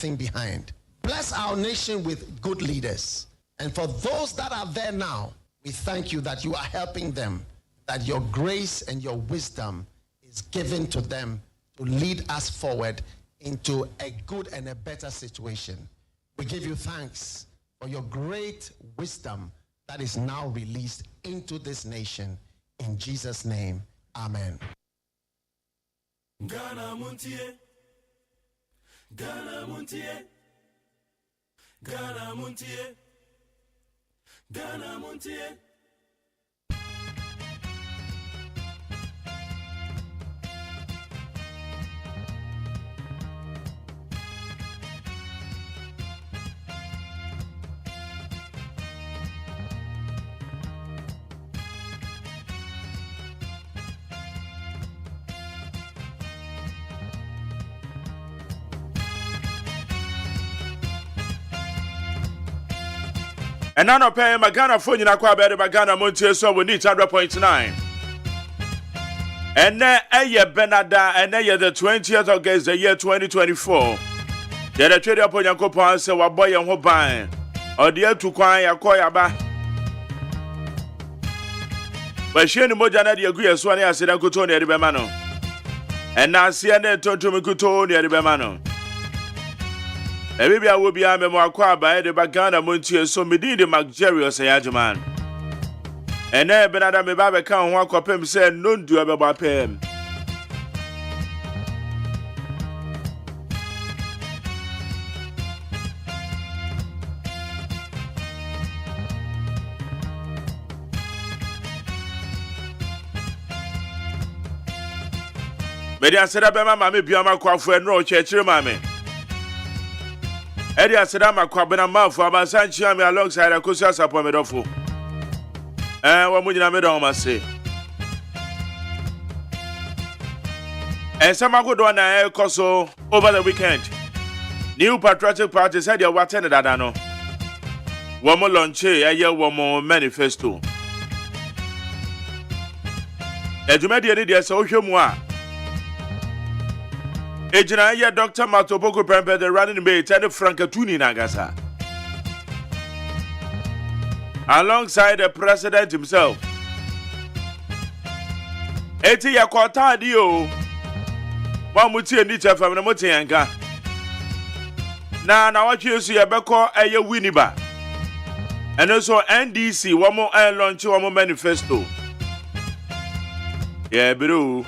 behind. Bless our nation with good leaders. And for those that are there now, we thank you that you are helping them, that your grace and your wisdom is given to them to lead us forward into a good and a better situation. We give you thanks for your great wisdom that is now released into this nation. In Jesus' name, amen. Ghana MONTIE, Ghana MONTIE, Ghana MONTIE, Ghana MONTIE. And now no pay my Ghana phone na kwa better Ghana MONTIE so we need 100.9. And then Benada and then the 20th of August the year 2024. The trade upon Yankopon say wa boy and hoban. Or the to kwan yakoya ba. But she ni moja na the agree so na aseda kuto na de no. And now see na tonto me kuto na de no. Maybe I will be a memoir by the Ghana MONTIE so me did the McJerry AGYEMAN. And then Benada me baba can walk up him say no do about him. Media said about mammy be a macquaff and no church, mammy. Eddie Asadama Kwabena Mafo Abasanchi me alongside Akosia Sapomedofo. What would you know, say? And some are good one Koso over the weekend. New Patriotic Party said you attended that. No. One more launch, a year, one more manifesto. As you made the idea, so moi. Ejina Dr. Matopoko Pempe the running mate and Frankatuni Nagasa. Alongside the president himself. Eti ya kota dio. Wamuti ndicha from the Motianga. Na what you see a beko eye winiba. And also NDC one more launch one more manifesto. Yeah, bro.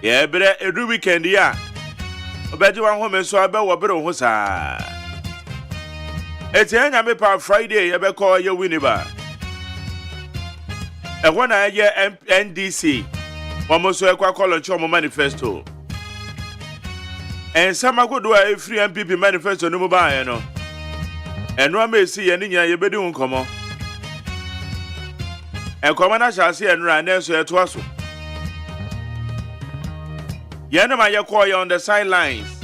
Yeah, but every weekend, yeah. Obeji wan home so abe wo bere ho saa. Eti anya me pa Friday ye be call ye winiba. E wona ye NDC. Mo so e kwa call on chomo manifesto. En sama godo a free MPP manifesto no mo ba ye no. Eno am esi ye ni nya ye bedi hu komo. En komo na sha se enra na so e to aso. Yenema ye call you on the sidelines.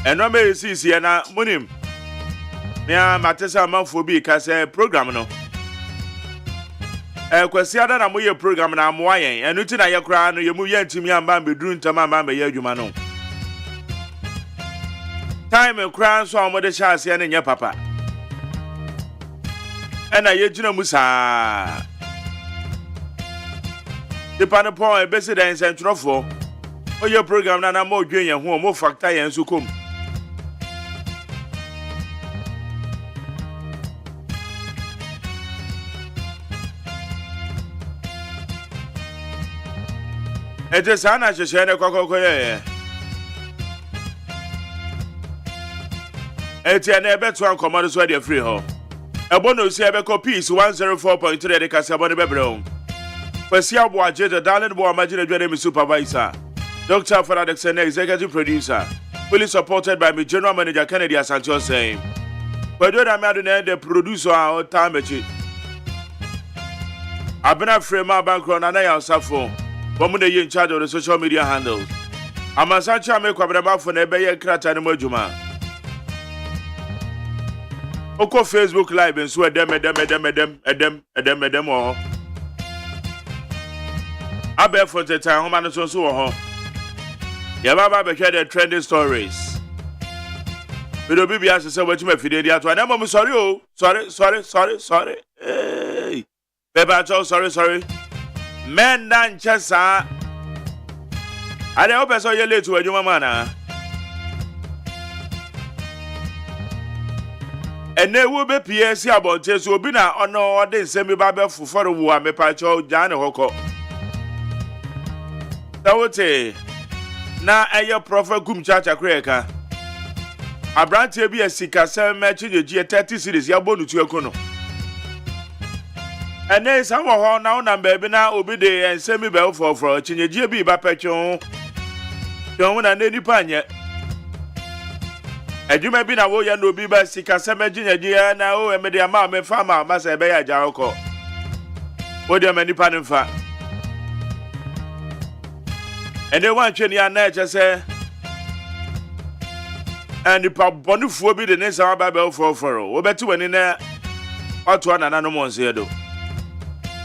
And no me see na munim. Me matesa manfo bi ka say program no. Kwasi ada na moye program na amoa yen. Enu ti na ye kra no ye mu ye ntimi amba beduru ntama amba ye adwuma no. Time kra so amode sha ase na nya papa. Ena ye gina musa. The panel point besi den sentrofo. Oh, your program na more doing your home, more factor and so come. It is Anna to share the cocoa. It's an ebet one commodus where you're free home. A bonus Ebeco piece 104.3 the Casabon Bebron. Persia Boajet, the Darling Boy, imagine a supervisor. Dr. Fernandez, executive producer, fully supported by me, General Manager Kennedy Asante saying, but when I'm at the producer all time, I've been a frame my background and I am suffering. One day in charge of the social media handles. I'm a such a make up for the Bay Crat and Mojuma. Oko Facebook Live and swear them all. I bet for the time, home and so. Yeah, Baba, be share the trending stories. We don't be as a what you may feed the other. I'm sorry, oh, sorry. Hey, baby, sorry. Men dan chesa. I hope I saw you late to a human man. And they will be PSC about this will be now on no day semi babel for a war, me pacho, Jan Hoko. That would say, now a your prophet Gum Chacha Creka. A branch be a sika 7 match in the G30 series, Yabonu to your cono. And then some of her now number be now obey and semi bell for a change GB bapecho. Don't want any pan yet. And you may be now, you know, be by sika 7 junior now, and media mamma farmer, Massa Bay Jaroko. What do you many pan in fact? And they want you nature say, and the Bonifu be the next hour Bible for or better when in there, what one and no more say do.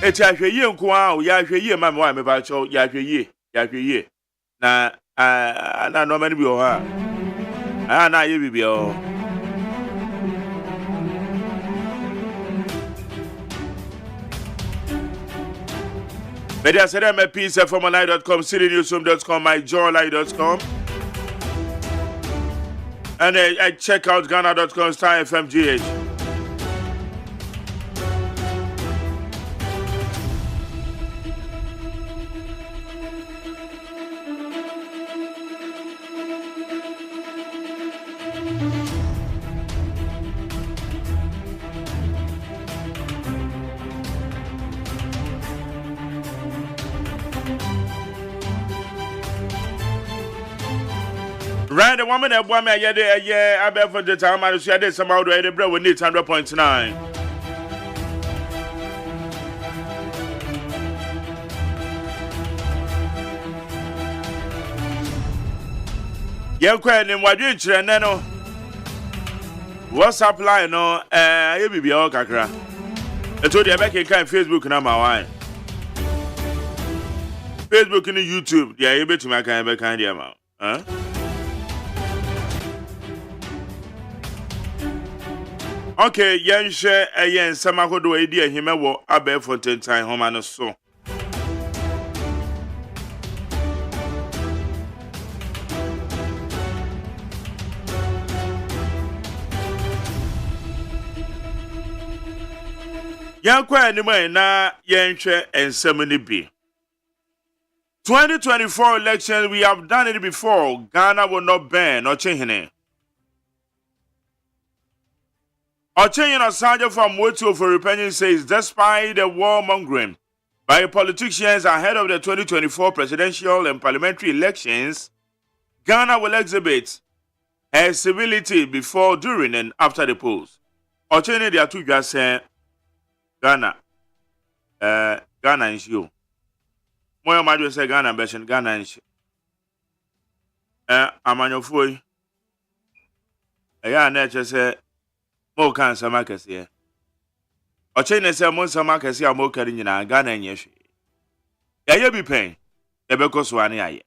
It's a year, Yah, my wife about your Yah. Now, I know many be her. Ah, now you be all. Media said I'm a piece from online.com, citynewsroom.com, myjoylight.com, and I check out Ghana.com, Star FMGH. Right, the woman that woman, I bet for the time I said this about the bread we need 100.9. Yeah, quite in what you channel. What's up line? No, you be all kakra. I told you back in Facebook and my wine. Facebook and YouTube, yeah, you bet to my kind of amount, huh? Okay, yan share a yen samahodo idea him a wo abe for 10 time home and so. Yan kwa anymore na yan share and semini be. 2024 election, we have done it before. Ghana will not ban or change it. Ochenyin Osajo from Wotu for Repentance says, despite the warmongering by politicians ahead of the 2024 presidential and parliamentary elections, Ghana will exhibit her civility before, during, and after the polls. Ochenyin they are two just saying, Ghana is you. Moyo Madjo say Ghana beshen Ghana is you. Amanyofui. Eya nature say. Mo kan sama kese. Ochene se mo sama kese a mo kari nyina Ghana nye hwe. Ya bi pen. E be koso ane aye.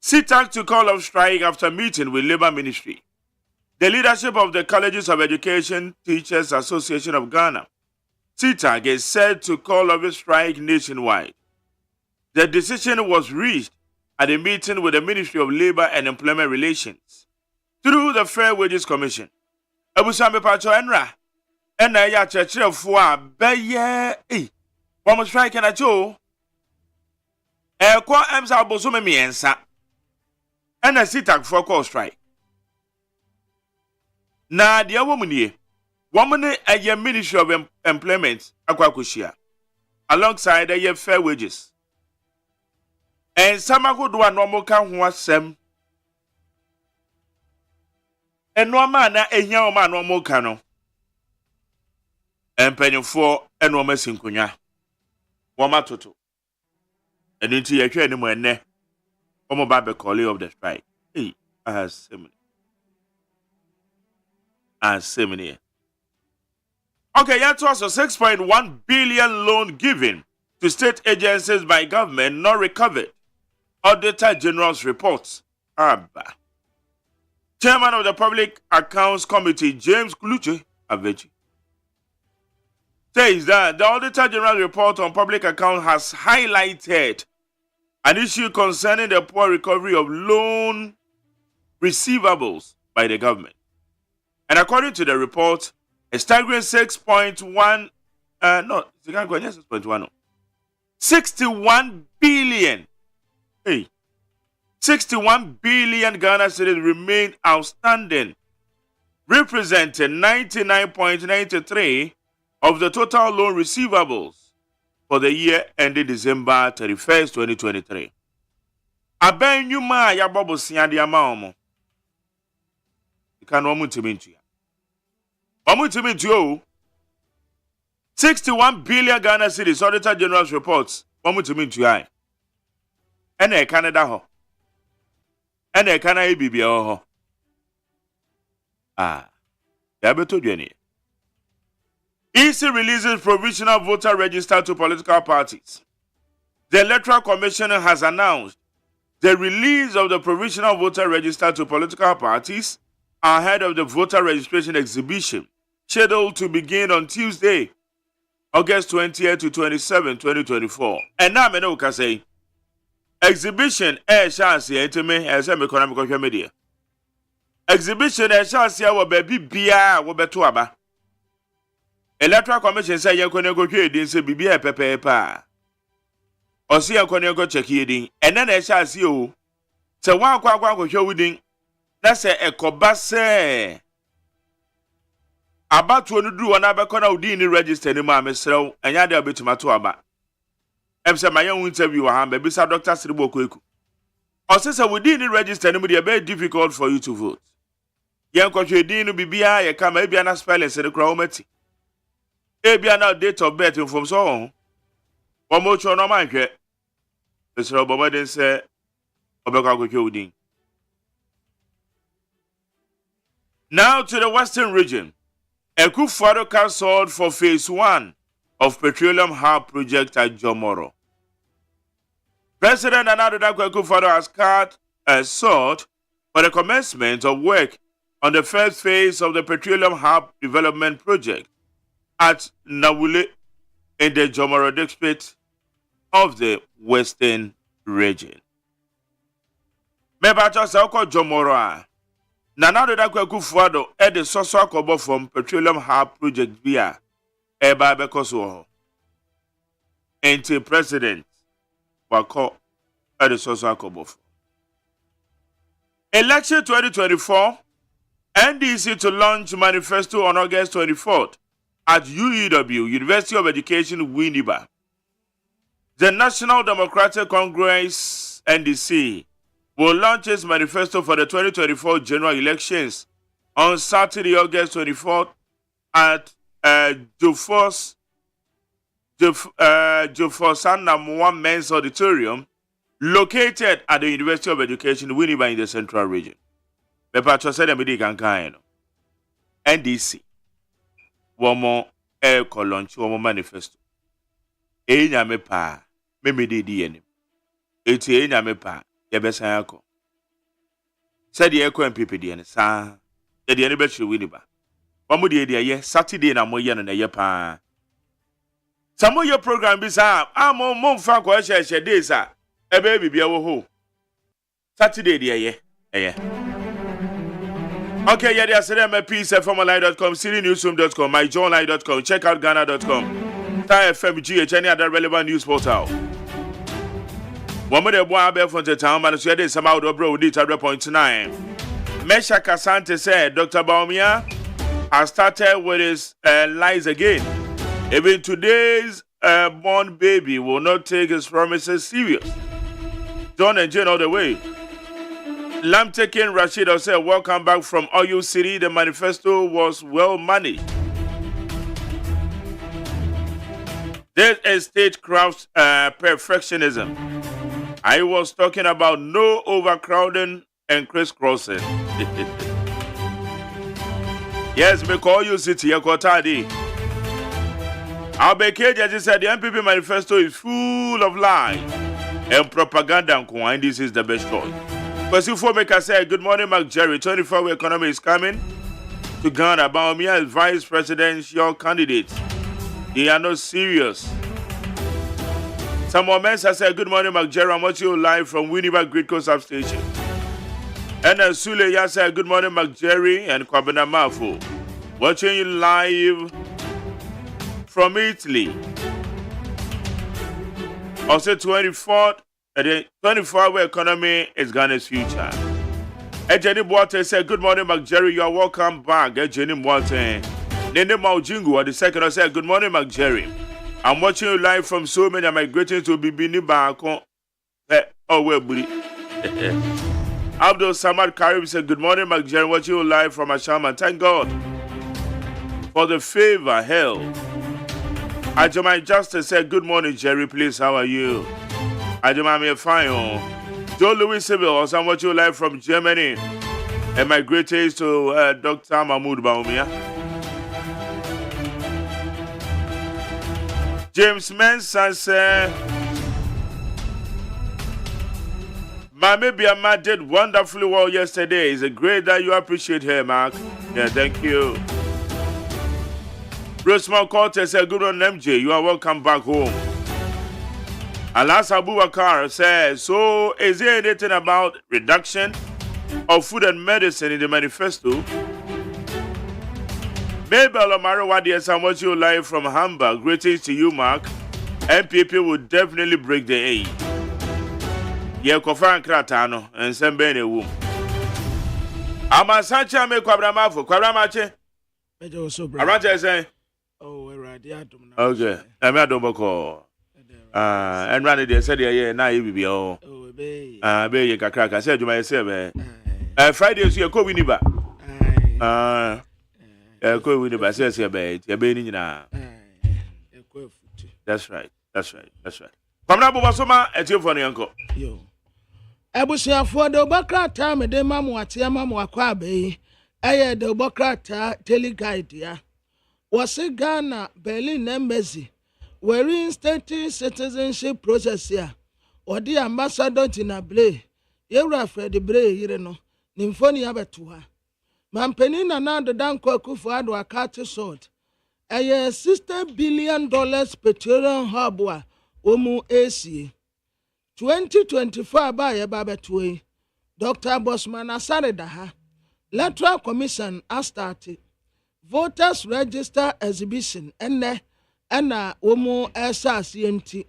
CTAC to call off strike after meeting with Labour Ministry. The leadership of the Colleges of Education Teachers Association of Ghana, CTAC, is said to call off a strike nationwide. The decision was reached at a meeting with the Ministry of Labour and Employment Relations through the Fair Wages Commission. Abusambe pacho enra ena ya chechirefo a beye wo strike na cho kwa emsa aboso me miensa ena CTAC for call strike na de wo munie wo mune aye Ministry of Employment akwakoshia alongside aye Fair Wages and samagodo anomo ka ho asem. Eno ma na ehia o ma no mo ka no empanyefo eno ma sinkunya wo ma toto eno nti ye hwe ni mo enne o mo ba be call of the strike as similar. Okay, yet also 6.1 billion loan given to state agencies by government not recovered. Auditor General's reports. Abba. Chairman of the Public Accounts Committee, James Kuluche Avechi, says that the Auditor General report on public accounts has highlighted an issue concerning the poor recovery of loan receivables by the government. And according to the report, a staggering 61 billion. 61 billion Ghana cedis remain outstanding, representing 99.93% of the total loan receivables for the year ending December 31st, 2023. Aben yuma ya bobo siade ama omo. Ika no omuntimintu ya. Omuntimintu yo. 61 billion Ghana cedis Auditor General's reports. Omuntimintu ya. Ene Canada ho. Ene kana ebibia ho. Ya beto dwene. EC releases provisional voter register to political parties. The Electoral Commission has announced the release of the provisional voter register to political parties ahead of the voter registration exhibition scheduled to begin on Tuesday, August 20th to 27, 2024. And now I can say, exhibition chance to me as an economic media. Exhibition chance will be bia will be to aba. Electoral Commission say yankone go hwe din se bibia pepepa. Osi yankone go check yedin. Ene na ehya ase o. Se wan akwa go hwe wudin. Na se ekoba se abatu onu duru wona be kona udin ni register ni ma mesrew. Enya de obetima to aba. Em se mayen interview wa hamba bisa Dr. Siribo Kweku. Osi se udin ni register ni mu de be difficult for you to vote. Yankone hwe din no bibia ye kama ebia na spell se de kra o mati. Ebia now date of birth from so on. Omocho no man hwe. Esro bobaden se obeka go hwe. Now to the Western region. Ekufuado cancelled for phase 1 of Petroleum Hub project at Jomoro. President Nana Ekufuado has cut a sword for the commencement of work on the first phase of the Petroleum Hub development project at Nawule in the Jomoro district of the Western region. Mebacha Sauko Jomoro Nana Ekufuado at the Soso Kobo from Petroleum Hub project via Eba Bekoso. Ente President Wako at the Soso Kobo. Election 2024, NDC to launch Manifesto on August 24th. At UEW, University of Education, Winneba. The National Democratic Congress, NDC, will launch its manifesto for the 2024 general elections on Saturday, August 24th at Jofos Namwa Men's Auditorium, located at the University of Education, Winneba in the Central Region. NDC. Womo launch womo manifesto. Nyame pa me di enim. Eti nyame pa ye besan akọ. Said ye ekọ MPP di ene sa. Ye di ene be hwe Winneba. Womo di ye Saturday na mo ye no na ye pa. Samo ye program bi sa mo mfa ko hye days a ebe bibia wo ho. Saturday di ye. Okay, yeah, there's MPSFMonline.com, CityNewsroom.com, MyJohnLine.com, checkoutGhana.com, Thai FMGH, any other relevant news portal. One more boy Abel from the town, man, so some out of bro, did 100.9. Mesha Kasante said Dr. Baumia has started with his lies again. Even today's born baby will not take his promises serious. John and Jane all the way. Lam taking Rashid said, welcome back from Oyo City. The manifesto was well managed. This is statecraft perfectionism. I was talking about no overcrowding and crisscrossing. Yes, me call you City, Yakotadi. Albeke just said the MPP manifesto is full of lies and propaganda, and this is the best choice. Before make us say good morning, Mark Jerry. 24-hour economy is coming to Ghana. Baumia is vice presidential candidate. They are not serious. Some more men say good morning, Mark Jerry. I'm watching you live from Winnipeg Great Coast Substation. And then Sule ya say good morning, Mark Jerry and Kwabena Mafu. Watching you live from Italy. Also 24th. The 24-hour economy is Ghana's future. Ejeni Boate said, good morning, Mark Jerry. You are welcome back. Ejeni Boate. Nene Maujingu, the second, said, good morning, Mark Jerry. I'm watching you live from so many. I'm migrating to Bibini Bako. Oh, well, buddy. Abdul Samad Karim said, good morning, Mark Jerry. Watching you live from Ashama. Thank God for the favor, hell. Ajamai Justice said, good morning, Jerry. Please, how are you? Ajamami fine. Joe Louis Sibyl, also I'm watching you live from Germany. And my greetings to Dr. Mahmoud Baumia. James Manson said, Mami Biama did wonderfully well yesterday. It's a great that you appreciate her, Mark. Yeah, thank you. Rosemont Cortez said, good on MJ. You are welcome back home. Alas Abubakar says, so is there anything about reduction of food and medicine in the manifesto? Mabel Omaro Wadias, I'm watching you live from Hamburg. Greetings to you, Mark. MPP will definitely break the aid. Yeah, Kofan Kratano and Sembene Woo. Amasacha me Quabramafo, Quabramache. Araja say, oh, okay, I'm at Doboko. And Randy, they said, yeah, now you be all. Be a crack. I said to myself, Friday, you go Winniba. Go Winniba, says your bed, you're being now. That's right. Come now, Bobasoma, at your funny uncle. Yo. Ebusia for the Bocrata, Madame Mamuatia Mamuaquabe, Aya the Bocrata, Teleguide, ya. Was a Ghana, Berlin, Embassy. We're reinstating citizenship process here. Or the ambassador Tinable, Yera Freddy Bray, you know, Nymphony Abatua. Mampenina now the Danko Kufuado a cattle sword. A $60 billion petroleum harbor, Omu AC. 2024 by a Babatue. Dr. Bosman Asaridaha. Electoral Commission has started. Voters Register Exhibition, Ena womo esase enti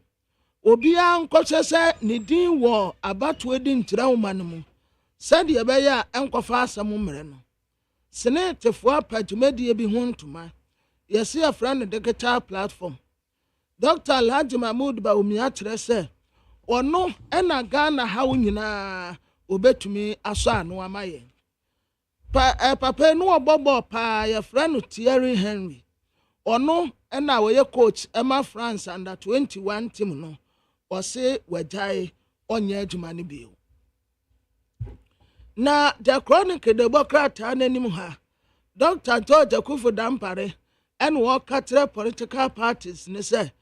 obia nkose se ne din wo abato edi ntira woma no mu sade ye be ya enkofa asam mmere no sene tefo apadwumadi bi ho ntoma yesi afra no digital platform Dr. Alhaji Mahmoud Baumia kire se ono ena Ghana hawo nyina obetumi aso ano amaye papa no obobo pa ye fra no Thierry Henry ono ena we coach Emma France under 21 team no ose wajai onye adwuma ne bio na the chronicle de bokrata nanim ha Dr. George Akufo Dampare and work katre political parties ne say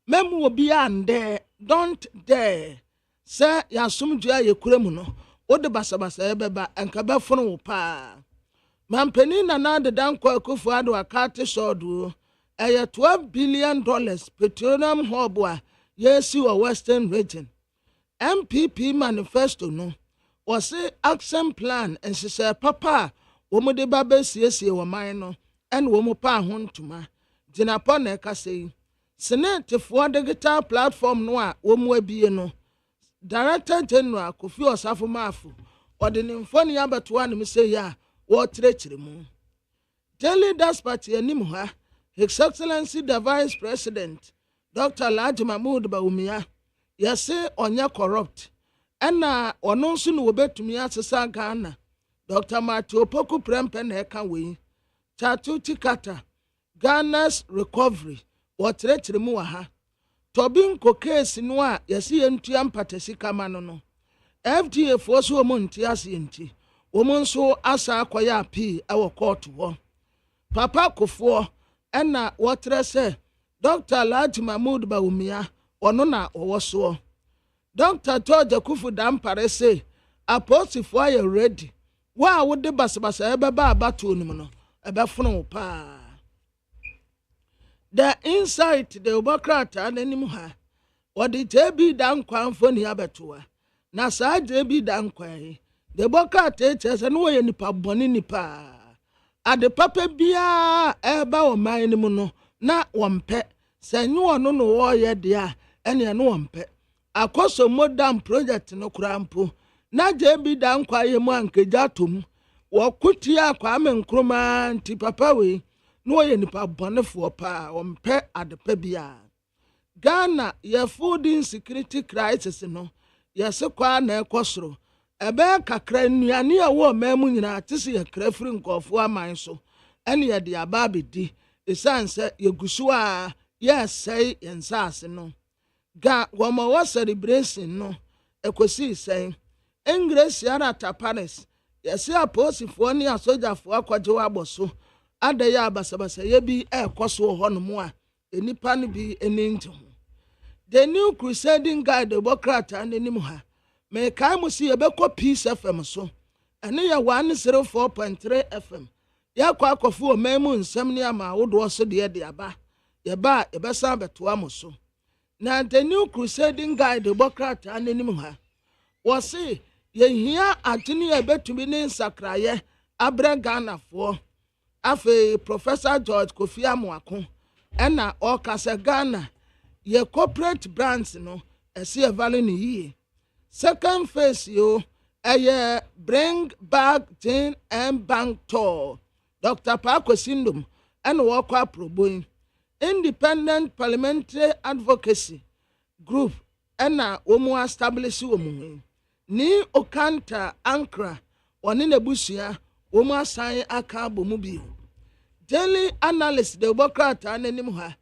memu obi ande don't dare say yasumdua yekuremu no ode basabasa ebeba enkabe fono pa mampeni na de danko Akufo ado akate sodu $12 billion petroleum hub a yesi wa Western region. MPP manifesto no was a action plan and she said papa womo de babe siesie wa man no and womo pa hontuma dinapon e ka sei senate for digital platform no a womo abie no Director General Kofi Osafo Mafu ode ne mfoni abato an me say ya wo trechire mu Daily Das Party anim ha His Excellency the Vice President, Dr. Alhaji Mahmoud Baumia, yase onya corrupt. Ena ononsu no wobetumi asesa Ghana. Dr. Matthew Poku Prempe na eka we. Chatu Tikata, Ghana's recovery, wotrechire mu ha. Tobinko case no a yase yentua mpatesi kama no. FDA foso omonti asienti. Omonso asa akoya api ewo court ho. Papa Kofo ena wotre se Dr. Alhaji Mahmoud Baumia ono na owoso Dr. George Akufo Dampare se aposifo aye ready wa wo de basabasa ebeba abato nim no ebefono pa the insight the obokrata nanim ha wodi jebi dan kwanfo ni abetoa na saa jebi dan kwan the obokrata echese no ye nipa boni nipa ade papa bia eba o man nim no na wompe senyu ono no wo ye de a ene no wompe akoso modern project no kurampo na jebi dan kwaye mu ankeja tom wokuti akwa menkroma nti papa we no ye nipa bonefo pa wompe adepa bia Ghana ye food insecurity crisis no yese kwa na ekosoro ebe kakra nnuane a wo mamu nyina tese ye krafiri nkofo aman so ene ye de ababedi esanse yegusu a yesai yensase no ga womo wa celebration no ekosi sen English ara tapanes yese aposifo ne asojafo akwaje wa boso adaye abasabasa ye bi ekoso ho no mu a enipa no bi eninje ho the new crusading guide obokrata anenim ha me kai mu si yebekọ Peace FM so ene ya 104.3 FM ya kwa akofo o memu nsem ne ama wodo so de aba yeba ebesa beto amoso na the new crusading guide obokrata anenim ha wo se yehia atini ebetumi ne nsakraye abre Ghana fo afi Professor George Kofi Amoako ena okase Ghana ye corporate brands no ese value ni yi second phase yo bring back Jane and Bank tour Dr. Paco Sindom and Walker Proboin independent parliamentary advocacy group and womu establish womu ni okanta ankra woni na busia womu asan aka bomu bi daily analyst the Democrat ananim ha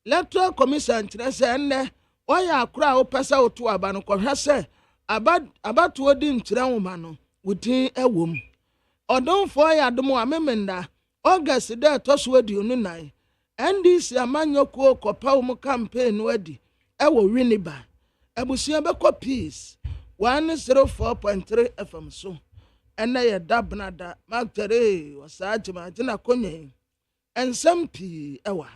electoral commission trese nne oya akura opesa otu aba no kohwe se abatu odi nkyira nwoma no wudin ewom odonfo ya domo amemenda August de toso adi onu nan NDC amanyoko kopa wo campaign wadi ewo Winneba abusia beko Peace 104.3 FM so ena ye dabnada magtere wasajima jina konye ensem pi ewa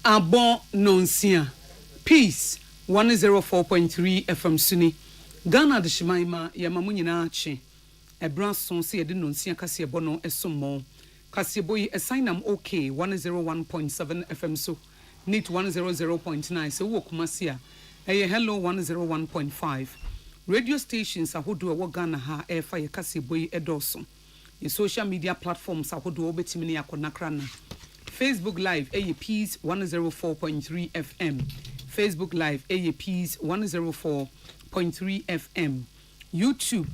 Abon nonsia Peace 104.3 FM Suni Ghana de Shimaima ya mamu nyina achi ebra son se de nonsia kase bono esommo kase boyi esainam okay 101.7 FM so need 100.9 so wo kumasia hello 101.5 radio stations ahodo wo Ghana ha efa ye kase boyi edoso ye social media platforms ahodo obetimi ne yakonakra na Facebook Live Peace 104.3 FM. Facebook Live Peace 104.3 FM. YouTube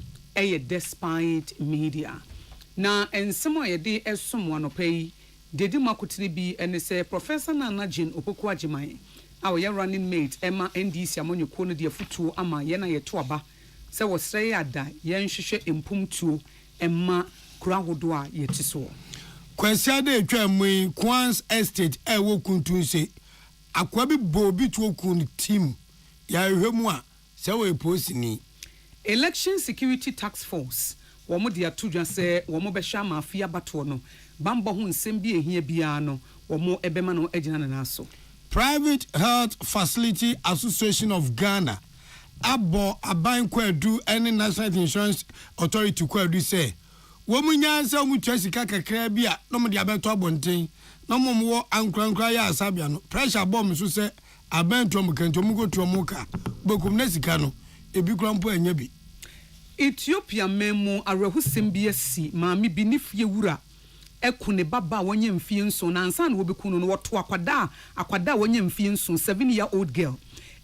Despite Media. Na ensemo yede esom wanopei dedi makutini bi ene se Professor Nana Jane Opoku AGYEMAN awo ye running mate Emma NDC amonyoko no de afutuo ama ye na ye to aba se wo sre ada ye nhwehwe empumtuo Emma kurahodo a ye tiso Kwesiade etwamui Quans Estate ewo kuntunse akwa bi bo bi to kun team ya hwemu a se we posini Election Security Task Force womo de atudwa se womo be hwa mafia bato no bambo ho nsem bi ehia bia no womo ebema no agina na naso Private Health Facility Association of Ghana abo aban kwadu any National Insurance Authority kwadu say womunyansa omutwasika kakra bia no mo de abeto abonten no mo wo ankrankra ya asabia no pressure bomb so se abento mo kanto mo goto mo ka bokum na sika no ebi krampo anya bi Ethiopia memo arahusem bi asi maami bi ne fie wura ekune baba wonye mfie nso na ansa na wobekunu no woto akwada wonye mfie nso 7-year-old girl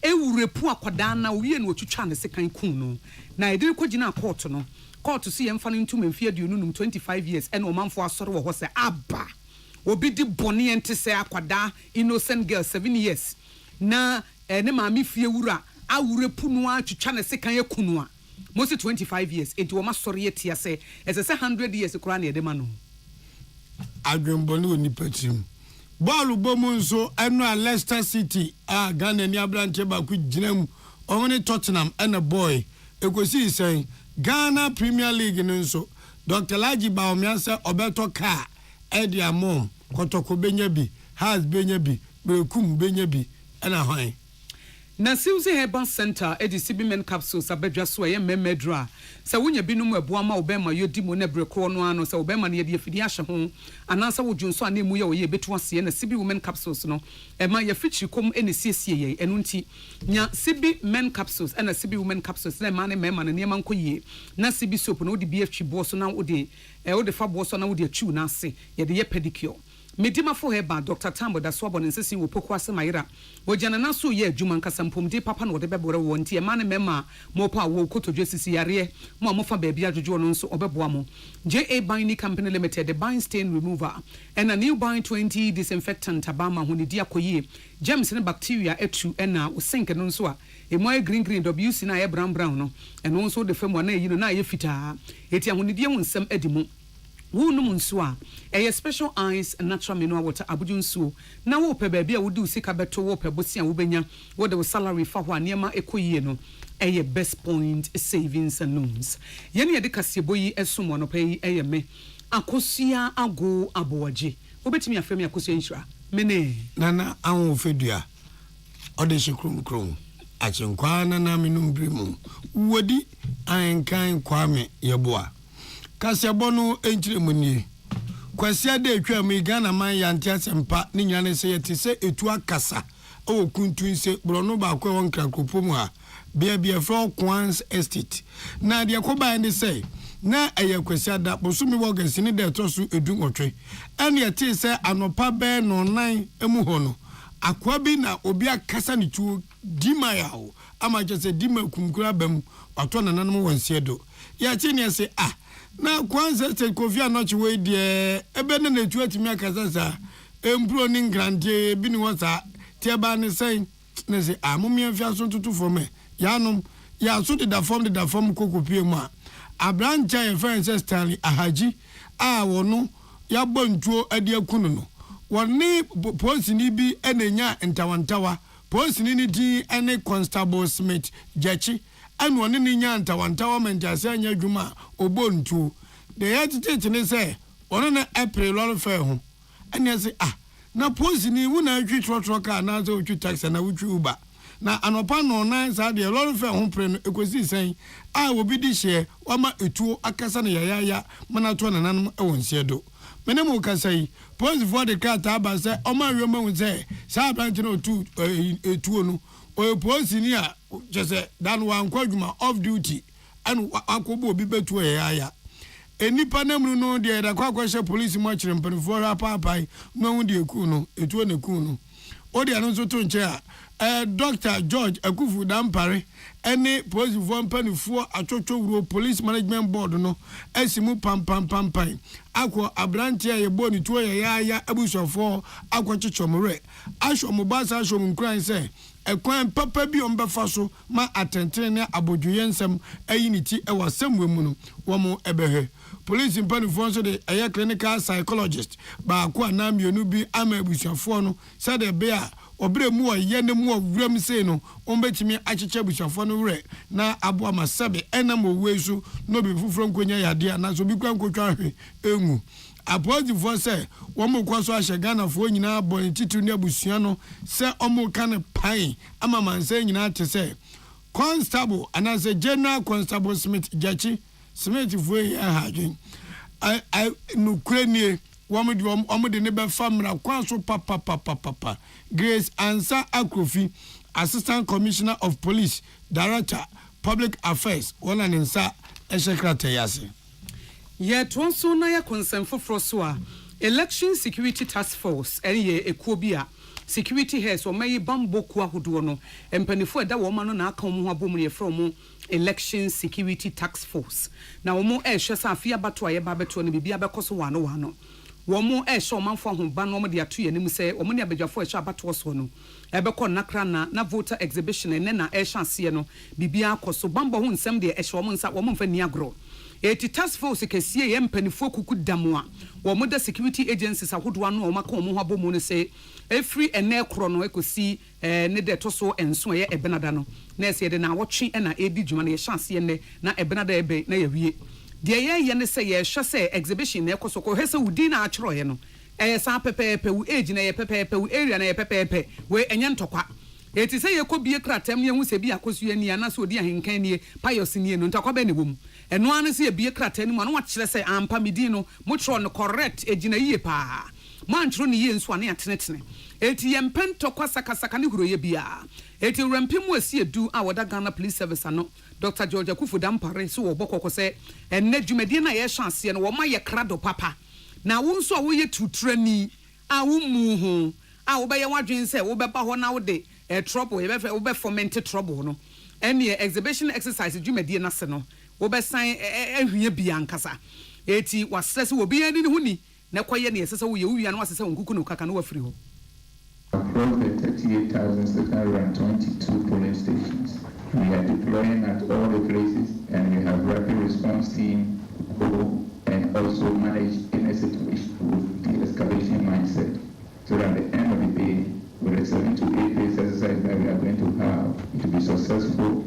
ewurepu akwada na owie na otwitwa ne sekan kun no na ediri kogina court no court si yemfa no ntum mfie aduonu 25 years ene omanfo asore wo ho se aba obi di boni ente se akwada innocent girl 7 years na ne maami fie wura awurepu no atwitwa ne sekan ekunu a most 25 years enti wo ma sɔre yɛtia sɛ ɛsɛ sɛ 100 years koraa na yɛde ma no adwembɔne wɔ nipa tirim bɔɔlo bɔmu nso ɛno a Leicester City a Ghana ni abrante baako gyina mu ɔmo ne Tottenham ɛna boy ekosi sɛn Ghana Premier League no nso Dr. Laji Baomia sɛ ɔbɛtɔ car ɛde amom kɔtɔkɔ benya bi has benya bi bekum benya bi ɛna hwan na Silsi Herbal Center edi CB men capsules abedwa so ye memedra sa wonya binum eboa ma obema yodi mo na brekro no ano sa obema na ye de afidi ahye ho anansa wodwonso ana emu ye wo ye betu ase na CB women capsules no ema ye fichi kom ene siesie ye enu nti nya CB men capsules na CB women capsules na ma ne mema na niam nkoyie na CB soap no de BF bo so na wo de fa bo so na wo de achu na ase ye de ye pedicure Medima for her Dr. Tambo da swabo nsesi wo pokwa se mayira wo jana na so ye adwuma nkasa mpomde papa no de bebore wo nti e ma ne mema mo pa wo kotodwe sisi yare mo fa baabi adwodwo no nso obeboa mo JA Binding Company Limited the bind stain remover and a new bind 20 disinfectant abama ho ne dia koyie germs ne bacteria etu na wo sink no nso a e mo green WC na ye brown no and also the fam na yi no na ye fitaa eti ho ne dia wo nsam adimo wunum nso a eye special eyes and natural mineral water abuju nso na wo pe baabi a wodi usika beto wo pe bosia wo benya wo de salary fa ho anema ekoyie no eye best point savings and loans yene yede kasebo yi esomo no pe eye me akosua ago abowaje obetimi afremi akosua nshira mene nana anwo fedua ode shikrum achenkwa na minum brimu wodi ankan kwame yeboa Kasiabono enchiremuni kwasia de atwa mu Ghana man yante asempa ne nyane se yete se etu akasa o kuntun se brono ba kwa won krakopo mu a bia fro Kwans Estate na de akoba ne se na eye kwasia da bosumi wogasi ne de tosu edu nwotwe ene yete se anopa be no nan emu ho no akwa bi na obi akasa ne tu dima yawo ama je se dima kumkura bam wato nananom wonsiedo ya che ne se na kwanza State Kofi Anokye we de ebe na netu atimi akasasa empro ni grande bi ni wasa tiaba ne sen ne se amomia fi aso tutu for me yanom ya so de da form kokopie mu a abrancha ye friend Stanley Ahaji a wono ya bontuo ade akunu no woni police ni bi enenya ntawantawa police ni di ene Constable Smith Jachi anu one ni nya ntawantawa mentase anya adwuma obontu de yatete ne se one na April lor fa ho anya se na police ni wu na atwi trotro ka na so atwi taxi na wutwi uba na anopa no na sa de lor fa ho pre no ekosi sen obi di hye wama etuo akasa na yaya mana to nananum ewonsie do mene mo kasai police for the car ta ba se o ma wioma hu se sa branch no tu etuo no o police ni a jese dan wan kwadwuma off duty and akobo obi betu yaya enipa namru no de da kwakwahye police mo akire mpanifo ha paapai no hu de eku no etuo ne ku no o de anu so to nche a Dr. George Akufu Dampare ene police for mpanifo atwotwo police management board no asimu pam akọ abrantia ye boni tuo yaya abusofo akọ chichomre ashom basa ashom nkran se ekwan papa bi ombefa so ma atentene ne abodwoye nsem ayiniti ewasem wemu no wo mo ebehe police mpanifo so de eye clinical psychologist ba akọ na mienu bi ama abusofo no se de be a obre mu oye ne mu owuram sei no ombetimi achiche abusofo no wre na abo amasabe enam owesu no bi fufuro nkonya yade na so bi kwa nkotwa hwe engu apozi for say womo kwaso ahye Ghana fo nyina boni titu ne abusua no se omo kan pai ama manse nyina te se Constable anase General Constable Smith Jachi Smith fo ya hadwen I nukrenie womo de ne be famra kwaso papa Grace Ansa Akrofi Assistant Commissioner of Police Director Public Affairs wona nensa esekrata yase ye tonso na ya concern for so a Election Security Task Force eye ekobia security heads o mayi bambo ku ahodo no empanifo da wo ma no na aka mo ho abom ye from Election Security Task Force na wo mo ehwe sa afia bato aye ba beto no bibia bekoso wano wɔn ɛhyɛ ɔmanfo ahoba no wɔn de ato yɛn nim sɛ wɔn ne abadwafo ɛhyɛ abatoɔ so no ɛbɛkɔ nakra na voter exhibition ɛnɛ na ɛhyɛ aseɛ no biribiara akɔ so bambɔ ho nsɛm deɛ ɛhyɛ wɔn nsa wɔn mfa ni agorɔ eti task force kɛseɛ yɛ mpanifo kuku dam a wɔn da security agencies ahodoɔ no wɔn aka wɔn ho abɔ mu no sɛ efiri ɛnɛ korɔ no ekosi ne de to so enso ɛyɛ ɛbenada no na ɛsɛ de na awɔtwe ɛna edi dwuma no yɛhyɛ aseɛ nnɛ na ɛbenada ɛbɛ na yɛwie deɛ yɛyɛ ne sɛ yɛhwɛ sɛ exhibition na ɛkɔ so kɔ hɛ sɛ wudi na akyerɛ yɛ no ɛyɛ saa pɛpɛɛpɛ wo age na yɛ pɛpɛɛpɛ wo area na yɛ pɛpɛɛpɛ we ɛnyɛ ntɔkwa eti sɛ yɛkɔ bie kratam ne yɛhu sɛ bi akɔso yɛ nia na so odi ahenkan nie payos nie no ntɔkwa bɛ ne wom ɛno ane sɛ yɛbie kratam ne mu ano wakyerɛ sɛ ampa medin no mokyerɛ no correct egyina yie paa mankyerɛ ne yie nso ane atenetene eti yɛmpɛ ntɔkwa sakasaka ne huro yɛ bia eti rampim mu asi edu a wɔda Ghana Police Service ano Dr. George Akufo Dampare so wɔ bɔkɔkɔ sɛ ɛnɛ dwumadie na yɛhyɛ aseɛ no wɔn ayɛ krado papa na wo nso a woyɛ tuturani a wo mu ho a wo bɛyɛ wadwen sɛ wo bɛba hɔ na wo de trouble yɛbɛfɛ wo bɛ foment trouble no ɛne exhibition exercise dwumadie na se no wo bɛ san ehwie bia nkasa eti wasɛ sɛ wo bia ni ho ni na kɔyɛ ne yɛsɛ sɛ wo yɛ wo wia no wasɛ sɛ wo nkuku no kaka no wafiri hɔ. Across the 38,622 polling stations, we are deploying at all the places, and we have rapid response team who and also manage any situation with the escalation mindset. So that at the end of the day, with a 7 to 8 days exercise that we are going to have, it will be successful,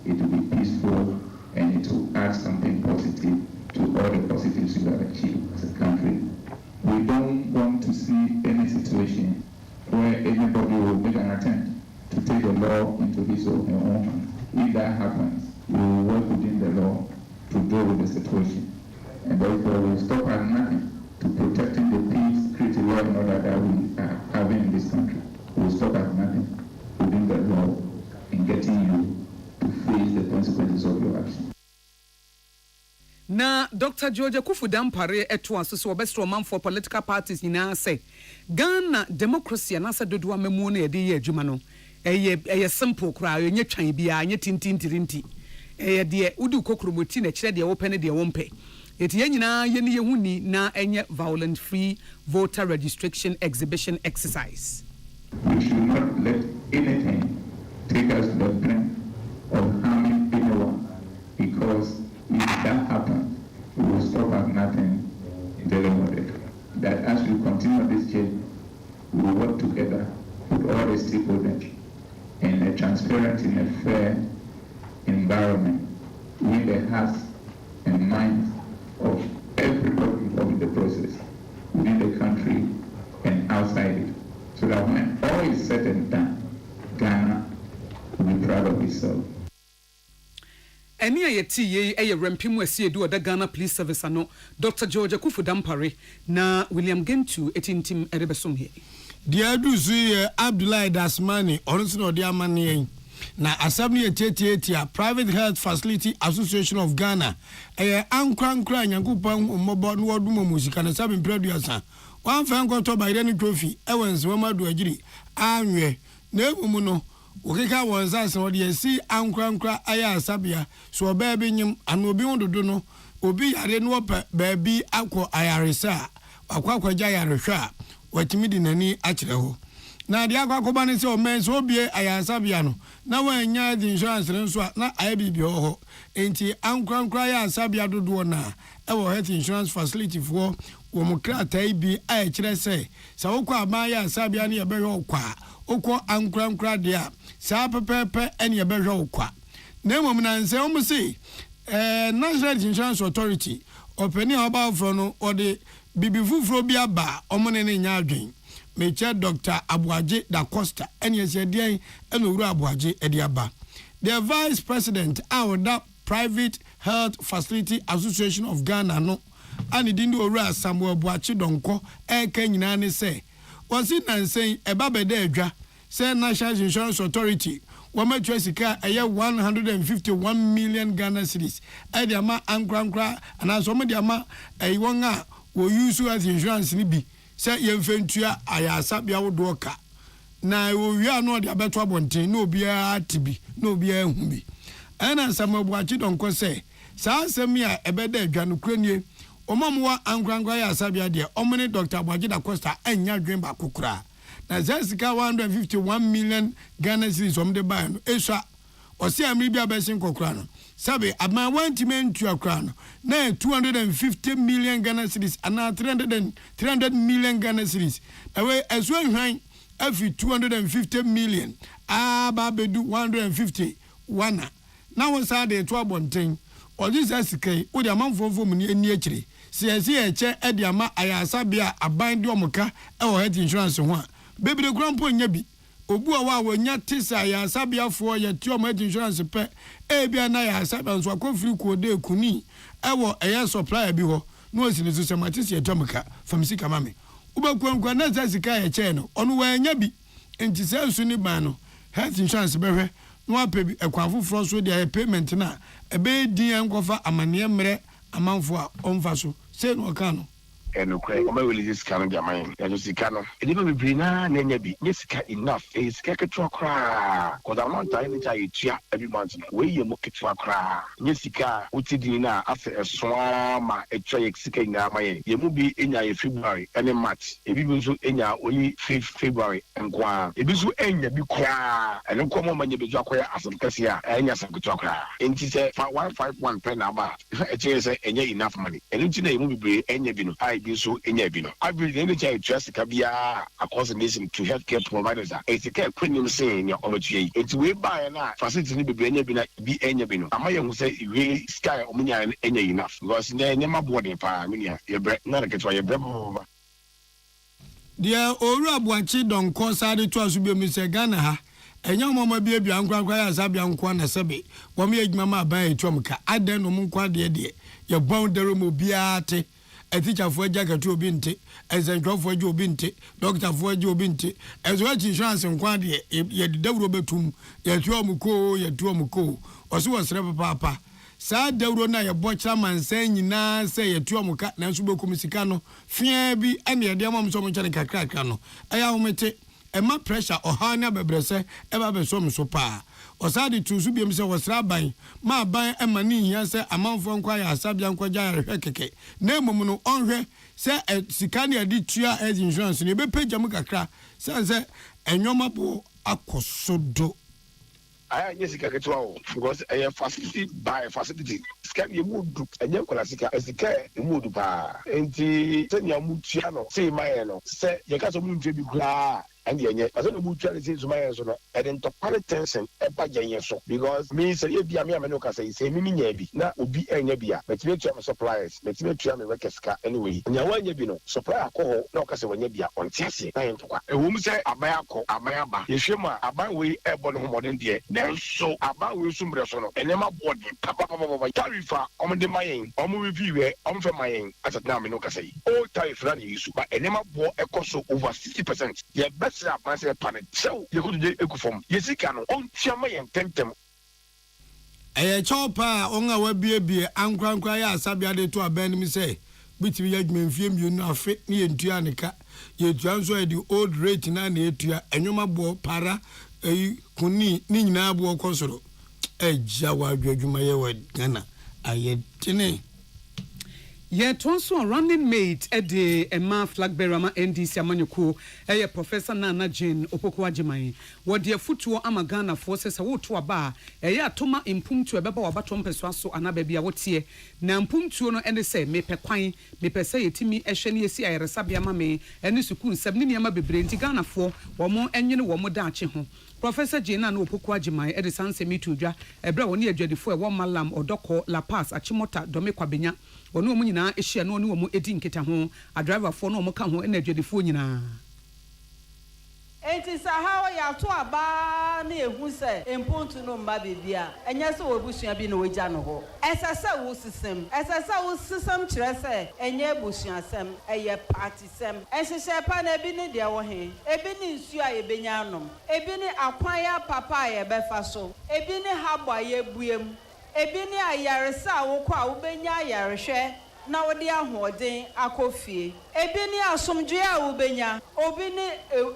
it will be peaceful, and it will add something positive to all the positives we have achieved as a country. We don't want to see any situation where anybody will make an attempt to take the law into his or her own hands. If that happens, we will work within the law to deal with the situation. And therefore, we will stop at nothing to protecting the peace, security, law, and order that we are having in this country. We will stop at nothing within the law in getting you to face the consequences of your action. Na Dr. George Akufo Dampare eto aso so obestro man for political parties nyina say Ghana democracy na sa dodo amemu na yede ye adwuma no eye simple kra enye twan bia enye tintintirinti eye de udu kokromoti na kire de wo pene de wo mpe eti ye nyina ye ne ye huni na enye violent free voter registration exhibition exercise. We should not let anything take us to the point of harming anyone, because if that happens, we will stop at nothing in dealing with it. That as we continue this journey, we will work together with all the stakeholders in a transparent and a fair environment with the hearts and minds of everybody involved in the process, within the country and outside it, so that when all is said and done, Ghana will be proud of itself. Eni ayeti ye rampimu asi edu oda Ghana Police Service ano Dr. George Akufo Dampare na William Gentu etintim erebesom he. Dia du zu Abdullahi Dasmani onso no dia amane na asabni etietia Private Health Facility Association of Ghana ankrankra nyankopon mmobo no wodumo musika na sabe producer wan fa nkoto bayre ni trophy ewense wamadu agiri anwe na emumu no okeka wonza se wode yesi ankrankra aya asabia so oba bi nyim anobi wododo no obi yare no opa baabi akọ ayaresa akwakwaja yarehwa watimi di nani akyere ho na de akwakoba ne se o men so obie aya asabia no na wanya the insurance nso na aya bibi ho enti ankrankra aya asabia dodo na ewo health insurance facility for wo mokrata ibi aya kyere se sa wokọ amaya asabia ne yebehwe okwa okọ ankrankra de a sa pepepe ene yebehwe okwa na emom na nse o say National Insurance Authority openi about from no or the bibi fufuro bi aba omone ne nya adwen meche Dr. Abuaje da Costa ene yese den ene owura Abuaje edi aba the Vice President of the Private Health Facility Association of Ghana no ani dindu owura Samuel Abuache donko eka nyina ne se wasi nansen eba beda adwa say National Insurance Authority wama twesika eye 151 million Ghana cedis edi ama ankrankra ana so mo di ama won a wo use as insurance ni bi say yemfentua ayasa bia wodo ka na wo wia no di abeto abonten na obi a tibi na obi a hu bi ana Samuel Abuache donko say sa asemi a ebeda adwa no kranie Omamwa Angrangwa ya Sabia de Omni Dr. Bajida Costa enya dwen ba kokura. Na Zesika 151 million Ghana cedis om de buy no. Esha Osi amribia besin kokura no. Sabe ama wantimen to akra no. Na 250 million Ghana cedis ana 300 million Ghana cedis. Awe eswen hwan every 250 million aba bedu 150 wana. Na won sa de to abonten. Oji Zesika wo de amanfofo mu ni eni akire. Siyasi eche ediama ayasabia aban de omuka e wo health insurance ho a bebere grandpo nya bi obu a wa nya tisa ayasabia fo ye ti omo health insurance pe e bia na ayasabia nso akofiri ko de kuni e wo eye supplier bi ho no osini so sematisi etomuka famisi mame ubakwankwa na zasika eche no onu wa nya bi enti sensu ni ban no health insurance behwe no apebi ekwanfoforo so de payment na ebe din enkofa amane mre amanfo a onfa so se no kanu enukwe oma wele this kanu dia man ya just kanu ediba bibiri na nya bi nye sika enough sika ketwa kra cause I'm not dying to etua every month we ye mo ketwa kra nye sika utidi na afa esoa ma etwa ye sika ina ma ye mu bi enya ye February any March ebi bi nso enya only February nkwa ebi so enya bi kra ene ko mo manya beju akoya asem kase a enya sika ketwa kra enti se 151 pen na ba eche se enya enough money ene nti na ye mu bibiri enya bi no so enya bi no average any child trust kabia across the nation to healthcare providers it's a care premium saying your omotuye it we buy na facility ni bebre enya bi na bi enya bi no amaye hu say we sky omunya enya enough because na ma boarding pa minia ye bre na ketwa ye bre dia oru abuanchi don ko sare to asubie mi se Ghana ha enya mama bia bia nkwankwa ya sabia nkwa na sebe wo me adwuma ma ban etwomka adan no mu nkwa de ye bon dero mo biate a teacher for jacket to binte, as a job for you binte, doctor for you binte, as well as insurance and quantity, yet the robetum, yet you amuko, yet you amuko, or so was Rebel Papa. Sad Deurona, your butcher man saying, na say a tuamuka, Nansubo Comisicano, Fiabi, and your dear mom so much like a crackano. I omete, and my pressure or Hana Bebrese, ever be so pa. Osadi to subi himself was rabbi, ma buy a money, yes, a month from choir, Sabian Quaja, Hekeke. Nemo onre, say a Sicania did chia as insurance, and you be paid Jamuka cra, says and your mapo akosodo. I Jessica because a facility by facility. Scan your mood, and your classic as the care, the mood bar, and the Tenya Muciano, say my say, you got some to be glad. And yet, as a good charity to my answer, and then to tension a budget so because me say, if you are Manoka say, Mimi Yabi, now would be a Yabia, but you have suppliers, but you have a record anyway. And you want Yabino, supply a call, no case when Yabia on Tessie, a woman say, a bayako, a bayaba, Yeshima, a byway, a bon modern dear, then so a bow some resono, and Emma body, Papa, Tarifa, on the Mayan, on review, on for Mayan, as a Naminoka say, all tariff running you, but an Emma bought a cost over 60%. Yeah, best up myself planet. So you could do from Yesicano on Chama and Tentem. A chopper on our baby, Ankrankraya, Sabia to a band me say, which we had men film you know fit me in Tianica, you transfer the old rate in an etia, and you ma bo para a kuni, Nina bo consolo. A Jawa, you may word Ghana. I yet tine. Ye tonso running mate e de Emma flag bearer ma NDC amanyoko e Professor Nana Jane Opoko AGYEMAN wo de futuo ama Ghana forces wo to aba e ya atoma impumtu e beba wabato mpeso so anaba bia wotie na impumtuo no ene se mepe kwan mepe se yetimi ehwe ne yesi ayeresabia ma me ene suku nsam ne niam bebre nti Ghana fo wo mo enwene wo mo daache ho Professor Jane na Opoko AGYEMAN e de sanse mitudwa ebra woni adwadifo e wo malam odoko La Paz achimota dome kwabenya wono mu nyina ehia no wo mu edi nketa ho a driver fo no mo ka ho na adwadifo nyina enti sahawa ya to aba na ehu se empontu no mba bebia enye se obusua bi na ogya no ho esese wo sisem kire se enye busua sem eye party sem ehihye pa na bi ne de wo he ebi ni nsu a yebenya anom ebi ni akwan ya papa ye befa so ebi ni habwa ye buem ebi ni ayaresa wo kwa wo benya ayarehwe na wodi ahoden akofie ebi ni asomdwe a wobenya obi ni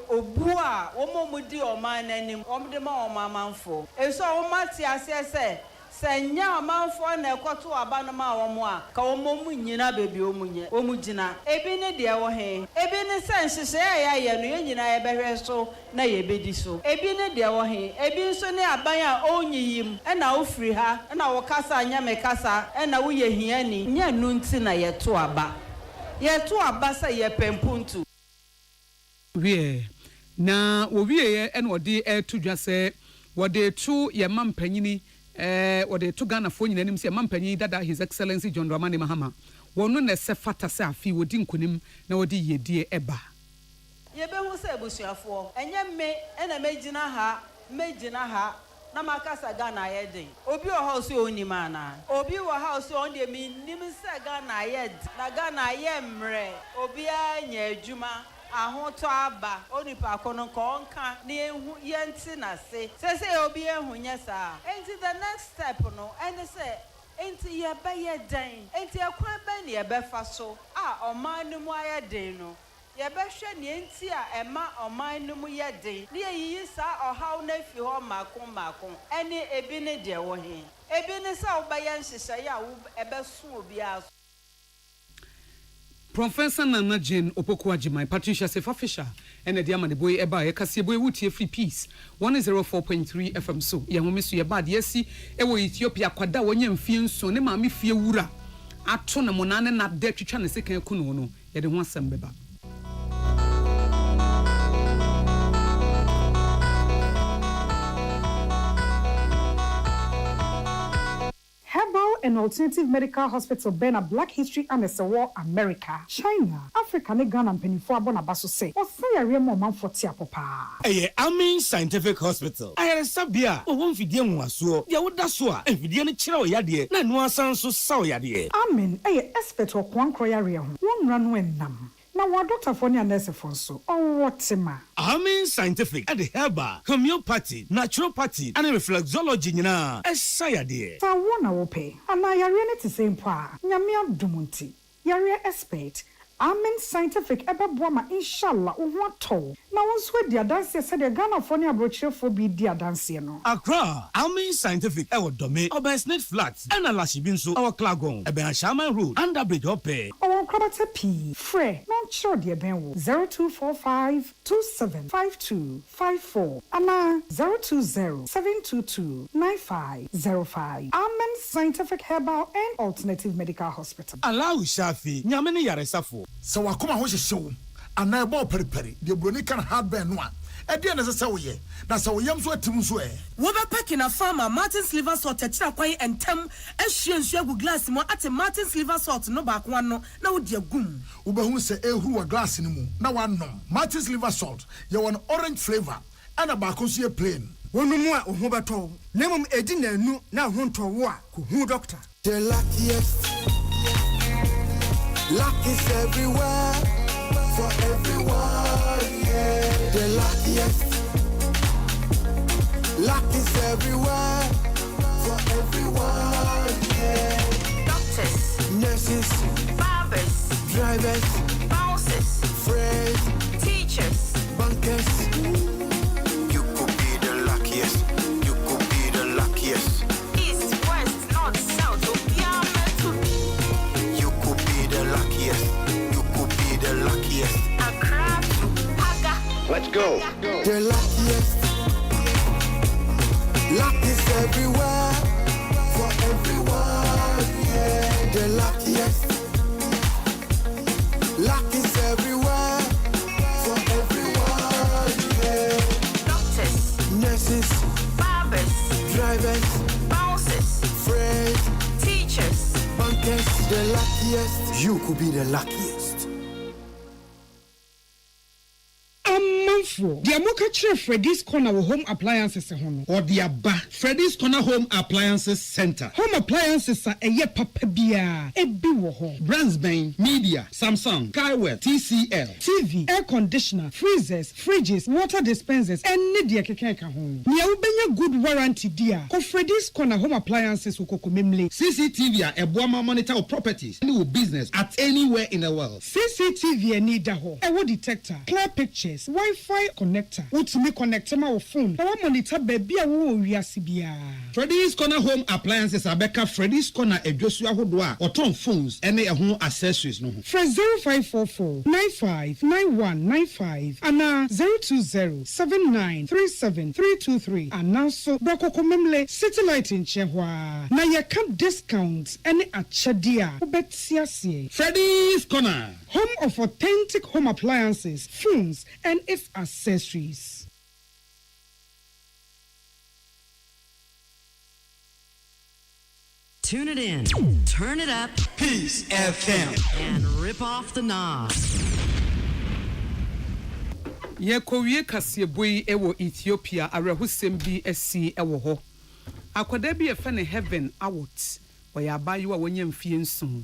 obu a wo momudi oman nanim omde ma omamanfo eso wo mati ase se senya amanfo na ekoto aba no ma wo mo a ka wo mo nyina bebi wo mu gina ebi ne de wo he ebi ne senhyehyɛ ya no nyina ye behwe so na ye bedi so ebi ne de wo he ebi nso ne aban a onyiyim na wo firi ha na wo kasa anya me kasa na wo ye hiani nya nu nti na ye to aba sa ye pempuntu wie na wo wie ye na odi to dwa se wode to ye mampanyini wode to Ghana fo nyina nim se mampanyini dada His Excellency John Dramani Mahama wono na se fata se afi wodi nkonim na wodi yedie eba ye be hu se ebusuafo enye me na megina ha na makasa Ghana yedin obi o house onima na obi wo house on de mi nim se Ghana yed na Ghana ye mre obi anya adwuma ahoto aba onipa kono ko nka na ehu yenti na se obi ehu nya sa enti the next step no and say enti ye ba ye dan enti ekwan ba ne ye be fa so oman no mu aye den no ye be hwe ne enti ema oman no mu ye den ne yi sa ohaw na fi ho makon ene ebi ne de wo he ebi ne sa wo ba ye nhyehyɛ ya wo ebe so obi aso Professor Nana Jane Opoku AGYEMAN Patricia Sefafisha and the Diamond Boy Eba Kasi Boy Wuti Free Peace 104.3 FM so ya homesu ya bad yesi ewo Ethiopia kwada wonye mfie so ne maami fie wura ato na monane na de twetwa ne sekan kunu no ye de ho asem beba Herbal and Alternative Medical Hospital Bena Black History and War America, China, Africa, ne Ghana and Penifo Abonabaso say, or say a real man for Tiapopa. AGYEMAN Scientific Hospital. I had a sabia, or one Fidian was so, Yawudaswa, and Fidian Chiro Yadi, and one sound so sow Yadi. Amen, expert or one croyaria, one run when nam. Now, what Dr. Fonia Nurse Fonso, or what's a man? AGYEMAN Scientific at the herbal, homeopathy, naturopathy, and reflexology, na Sayadi. So, one I will pay, and I are to same pa, Yamia Dumunti, Yaria expert. AGYEMAN Scientific ebe boama inshallah uwato na wonswe dia dance said the Ghana Fonia brochure for be dia dance no Accra AGYEMAN Scientific ewo dome Obersnet Flats and Alashibinso our Klagon ebe Shaman Road under bridge ope our Krabate P Fre non sure dia benwo 0245275254 ana 0207229505 AGYEMAN Scientific Herbal and Alternative Medical Hospital Allow Shafi nyamene yaresafo so wakoma ho hyehyew ana ebo periperi de broni kan hardware no a e de na se wo ye na se wo yam so atim so e wo be packing a farmer Martin's liver salt techira kwai entem ehwie nsu agu glass mo ate Martin's liver salt no ba kwa no na wo de agum wo be hu se ehuru wa glass ni mu na wanom Martin's liver salt ye won orange flavor ana ba ko so ye plain wonu mu a ho beto na mum edi na anu na ho nto wo a ko hu doctor the luckiest luck is everywhere for everyone, yeah. The luckiest. Luck is everywhere for everyone, yeah. Doctors, nurses, barbers, drivers, bouncers, friends, teachers, bankers. You could be the luckiest. You could be the luckiest. East, west, north, south, you could be the luckiest. You could be the luckiest. Accra to Paga. Let's go. The luckiest. Luck is everywhere for everyone. Yeah. The luckiest. Luck is everywhere for everyone. Yeah. Doctors, nurses, barbers, drivers, bouncers, friends, teachers, bankers. The luckiest. You could be the luckiest. Amanfo, the Amoka Chef Freddy's Corner Home Appliances or the Abba Freddy's Corner Home Appliances Center. Home appliances are a ye papa bia, a biwo brands Bain, Media, Samsung, Skywell, TCL, TV, air conditioner, freezers, fridges, water dispensers, and media kekeka home. Nia ubenya good warranty dia. Ko Freddy's Corner Home Appliances ukoko memle. CCTV a Boama monitor of properties and business at anywhere in the world. CCTV need ho. Ewo detector, clear pictures, Wi-Fi Wi-Fi connector. Wotumi connect ma wo phone. Na wa monitor baby a wo wiase bia. Freddy's Corner Home Appliances Abeka Freddy's Corner Edwosu ahodo a oton phones ene ehun accessories no ho. Fresh 0544 959195 ana 0207937323 ana so brokoko memle satellite in chehwa. Na ye can discounts ene achede a obetiasie. Freddy's Corner, home of authentic home appliances, phones and its accessories. Tune it in, turn it up, Peace FM, and rip off the knob. Ye kowie kasieboi ewo Ethiopia arehusem bi esi ewo ho. Akwada bi efe ne Heaven Award. Oya abayo a wonye mfie nson.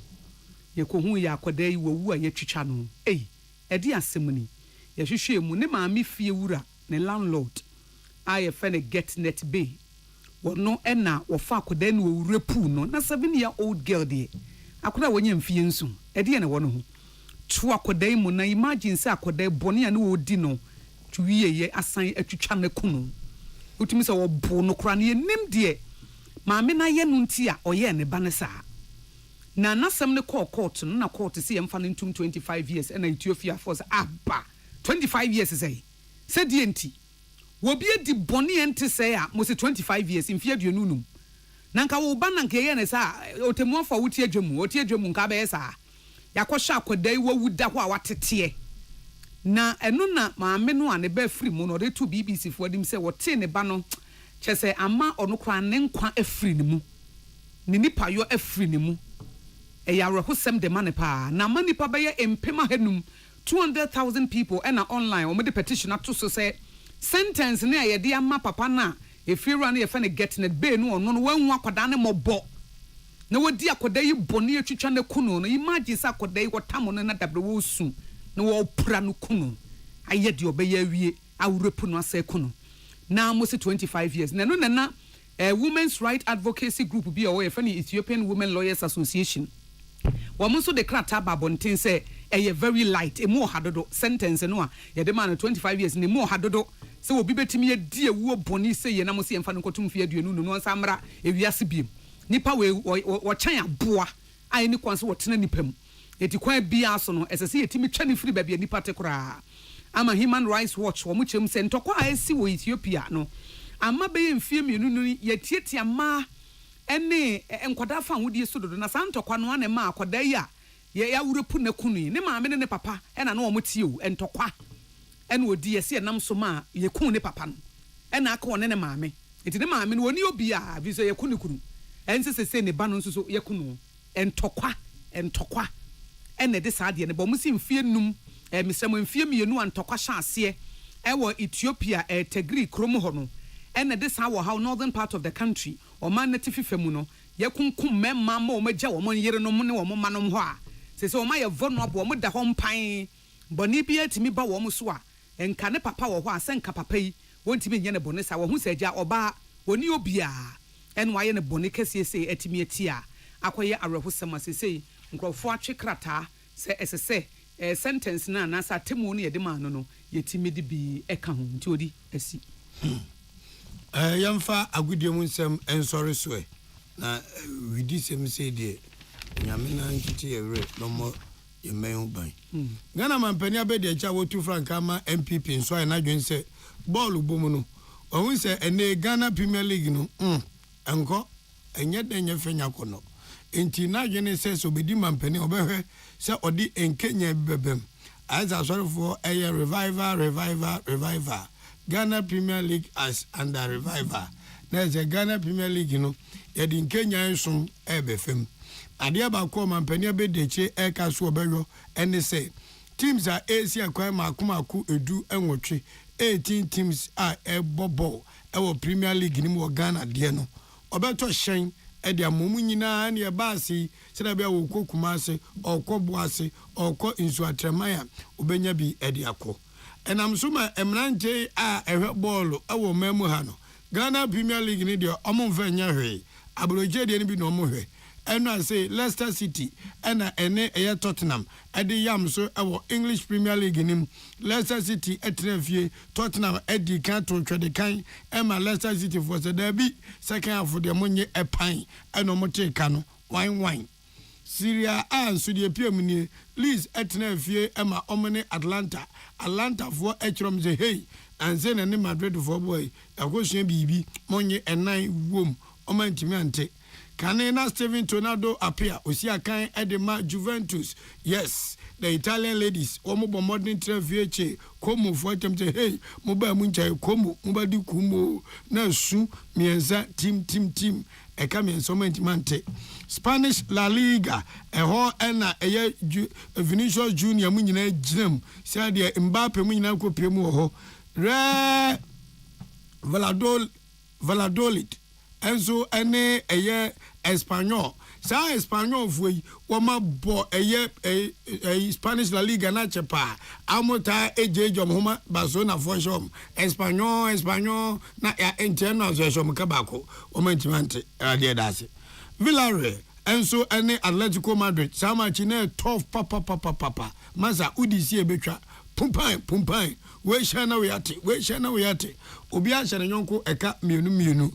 Ye kohu ya akwada yi wowu a ye twitwa no. Edi asemni. Ye hwehwe mu ne maami fie wura ne landlord. Aye fe ne Get Net Bay. Wono ena wofa akwada ni wo repu no na 7-year-old girl de. Akwada wonye mfie nson. Edi ene wono ho. Tu akwada mu na imagine say akwada boni ane wo di no. Tuwiye ye asan atwitwa ne kunu. Utimi se wo bo no kra ne nim de. Maame na ye no nti a oye ne ba ne saa. Na nasem ne court no na court se ye mfa ne ntum 25 years na Ethiopia force aba 25 years say. Se die nti. Wo bi edi boni ente say a mo se 25 years mfie aduonu num. Na nka wo ba na nka ye ne saa otemu afa wuti adwemu nka ba ye saa. Yakosha akodai wo wuda ho a watete. Na eno na maame no ane ba free mu no de to BBC fo dim se wote ne ba no chese ama ono kra ne nkwa afri ne mu. Ne nipa yo afri ne mu. Eya rehosem de mane pa na manipa ba ye empema hanum 200,000 people na online o me de petition ato so say sentence ne ye de ama papa na efira na ye fa ne Get Net Bay no ono no wanhu akoda ne mobo. Na wodi akoda yi boni atwitwa ne kunu no imagine sa akoda yi wotam no na dabre wo su na wo pura no kunu aye de obeya wie awurepu no asa kunu na almost 25 years na no na women's right advocacy group bi o ye Ethiopian Women Lawyers Association wo mo so de krata babonten say eye very light emu hadodo sentence no a ye de man 25 years ne mu hadodo se obi betimi ye die wo boni say ye na mo se emfa no kotum fie aduanu no nsa mra ewiase biem nipa we chan aboa ai ni kwanso wotena nipam eti kwan bia so no esese yetimi twani free ba bia nipa te kora ama Human Rights Watch wo mu chem se ntokwa a esi wo Ethiopia no ama be ye mfie mienu no yetietia ma ene enkwada fa hodie sododo na santokwa no ane ma akwada yi a ye awurepu na kunu ne maame ne papa ena na wo mutie o entokwa ene odi ye se nam so ma ye kun ne papa no ena aka wone ne maame eti ne maame no oni obi a bi so ye kunu kunu ense se ne ba no nso so ye kunu entokwa ene de saade ne bo musi mfie num misemo mfie mienu antokwa hyase ewo Ethiopia Tigray krom ho no ene de sa wo how northern part of the country o man native femu no ye kunkum memma ma o magya wo mon yere no ne wo manom ho a se o ma ye vulnerable mo da ho mpan boni bia timi ba wo mo so a enka ne papa wo ho a senka papa yi wontimi nye ne boni sa wo hu sagya oba oni obia en waye ne boni kesiese atimi atia akoye arehosema sesei nkrofo atwe krata se esese sentence na na sa temu no ye de ma no yetimi de bi eka ho nti odi asi yamfa agudiem nsem ensori so na we di sem say de nyame na nkiti ewre no mo ye mehu ban Ghana mampani abedi acha wotu franka ma MPP nso ai na dwen se ball bomu no ohun se ene Ghana Premier League no enko enye denye fenya kono enti na dwen se so bedi mampani obehwe se odi enkenya bebem as asori for a revival Ghana Premier League as under revival na ze Ghana Premier League no yedi Kenya nsum ebefem ade aba ko mampani abedeche eka so obeyo ene say teams are AC akwan makumaku edu enwotwe 18 teams are ebobo ewo Premier League ni mo Ghana de no obeto hyen ede amomu nyina ne baasi sira bia wo kokumase okoboase oko insu atremaya obenya bi ede akọ enam suma emranje a ehwe ball ewo memu ha no Ghana Premier League ni de omomfa nya hwe abroje de ni bi no omhwe ɛno say Leicester City ɛna ɛne ɛyɛ Tottenham ɛde yam so ɛwɔ English Premier League nim Leicester City ɛtena fie Tottenham ɛdi kan to twɛde kan ɛma Leicester City for sɛ dabi second half de monye ɛpan ɛna mo te ka no wine Syria and Sudia Piamini Leeds ɛtena fie ɛma omne Atlanta for ɛtrom say hey and then any Madrid for boy ɛkɔsua bibi monye ɛnan wom ɔmantimi ante Canena Steven Tornado appear Osia kan edema Juventus. Yes, the Italian ladies omo modern trevieche komo for them say hey moba muncha komo mobadi kumo na su mienza team eka mienso mantimante Spanish La Liga eho ena eye Vinicius Junior mu nyina ginam say de Mbappe mu nyina kopie mu ho re Valladolid enzo ene eye Espanyol sa Espanyol foi woma bo eye Spanish La Liga na chepa amota ejejom homa Barcelona for shom Espanyol na ya internal shom kabako woma ntimante ade dase Villarreal enso ene Atletico Madrid sama chine tough papa maza udisi ebetwa pumpan we shana we ate obi a hyene nyonko eka mienu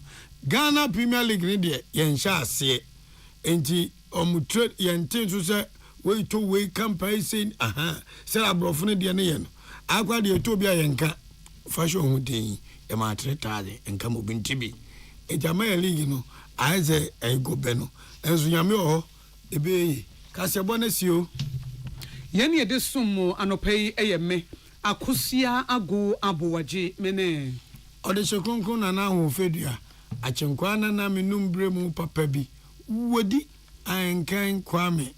Ghana Premier League ni de yensha ase enti omutre yente so se we to we campaign say say abrofo ne de ne ye no akwa de to bia yenka fashion hu den e ma tretade enka mo bintibi e Jamaica League no aize e go be no enso nyame o ebe kasebo na sio yene de sum anopai eyeme akosia ago abowaje mene ode shekonkon na ho fedua achenkwana na menumbre mu papa bi wodi ankan kwame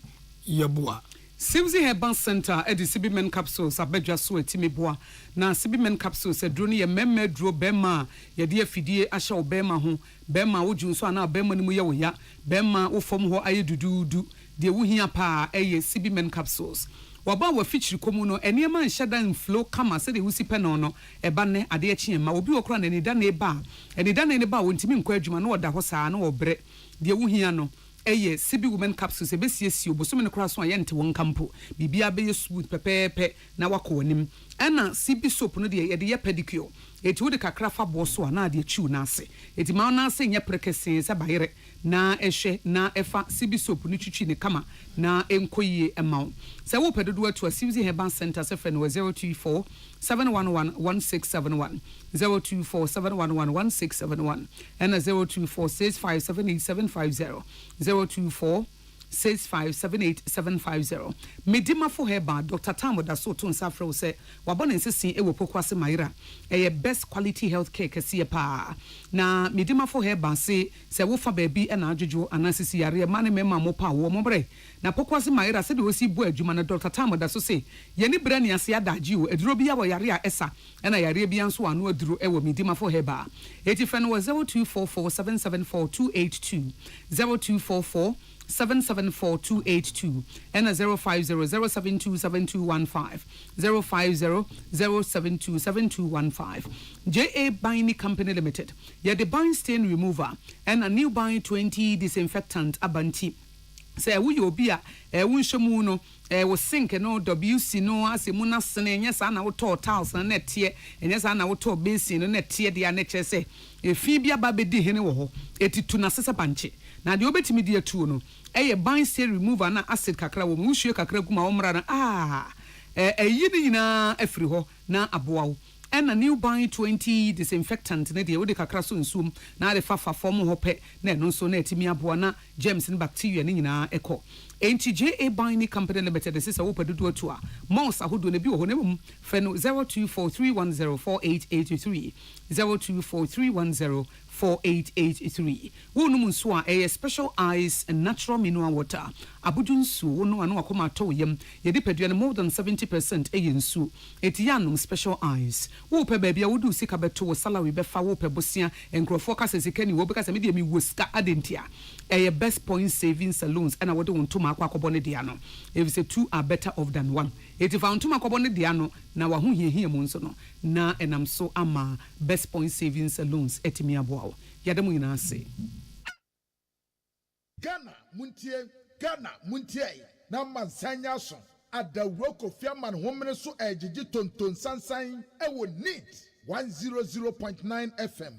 yeboa Sibzi Herbal Center edi Sibi Men Capsules abedwa so etimeboa na Sibi Men Capsules edro ne ye memme dro bema ye de afidie ahye obema ho bema wodwu so ana bema ne mu ye woya bema wo fom ho aye dududu de wo hia pa eye Sibi Men Capsules waba wa feature komu no enema nhada flow kama se de wusi peno no eba ne ade achi ma obi okra na nida na eba enida na ne ba wontimi nkwa adwuma no oda ho saa na obre de wo hia no eye Sibi Women Capsules ebesiesie obosom ne kra so ayente won kampo bibia be smooth pepepe na wakonim ena Sibi soap no de ye de pedicure eti wo de kakra fa bo so na de achiu na ase eti ma na ase nya prekese se bayere na ehwe na efa Sibi soap no twitwi ne kama na enkoyie emaw se wo pedodo atu Sibzi Herbal Center se fe no 024 711 1671 024 711 1671 and 024 6578750 024 6578750 medima for herba Dr. Tamo da so to nsafro se wabone nsesin ewo pokwase mayira best quality health care kese pa na medima for herba se wo fa baabi na adwojo anasisi yare ma ne mema mo pa wo mobre na pokwase mayira se de osi bu adwuma na Dr. Tamo da so se ye ni bra ne ase adaji o eduro bi ya wo yare a esa na yare bi anso anu aduro ewo medima for herba eti fe no 0244774282 0244 774-282 and 050-072-7215 050-072-7215 J.A. Binding Company Limited the bind stain remover and a new bind 20 disinfectant abanti say we obi a wunhwemu no wo sink no WC no asemu na sene nya sa na wo to tiles na netie nya sa na wo to basin no netie dia na kire say efi bia ba bedi hene wo ho etitu na sesa banche na de obetimi de atu no bind stain remover na acid kakra wo mu hwie kakra kuma wo mra na eyi ni nyina afiri ho na aboawo and a new bind 20 disinfectant ne de wo de kakra so nsum na de fafa form ho pe na no so na etimi aboa na germs and bacteria ni nyina ekọ NTJA Binding Company Limited this is a open do to a mouse ahodo ne bi wo ho ne mum fe no 0243104883 0243104883 wonu nso a special eyes and natural mineral water abudun su wonu anu akoma to yem ye de padua more than 70% nsu etiyanum special eyes wo pe ba bia wodu sika beto wo salary be fa wo pe bosia enkrofo ka sesika ni wo be ka se me de mi wo sika adentia best point saving saloons and I would want to mark wakobone diano. If say two are better off than one. If you found to makobone diano, now who here monsono, na and I'm so ama best point saving saloons etimi aboao. Yadamu ina say. Ghana muntie na mansanya so adawro Kofi Aman homene so ejiji tonton sansan ewo NEAT 100.9 FM.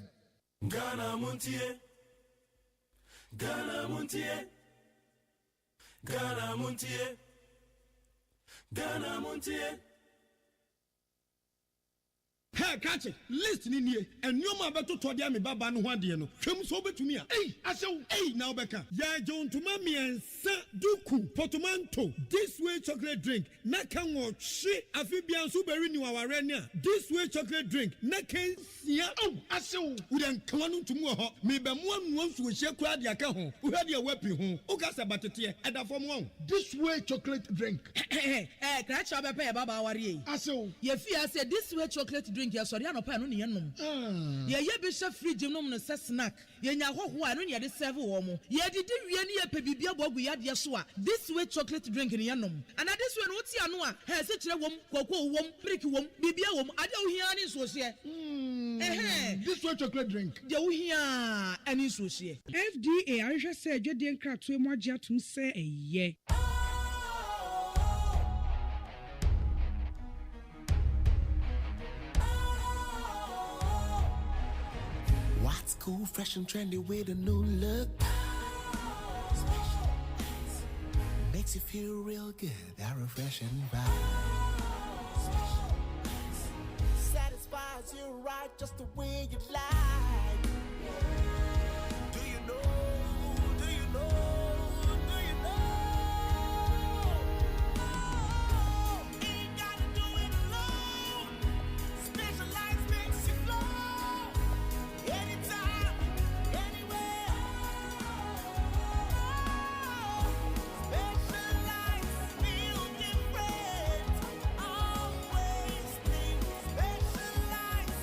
Ghana muntie Ghana muntie Ghana muntie Ghana muntie. Hey, catch it. List ni nie. And you ma beto to dia me baba no ho ade no. Twem so betumi a. Hey, asew. Hey, now beka. Ya John to mami ensa duku portmanteau. This way chocolate drink. Na kan wo hwe afi bia so beri ni waware ni a. This way chocolate drink. Na kan sia. Oh, asew. Wo den kan no ntumu ho. Me be mo anu nsu wo hye kura dia ka ho. Wo hwe dia wapi ho. O ka se batete. Eda fom wo. This way chocolate drink. Kra cha be pe baba aware yi. Asew. Ye fi ase this way chocolate drink ya sorry anopa no ne yenom. Ye be hye fridge nom no se snack. Ye nya hoho a no ne de serve wo mo. Ye didi wie ne ye pe bibia bogu ya de so a. This way chocolate drink ne yenom. Ana this way no ti ano a, he se kire wom, koko wom, milk wom, bibia wom, ade wo hia ne so hye. This way chocolate drink. De wo hia ani so hye. FDA ahwehwe se adwede nkratoe mo agye atum se eye. What's cool, fresh and trendy with a new look? Makes you feel real good, that refreshing vibe. Satisfies you right just the way you like. Do you know? Do you know? Do you know? Ain't gotta do it alone. Specialized makes you flow. Anytime, anywhere. Specialized feel different. Always think specialized.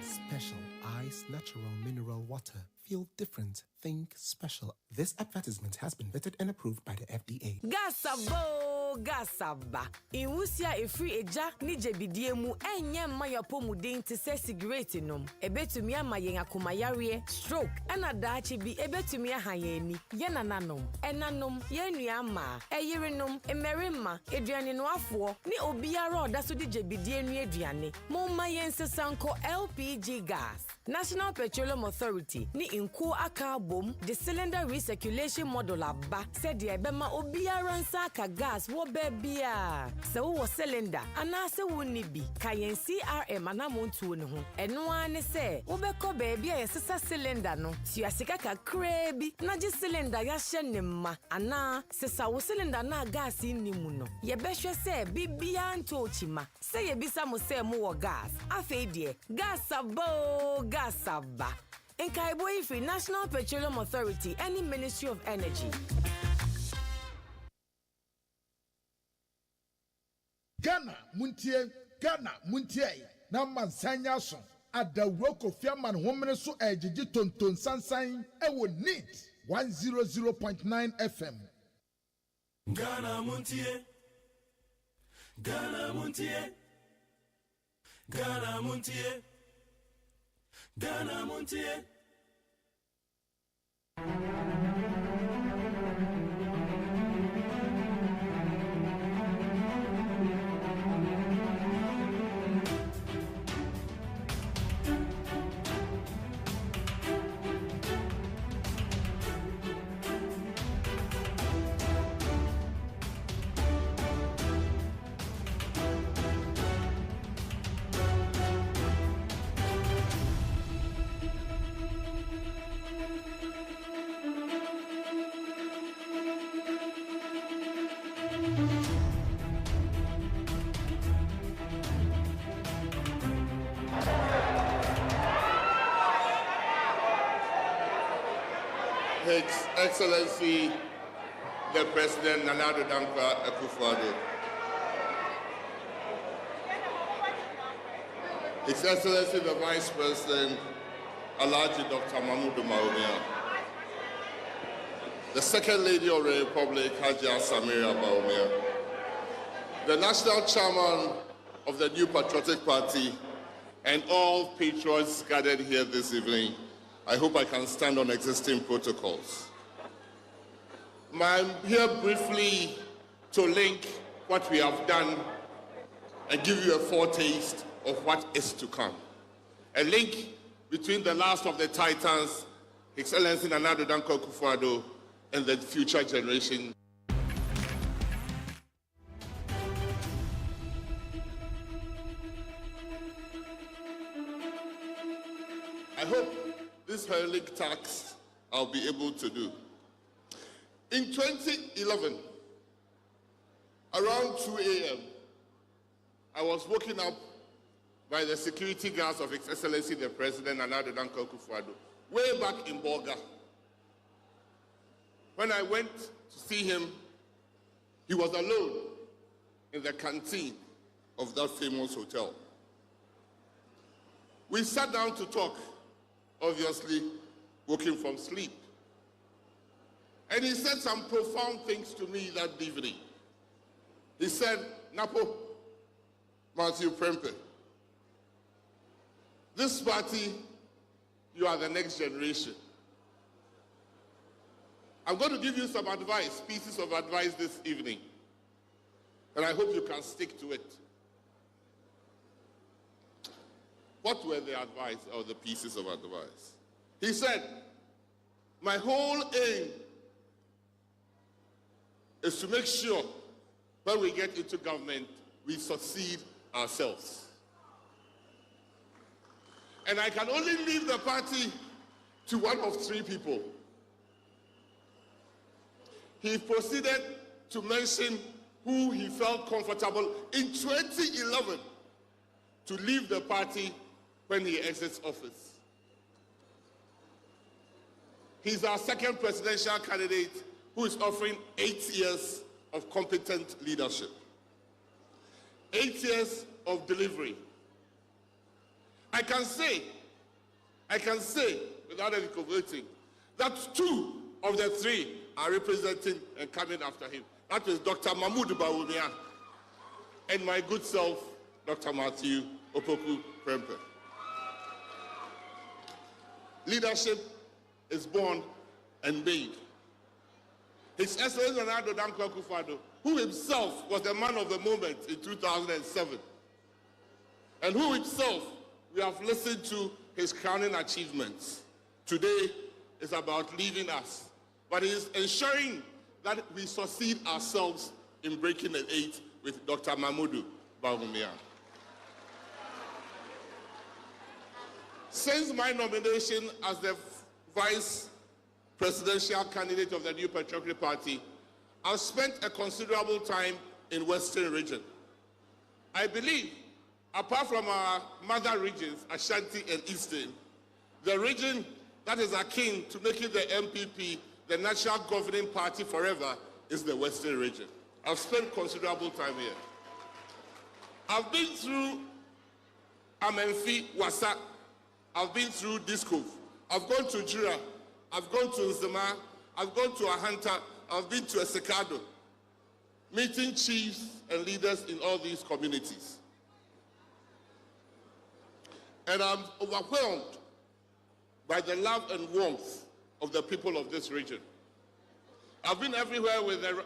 Special ice, natural mineral water. Feel different. Think special. This advertisement has been vetted and approved by the FDA. Gasabo, gasaba. Iwusia efri eja ni jebidie mu enye mayapo mudin te se cigarette nom. Ebetumi ama yen akomayare, stroke, ana daachi bi ebetumi ahayeni. Yenananom, enanom, yenua ma, eyerenom, emerima, eduane no afo, ni obiara oda so di jebidie nu eduane. Momma yensesanko LPG gas. National Petroleum Authority ni inko aka bom the cylinder recirculation model aba said the ebema obiara nsa aka gas wo bebia se wo cylinder ana se wo ni bi kayen CRM anamontuo ne ho eno ane se wo beko bebia yesesa cylinder no ti asika kakra bi na je cylinder ya hye ne ma ana sesa wo cylinder na gas ni mu no ye behwe se bibia nto ochima se ye bisa mo se mo wo gas afei de gas abo gasaba in Kaiboy Free National Petroleum Authority and the Ministry of Energy. Ghana muntie na mansanya so adawro Kofi Aman homene so ejiji tonton sansan ewo NEAT 100.9 FM. Ghana muntie Ghana muntie Ghana muntie Ghana muntie. His Excellency, the President Nana Addo Dankwa Akufo-Addo. His Excellency, the Vice President, Alhaji Dr. Mahmoud Bawumia. The Second Lady of the Republic, Hajia Samira Bawumia. The National Chairman of the New Patriotic Party, and all patrons gathered here this evening. I hope I can stand on existing protocols. I'm here briefly to link what we have done and give you a foretaste of what is to come. A link between the last of the Titans, His Excellency Nana Addo Dankwa Akufo-Addo, and the future generation. I hope this heroic task I'll be able to do. In 2011, around 2 a.m., I was woken up by the security guards of His Excellency the President Nana Addo Dankwa Akufo-Addo, way back in Bolga. When I went to see him, he was alone in the canteen of that famous hotel. We sat down to talk, obviously waking from sleep. And he said some profound things to me that evening. He said, Napo, Matthew Prempe, this party, you are the next generation. I'm going to give you some advice, pieces of advice this evening. And I hope you can stick to it. What were the advice or the pieces of advice? He said, my whole aim is to make sure when we get into government, we succeed ourselves. And I can only leave the party to one of three people. He proceeded to mention who he felt comfortable in 2011 to leave the party when he exits office. He's our second presidential candidate who is offering 8 years of competent leadership, 8 years of delivery. I can say, without any converting, that 2 of the 3 are representing and coming after him. That is Dr. Mahmoud Bawumia and my good self, Dr. Matthew Opoku Prempe. Leadership is born and made. His Excellency Nana Addo Dankwa Akufo-Addo, who himself was the man of the moment in 2007, and who himself we have listened to his crowning achievements. Today is about leaving us, but he is ensuring that we succeed ourselves in breaking the 8 with Dr. Mahmoud Bawumia. Since my nomination as the vice presidential candidate of the New Patriotic Party, I've spent a considerable time in Western region. I believe, apart from our mother regions, Ashanti and Eastern, the region that is akin to making the MPP the national governing party forever is the Western region. I've spent considerable time here. I've been through Amenfi, Wasa. I've been through Diskov. I've gone to Jura. I've gone to Nzema. I've gone to Ahanta. I've been to Esekado, meeting chiefs and leaders in all these communities. And I'm overwhelmed by the love and warmth of the people of this region. I've been everywhere with the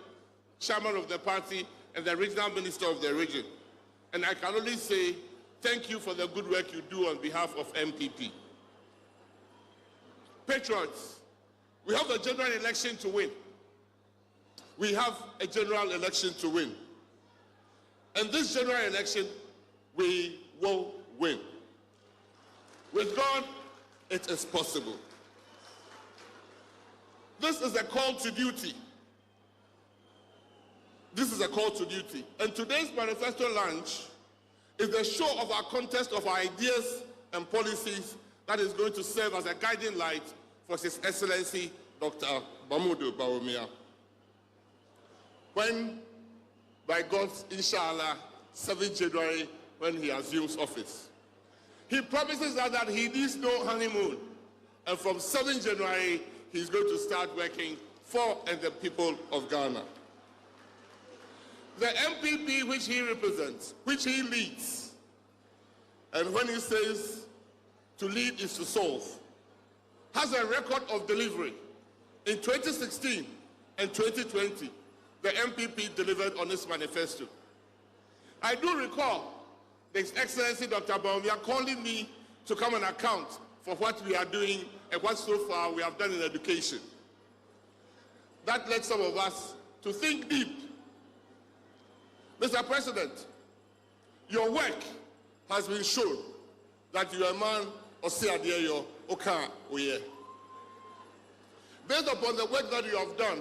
chairman of the party and the regional minister of the region. And I can only say, thank you for the good work you do on behalf of MPP. Patriots, we have a general election to win. We have a general election to win. And this general election, we will win. With God, it is possible. This is a call to duty. This is a call to duty. And today's manifesto launch is the show of our contest of our ideas and policies that is going to serve as a guiding light for His Excellency Dr. Mahmoud Bawumia. When, by God's inshallah, 7th January, when he assumes office, he promises us that he needs no honeymoon. And from 7th January, he's going to start working for and the people of Ghana. The MPP which he represents, which he leads, and when he says to lead is to solve, has a record of delivery. In 2016 and 2020, the MPP delivered on its manifesto. I do recall His Excellency Dr. Bawumia calling me to come and account for what we are doing and what so far we have done in education. That led some of us to think deep. Mr. President, your work has been shown that you are a man OSEI Oka Oye. Based upon the work that you have done,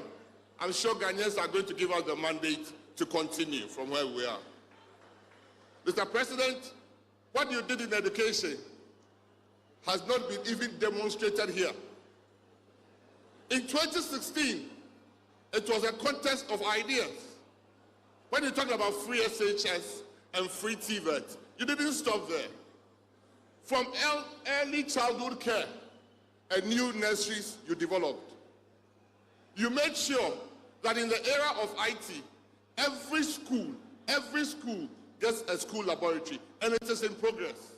I'm sure Ghanaians are going to give us the mandate to continue from where we are. Mr. President, what you did in education has not been even demonstrated here. In 2016, it was a contest of ideas. When you talked about free SHS and free TVET, you didn't stop there. From early childhood care and new nurseries you developed. You made sure that in the era of IT, every school gets a school laboratory, and it is in progress.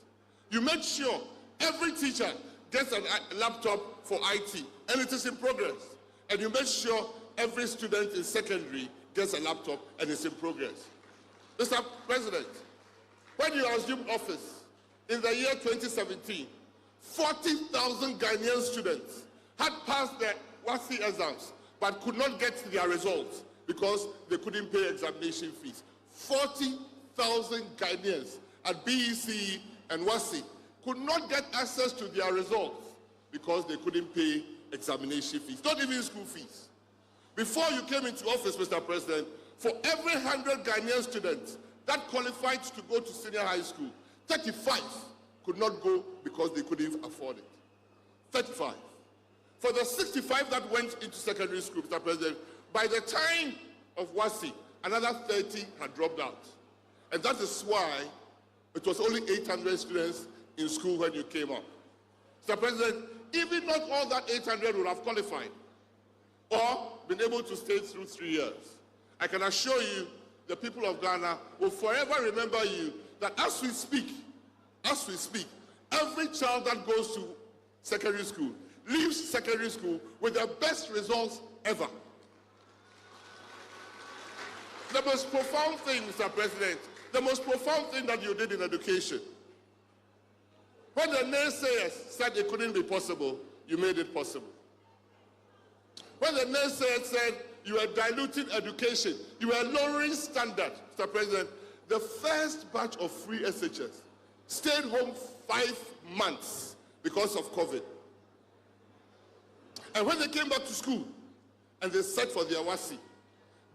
You made sure every teacher gets a laptop for IT, and it is in progress. And you made sure every student in secondary gets a laptop, and it's in progress. Mr. President, when you assumed office in the year 2017, 40,000 Ghanaian students had passed their WASI exams but could not get their results because they couldn't pay examination fees. 40,000 Ghanaians at BEC and WASI could not get access to their results because they couldn't pay examination fees, not even school fees. Before you came into office, Mr. President, for every 100 Ghanaian students that qualified to go to senior high school, 35 could not go because they couldn't afford it. 35. For the 65 that went into secondary school, Mr. President, by the time of WASI, another 30 had dropped out. And that is why it was only 800 students in school when you came up. Mr. President, even not all that 800 would have qualified or been able to stay through 3 years. I can assure you, the people of Ghana will forever remember you that as we speak, every child that goes to secondary school leaves secondary school with the best results ever. The most profound thing, Mr. President, the most profound thing that you did in education, when the naysayers said it couldn't be possible, you made it possible. When the naysayers said you were diluting education, you were lowering standard, Mr. President, the first batch of free SHS stayed home 5 months because of COVID. And when they came back to school and they set for their WASI,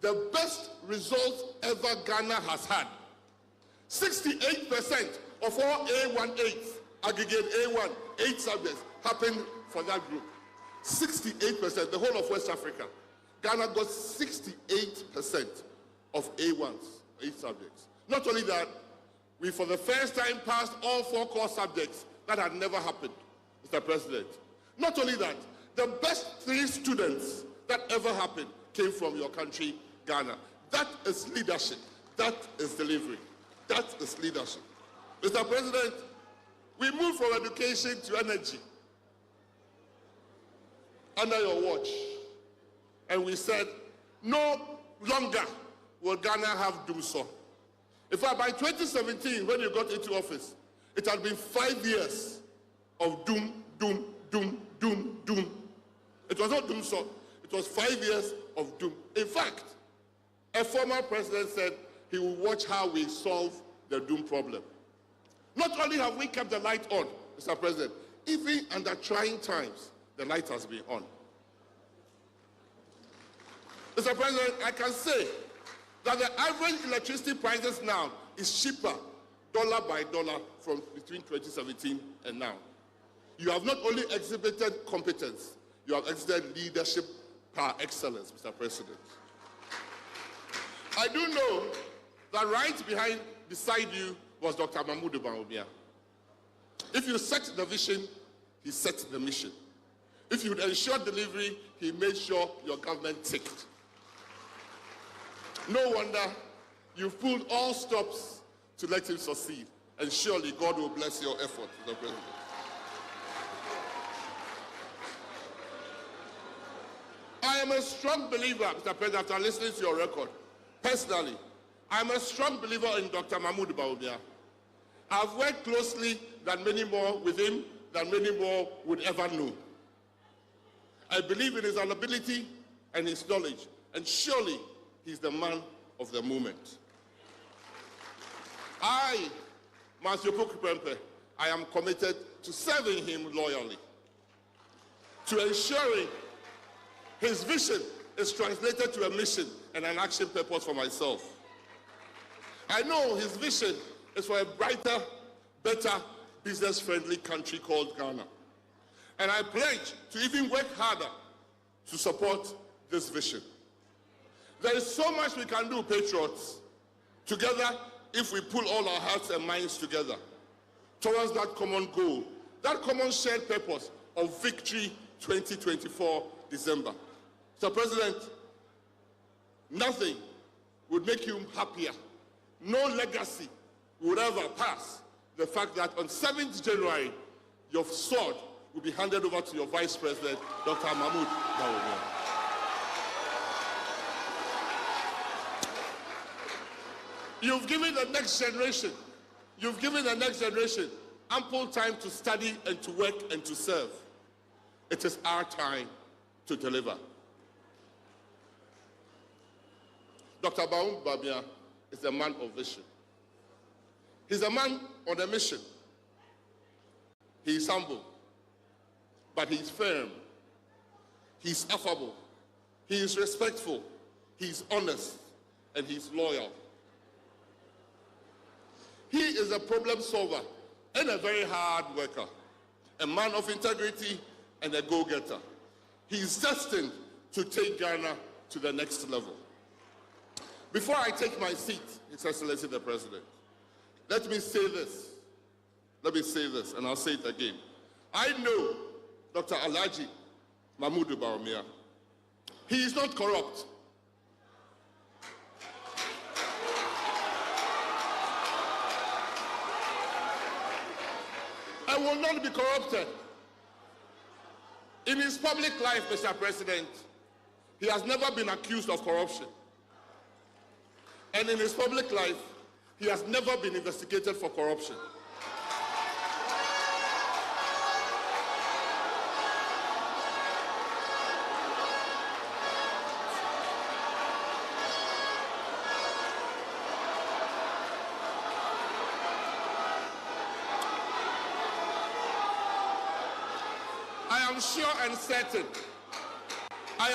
the best results ever Ghana has had. 68% of all A18s, aggregate A1, 8 subjects, happened for that group. 68%, the whole of West Africa. Ghana got 68% of A1s, 8 subjects. Not only that, we for the first time passed all 4 core subjects. That had never happened, Mr. President. Not only that, the best 3 students that ever happened came from your country, Ghana. That is leadership. That is delivery. That is leadership. Mr. President, we moved from education to energy under your watch. And we said, no longer will Ghana have doom so. In fact, by 2017, when you got into office, it had been 5 years of doom. It was not doom so. It was 5 years of doom. In fact, a former president said he will watch how we solve the doom problem. Not only have we kept the light on, Mr. President, even under trying times, the light has been on. Mr. President, I can say that the average electricity prices now is cheaper, dollar by dollar, from between 2017 and now. You have not only exhibited competence, you have exhibited leadership par excellence, Mr. President. I do know that right beside you was Dr. Mahmoud Bawumia. If you set the vision, he set the mission. If you would ensure delivery, he made sure your government ticked. No wonder you've pulled all stops to let him succeed. And surely God will bless your effort, Mr. President. I am a strong believer, Mr. President, after listening to your record. Personally, I'm a strong believer in Dr. Mahmoud Bawumia. I've worked closely with him than many more would ever know. I believe in his ability and his knowledge, and surely he's the man of the moment. I, Matthew Pukupempe, I am committed to serving him loyally, to ensuring his vision is translated to a mission and an action purpose for myself. I know his vision is for a brighter, better, business-friendly country called Ghana. And I pledge to even work harder to support this vision. There is so much we can do, patriots, together if we pull all our hearts and minds together towards that common goal, that common shared purpose of victory 2024 December. So, President, nothing would make you happier. No legacy would ever pass the fact that on 7th January, your sword will be handed over to your Vice President, Dr. Mahmoud Bawumia. You've given the next generation ample time to study and to work and to serve. It is our time to deliver. Dr. Bawumia is a man of vision. He's a man on a mission. He is humble, but he's firm. He's affable. He is respectful. He's honest, and he's loyal. He is a problem solver and a very hard worker, a man of integrity and a go-getter. He's destined to take Ghana to the next level. Before I take my seat, His Excellency the President, let me say this, and I'll say it again. I know Dr. Alhaji Mahmoud Bawumia. He is not corrupt. I will not be corrupted. In his public life, Mr. President, he has never been accused of corruption. And in his public life, he has never been investigated for corruption. I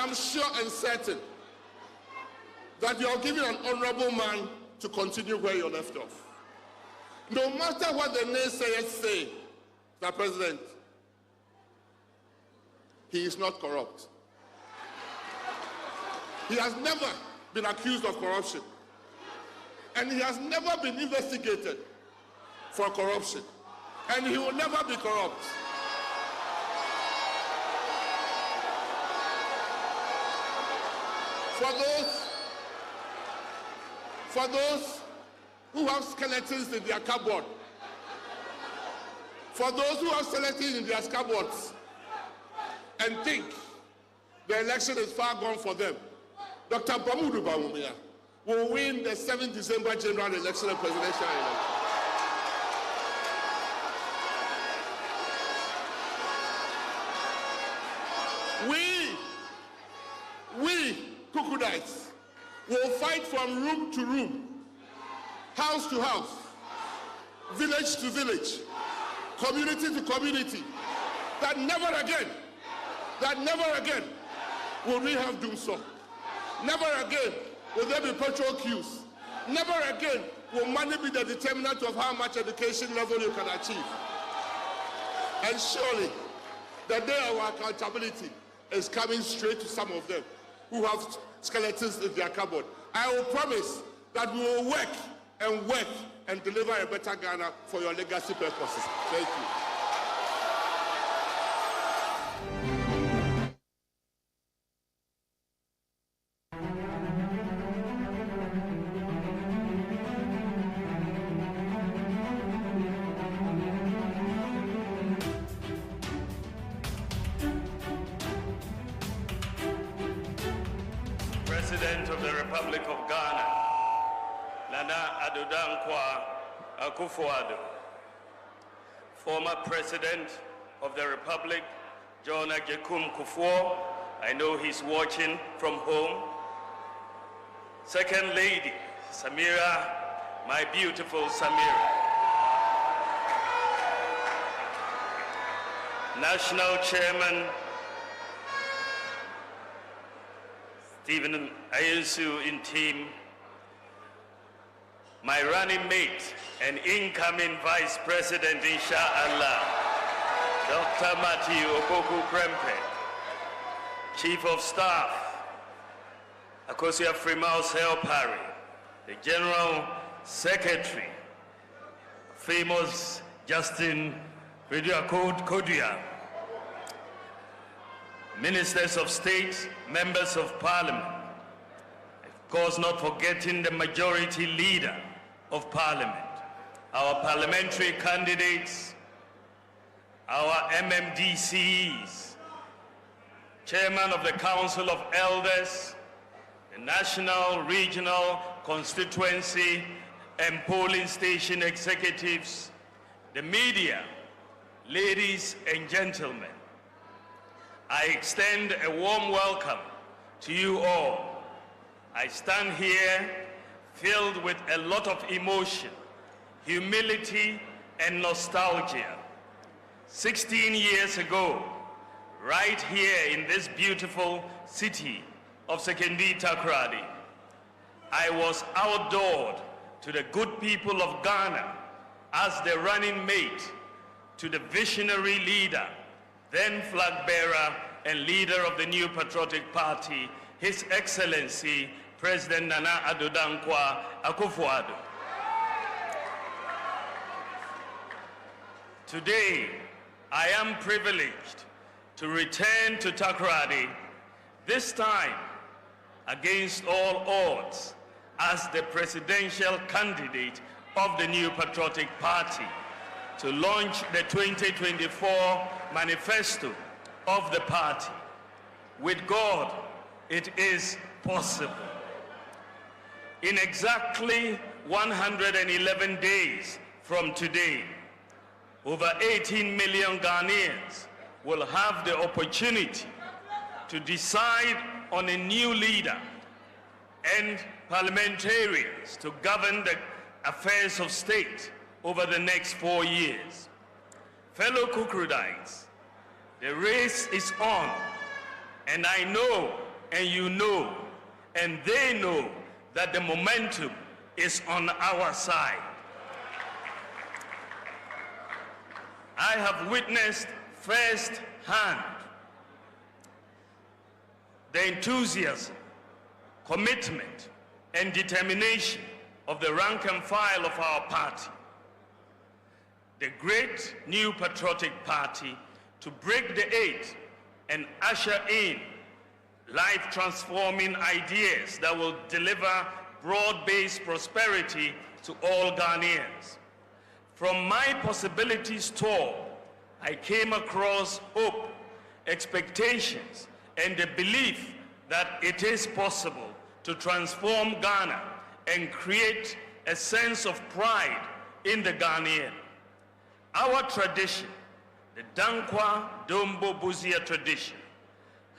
am sure and certain that you are giving an honorable man to continue where you left off. No matter what the naysayers say, Mr. President, he is not corrupt. He has never been accused of corruption. And he has never been investigated for corruption. And he will never be corrupt. For those who have skeletons in their cupboard, and think the election is far gone for them, Dr. Mahmoud Bawumia will win the 7th December general election and presidential election. We Kukudites will fight from room to room, house to house, village to village, community to community, that never again will we have doom so. Never again will there be petrol queues. Never again will money be the determinant of how much education level you can achieve. And surely the day of our accountability is coming straight to some of them who have skeletons in their cupboard. I will promise that we will work and deliver a better Ghana for your legacy purposes. Thank you. Nana Addo Dankwa Akufo-Addo, former President of the Republic, John Agyekum Kufuor. I know he's watching from home. Second Lady, Samira, my beautiful Samira. National Chairman, Stephen Ayensu in team, my running mate and incoming Vice President, inshallah, Dr. Matthew Opoku Krempe, Chief of Staff, Akosia Frimaus Parry, the General Secretary, famous Justin Kodia, Ministers of State, Members of Parliament, of course not forgetting the Majority Leader of Parliament, our parliamentary candidates, our MMDCs, Chairman of the Council of Elders, the National, Regional, Constituency, and Polling Station Executives, the media, ladies and gentlemen, I extend a warm welcome to you all. I stand here filled with a lot of emotion, humility, and nostalgia. 16 years ago, right here in this beautiful city of Sekondi Takoradi, I was outdoored to the good people of Ghana as the running mate to the visionary leader, then flag bearer and leader of the New Patriotic Party, His Excellency President Nana Addo Dankwa Akufo-Addo. Today, I am privileged to return to Takoradi, this time against all odds, as the presidential candidate of the New Patriotic Party to launch the 2024 Manifesto of the party. With God, it is possible. In exactly 111 days from today, over 18 million Ghanaians will have the opportunity to decide on a new leader and parliamentarians to govern the affairs of state over the next 4 years. Fellow Kukrudites, the race is on, and I know, and you know, and they know that the momentum is on our side. I have witnessed firsthand the enthusiasm, commitment, and determination of the rank and file of our party, the great New Patriotic Party, to break the eight and usher in life-transforming ideas that will deliver broad-based prosperity to all Ghanaians. From my possibilities tour, I came across hope, expectations, and the belief that it is possible to transform Ghana and create a sense of pride in the Ghanaian. Our tradition, the Dankwa Dombo Buzia tradition,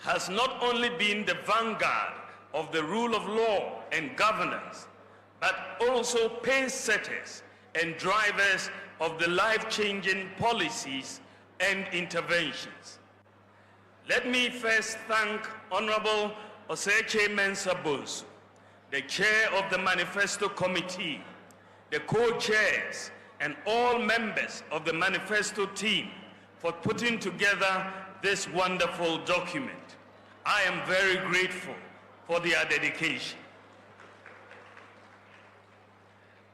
has not only been the vanguard of the rule of law and governance, but also pace setters and drivers of the life-changing policies and interventions. Let me first thank Honorable OSEI Mensah Bonsu, the chair of the Manifesto Committee, the co-chairs, and all members of the Manifesto team for putting together this wonderful document. I am very grateful for their dedication.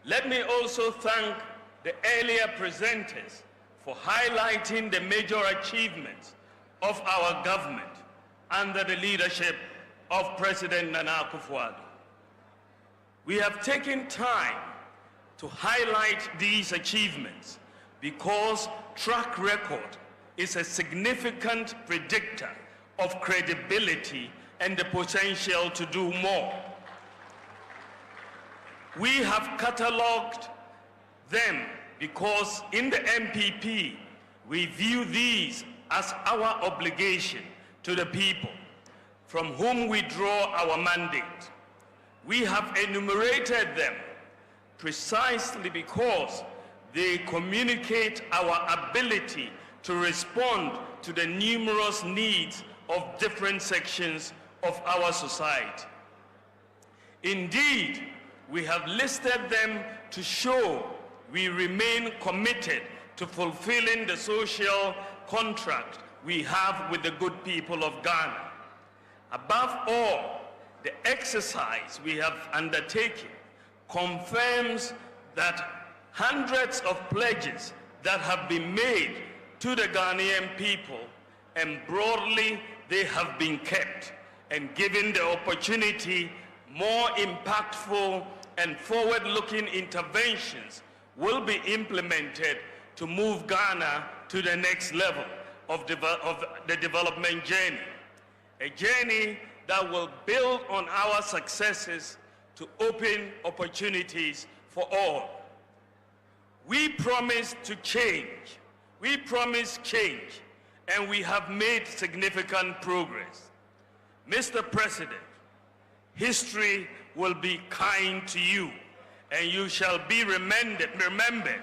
Let me also thank the earlier presenters for highlighting the major achievements of our government under the leadership of President Nana Akufo-Addo. We have taken time to highlight these achievements because track record is a significant predictor of credibility and the potential to do more. We have catalogued them because in the MPP, we view these as our obligation to the people from whom we draw our mandate. We have enumerated them precisely because they communicate our ability to respond to the numerous needs of different sections of our society. Indeed, we have listed them to show we remain committed to fulfilling the social contract we have with the good people of Ghana. Above all, the exercise we have undertaken confirms that hundreds of pledges that have been made to the Ghanaian people, and broadly they have been kept, and given the opportunity, more impactful and forward-looking interventions will be implemented to move Ghana to the next level of the development journey, a journey that will build on our successes to open opportunities for all. We promise to change. We promise change, and we have made significant progress. Mr. President, history will be kind to you, and you shall be remembered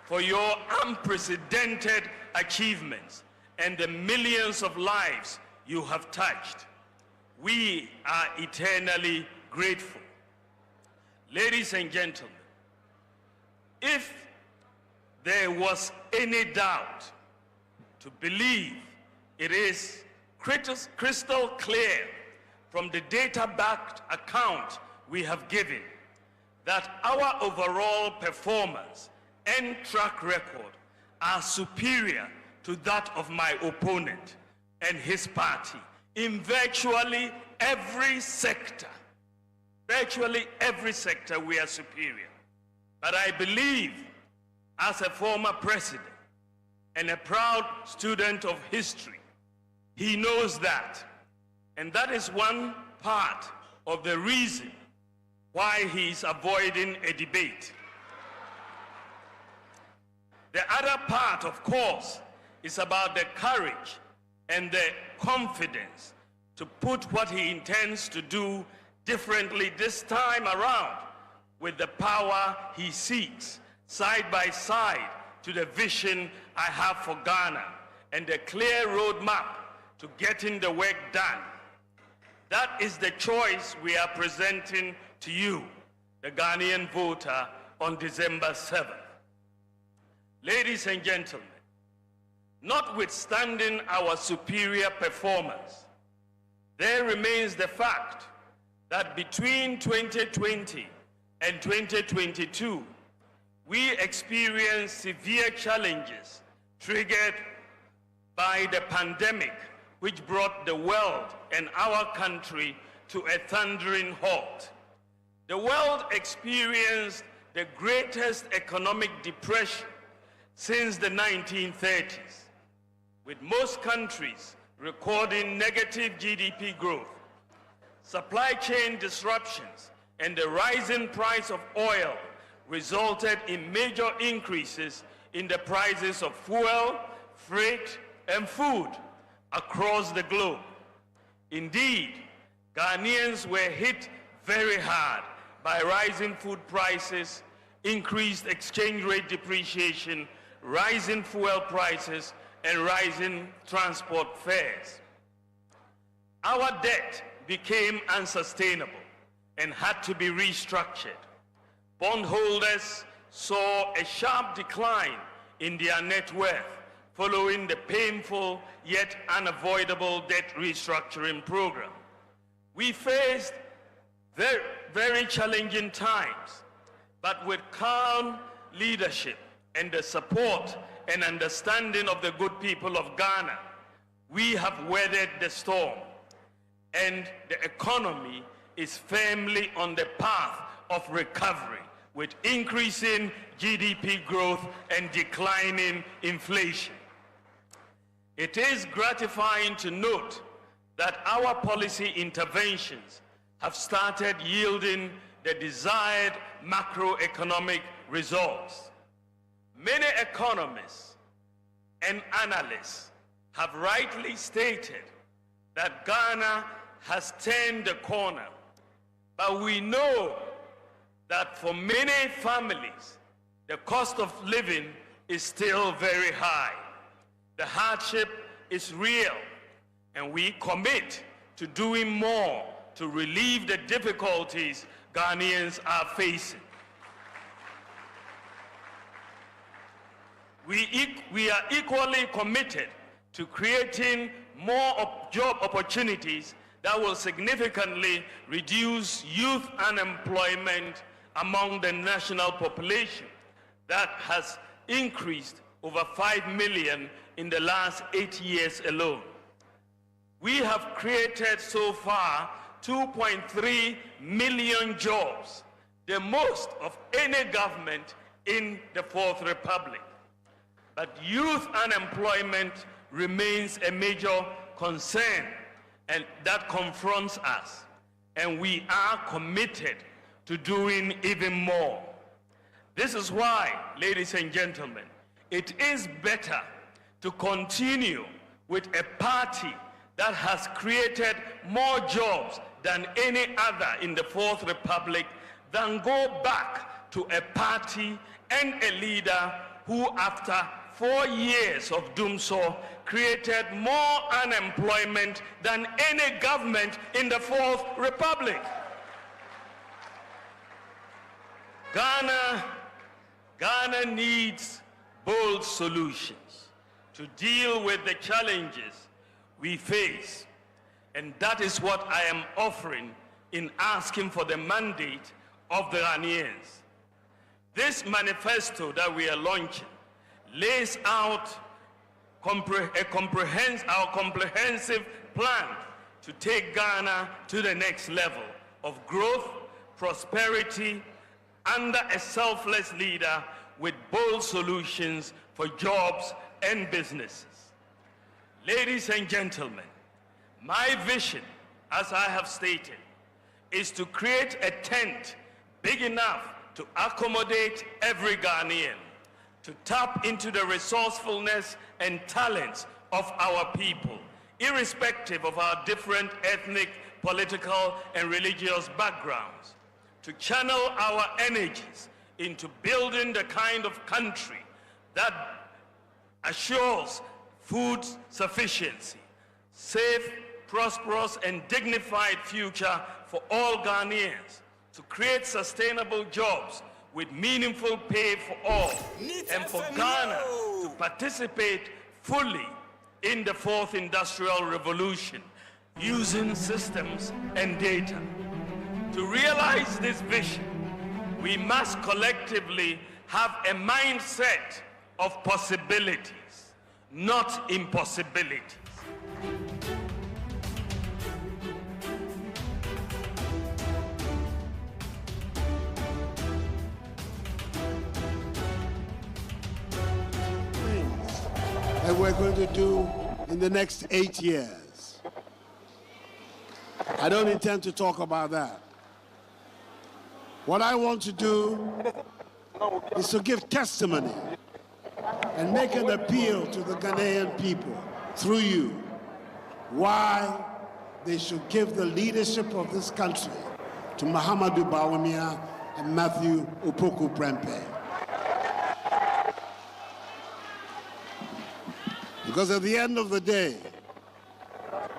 for your unprecedented achievements and the millions of lives you have touched. We are eternally grateful. Ladies and gentlemen, if there was any doubt, to believe it is crystal clear from the data-backed account we have given that our overall performance and track record are superior to that of my opponent and his party in virtually every sector. Virtually every sector we are superior. But I believe, as a former president and a proud student of history, he knows that. And that is one part of the reason why he is avoiding a debate. The other part, of course, is about the courage and the confidence to put what he intends to do differently this time around with the power he seeks, side by side to the vision I have for Ghana and the clear roadmap to getting the work done. That is the choice we are presenting to you, the Ghanaian voter, on December 7th. Ladies and gentlemen, notwithstanding our superior performance, there remains the fact that between 2020 and 2022, we experienced severe challenges triggered by the pandemic, which brought the world and our country to a thundering halt. The world experienced the greatest economic depression since the 1930s, with most countries recording negative GDP growth. Supply chain disruptions and the rising price of oil resulted in major increases in the prices of fuel, freight, and food across the globe. Indeed, Ghanaians were hit very hard by rising food prices, increased exchange rate depreciation, rising fuel prices, and rising transport fares. Our debt became unsustainable and had to be restructured. Bondholders saw a sharp decline in their net worth following the painful yet unavoidable debt restructuring program. We faced very challenging times, but with calm leadership and the support and understanding of the good people of Ghana, we have weathered the storm, and the economy is firmly on the path of recovery with increasing GDP growth and declining inflation. It is gratifying to note that our policy interventions have started yielding the desired macroeconomic results. Many economists and analysts have rightly stated that Ghana has turned the corner, but we know that for many families, the cost of living is still very high. The hardship is real, and we commit to doing more to relieve the difficulties Ghanaians are facing. We are equally committed to creating more job opportunities that will significantly reduce youth unemployment among the national population that has increased over 5 million in the last 8 years alone. We have created so far 2.3 million jobs, the most of any government in the Fourth Republic. But youth unemployment remains a major concern and that confronts us, and we are committed to doing even more. This is why, ladies and gentlemen, it is better to continue with a party that has created more jobs than any other in the Fourth Republic than go back to a party and a leader who, after 4 years of doom so, created more unemployment than any government in the Fourth Republic. Ghana needs bold solutions to deal with the challenges we face, and that is what I am offering in asking for the mandate of the Ghanaians. This manifesto that we are launching lays out our comprehensive plan to take Ghana to the next level of growth, prosperity, under a selfless leader with bold solutions for jobs and businesses. Ladies and gentlemen, my vision, as I have stated, is to create a tent big enough to accommodate every Ghanaian, to tap into the resourcefulness and talents of our people, irrespective of our different ethnic, political, and religious backgrounds, to channel our energies into building the kind of country that assures food sufficiency, safe, prosperous, and dignified future for all Ghanaians, to create sustainable jobs with meaningful pay for all, and for Ghana to participate fully in the fourth industrial revolution using systems and data. To realize this vision, we must collectively have a mindset of possibilities, not impossibilities. That we're going to do in the next 8 years. I don't intend to talk about that. What I want to do is to give testimony and make an appeal to the Ghanaian people through you why they should give the leadership of this country to Mahamadou Bawumia and Matthew Opoku Prempeh. Because at the end of the day,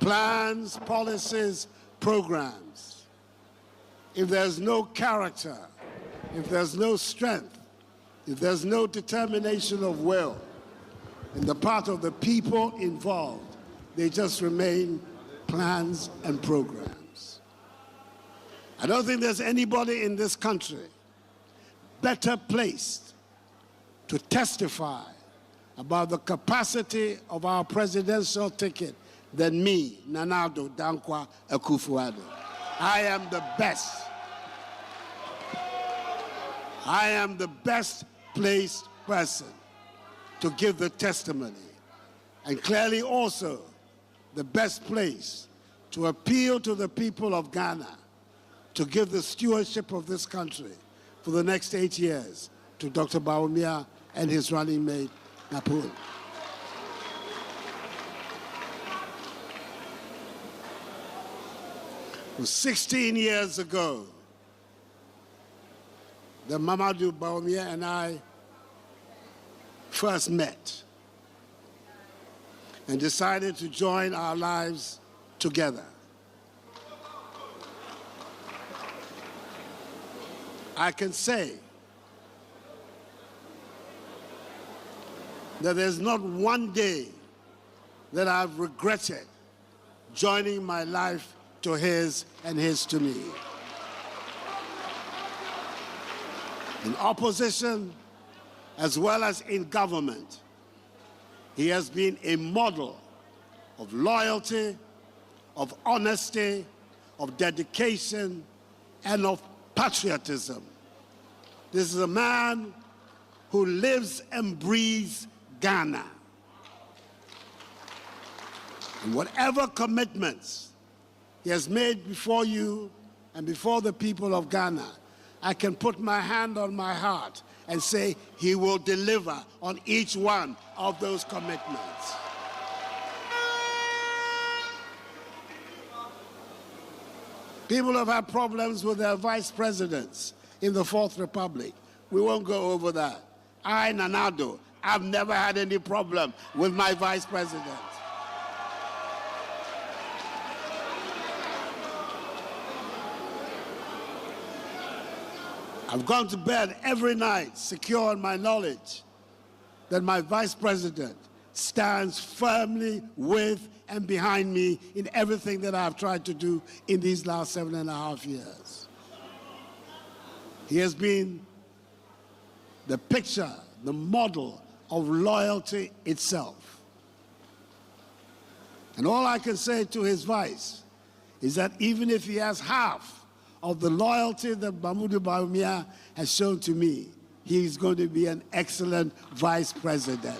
plans, policies, programs, if there's no character, if there's no strength, if there's no determination of will in the part of the people involved, they just remain plans and programs. I don't think there's anybody in this country better placed to testify about the capacity of our presidential ticket than me, Nana Addo Dankwa Akufo-Addo. I am the best. I am the best placed person to give the testimony, and clearly also the best place to appeal to the people of Ghana to give the stewardship of this country for the next 8 years to Dr. Bawumia and his running mate, Napul. It was 16 years ago that Mamadou Bawumia and I first met and decided to join our lives together. I can say that there's not one day that I've regretted joining my life to his and his to me. In opposition as well as in government, he has been a model of loyalty, of honesty, of dedication, and of patriotism. This is a man who lives and breathes Ghana. And whatever commitments he has made before you and before the people of Ghana, I can put my hand on my heart and say he will deliver on each one of those commitments. People have had problems with their vice presidents in the Fourth Republic. We won't go over that. I, Nanado, I've never had any problem with my vice president. I've gone to bed every night secure in my knowledge that my vice president stands firmly with and behind me in everything that I've tried to do in these last 7.5 years. He has been the picture, the model of loyalty itself. And all I can say to his vice is that even if he has half of the loyalty that Mamadou Bawumia has shown to me, he's going to be an excellent vice president.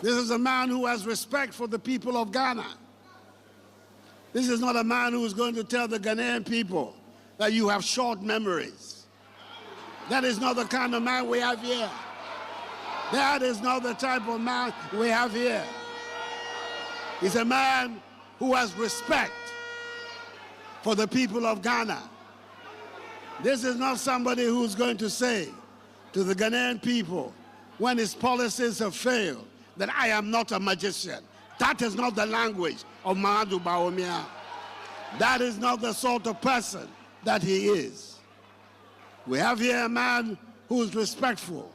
This is a man who has respect for the people of Ghana. This is not a man who is going to tell the Ghanaian people that you have short memories. That is not the kind of man we have here. That is not the type of man we have here. He's a man who has respect for the people of Ghana. This is not somebody who's going to say to the Ghanaian people when his policies have failed that I am not a magician. That is not the language of Mamadou Bawumia. That is not the sort of person that he is. We have here a man who is respectful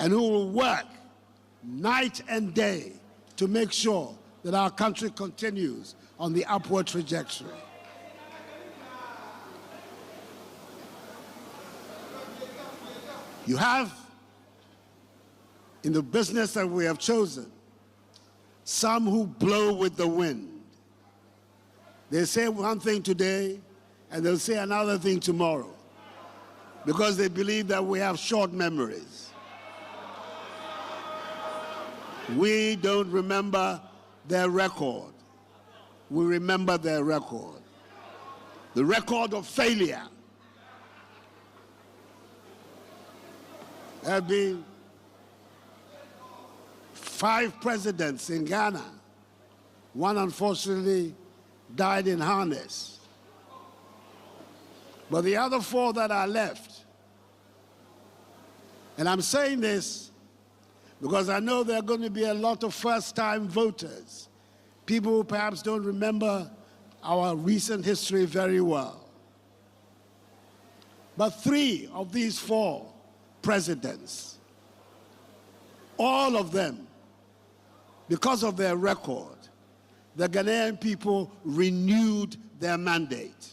and who will work night and day to make sure that our country continues on the upward trajectory. You have, in the business that we have chosen, some who blow with the wind. They say one thing today and they'll say another thing tomorrow because they believe that we have short memories. We don't remember their record. We remember their record. The record of failure. There have been 5 presidents in Ghana. One, unfortunately, died in harness. But the other 4 that are left, and I'm saying this because I know there are going to be a lot of first-time voters, people who perhaps don't remember our recent history very well. But 3 of these 4 presidents, all of them, because of their record, the Ghanaian people renewed their mandate.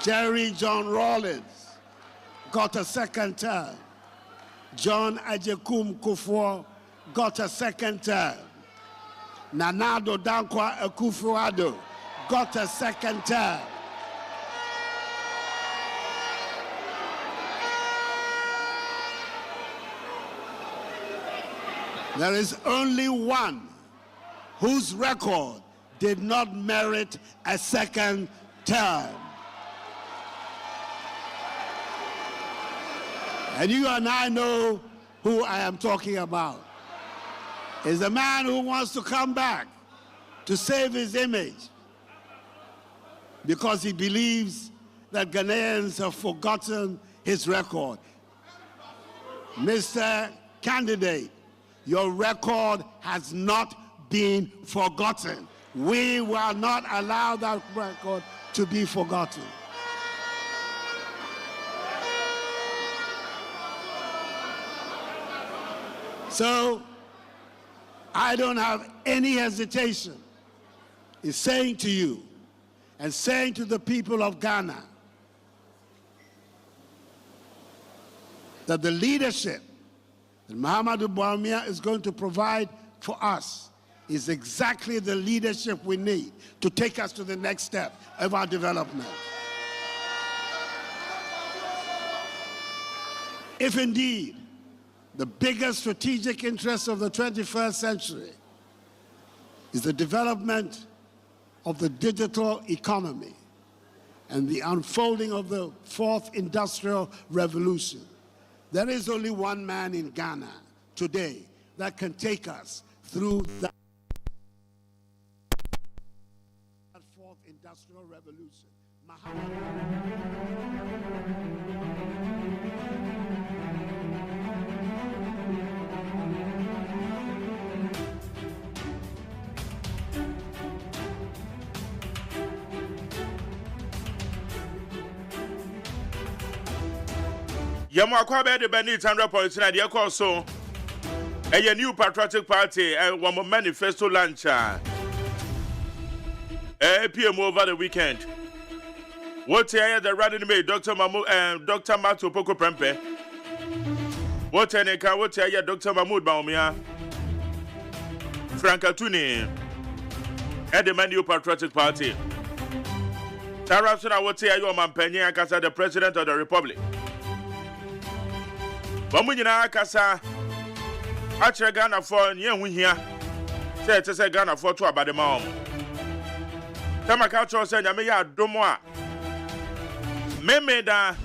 Jerry John Rawlings got a second term. John Agyekum Kufuor got a second term. Nanado Dankwa Akufo-Addo got a second term. There is only one whose record did not merit a second term. And you and I know who I am talking about. Is a man who wants to come back to save his image because he believes that Ghanaians have forgotten his record. Mr. Candidate, your record has not been forgotten. We will not allow that record to be forgotten. So, I don't have any hesitation in saying to you and saying to the people of Ghana that the leadership that Muhammadu Buhari is going to provide for us is exactly the leadership we need to take us to the next step of our development. If indeed the biggest strategic interest of the 21st century is the development of the digital economy and the unfolding of the fourth industrial revolution, there is only one man in Ghana today that can take us through that fourth industrial revolution. Yamo akwabe de Benit 100.9 de call so a new patriotic party and one manifesto launcher. PM over the weekend. What here the running mate Dr. Mahmoud and Dr. Mato Poko Prempe. What here Dr. Mahmoud Baumia Frank Atuni at the new patriotic party. Tarapsona what here you man Penny Kasa the President of the Republic. Bamunyina kasa achre Ghana for nye hu hia say Ghana for to abadema om tamaka cho say nyame ya domo a memeda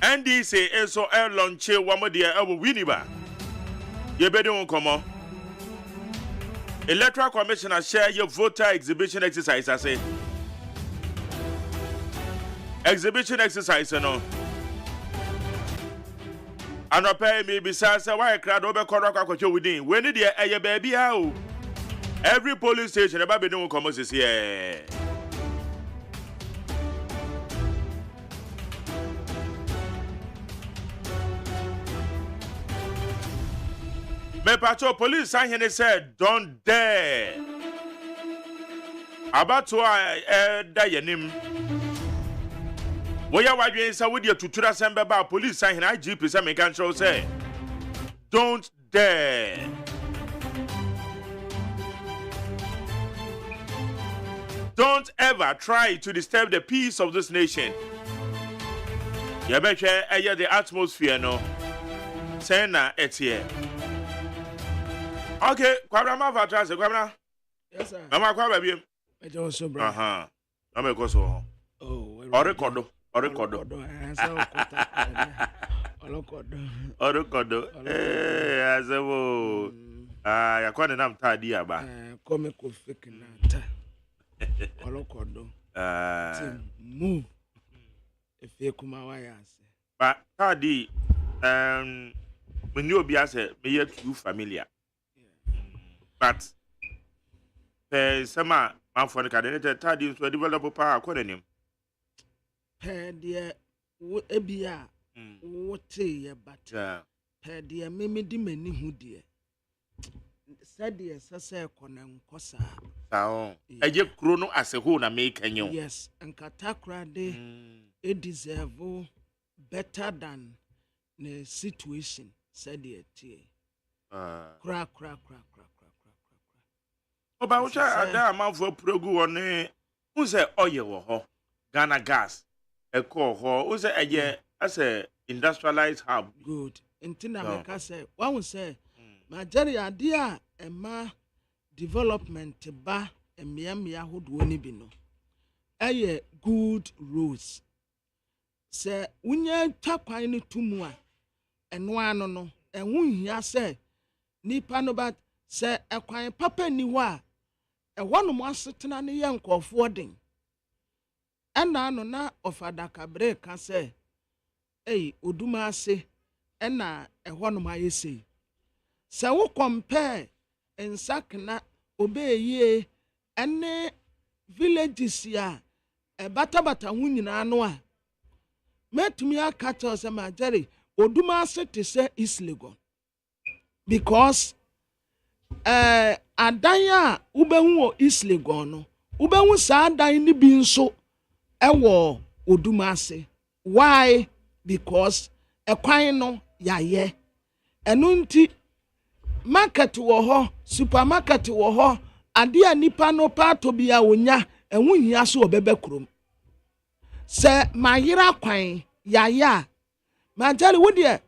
NDC eso launch wamode e wo winiba ye bedi won komo Electoral Commissioner share your voter exhibition exercise ase exhibition exercise no Anope me bisasa why crowd over kwakwacho within. When did the baby how? Every police station about be no come is here. Me patrol police sign here said don't dare. About to die yanim. Why are you saying with your tutura sembe ba police sign IGP say me can show say don't dare. Don't ever try to disturb the peace of this nation. You better hear the atmosphere no. Say na etie. Okay, kwabra va trans kwabra. Yes sir. Mama kwabra bi. Me also bro. Aha. Na me ko so. Oh, Orekodo. Orekodo. Azebo. Yakwane nam tadi aba. Come ko fake na ta. Orekodo. Move. If you come away ase. But tadi when you be ase me too familiar. But sama man for the candidate tadi so develop power ko denim. Pedia ebia wote ye but pedia memedi mani hu de said ye sese kona nkosa eje kro no aseho na make enyo yes enkatakra de e deserve better than the situation said ye tie kra oba wo cha ada amanfo progu woni hu se oye wo ho Ghana gas eko ho wo say eje as a industrialized hub good intina make say one say Majari adia ema development ba emiamia hodoɔ ne bi no. Ɛyɛ good roads. Sɛ wonya twa kwan ne tumu a ɛno ano no ɛho hia sɛ nipa no ba sɛ ɛkwan papa ni hɔ a ɛwɔ no mo asetena ne yɛ nkɔfoɔ den. Ɛna ano na ɔfadakabre ka sɛ oduma ase ɛna ɛhɔ no mo ayɛ sei. Sɛ wo compare nsakna obeye ɛne villages ya ɛbatabata ho nyinaa no a metumi aka kyerɛ sɛ Majari oduma ase te sɛ East Legon because adan a wobɛhu wɔ East Legon no wobɛhu saa adan ne bi nso ɛwɔ oduma ase. Why? Because ɛkwan no yɛayɛ ɛno nti market wɔ hɔ, supermarket wɔ hɔ, ade a nipa no paato bi a wonya ɛho hia so obɛbɛ kurom. Sɛ mayera kwan yaya Majari wo de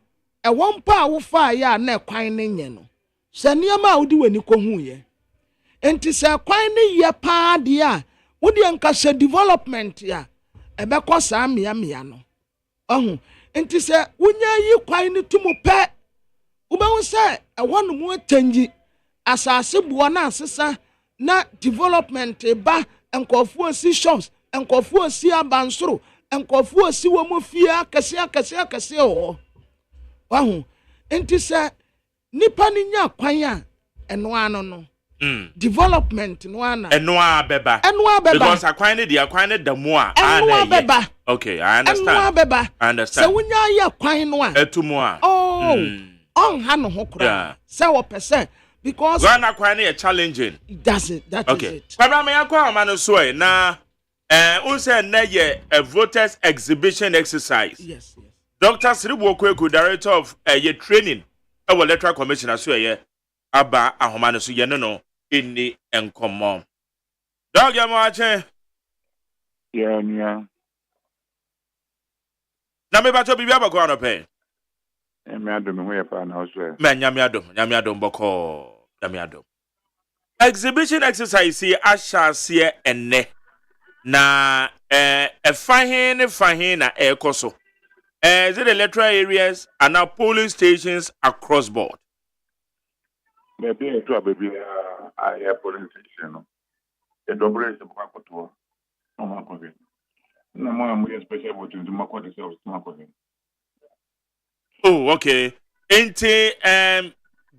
ɛwɔ mpa a wo fa ya na kwan ne nye no. Sɛ nneɛma a wodi wani ko hu ye. Enti sɛ kwan ne ye paa de a wo de nka sɛ development ya ɛbɛkɔ saa mia no. Ɔho enti sɛ wonya yi kwan ne tumu pɛ wobɛhu sɛ ɛwɔ no mu atangi asase buo na asesa na development ba nkɔfoɔ si shops nkɔfoɔ si abansoro nkɔfoɔ si wɔ mu fie akɛse wɔ wahu enti sɛ nipa ni nya kwan a ɛno ano no development no ana ɛno a bɛba because akwan ne dia kwan ne da mu a ɛno a bɛba okay I understand ɛno a bɛba I understand sɛ wonya yɛ kwan no a etumu a ɔnha no ho kora sɛ wɔ pɛ because Ghana kwan ne challenging that is it kwabra me yakwa ama no so na unse na ye a voters exhibition exercise. Yes. Dr. Siribu Okweku, director of ye training our electoral commissioner so ye aba ahoma no so ye no inni enkomo. Dog ya mo ache. Yeah. Na me ba to bibia ba ko anope. Me adom ho ye pa na so. Me nyame adom boko nyame adom. Exhibition exercise here ashase enne. Na fahin na ekoso. Is it electoral areas and now polling stations across board? Maybe to a baby a polling station. The double is the Pakoto. No more COVID. No more special voting to Mako the self smoking. Oh, okay. Ente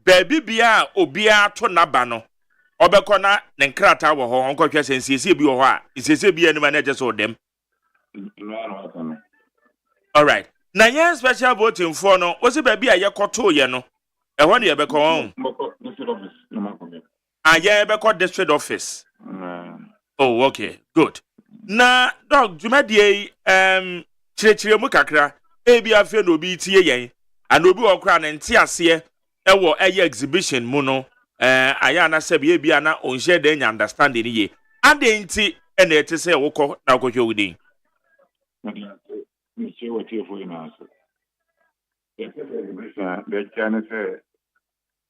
baby bia obia to nabano. Obekona nenkrata wo ho onko hwe sensiesie bi wo ho a sensiesie bi anima na je so dem. All right. Na yen special voting for no wo se baby a ye koto ye no. E ho ne ye beko on. District office no ma ko. Ye beko district office. Oh, okay. Good. Na dog jumadie chirechire mu kakra e bi afi na obi tie yen. Ana obi wo kra na nti ase e wo eye exhibition mu no. Aya na sebi bia na onhye de nya understanding ye adenti ene ete se wokọ na wokọ hwudin Me che wo tie fo ina so e ke de chane se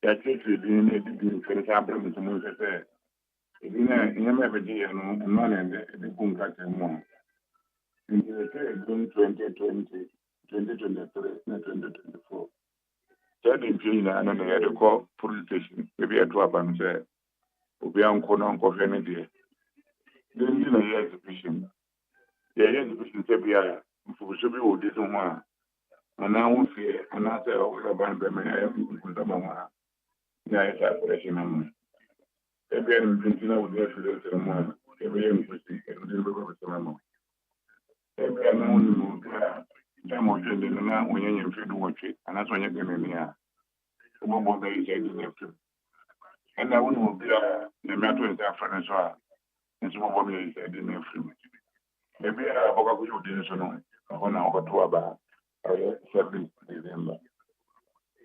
ya che din ne di kere sa bro mu mu se ina me be di no no ne de kun ka te mo in the 2020 2023 na 2024 Jadi mpina na ya ko police station maybe at waban say obi anko na anko fe ne die then na ya exhibition say bia mfuso bi wo de so ho a ana wo fe ana say o le ban be me ya mfuso ba ma ya ya operation na mo e bia mpina wo de fe de mo e bia mfuso e de be ko so mo e bia na wo da mo jende na onyenye mfidu wotwe anaso onye gene ya ubo da ije di nefu ena wonu bi na meto nta frane so a nso bo bi ije di nefu e bi a boka ku jodi so no ho na ko to aba ayo 7 December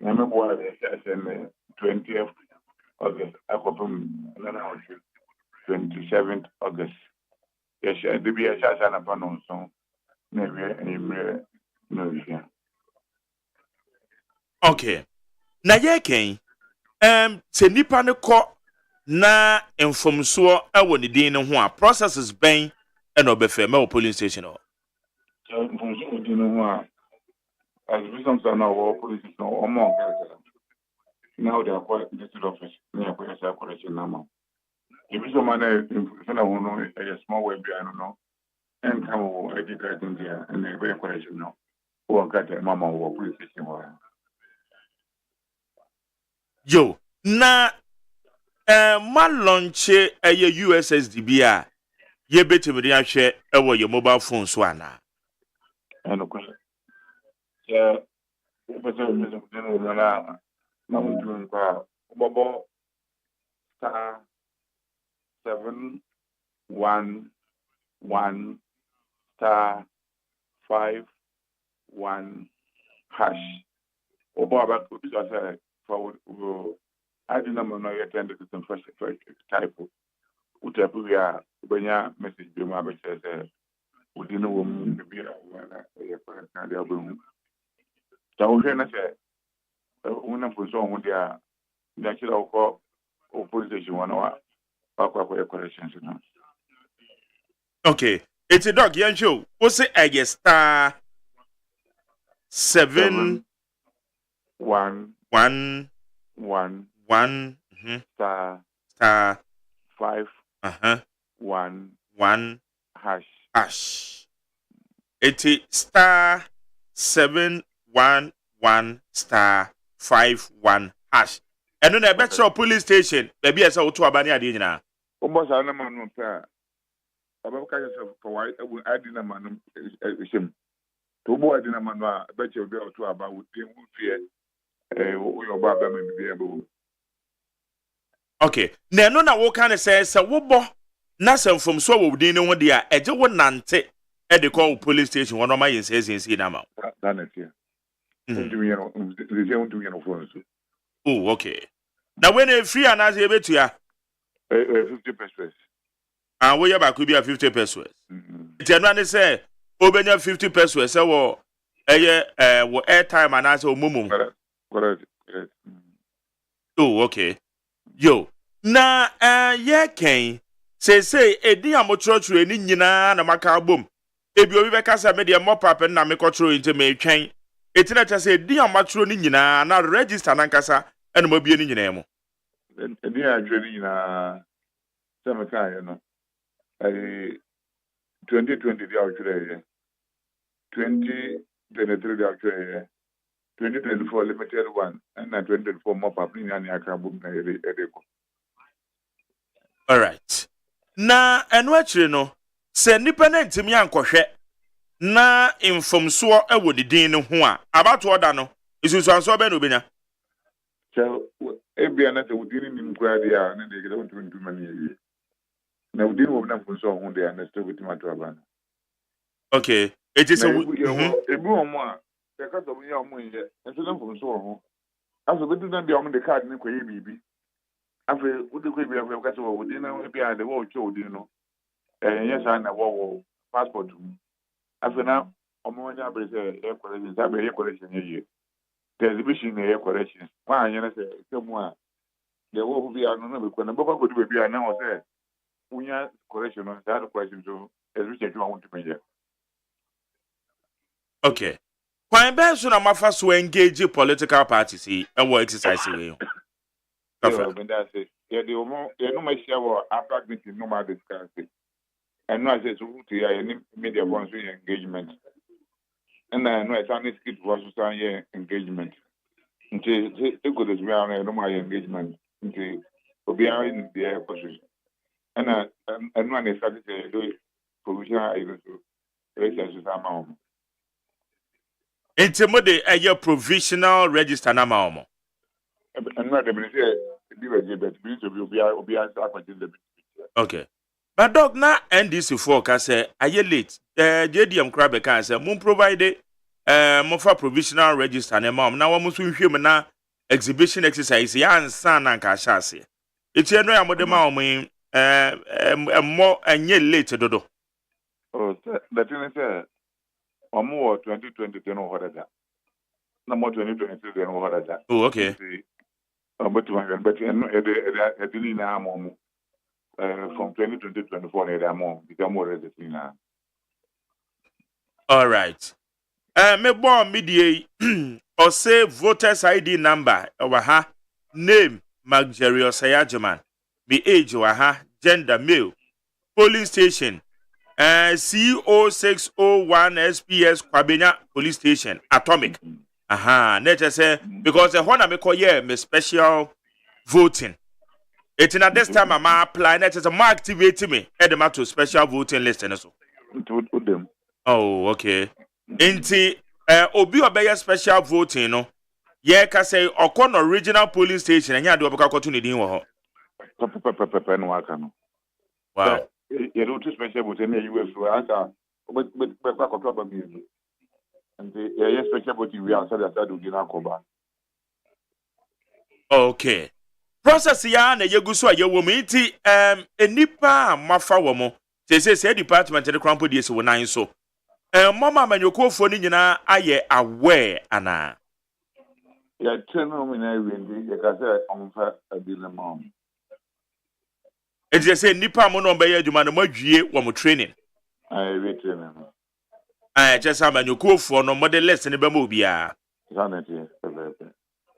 na me bo ala SSM 20th August akopum na na 27th August yes I be a chasa na pa no so na we no yeah. Okay. Na ye ken se nipa ne kɔ na mfomsoɔ ɛwɔ ne din ne ho a processes bɛn ɛna ɔbɛfɛ ma wɔ police station hɔ. Mfomsoɔ di no ho a as we some now wɔ police station ɔmo ɔnkɛrɛ now they are called district office ne yɛ kɔyɛ sɛ correction nama ebi so man na ho no ɛyɛ small way bi ano no ɛnka wɔ agriculture India ɛna ɛbɛyɛ correction no wɔ nkata mama wɔ police station hɔ. Yo, na ma launch USSD bi a ye betimi de ahwɛ ɛwɔ your mobile phone so ana. Ɛno kɔ. Yeah, but na do bobo star 711 star 51 hash. Obo about to say for I didn't know no yet attended to some first type. Type we are benya message be ma be say we didn't know be a for na dia bu. Ta o na say una position wo dia na kira ko opposition one wa kwa corrections no. Okay, it's a dog yan show. What's say I guess star 7 1 1 1 1 star 5 1 hash. It's star 711 star 51 hash. And then I bet your police station. Maybe I saw two abani adina. Almost I never know. About for why I didn't man. To boy didn't man. I bet you be to about with fear. Your baba may be able. Okay. Now, no, what kind of says a wobo. Nasa from so within one day. I just want nante at the call police station. One of my says in Sinama. Done it here. Oh, okay. Now, when a free and as a bit to 50 pesos. And we have could be a 50 pesos. Generally say, Obenya 50 pesos. So, airtime and as a mumu. Correct. Oh, okay. Yo, na, Kane say, a dear motor in Nina and a maca boom. If you ever cast a media mop up and make control into me chain. It's not just a dear matron in Nina, and I'll register Nankasa and Mobian in your name. A dear training some kind, 2020 the outrage, 2023 the outrage, 2024 limited one, and 2024 more public and Yakaboom. All right. Na, and what you know, send dependent to me and Cochet. Na infomso ewo de din ne ho a abato oda no isusuanso be no benya so ebia na te wudini nim kwa dia na de gele wontu mani yi na wudini wo na mfonso ho de na still with matter abana. Okay, it is ebu omo a te ka so bunya omo nje enso na mfonso ho aso bedu na dia omo de card ne kwaye bibi afi wudu kwa bia kwa ka so wudini na ebia de wo cho wudini no yes na wo passport afena omonya abese air correction sabe air correction ye the exhibition air correction wa anyana se kemu a de wo bi anu na be ko na baba ko bi anu o se unya correction no that correction so exhibition you want to be here. Okay, kwan be so na mafa so engage political parties e wo exercise we yeah when that say yeah the omo no ma share wo after meeting no ma discuss it. And no, I said, so to any media engagement. And then, no, I can't skip for engagement. Until it could as well, no my engagement. Until we are in the air position. And when I started to do provision, I go to register some home. Intimate a provisional register na maomo. And not the minister, be okay. But dog na NDC for ka say aye late. JDM Krabe ka say mun provide mo for provisional register na mam na wo mo so hwem na exhibition exercise ya ansa na ka hyase. Eti eno ya mo de ma mo mo anye late dodo. Oh, that thing say omo 2020 no hoda. Na mo 2023 no hoda. Oh, okay. But at the from 2020 to 24, become more resident now. All right. Me born media or say voters ID number over ha name Marjorie AGYEMAN. Me age over ha gender male. Polling station CO601 SPS Kwabenya Police Station Atomic. Nature say because the one I me call me special voting. It's in this time I'm applying that is a more activate me at the matter special voting list and so. Oh, okay. Inti obi obey special voting no. Ye ka say okon original polling station and ya do obeka koto ni din wo ho. No aka no. Wow. You don't special voting in US aka but koto ba mi. And the special voting we are said that do na koba. Okay. Process ya na yegu so ye wo mi nti enipa mafa wo mo. Say department the crampo dey so wo nan so. Mama manyokofo ni nyina aye aware ana. Ya teno me na wendi ya ka say onfa abile mom. It just say nipa mo no be ya adwuma no madwie wo mo training. We training. Just manyokofo no model lesson be ma obia. Zaneti.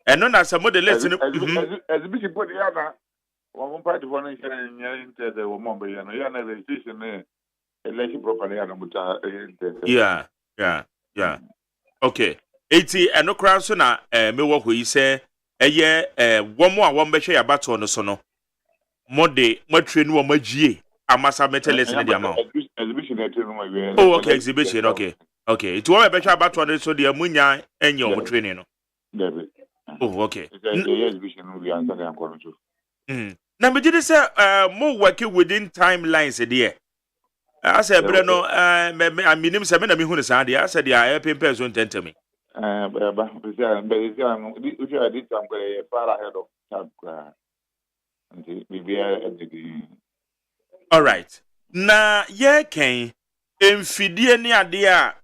Eno na sa model lesson exhibition body ya na one party for no share nyere the wo mo be ya no ya na registration election properly ya no muta Yeah. Okay. Eti eno kra so na me wo hɔ yi sɛ ɛyɛ wo mo a wo mbɛhwɛ ya bato no so no mode matwe no wo magie amasa metal lesson di ama. Exhibition no Oh, okay, exhibition, okay. Eti wo mbɛhwɛ abato no so de munya enye wo training no. Oh, okay. Exhibition no we answer the question. Na me did say mo work within timelines there. I said, Breno, I mean, se me na me hu ne sa de. I said, ya e pempe so ntente me. But we did some far ahead of time. All right. Na ye ken emfidie ne ade a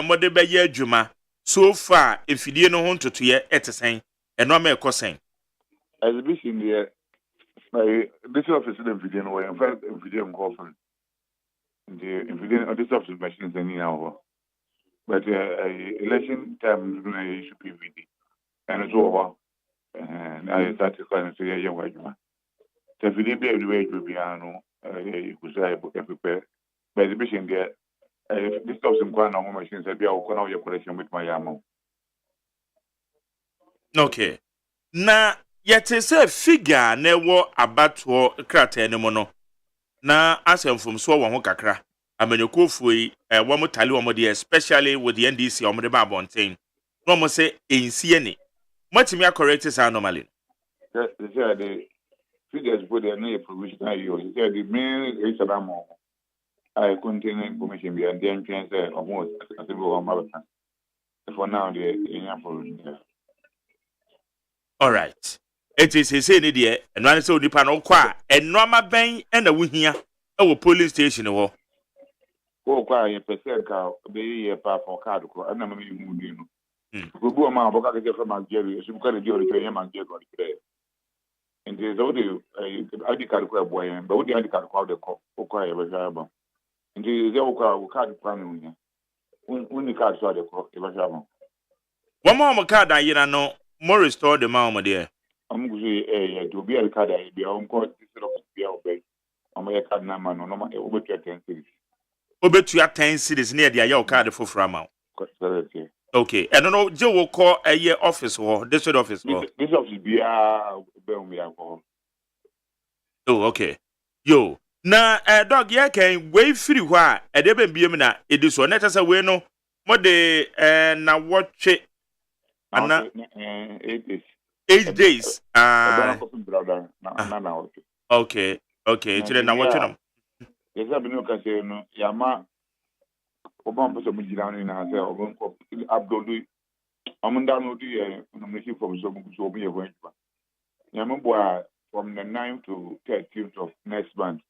mo de be ye adwuma so far emfidie no ho ntoto ye etesen eno ma ekosen. Exhibition there. This office in video no way. In fact, video conference. The video this office machines anyhow. But election time should be video. And it's over. And I started to say, yeah, why you? The video be everywhere to be ano. You could say prepare. But exhibition there. This office in Kwana machines. I be able to know your collection with my ammo. Okay. Na yete se figure na wo abato krata ne mo no na asem so wo ho kakra amanyokofo yi wo motale wo de especially with the NDC wo de ba bonten no mo se ensie ni matimi correct sa normally the figures put there no provision you say the main is about I contain information behind the entrance of most as for now the in for all right. It is he say ni de eno an say onipa no kwa enoma ben na wohia e wo police station wo kwa ye person ka be ye pa for card ko na me mu ni no gugu o ma boka ke from Nigeria so buka de ori ke ye man je ko de and there is all the ID card ko boy and but the ID card ko de ko ko ye be ja ba and there is all ko card plan no uni card so de ko e be ja ba wo mo card ayira no more restore the ma mo de I'm going to do be a card. I be on court instead of be obey. I'm a card number no over to 10 cities. Over to 10 cities near the your card for Frama. Okay, I don't know. Joe will call a year office or district office. This office be a oh, okay. Yo, na dog ya can wait free why a debut be na it is so net as a way no more de na watch it. 8 days. Okay. Chile na watch them. Yes, I been can say no. Yama. Obama person be down in say Obama Abdul. Amanda no do nomination from so be going to. Yama boy from the 9th to 13th of next month.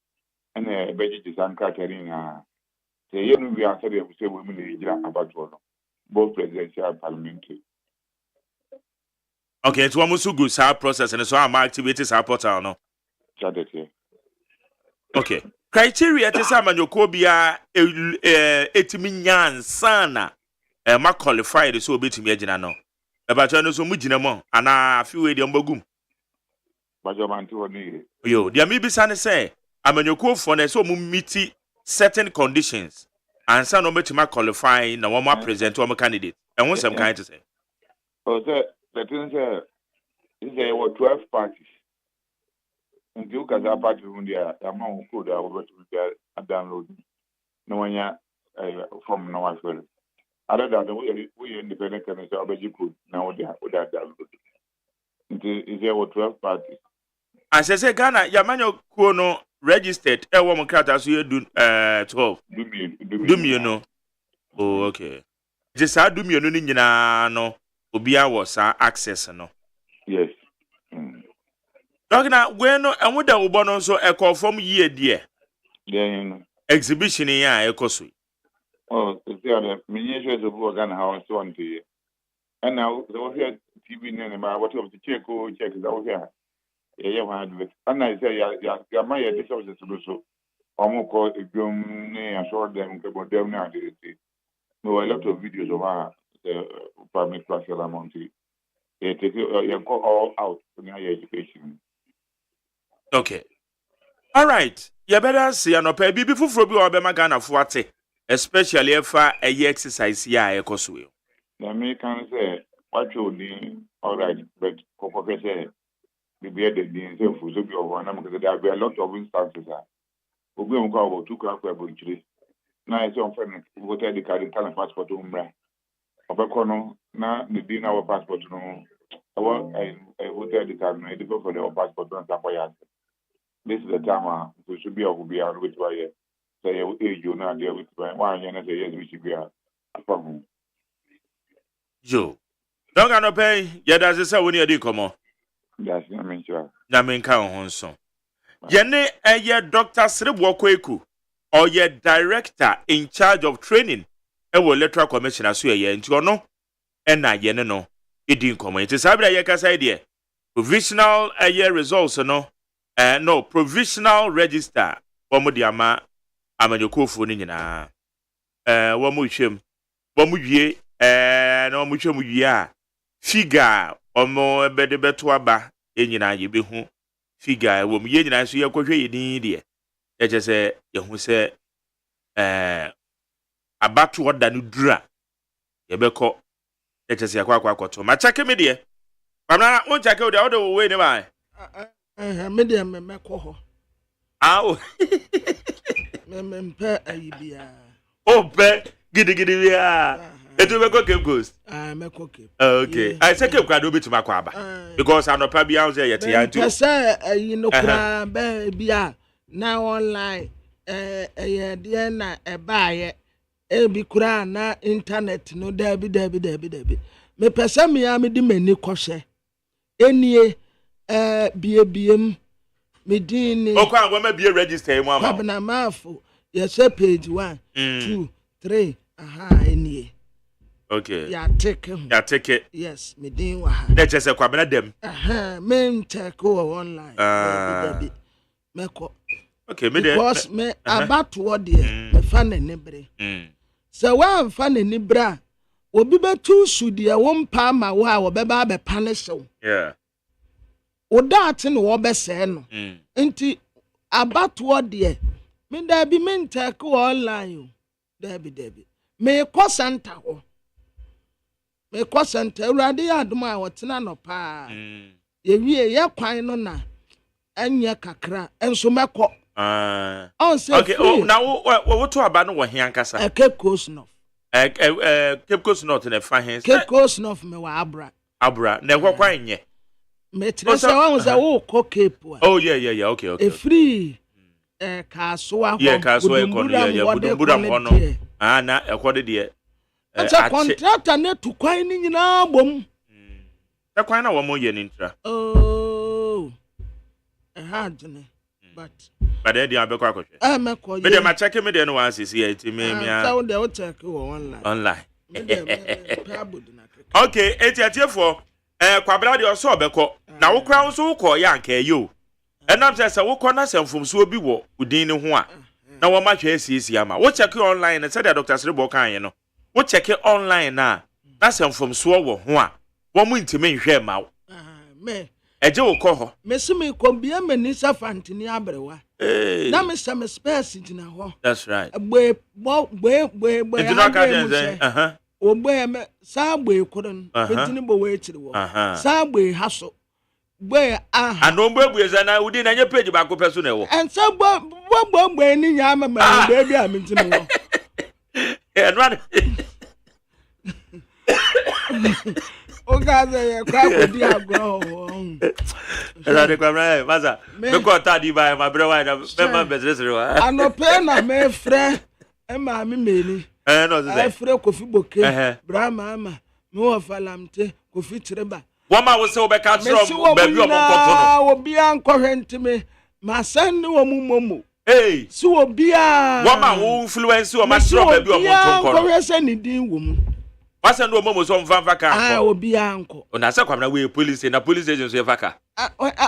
And budget is uncatering. Say you we are say women about both presidential and parliamentary. Okay, it's almost so good our process and so I'm activating our portal no. Okay. Criteria to say amanyoko bia etimi nyansana ma qualified so obetimi agina no. E ba cho no so mugina mo ana afi we de mbagum. Bajomanti woni. Yo, dia mi bisa ne say amanyoko for na so mu meet certain conditions and say no metima qualify na wo ma present wo candidate. And won some kind to say. Oh, the thing is there were 12 parties. And you can have parties in there, amount could have download. No one from no one well. Other than we independent can say, but you could now they have download. Is there were 12 parties. As I say, Ghana, Yamanyo Kuno registered a woman cat as you do 12. Do me, you know. Oh, okay. Just how do me, you know, no, Obia was access, no. Yes. Dogna, when and with the Ubono so a call from ye, dear. Then Exhibition in ya, Ecosui. Oh, the miniatures of Ghana house on to you. And now there was here TV name about what of the check is out here. Yeah, and I say, yeah, my edition is so. Almost called a gum, and short them about them now. No, a lot of videos of our primary class Montie. They take you go all out in higher education. Okay. All right. You better see an opera before Frobi or Bemagana Fuate, especially if a exercise here, Ecosui. The Americans say, what you need, all right, but Coco say, the bearded being so for Zubi or one, because there will be a lot of instances. We will go about 2 crap tree. Now it's on friend, what I declared talent passport to Umbra. Obekono, now the dinner our passport no. I hotel the card, I did for the passport on Sapoya. This is the time we should be able to be out with why say you now there with one and say yes, we should be out. Joe. Don't I pay? Yeah, that's the say when you did come on. That's I mean, sure. Namin Cow Honson. Yene a year Dr. Sribwakweku or your director in charge of training. E will electoral commissioner so ye nti ono na ye ne no edin komo it is abra ye kasa idea provisional year results no no provisional register omo di ama amanyokofo ni nyina wo mo hwem wo mo wie na wo mo hwem wie a figure omo ebede beto aba enyina ye behu figure wo mo ye nyina so ye kohwe ye din de ye chese ye hu se abatu oda no dura yebeko etese akwa ma check me de pamna won check o de o we ne ba me de me ko ho aw me mpe ayibia o pe gidi bia etu be ko Cape Coast me ko Cape okay I say Cape kwado betu makwa aba because anopa bia on say yete ya ntu say ayi no kra be bia na online de na ebaaye ebi kura na internet no dabi me pesa me ya me di mani kohwe enie biem me din ni okwa ngwa ma bie register mu ama abna mafo yes page 1 2 3 enie okay ya take yes me din wa ha na chese kwa bena dem me check online dabi me ko okay me de because me about what there me fa na nebre so one fa na nibra obi betu sudie wo mpa ma wo a wo beba be punish wo yeah wo dat ne wo be se no nti about what there me da bi me ntake online dabi me ko center ho me ko center urade ya adom a wo tena no pa ye wie ye kwan no na anya kakra enso meko okay oh now what to aba no wo he ankasa Cape Coast North Cape Coast North na fa hen Cape Coast North me wa abra na kwa kwan nye me trese wa say wo ko Cape oh yeah okay e free kasoa ho yeah kasoa budumbura ho no na ekode de acha contractor na tu kwan ni nyina bom kwan na wo mo ye ni ntra oh hard ne but they dey abekwa kwhwe meko me dey ma check me dey no wan sisi e ti me mia so dey check online okay etiatifo kwabra de oso obekọ na wo kra so wokọ ya anka eyo enam se wokọ na semfomso obi wo udin ne ho a na wo ma hwe asiesi ama wo check online na said Dr. Srebo kan ye no wo check online na semfomso wo ho a wo mu ntime nhwe ma wo me eje wo kọ ho mesimi kombia menisa fantini abrewa na me some space gina ho that's right gbe ogbe me sa gbe kurun petini bo we chiri wo sa gbe haso gbe aha ano mbo ebueza na udi na nye page ba ko peso na wo en sa gbe ni nya ma ma be bia me ntini wo enwa Ogaze ye kwa kodi agro. Era de kwamra maza. Me ko ta di ba ma brewa na me ma business rewa. Anope na me frɛ e ma me meni. No say. E frɛ Kofi Boke. Bra mama. Me wo falamte Kofi Tireba. Wo ma wo se wo be ka tro ba bi o mo koto no. Obi an kohwentime. Ma san ni wo mu momo. Hey. Si obi a. Wo ma wo influence wo ma tro ba bi o mo to ko. Ko hwese ni din wo mu. Wasa ndo momo so mfa ka ko obi anko ona se kwamna we police na police agent so yefaka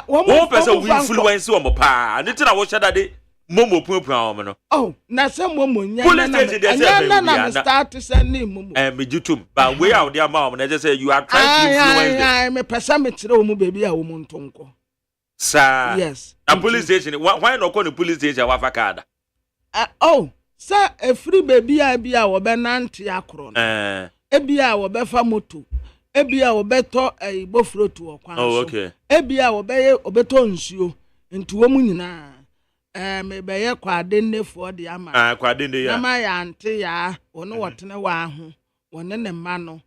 wo pese we influence wo mo pa ni tina wo shada de momo puapua wo no na se momo nya na start se ni momo me YouTube ba we out there ma wo na just say you are trying to influence them me pesa me kire wo mu baby a wo mu ntonko sa yes na police station why no call the police station wa faka ada sa a free baby a bia wo be nante akro no ebia wo be fa moto ebia wo beto bofrotu okwan so okay ebia wo be obeto nsuo nti wo mu nyina me be ye kwade nnefo de ama kwade nde ya ama ya ante ya wono wotene wa ho wone ne ma no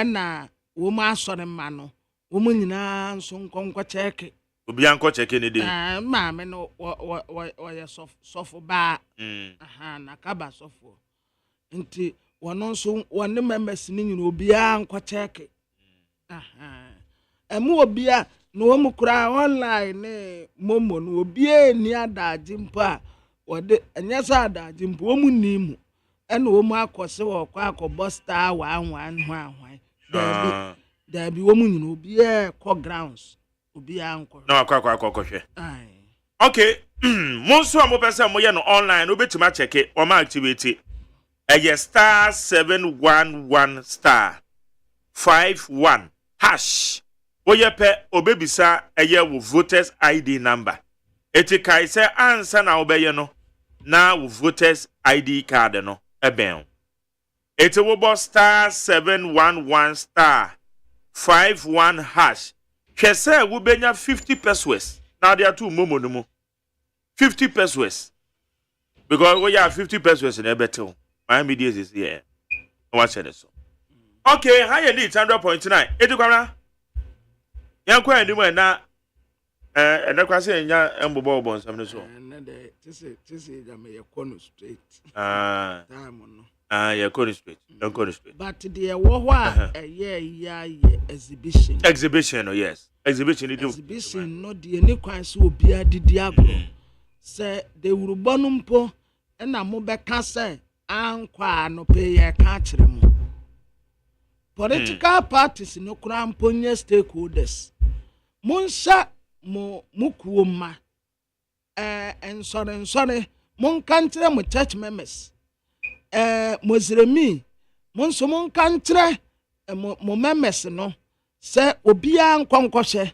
na wo mu asore ma no wo mu nyina nso nkonkwo cheke obi anko cheke ne de ma me no wo ye sofo ba na kaba sofo nti wono so wone members ni nyina obia nkwa cheke emu obia no wo mukura online ne momo no obia ni adaji mpo a wode anyasa adaji mpo wo mu ni mu ene wo mu akose wo kwa akobọ star 11 hwan dabi wo mu nyina obia ko grounds obia nkwa na akwa hwe okay monso a mo pese mo ye no online obetima cheke o ma activate star 711 star 51 hash oyepe obebisa wo voters ID number etikai se ansa na obeye no na wo voters ID card no eben eti wo bo star 711 star 51 hash kwese wo benya 50 pesos na dia tu momo no mu 50 pesos because we have 50 pesos in ebetel my medias is here. Watch it so. Okay, how you need 100.9. Edu kwamra. Yan kwa ndimu na na kwa se nya embobo bon sam no so. Na de tisi da me yakono straight. Time no. Yakono straight. Yakono straight. But the wo ho a yeah exhibition. Exhibition, yes. Exhibition it do. Exhibition no de ni kwan se obi adidi agro. Se de urubonu mpo na mo be ka se ankwa no pe ye ka kire mu political parties no kura mponye stakeholders munsha mukuo ma ensore mun kantre mu church members mozremi munso mun kantre mu members no se obia nkwonkwohye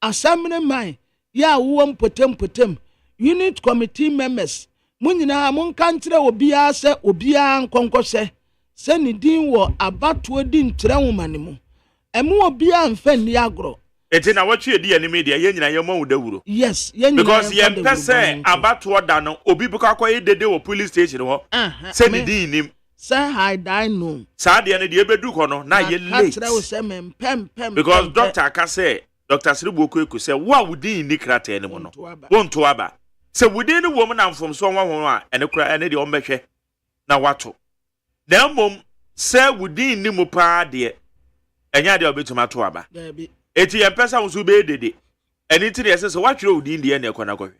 assembly man ya wo mpotem unit committee members munyina mun kantre obia se obia nkonkose se ni din wo abatoa din ntrewoma ne mu emu obia mfa ni agro eti na watwe di ani media ye nyina ye mo dawuro yes ye nyina because ye pese abatoa da no obi buka akoye dede wo police station ho se ni din nim se high die no sa de ne de ebedu ko no na ye late kantre wo se mempem because doctor aka say Dr. Srebo ko say wo a wudin ni krata ne mu no wonto aba se wudin ni wo mu na mfom so won ho a ene kura ene de o mbehwe na wato na mom se wudin ni mu pa de enya de obetuma to aba eti ye pesa wo so be dede eni ti de se watwere wudin de ene ekona kohwe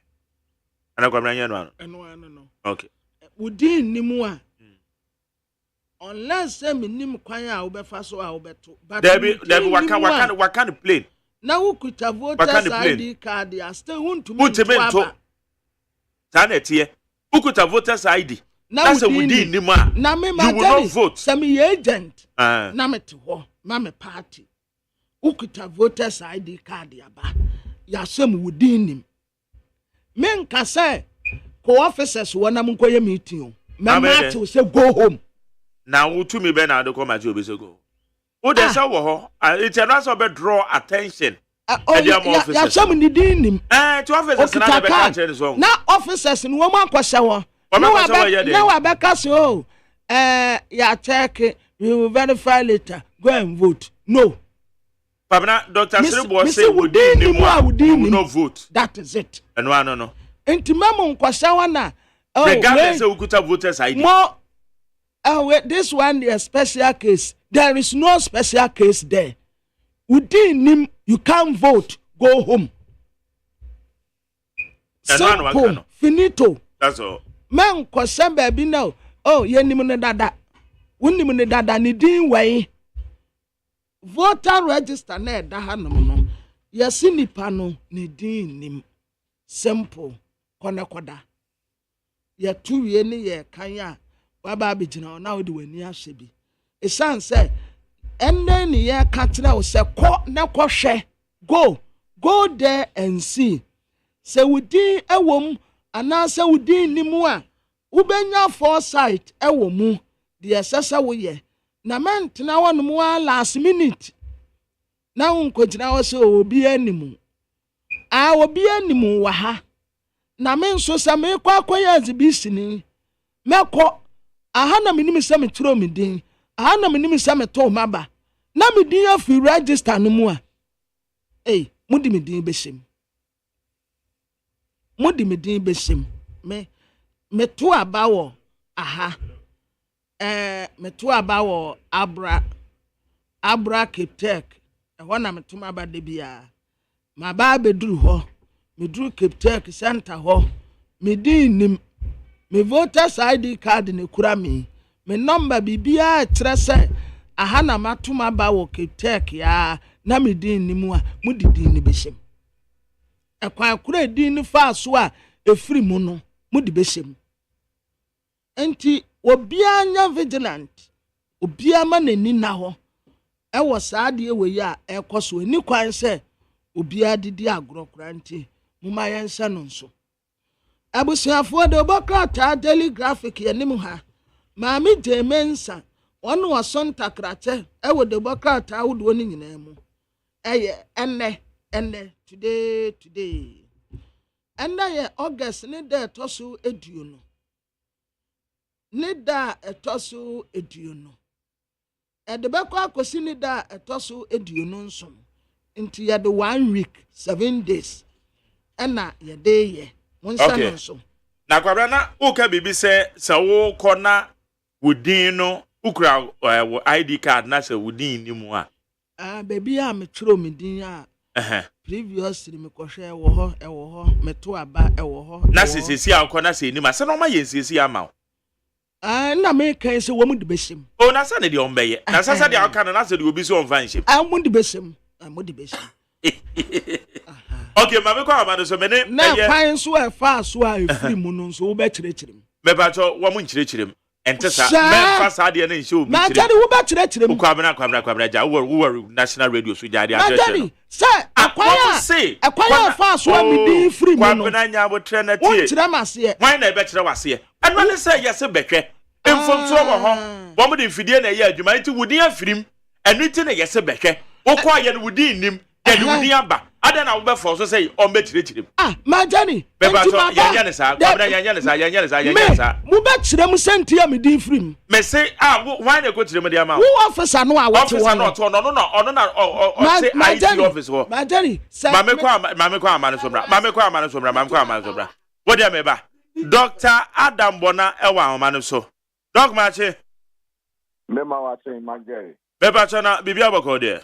ana kwamra nya no no okay wudin ni mu a unless say minim kwan a obefa so a obeto but Debbie waka plane na ukuta voters ID card ya still want to meet Tanetie ukuta voters ID that's a within nima na me you will not vote some agent na me te ho ma me party ukuta voters ID card ya ba ya some within nim men ka say co officers wona mun koye meeting o me ma say go home na wutumi be na de come at you go who dey say wo ho it also be draw attention ya some ni din nim to officers na be catch this one na officers ni wo ma kwahye wo na wa be ka so ya check we will verify later go and vote no Pabna Dr. Sribo say within nim no vote that is it no enti memo nkwahye wa na regardless say ukuta voters ID wait, this one is a special case. There is no special case there. Within him, you can't vote. Go home. Simple. Finito. That's all. Man, cause baby now. Oh, ye ni mune dada. Wuni mune dada ni din way. Voter register na daha no. Yesi nipa no ni din nim. Simple. Kona koda. Ye tu ye ni ye kanya. Waba abijina na wo de wani ahye bi esan say enne ne ye ka tena wo se ko na ko hwe go there and see say wudin ewom ana say wudin nimu a ubenya foresight ewomu de esesa wo ye na man tena wonu mu last minute na unkojina wo se obi animu obi animu wa ha na men so sa me kwa akoya exhibition meko aha na minim se me tro me din aha na minim se me to maba na me din afi register no mu a mudi me din beshem me to aba wo aha me to aba wo abra Cape ho na me to maba de bia ma ba beduru ho me duru Cape center ho me din nim me voters ID card ne kura me number bibia etre se aha na matuma ba wo Cape ya na me din ni mu a mudi din ni beshem ekwan kura din ni fa so a efiri mu no mudi beshem enti obia nya vigilant obia ma nani na ho e wo saade we ya ekoso ni kwan se obia didi agro kura nti muma yensa no nso abusuafo de bokata daily graphic yanim ha maami jemensa onu wasontakrate ewo de bokata wodo ni nyina mu enne today enne ye August ni da etoso eduno edebeko akosi ni da etoso eduno nso nti ye de 1 week 7 days ena ye de ye okay. Na kwabra na uka bibi se wo kona wudin no ukra ID card na se wudin ni mu a baby a me tro me din a previously me kohwe ewo ho me to aba ewo ho na sesesi a kona se ni ma se no ma yensesi ama na me kan se wo mu de beshem na sa ne de ombeye na sa de aka na se de obi so on fanship mu de beshem okay, mama kwa amado so mene na kwan so e fa so a efiri mu no so wo be kirekirim me ba cho wo mu nkirekirim ente sa me fa sa de na nshi obi ma tari wo be kirekirim kwa abena ja wo national radio so ja de address no se akwaya fa so a mi di free mu no kwa abena nya bo tre na tie wo kire mase wan na be kire wase eno ne se yese behwe emfom so wo ho wo mo de mfidie na ye adwuma nti wudi afirim eno ti na yese behwe wo kwa ye no wudi nim ye wudi aba ada na wo be for so say o be kirekirim majani beba so yanya ne sa abena yanya ne sa mu be kire mu senti ya me di free me say why na go kire mu dia ma wo officer no a wo te officer no to no say IT office wo majani mame kwa amane so bra wo dia me ba Dr. Adam Bona ewa amane so doc machi me ma wa say magere beba chana bibia boko de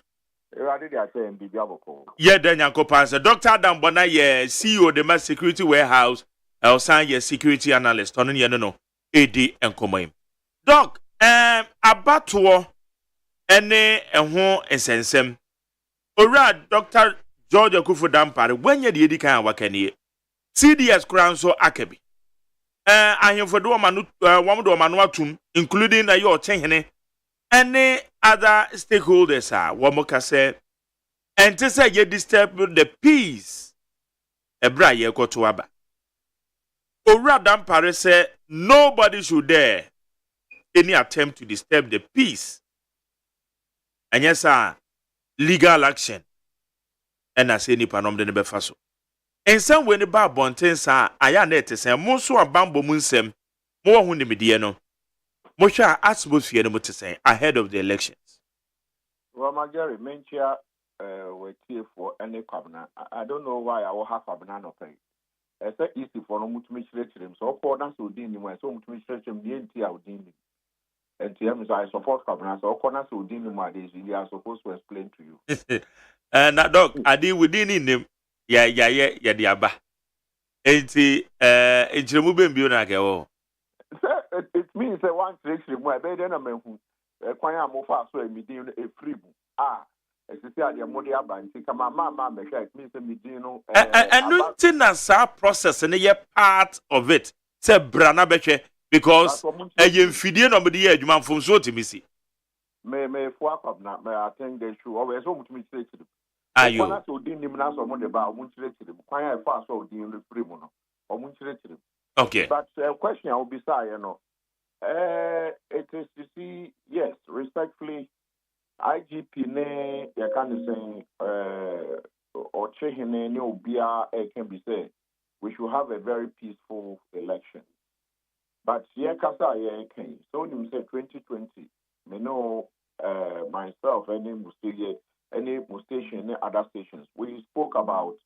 Erade dey say bibia boko ye de nyankopan say Dr. Adam Bona ye CEO de mass security warehouse elsan ye security analyst onu ye no edi enkomoyim doc Abatoɔ ɛne ɛho nsɛnsɛm. Owura Dr. George Akufo Dampare wenye de edi kan wakanie. CDS kura nso akabi. Ahemfo do ma no wɔn do ma no atum including na yo Chenhene any other stakeholders wɔn ka sɛ ente sɛ ye disturb the peace. Ebra ye koto aba. Owura Dampare sɛ nobody should dare any attempt to disturb the peace. And yes, legal action. And I say ni panom de nebefa so. En some way ni ba bonten sa aya na etese mo so abambo mu nsem mo hu ni medie no. Mo hwa atmosphere no mutesen ahead of the elections. Well, my Jerry, mentia we tie for any cabinet. I don't know why I will have cabinet no pay. I say easy for no mutumi chire so for na so din ni mo so mutumi chire di enti a odin ni. And I support cabinet so corner so din ni mo they are supposed to explain to you. Na dog adi within him ya the aba. Enti ejiremu bembio na kewo. It means that one trick mo e be dey na mehu. Kwan a mo fa so e midin e free bu. Esisi ade mo dey aba nti kama ma me it means say midin no enu ti na sa process ne ye part of it. Say brana behwe because mfidie no me dey adwuma mfom so timisi. Me for up na me I think they should always so mutumi chire. Ayo. Kwana so din nim na so mo de ba o mu chire. Kwan a fa so din free mu no. O mu chire. Okay. But question I will be say, it is to see, yes, respectfully, IGP ne, you can say, or Chehine ne Obia, can be said, we should have a very peaceful election. But yeah, Kasa, yeah, can. So you say 2020, me know myself, any mustation, any other stations. We spoke about,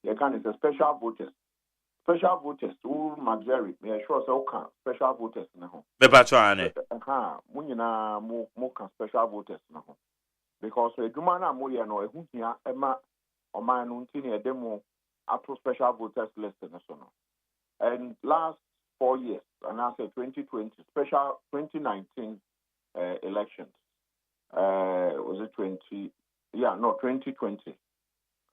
you can say, special voters. Special voters, who Magari, me sure so can special voters now. Bebatwane. Munina mo can special voters now. Because a Jumana Moya no a Hunia Emma or my Nuntini a demo up to special voters list national. And last 4 years, and I say 2020, special 2019 elections. Was it 20? Yeah, no, 2020.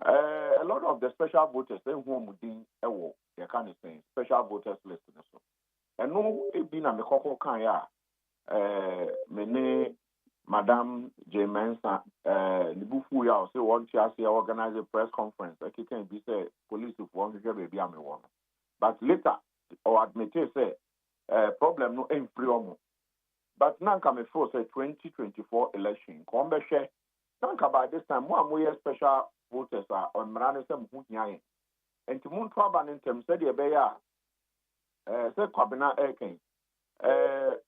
A lot of the special voters, they who within a war, they kind of saying special voters list. And no, it been a Mekoko Kaya, Mene, Madame AGYEMAN, Nibufu ya, say one chance organize a press conference. I can be say police if one baby am one. But later, or admit say problem no ain't free. But now come for say 2024 election. Come be share. Now by this time, more special voters are on Maranism Hunyain. And to Muntraban in terms said, Beya, said Cabina Airkin.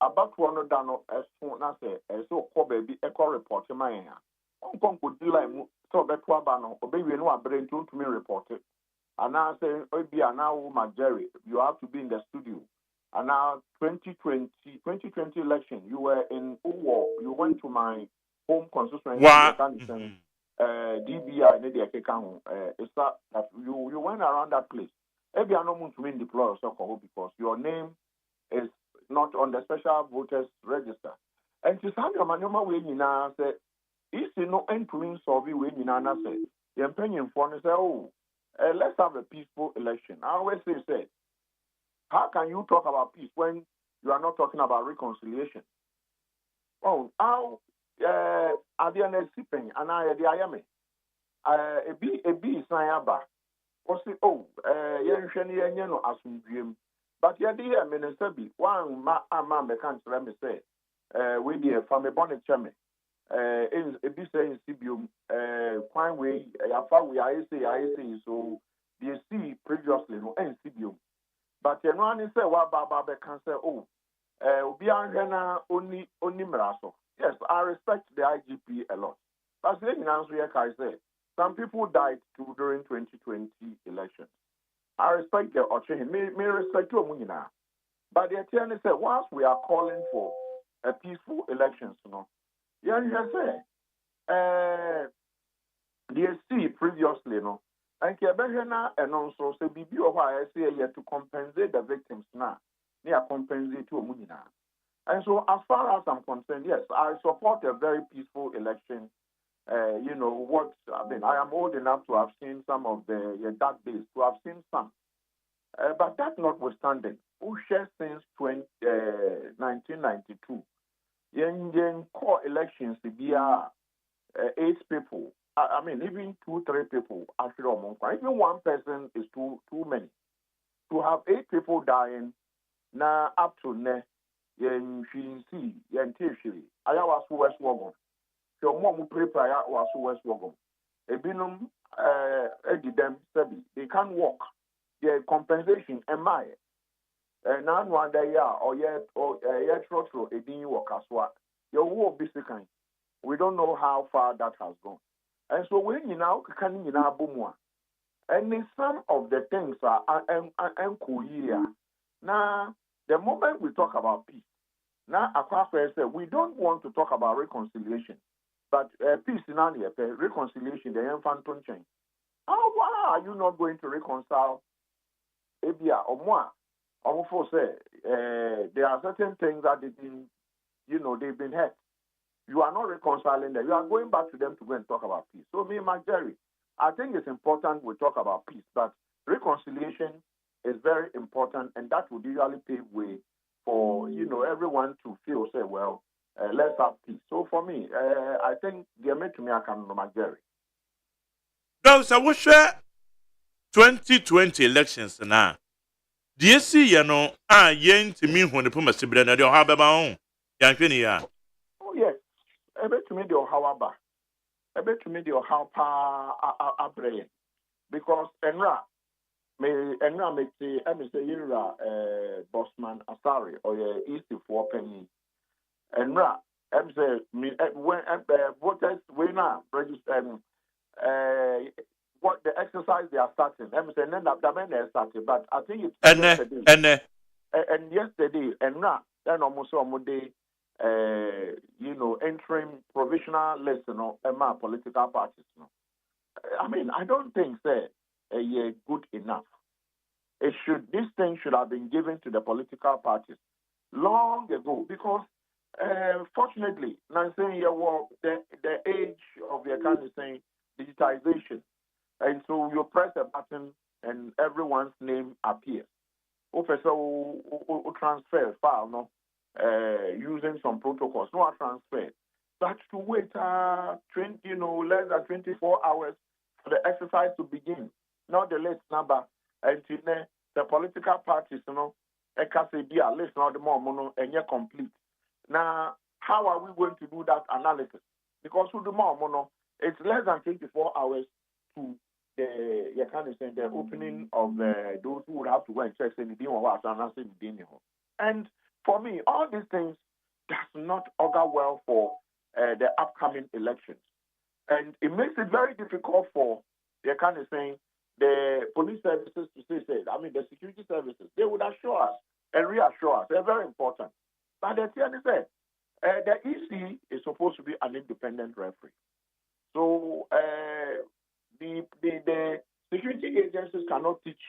About one done as soon as so called baby echo report in my hair. Uncle could delay so that Wabano, or baby no brain to me reported. And now saying, oh, be now, my Jerry, you have to be in the studio. And now 2020 election, you were in Uwo, you went to my home constituency. DBI, it's that you went around that place. Maybe I don't want to win deploy because your name is not on the special voters register. And to some manoma way you now say, is no end to win survey way you now say, the opinion for say, oh, let's have a peaceful election. I always say, how can you talk about peace when you are not talking about reconciliation? Oh, how Adiana Sipping and I Diame. A B Sayaba. Or say, oh, Yanshani assume dream. But ya dear Minister B, one ma can't let me say, we dear from a bonnet chairman. Is a B saying Sibium, quite way, we I say, so the see previously no and Sibium. But you know, say what Baba can say, oh, only Meraso. Yes, I respect the IGP a lot. But then I say, some people died too during 2020 elections. I respect the Ochehin. May respect you, Munina. But the attorney said, once we are calling for a peaceful elections, you say, they see previously, and Kebehena and also say, Bibi, why I say, to compensate the victims now. They are compensate to Munina. And so, as far as I'm concerned, yes, I support a very peaceful election. I am old enough to have seen some of the dark days, to have seen some. But that notwithstanding, who shares since 1992, yen core elections, be 8 people. I mean, even 2-3 people, actually, even one person is too many. To have 8 people dying, now up to ne, yen see, yen tishiri, ayawas West Wagon. So, more prepare was West Wagon. Ebinum, them, they can't walk. Their compensation, am I? Now one day, or yet, trotro, a ding work as well. Your war, basically. We don't know how far that has gone. And so when you now can you now boom one. And in some of the things are cool here. Now, the moment we talk about peace, now Akwafe said we don't want to talk about reconciliation. But peace in our reconciliation, the infant change. Why are you not going to reconcile Abia or more? Or say there are certain things that they've been hurt. You are not reconciling them. You are going back to them to go and talk about peace. So, Jerry, I think it's important we talk about peace, but reconciliation is very important, and that would usually pave way for everyone to feel, say, well, let's have peace. So, for me, I think the to me I can know Jerry. No, so we share 2020 elections now. Do you see, yen to me when the Puma Sibra and your harbor on? Yankini, oh, yes. I bet to me the Ohawaba. I bet to me the Ohapa Abre. Because Enra may say, Ira Bosman Asari or East for Penny. Enra, when voters winner register what the exercise they are starting. Then the men are starting, but I think it's yesterday. And yesterday, Enra, then almost on day. Entering provisional list, my political parties. I mean, I don't think good enough. This thing should have been given to the political parties long ago because, fortunately, now saying the age of the economy saying digitization, and so you press a button and everyone's name appears. Professor, transfer file, no. Using some protocols, no transfer. But to wait 20, less than 24 hours for the exercise to begin. Not the late number. And the political parties, a Casadia list not the more mono and yet complete. Now, how are we going to do that analysis? Because with the more mono, it's less than 24 hours to the opening of those who would have to go and check anything or what and for me, all these things does not augur well for the upcoming elections. And it makes it very difficult for the police services to say, the security services, they would assure us and reassure us. They're very important. But the thing is the EC is supposed to be an independent referee. So the security agencies cannot teach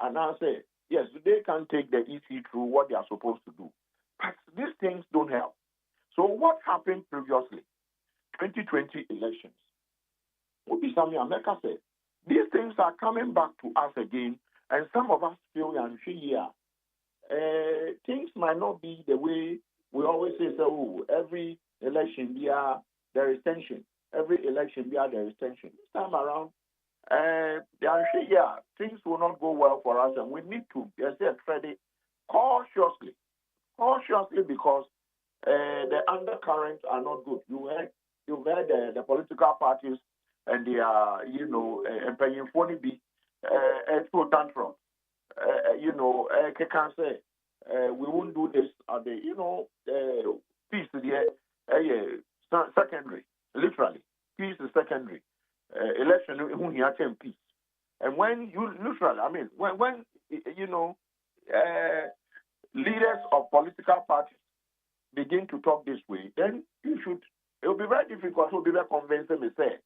and now say, yes, they can take the EC through what they are supposed to do. But these things don't help. So what happened previously, 2020 elections? Obi Sami America said, these things are coming back to us again, and some of us feel things might not be the way we always say, every election there is tension. Every election there is tension. This time around, things will not go well for us, and we need to tread it cautiously because the undercurrents are not good. You've heard the political parties and they are, paying for the throw tantrum. Can say we won't do this at the peace secondary, literally. Peace is secondary. Election when you attend peace. And when you literally, when leaders of political parties begin to talk this way, then it will be very difficult to be very convincing me say,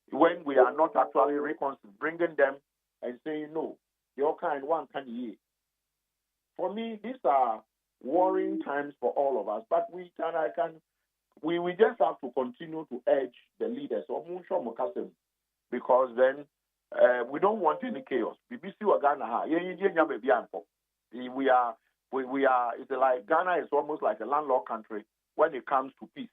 when we are not actually bringing them and saying, no, your kind one can ye. for me, these are worrying times for all of us. But we just have to continue to urge the leaders of Munsho Mokasem, because then we don't want any chaos. BBC or Ghana, we are. It's like Ghana is almost like a landlocked country when it comes to peace.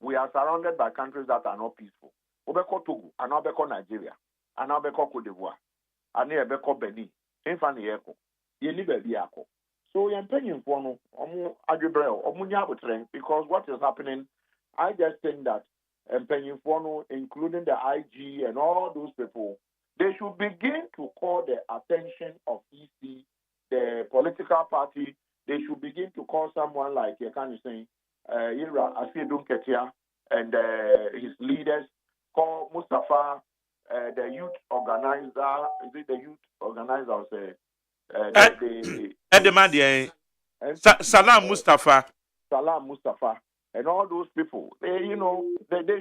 We are surrounded by countries that are not peaceful. Obeko Togo, and Obeko Nigeria, and Obeko Cote d'Ivoire, and Obeko Benin, Infani Eko, Yeni Bebi Ako. So you're paying for no, because what is happening, I just think that paying for no, including the IG and all those people, they should begin to call the attention of EC, the political party. They should begin to call someone like can you say, Ira Asidun Ketia and his leaders, call Mustafa, the youth organizer. Is it the youth organizer? Or say, Salam Mustafa. Salam Mustafa, and all those people. They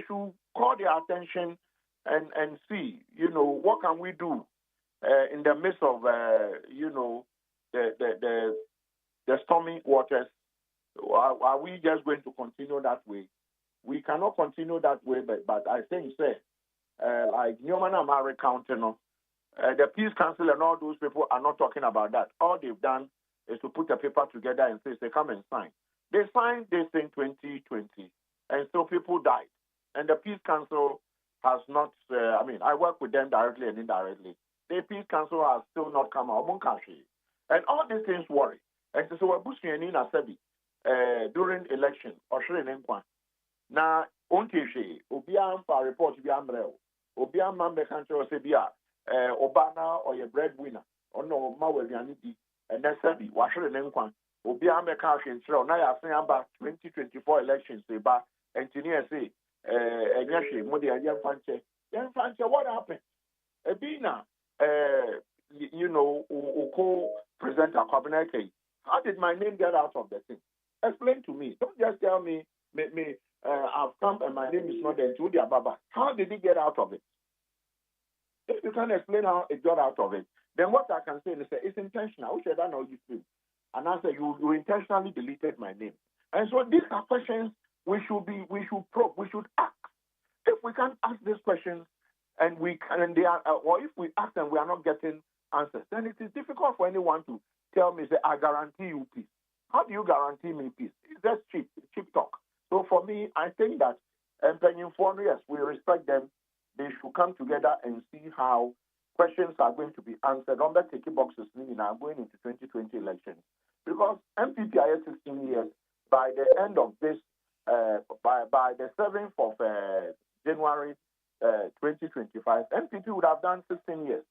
should call their attention and see, what can we do in the midst of, the stormy waters. Are we just going to continue that way? We cannot continue that way, but I think, like Newman Amari County, the Peace Council and all those people are not talking about that. All they've done is to put a paper together and say, come and sign. They signed this in 2020, and so people died. And the Peace Council has not, I work with them directly and indirectly. The Peace Council has still not come out. And all these things worry. And so we're boosting during election, or now, Ontishi, Obian for report to be umbrella. Obian Mambe country or Sebia, Obana or your breadwinner, or no Mawabianity, and then Sabi, Washer and Enquan, Obian Mekash in Trail, now I think about 2024 elections, say, but engineers say, and Yashi, Modi and Young Fanche, what happened? Ebina, present a cabinet. How did my name get out of the thing? Explain to me. Don't just tell me, I've come and my name is not there. Baba. How did he get out of it? If you can't explain how it got out of it, then what I can say is it's intentional. Which I don't know you feel. And I say you intentionally deleted my name. And so these are questions we should probe, we should ask. If we can't ask these questions and or if we ask and we are not getting answers, then it is difficult for anyone to tell me, say, I guarantee you peace. How do you guarantee me peace? It's just cheap talk. So for me, I think that yes, we respect them. They should come together and see how questions are going to be answered on the ticket boxes now going into 2020 elections. Because MPP are 16 years. By the end of this, by the 7th of January 2025, MPP would have done 16 years.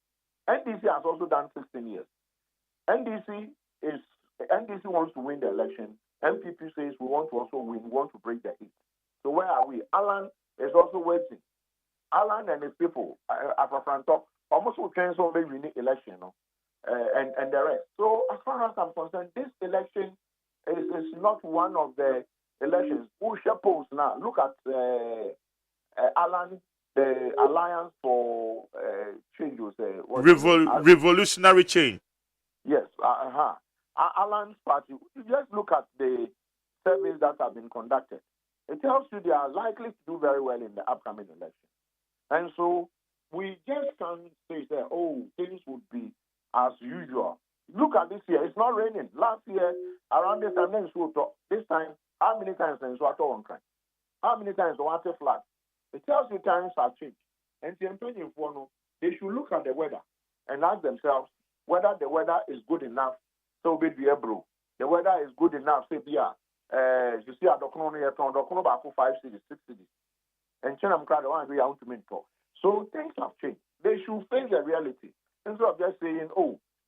NDC has also done 16 years. NDC wants to win the election. MPP says we want to also win. We want to break the heat. So where are we? Alan is also waiting. Alan and his people, Afro-Franto, almost will cancel the winning election, and the rest. So as far as I'm concerned, this election is not one of the elections. Who shall post now? Look at Alan, the Alliance for Change. Revolutionary change. Yes, Alan's party. You just look at the surveys that have been conducted. It tells you they are likely to do very well in the upcoming election. And so we just can't say that, things would be as usual. Look at this year. It's not raining. Last year, around this time, this time, how many times in Swato on crime? How many times the water flood? It tells you times have changed. And they should look at the weather and ask themselves whether the weather is good enough. So be bro. The weather is good enough. Say you see a document back 5 cities, 6 cities. And Chenam crowd one we want to mentor. So things have changed. They should face the reality. Instead of just saying,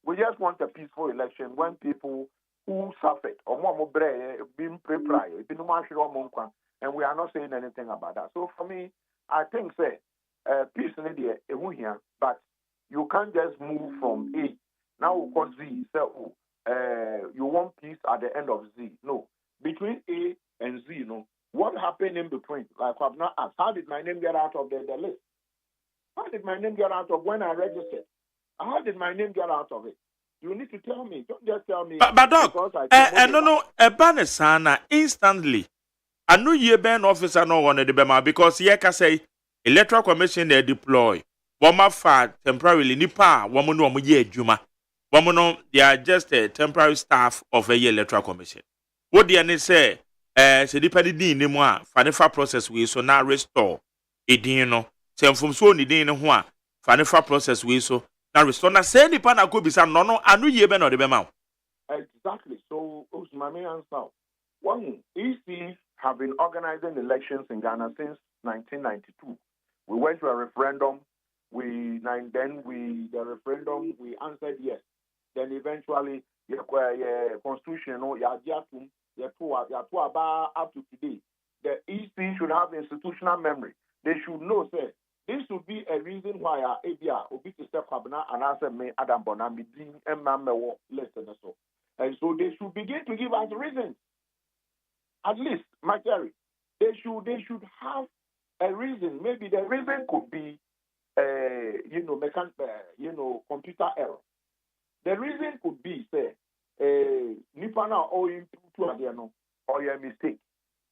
we just want a peaceful election when people who suffered or more being pre-prior, and we are not saying anything about that. So for me, I think peace in India, but you can't just move from A. Now we call Z. You want peace at the end of Z. No. Between A and Z, what happened in between? Like I've not asked, how did my name get out of the list? How did my name get out of when I registered? How did my name get out of it? You need to tell me. Don't just tell me. But doc, because I no, a banner sana instantly. I know ye ban officer no one the bema because ye can say electoral commission they deploy. Wama fa temporarily nipa woman no ye juma. Woman no they are just a temporary staff of a electoral commission. What the any say se depend di ni mo a fa process we so na restore edin no. Se mfom so ni din ho a fa process we so na restore na say nipa na go bisa no anu ye be no de bema. Exactly. So my main answer. One, EC have been organizing elections in Ghana since 1992. We went to a referendum. We answered yes. Then eventually, constitution, up to today. The EC should have institutional memory. They should know, say, this would be a reason why ABR Obiti Step Cabana and answer me Adam Bonami Dean and Mamewo less than so. And so they should begin to give us reasons. At least, my Jerry, they should have a reason. Maybe the reason could be, computer error. The reason could be, say, Nipana owing to Adiano or a mistake.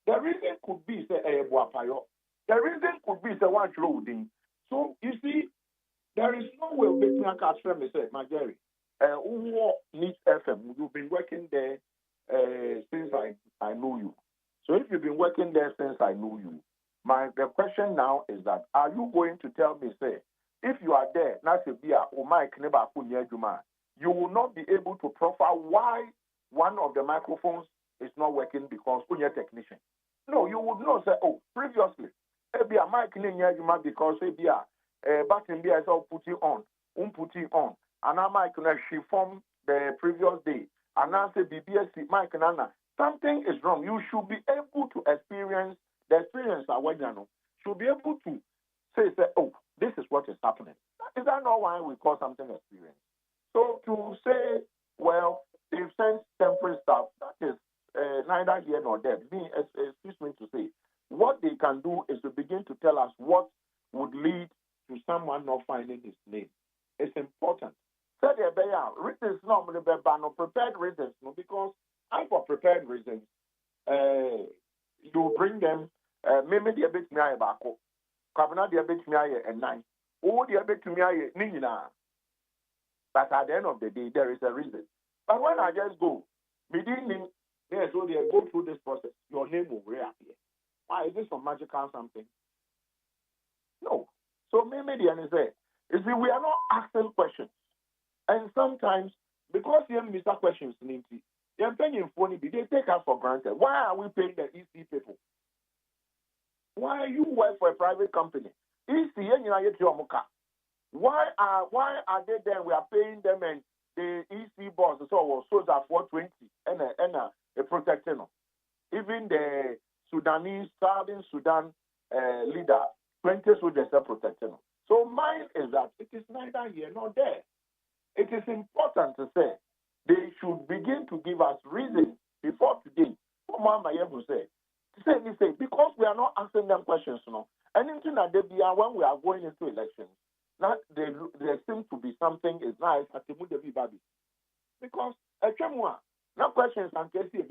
The reason could be, say, a Buapayo. The reason could be, say, one loading. So, you see, there is no way of making a catch from say, my Jerry. Needs FM. You've been working there since I know you. So if you've been working there since I know you, the question now is that are you going to tell me, say, if you are there, you will not be able to profile why one of the microphones is not working because you're a technician. No, you would not say, oh, previously, maybe a mic because maybe button there is all put it on, put it on. And I might she formed the previous day. And I say BBS Mike Nana. Something is wrong. You should be able to experience the experience of when you know. Should be able to say, oh, this is what is happening. Is that not why we call something experience? So to say, well, they've sent temporary staff, that is neither here nor there. Excuse me to say, what they can do is to begin to tell us what would lead to someone not finding his name. It's important. Say they are reasons not prepared reasons, no, because I'm for prepared reasons. You bring them maybe the bit me bako. Kabana the bit me and nine. Oh the bit me nina. But at the end of the day, there is a reason. But when I just go, meaning yes, so they go through this process, your name will reappear. Why is this some magical something? No. So maybe the answer say, you see, we are not asking questions. And sometimes, because you miss questions, they're paying phone, they take us for granted. Why are we paying the EC people? Why you work for a private company? Why are they there? We are paying them and the EC boss so at 420 and a protecting them. Even the Sudanese Southern Sudan leader, 20 soldiers are protecting them. So mine is that it is neither here nor there. It is important to say they should begin to give us reasons before today. What will say? Because we are not asking them questions, anything that they be when we are going into elections, now there seems to be something is nice at the baby. Because no questions and cases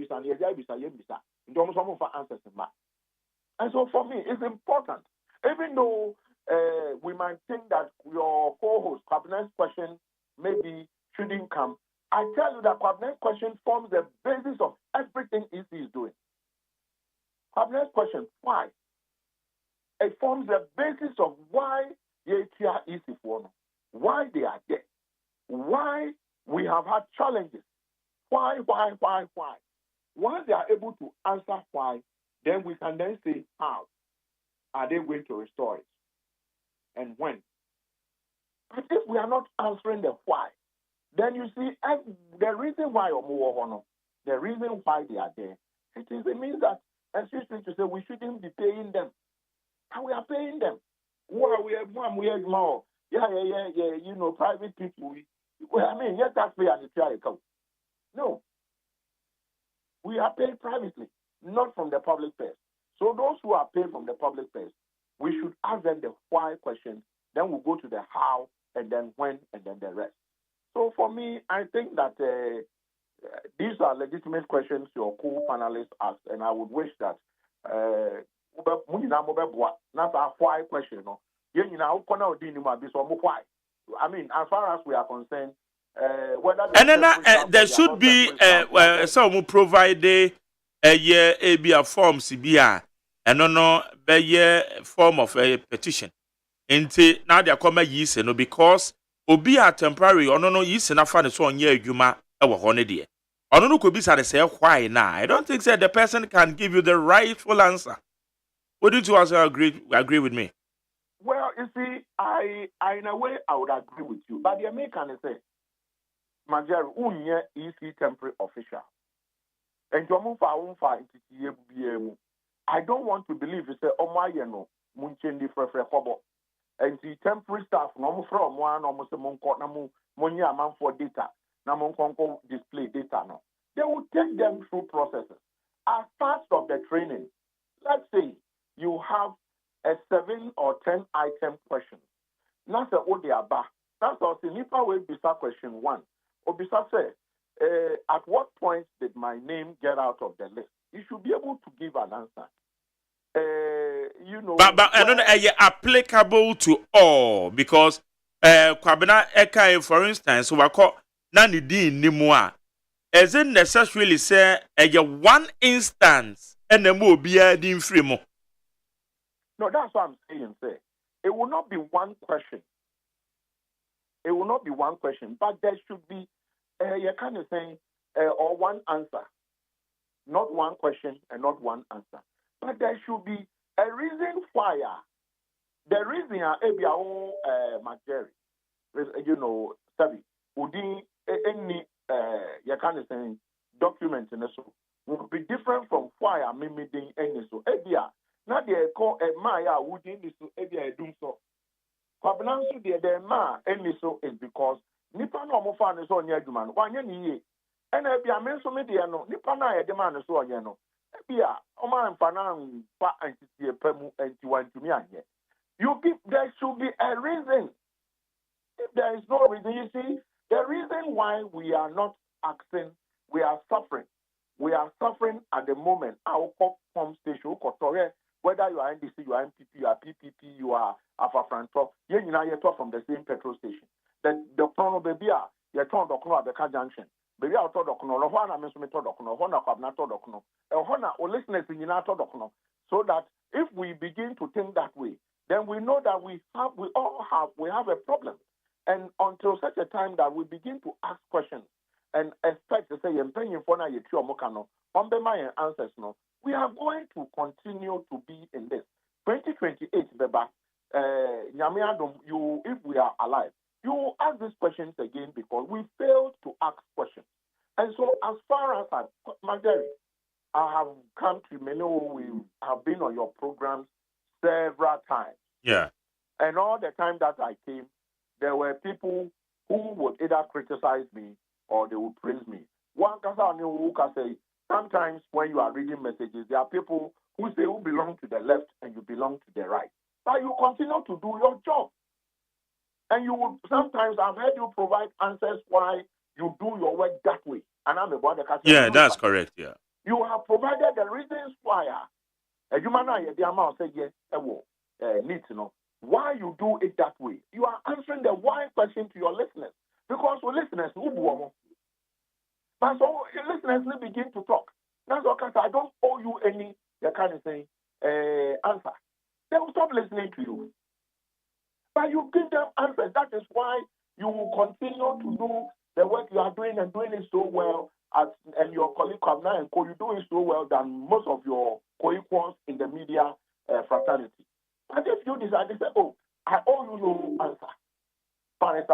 for answers in that. And so for me, it's important. Even though we might think that your co-host, Kabinet's question, maybe shouldn't come, I tell you that Kabinet's question forms the basis of everything EC is doing. Kabinet's question, why? It forms the basis of why the ATR EC for, why they are there, why we have had challenges, why. Once they are able to answer why, then we can then say how are they going to restore it and when. But if we are not answering the why, then you see the reason why the reason why they are there, it means that, excuse me to say, we shouldn't be paying them. And we are paying them. Private people. Taxpayer and the try account. No. We are paid privately, not from the public purse. So those who are paid from the public purse, we should ask them the why question, then we'll go to the how, and then when, and then the rest. So for me, I think that these are legitimate questions your co-panelists asked, and I would wish that not a why question. No, why. I mean, as far as we are concerned, whether And then there should be some provide a year a form CBA and no be form of a petition. Nti now they come years no because obi a temporary or no years na fa so onye adwuma e wo ho ne de. Ono no ko bisa say why now. I don't think that the person can give you the rightful answer. Wouldn't you also agree with me? Well, you see, I in a way I would agree with you, but the American say, Major unye EC temporary official. And I don't want to believe you say, oh my, you know, munchendi frefre kobo. And the temporary staff, no from one almost a monya man for data, namon display data. No, they will take them through processes. As part of the training, let's say you have a 7 or 10 item question. That's what they are back. That's also Nipa will be question 1. Obisa say, at what point did my name get out of the list? You should be able to give an answer. You know, but I don't know applicable to all because Kwabena Eka, for instance, so I call Nani Din Nimua. Is it necessarily say one instance and the more be adding free more? No, that's what I'm saying. Say it will not be one question. It will not be one question, but there should be you kind of saying or one answer, not one question and not one answer. But there should be a reason why. The reason Majeri, you know, Sabi, Udi any you kind of saying documents in so would be different from why I'm meeting any so. Now they call a Maya Woody so Ebia doom so. Kwabnansu the ma any so is because Nipa no mo fan so nya adwuma no wanya ni ye. And Ebia men so me de no Nipa na ye de man so onye no. Ebia o ma mfa na mfa antiti epemu anti wantumi anye. There should be a reason. If there is no reason, you see, the reason why we are not asking, we are suffering. We are suffering at the moment. Our home station, whether you are NDC, you are MPP, you are PPP, you are Alpha Franto, you talk from the same petrol station. The problem baby, you turn the corner at the junction. Baby, I told the corner, Hona, Miss Metodo, Hona, Kabna, Todocono, Hona, or listeners in Todocono. So that if we begin to think that way, then we know that we have a problem. And until such a time that we begin to ask questions and expect to say, on the my answers, no, we are going to continue to be in this. 2028, Beba, if we are alive, you will ask these questions again because we failed to ask questions. And so, as far as Magari, I have come to Meno, we have been on your programs several times. Yeah. And all the time that I came, there were people who would either criticize me or they would praise me. One can say, sometimes when you are reading messages, there are people who say you belong to the left and you belong to the right. But you continue to do your job. And you would sometimes, I've heard you provide answers why you do your work that way. And I'm about the yeah, that's correct, yeah. You have provided the reasons why. A human the amount say yes, need to know why you do it that way. You are answering the why question to your listeners. Because for listeners, but so your listeners will begin to talk. That's what I don't owe you any kind of thing answer. They will stop listening to you. But you give them answers. That is why you will continue to do the work you are doing and doing it so well. And your colleague Kamna and Co, you're doing so well than most of your co-equals in the media fraternity. But if you decide to say, oh, I owe you no answer, but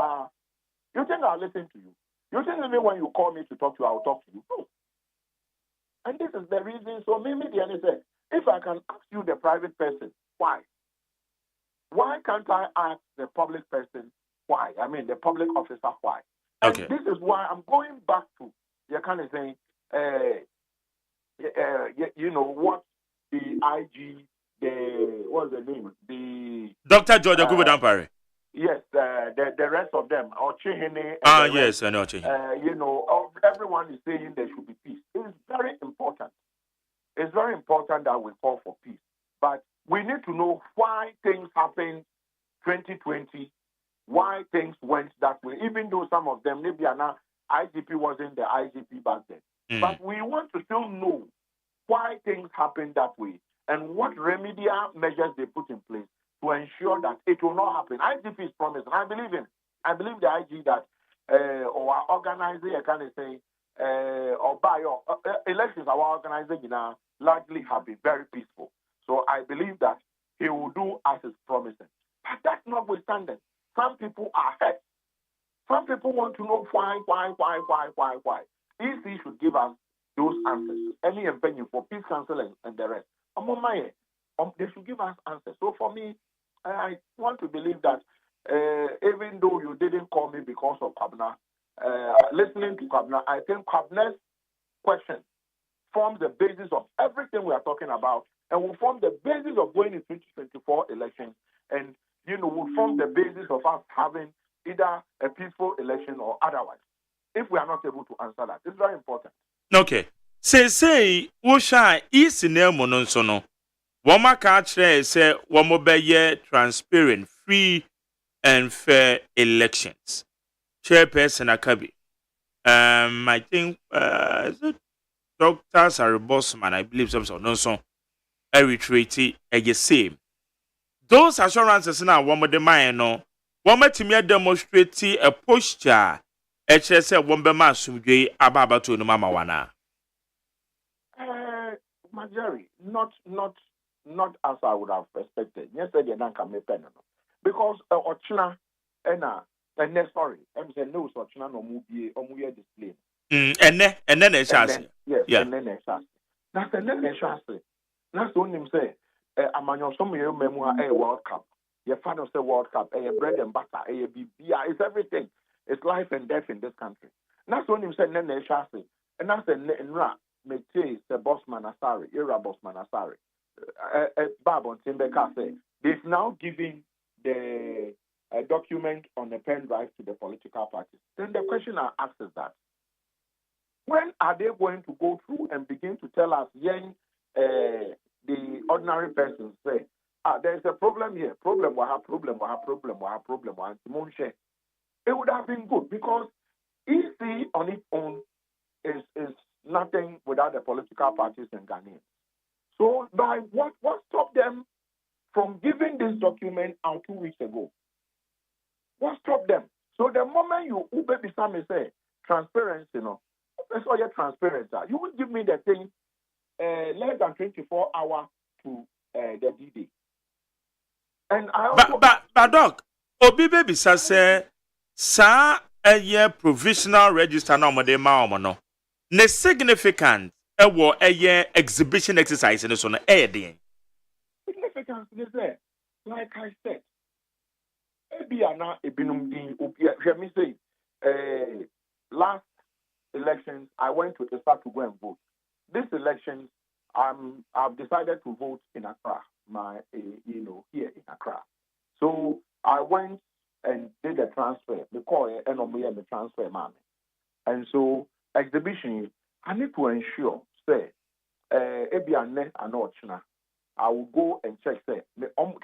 you think I'll listen to you? You think maybe when you call me to talk to you, I'll talk to you? No. And this is the reason. So maybe the other said, if I can ask you, the private person, why? Why can't I ask the public person why? I mean, the public officer why? Okay. And this is why I'm going back to, you're kind of saying, you know, what the IG, what's the name? The Dr. George Akubo Dampare. yes, the rest of them, Ochihene. Yes, I know Ochihene. Everyone is saying there should be peace. It's very important. It's very important that we call for peace. But we need to know why things happened 2020, why things went that way, even though some of them, maybe now IGP wasn't the IGP back then. But we want to still know why things happened that way and what remedial measures they put in place to ensure that it will not happen. IGP is promised. I believe the IG that or organizing, I can say, or by elections, our organizing now largely have been very peaceful. So I believe that he will do as is promising. But that's notwithstanding. Some people are hurt. Some people want to know why. EC should give us those answers. Any opinion for peace council and the rest. They should give us answers. So for me, I want to believe that even though you didn't call me because of Kabna, listening to Kabna, I think Kabna's question forms the basis of everything we are talking about and will form the basis of going in 2024 elections and, will form the basis of us having either a peaceful election or otherwise. If we are not able to answer that, it's very important. Okay. Say, Wosha is in the Mononsono. Woma Katre say, Womobeye transparent, free, and fair elections. Chairperson Akabi. I think, Dr. Sarah Bossman, I believe some sort of so. I retreat same. Those assurances now, one of the mind, no. One to demonstrate a posture. HSA Wombema Sumgay Ababa to no Mama Wana. Majority, not as I would have expected. Yes, I didn't come because Ochina and sorry, I'm saying no Ochina no movie or movie display. And then a chance. Yes, and then a chance. That's the next chance. That's the only say. I'm on some memoir a World Cup. Your father say World Cup, a bread and butter, a BBI, it's everything. It's life and death in this country. That's when you said Nene Shasi. And that's the Nra, Mete, the Bossman Asari, Ira Bossman Asari. Babon Timbeka said, they've now given the document on a pen drive to the political parties. Then the question I ask is that, when are they going to go through and begin to tell us, the ordinary persons say, there's a problem here, problem. It would have been good because EC on its own is nothing without the political parties in Ghana. So by what stopped them from giving this document out 2 weeks ago? What stopped them? So the moment you baby Sammy say transparency, that's all your transparency. You would give me the thing less than 24 hours to the D-Day. And I also but Doc, Obi baby say sa a provisional register no mode ma no. Ne significant exhibition exercise in so no significance is there. Like I said, let me say, last elections I went to start to go and vote. This elections I've decided to vote in Accra, here in Accra. So I went and did a transfer. The call and the transfer man. And so exhibition, I need to ensure, say, I will go and check, say,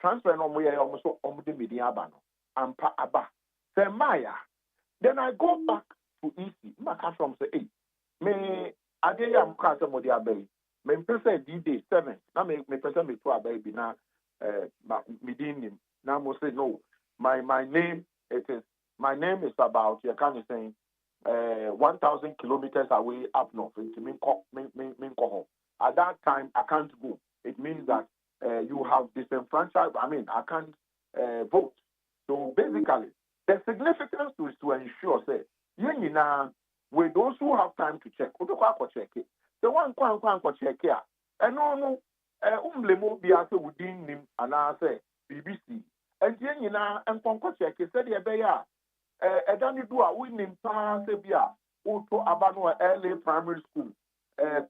transfer no more almost the media ban. Say Maya. Then I go back to EC. Maka from say, hey, me Adeya Mukasa Modia Bay. Me person D-Day 7. Now me person me to a baby now me him. Now must say no. My name is about you can saying 1,000 kilometers away up north into Minko. At that time I can't go. It means that you have disenfranchised. I mean I can't vote. So basically the significance is to ensure say with those who have time to check, check it. The one check here. And no, umblemo be within him and I say BBC. And and check it. Said ya Edani do a winning pass bia auto abano LA primary school.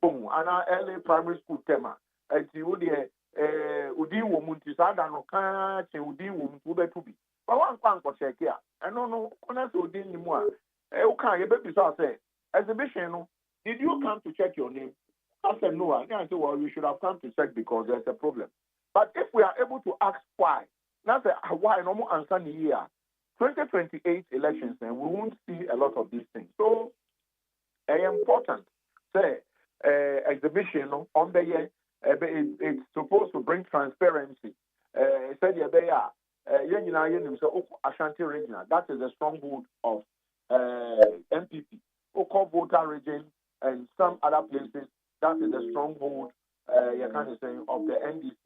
Boom, and LA primary school tema. And you would Udi woman to Sada no catch, Udi woman to be. But one can't check here. And no, honestly, didn't more. Okay, you better say exhibition. Did you come to check your name? I said no. I said, well, you should have come to check because there's a problem. But if we are able to ask why, that's why no more answer in the year. 2028 elections, and we won't see a lot of these things. So, important. Say, exhibition on the year, it's supposed to bring transparency. Said Ashanti region. That is the stronghold of MPP. Oko Volta region and some other places. That is the stronghold. You can say of the NDC.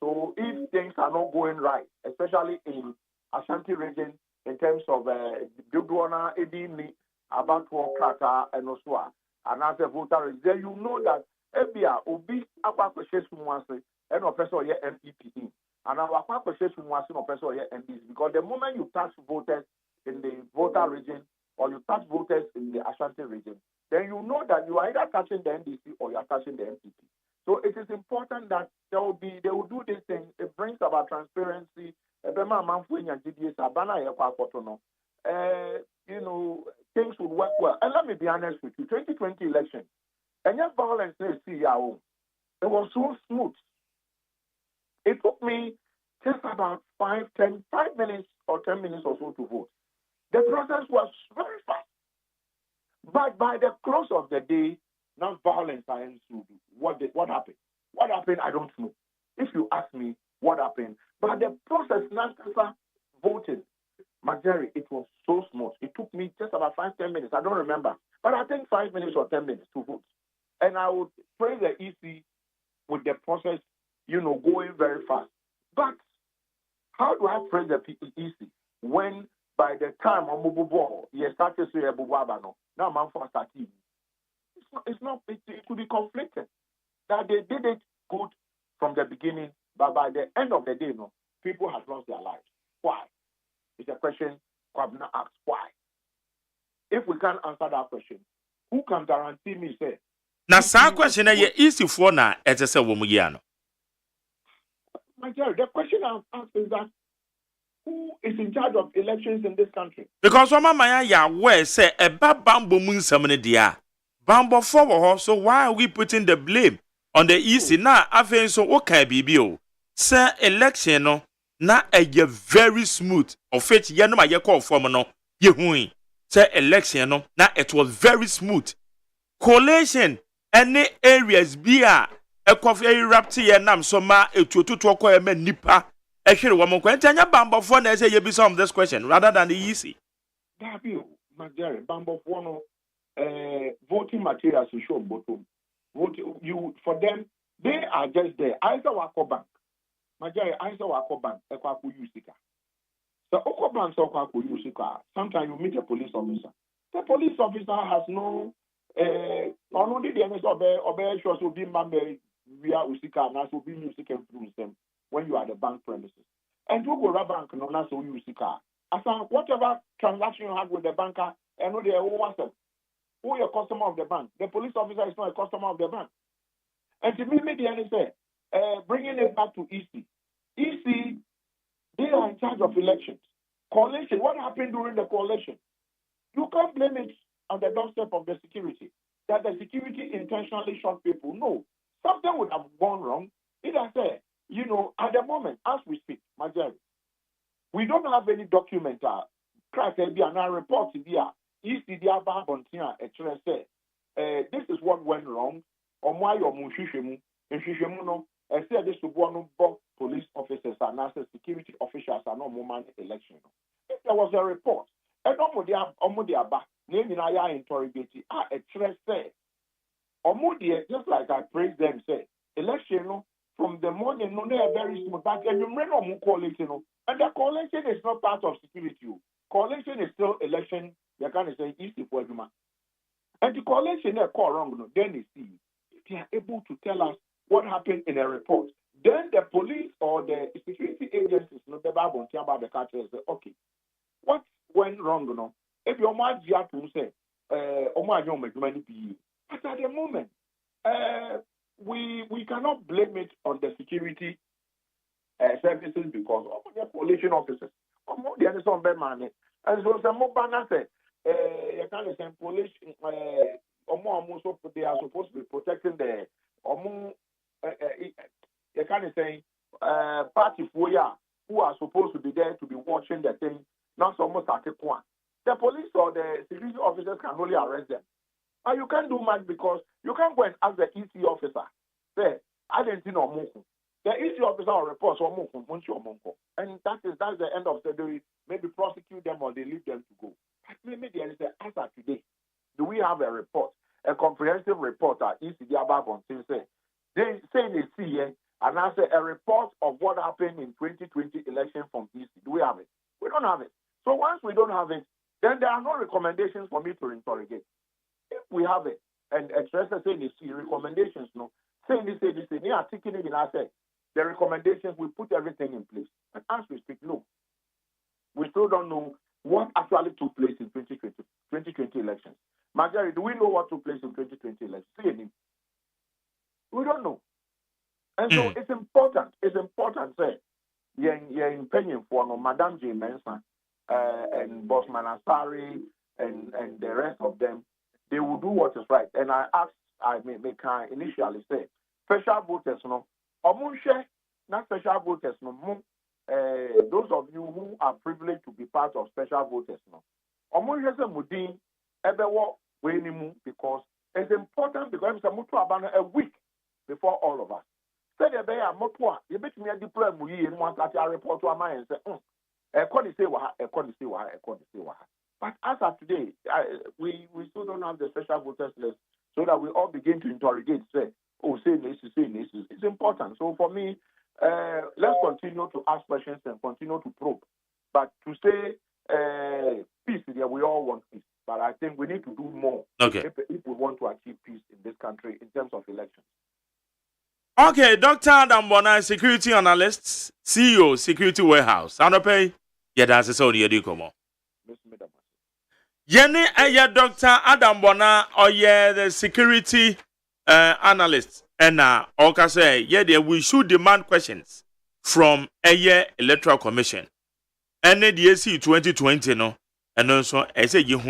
So if things are not going right, especially in Ashanti region, in terms of Dudwana, Edini, Abatwa, Krata, and Oswa, and as a voter, then you know that Ebia Obi Aquaqueshes Mwase and Professor MPP. And our Aquaqueshes Mwase and Professor MPP, because the moment you touch voters in the voter region or you touch voters in the Ashanti region, then you know that you are either touching the NDC or you are touching the MPP. So it is important that they will do this thing. It brings about transparency. You know, things would work well. And let me be honest with you, 2020 election, and your violence, it was so smooth. It took me just about 5 minutes or 10 minutes or so to vote. The process was very fast. But by the close of the day, now violence ensued. What happened? What happened? I don't know. If you ask me what happened, but the process now voting, Majority, it was so smooth. It took me just about 5-10 minutes. I don't remember, but I think 5 minutes or 10 minutes to vote. And I would praise the EC with the process, you know, going very fast. But how do I praise the EC when by the time I'm you started to say now I'm for starting. It could be conflicted. That they did it good from the beginning, but by the end of the day, people have lost their lives. Why? It's a question Kwabena asks. Why? If we can't answer that question, who can guarantee me, say? Now, some question is easy for now, as I said, woman. My dear, the question I'm asking is that who is in charge of elections in this country? Because Mama ya where say a bambo moon summon dia. Bambo forward, so why are we putting the blame on the EC? Now, I think so okay, BBO. Say election no, na a very smooth. Of which ye no my call for no, ye hui. Say election no, na it was very smooth. Collation, any areas be a coffee rapti ye nam so ma a to a men nipa. Actually, one more question. Bambo for na say ye be some of this question rather than the EC. Gabi, Major, Bambo for voting materials to show bottom. You for them, they are just there. Either Wako Bank, Major, either Wako Bank, Ekwaku Usika. The Oko Bank, Okwaku Usika. Sometimes you meet a police officer. The police officer has no. Only the MS obey shows will be member via Usika and also be music influence them when you are the bank premises. And you go to bank, no, not so Usika. As whatever transaction you have with the banker, and know they are who is a customer of the bank. The police officer is not a customer of the bank. And to me, the say, bringing it back to EC. EC, they are in charge of elections. Coalition, what happened during the coalition? You can't blame it on the doorstep of the security, that the security intentionally shot people. No, something would have gone wrong. It has said, you know, at the moment, as we speak, Majority, we don't have any document. Crack and report to the this is what went wrong. Or why your Mushishemu, and say this to one police officers and security officials are not movement election. If there was a report, and Omodia name in Aya interrogated, a trace say, Omodia, just like I praise them, say, election from the morning, no, they are very smooth, but and you remember coalition, and the coalition is not part of security. Coalition is still election. They can say easy for Juma. And the coalition they call wrong, then they see if they are able to tell us what happened in a report. Then the police or the security agencies, no, the Bible about the country say, okay, what went wrong? No, if your man to say, but at the moment, we cannot blame it on the security services because of the coalition officers. Omo the some be money. And so some more banner say you can't say police omo so they are supposed to be protecting the omo you can't say party for who are supposed to be there to be watching the thing. Not so much at the police or the security officers can only arrest them. And you can't do much because you can't go and ask the EC officer. Say, I didn't know Moko. The EC officer will report on Moko. And that's the end of the day. Maybe prosecute them or they leave them to go. But maybe there is an answer today. Do we have a report, a comprehensive report at EC Diababon say they say they see here and answer a report of what happened in 2020 election from EC. Do we have it? We don't have it. So once we don't have it, then there are no recommendations for me to interrogate. If we have it, and expressors say they see recommendations, no, say this, they are taking it in our say. The recommendations, we put everything in place. And as we speak, no. We still don't know what actually took place in 2020 elections. Marjorie, do we know what took place in 2020 elections? Say any. We don't know. And so it's important, say, you're in opinion for no, Madame J. Mensah, and Bosman Asari and the rest of them, they will do what is right. And I can initially say, special voters, no, not special voters, no, those of you who are privileged to be part of special voters, no, because it's important because it's a week before all of us. Say the bear motua, you bet me a diploma and once that I report to a man and say, but as of today, we still don't have the special voters list so that we all begin to interrogate, say this. It's important. So for me, let's continue to ask questions and continue to probe. But to say peace, yeah, we all want peace. But I think we need to do more if we want to achieve peace in this country in terms of elections. Okay, Dr. Adam Bona, security analyst, CEO, Security Warehouse. Anope, yeah, that's the Saudi Adikomo. Yene, Dr. Adam Bona, or the security analyst. And Oka say, yeah, we should demand questions from Electoral Commission. And the DSC 2020, no, and also, I say, you,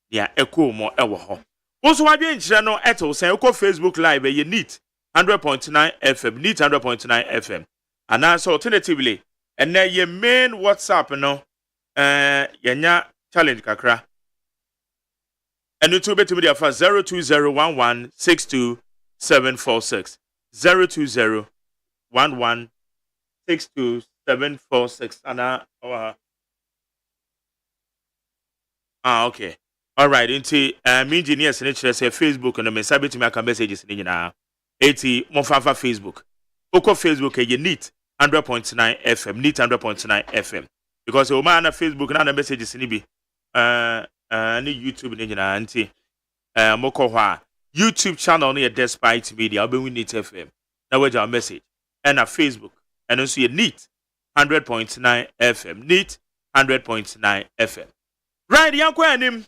yeah, echo more ever. Also, I didn't know at all, say, Facebook Live, you need 100.9 FM, need 100.9 FM. And also, alternatively, and then your main WhatsApp, no, yanya challenge kakra. And you to be to me for 02011627746. 02011627746. And okay. All right. Into me engineers and Facebook and the message to me messages in now. 80 Mofafa Facebook. Oko Facebook you need 100.9 FM, need 100.9 FM. Because o man na Facebook na messages ni bi ni YouTube ni nyina anti moko hwa YouTube channel no Despite Media obe we need FM. Na we your message. And na Facebook and also you need 100.9 FM, need 100.9 FM. Right yankwa anim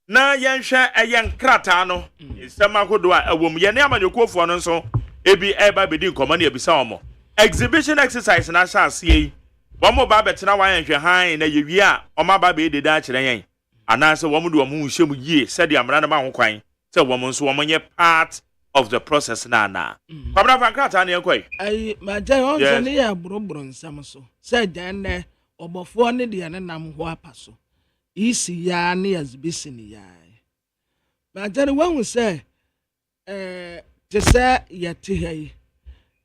na yenhwe eyenkrata no isema hodo a ewom ye ne amanyokofo no nso ebi eba bedi nkoma na ebisa omo exhibition exercise na chance yi womo ba betena wa yenhwe han na yewie a oma ba be deda akire yen anase womo do womo hwem yie said amra na ma ho kwan se womo nso womo nye part of the process na kwabra fankrata na yekwai ai majan on se ne ya buroburo nsam so se dan ne obofo ne de ne nam ho apaso isi ya ne yazbisini ya ba jare wan se te se yete hai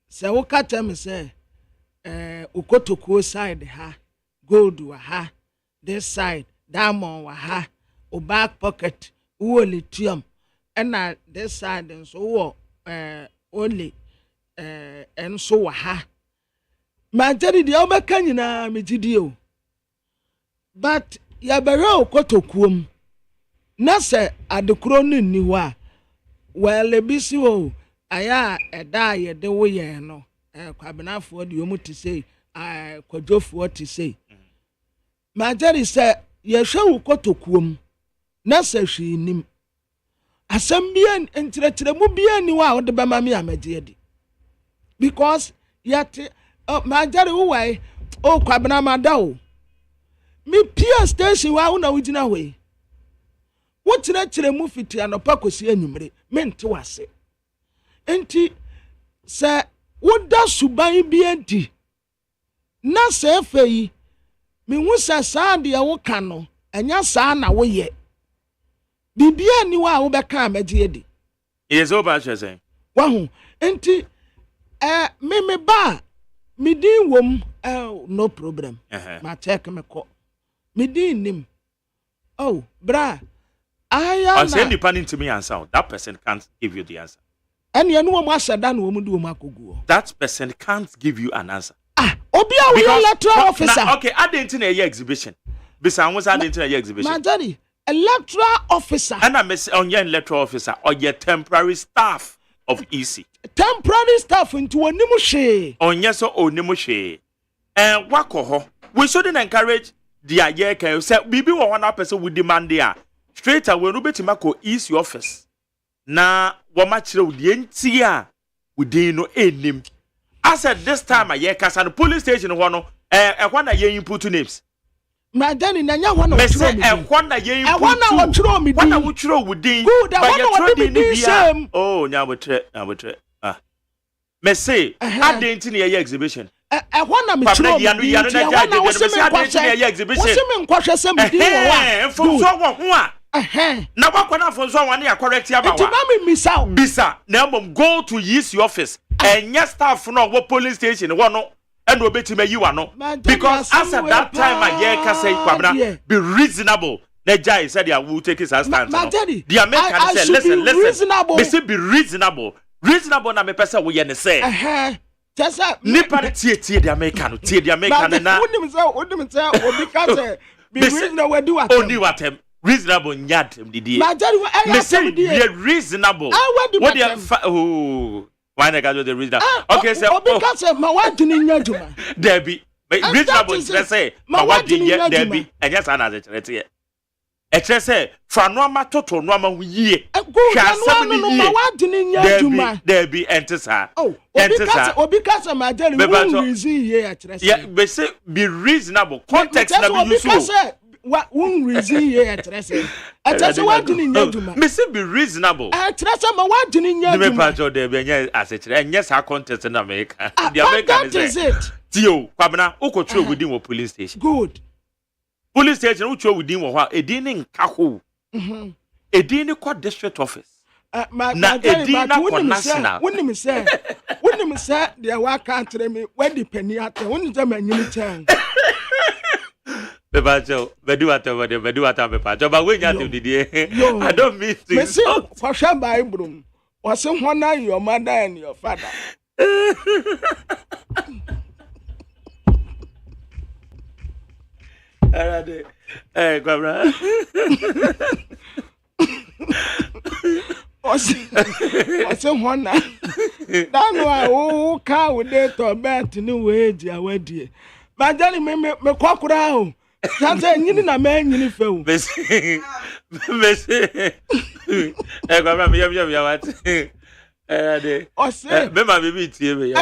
se wo kata me se ukotokuo side ha gold wa ha this side diamond wa ha o back pocket wo lithium and this side nso wo only enso wa ha ma jare de obeka nyina megidi o but ya bere okotokuom na se adekro no ni ho a wele bisi ho aya eda ye de wo ye no kwabenafo de yomu ti sei kwadwofo ti sei majari se ye hwe okotokuom na se hwinim asem bia entretre mu bia ni wa wo de bema me amagye di because yet majari wo wai o kwabenamada o me pia station wa una wugina we wo kyerɛkyerɛ mu fiti anɔpa kosi anwumere mente wase enti sɛ woda suban bi adi na sɛ afei me hu sɛ saa deɛ wo ka no ɛnya saa na woyɛ bibia ni wa wo bɛka amagye adi yes o ba kyerɛ wahu enti me ba me din wom no problem ma check me ko me din nim oh bra I say depending to me answer that person can't give you the answer and you know what said that woman do makogu that person can't give you an answer obi a we electoral officer okay I didn't in a year exhibition bisa won say didn't in a year exhibition my daddy electoral officer and I miss on your electoral officer or your temporary staff of EC temporary staff into onimu hwe on yes or onimu hwe and wako ho we shouldn't encourage the year can say bibi one person would demand there straight away no betima ko EC office na wo ma kire wo de ntia within no enim I said this time a year kasa no police station ho no ehwa na ye input names my daddy na nya wana wo chiro mi ehwa na ye input wana wo chiro mi wana wo chiro within good wana wo di bi same oh nya botre me say adenti na ye exhibition ehwa na mi chiro mi wana wo se me kwase exhibition wo se me nkwahwe se me di wo wa mfo so wo ho a na wakwana fonso wane ya correct ya ba wa bisa na mom go to use your office and your staff no wo police station wo no and obetima yi wa no because as at that time a year ka say kwabna be reasonable na jai said they will take his stand the American said listen they say be reasonable na me pesa wo ye ne say tesa nipa tie the American na wonim say obi ka say be reasonable do what only what reasonable nyad mdidi me say be reasonable what the oh why na go the reasonable okay say obi ka say ma wadini nyaduma there be reasonable say ma wadini there be enya sa na ze chere e say fa no ma toto no ma hu yie hwa sam ni yie ma wadini nyaduma there be entesa obi ka say ma jeri won reason yie e chere say yeah be say be reasonable context na be use so won reason here atrese atrese wadini nyaduma me say be reasonable atrese ma wadini nyaduma me pa jo de be nya asechere enye sa contest na America the American is it tio kwabena ukotro within wo police station good police station utro within wo ha edin ni nka ho edin ni court district office na edin na ko national wonim say dia wa country me wadi pani ata wonim say manyini chan Bebajo, beduata bebajo, but when you did I don't mean to. Messi, for sure, Bible was honor your mother and your father. Hey, Gabra. What's honor? That's why oh, car with it or bad to know where you dear. But then me crocodile. That's a nyini na man nyini feu. Messi. Gabra me ya what? Me ma baby tie me.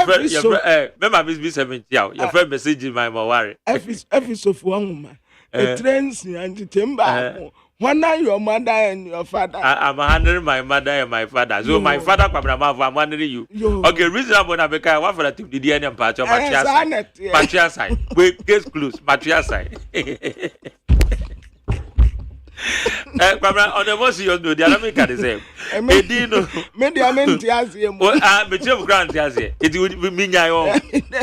Me ma be 70 yaw. Your friend message my worry. Every so for woman. A trains and timber. When are your mother and your father? I'm handling my mother and my father. So my father I'm wondering you. Okay, reasonable na beka wa for the DNA and patch of Matria side. Wait, case close. Matria side. On the most serious note, the American is same. Between grand here, it would be nyayo.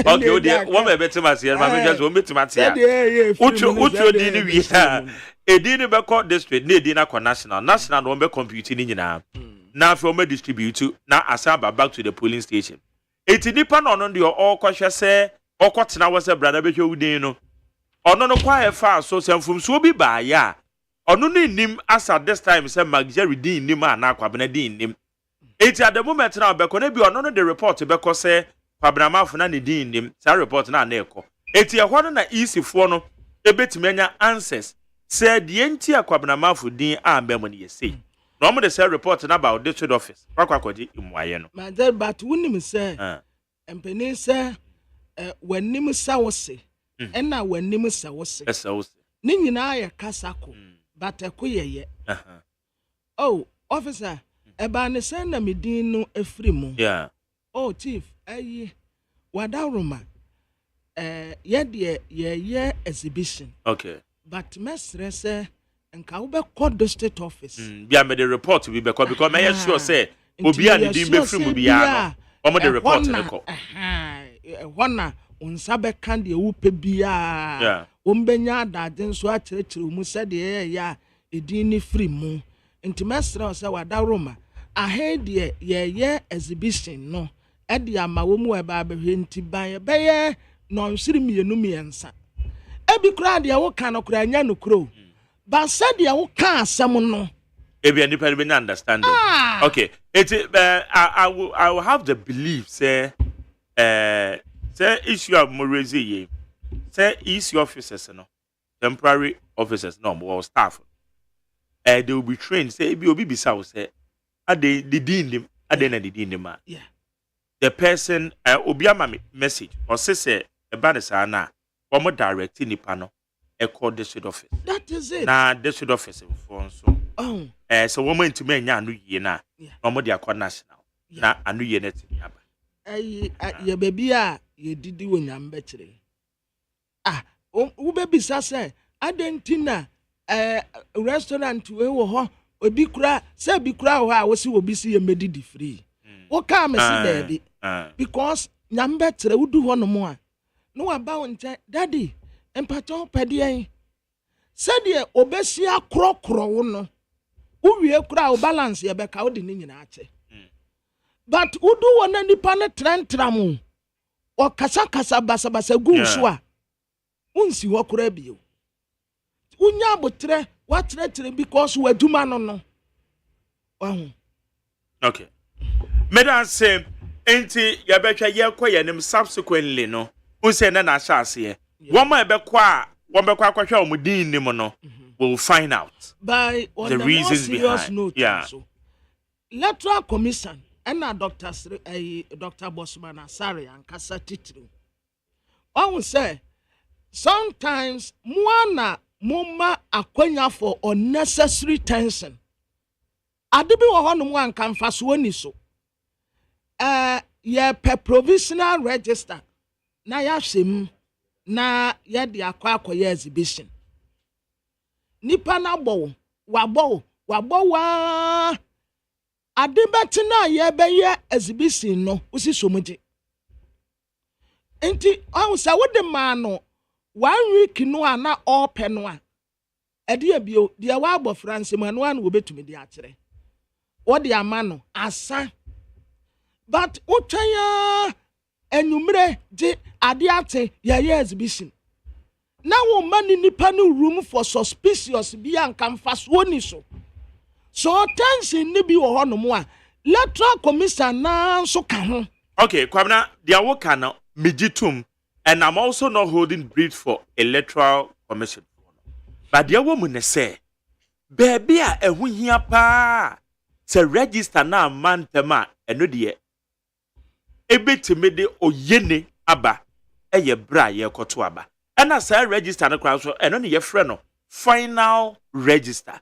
Okay, one may better myself. My just won't better myself. Ucho dini we edini be court district na edina ko national no be computing nyina na afro me distribute na asaba back to the polling station eti nipa no no de all kwahwe se okotena wo se brother be hwe udin no ono no kwa e fa so semfum so bi ba ya ono no nim asa this time say magjeri din nim ana kwabena din nim eti at the moment na be ko na bi ono no the report be ko se kwabena mafo na ne din nim sa report na na ekọ eti ehwo no na easy fo no ebetimanya answers said the entire Kwabnamafu din ambemo ni yesi. No mo de say report na about district office. Kwakwakodi imwaye no. My dad but wonim say empeni say wanim sa wose. Na wanim sa wose. ne nyinaa yɛ kasako but ɛko yɛyɛ oh officer ɛbaa ne sɛ na medin no afiri mu oh chief ayi wadaroma yɛdeɛ exhibition okay but mesrɛ sɛ nka wobɛkɔ district office bia me the report bi bɛkɔ because me yɛ sure sɛ obi a ne din bɛfiri mu bia no ɔmo de report ne kɔ ɛhɔ na unsa bɛka deɛ wopɛ biaa wombɛnya adagye nso akyerɛkyerɛ mu sɛdeɛ ɛyɛ a ɛdin ne firi mu nti mɛsrɛ sɛ wadaroma ahe deɛ yɛyɛ exhibition no ɛde ama wɔ mu ɛba abɛhwɛ nti ban bɛyɛ nɔnsiri mmiɛnsa ebi koraa deɛ woka no koraa nya no kuro ba sɛdeɛ woka asɛm no ebi nipa be understanding okay I will have the belief say issue of morezi ye say issue officers no temporary officers no more staff they will be trained say ebi obi bisa wo say ade the din na the din ma the person obi ama message or say eba ne sa na omo direct nipa no e call district office that is it na district office for so so woman ntimi anya anu yie na omo de akọ national na anu yie na timi aba ye baby a ye didi wo nyamba kire wo baby sa say adentina restaurant we wo ho obi kura say bi kura ho a wo si obi si ye medidi free wo ka me si baby because nyamba kire wo du ho no mo a no wa ba wo nche daddy empato pede said ye obesi akrokro wo no uwie kura o balance ye beka wo de ni nyina ache but udu wona nipa ne trentram o kasa basa gu so a unsi ho kura bio unya abotre wa tretre because waduma no okay medan say enti ye betwa ye koye nim subsequently no unse na na hyase Woma ebekwa a wombekwa akwahwa omudin nim no will find out by the reasons behind note, so electoral commission and Dr. Bosman Asare and Kasa Titru I will say sometimes mwana mumma akwanya for unnecessary tension adibi wo hono mu anka mfaso ni so ye per provisional register na ya hwem na yɛde akɔ exhibition nipa na wabɔ wa adebɛte na yɛbɛyɛ exhibition no usi somuji enti ɔnsa wode ma no 1 week no ana ɔpɛ no a ɛde abio de wabɔ France ma no an wo betumi de akyerɛ wɔde ama no asa but utwanya enyumre je adiate ye exhibition na wo mani nipa no room for suspicious bi anka mfaso ni so tension ni bi wo hono mo a electoral commission na so ka ho okay kwabna dia wo ka no megitum and I'm also not holding brief for electoral commission but dia wo mu ne say baby a ehu hia pa se register na mantema eno de ebetime de oyene aba eye bra ye koto aba ena sa register no kra so eno ne ye frɛ no final register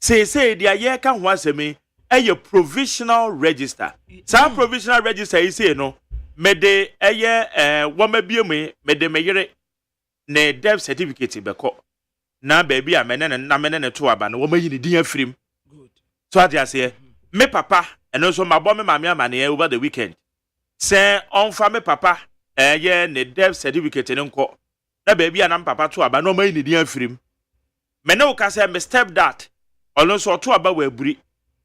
say dia ye ka ho asemi eye provisional register sa provisional register yi say no mede eye woma biemu mede meyere ne death certificate beko na baby a menene to aba no woma yi ne din afrim good so ade ase me papa eno so mabɔ me mame amane over the weekend say on me papa ye ne death certificate ne nko na baby anam papa to aba no mai ne din afirim me ne wo ka say me step dad olo so to aba wa aburi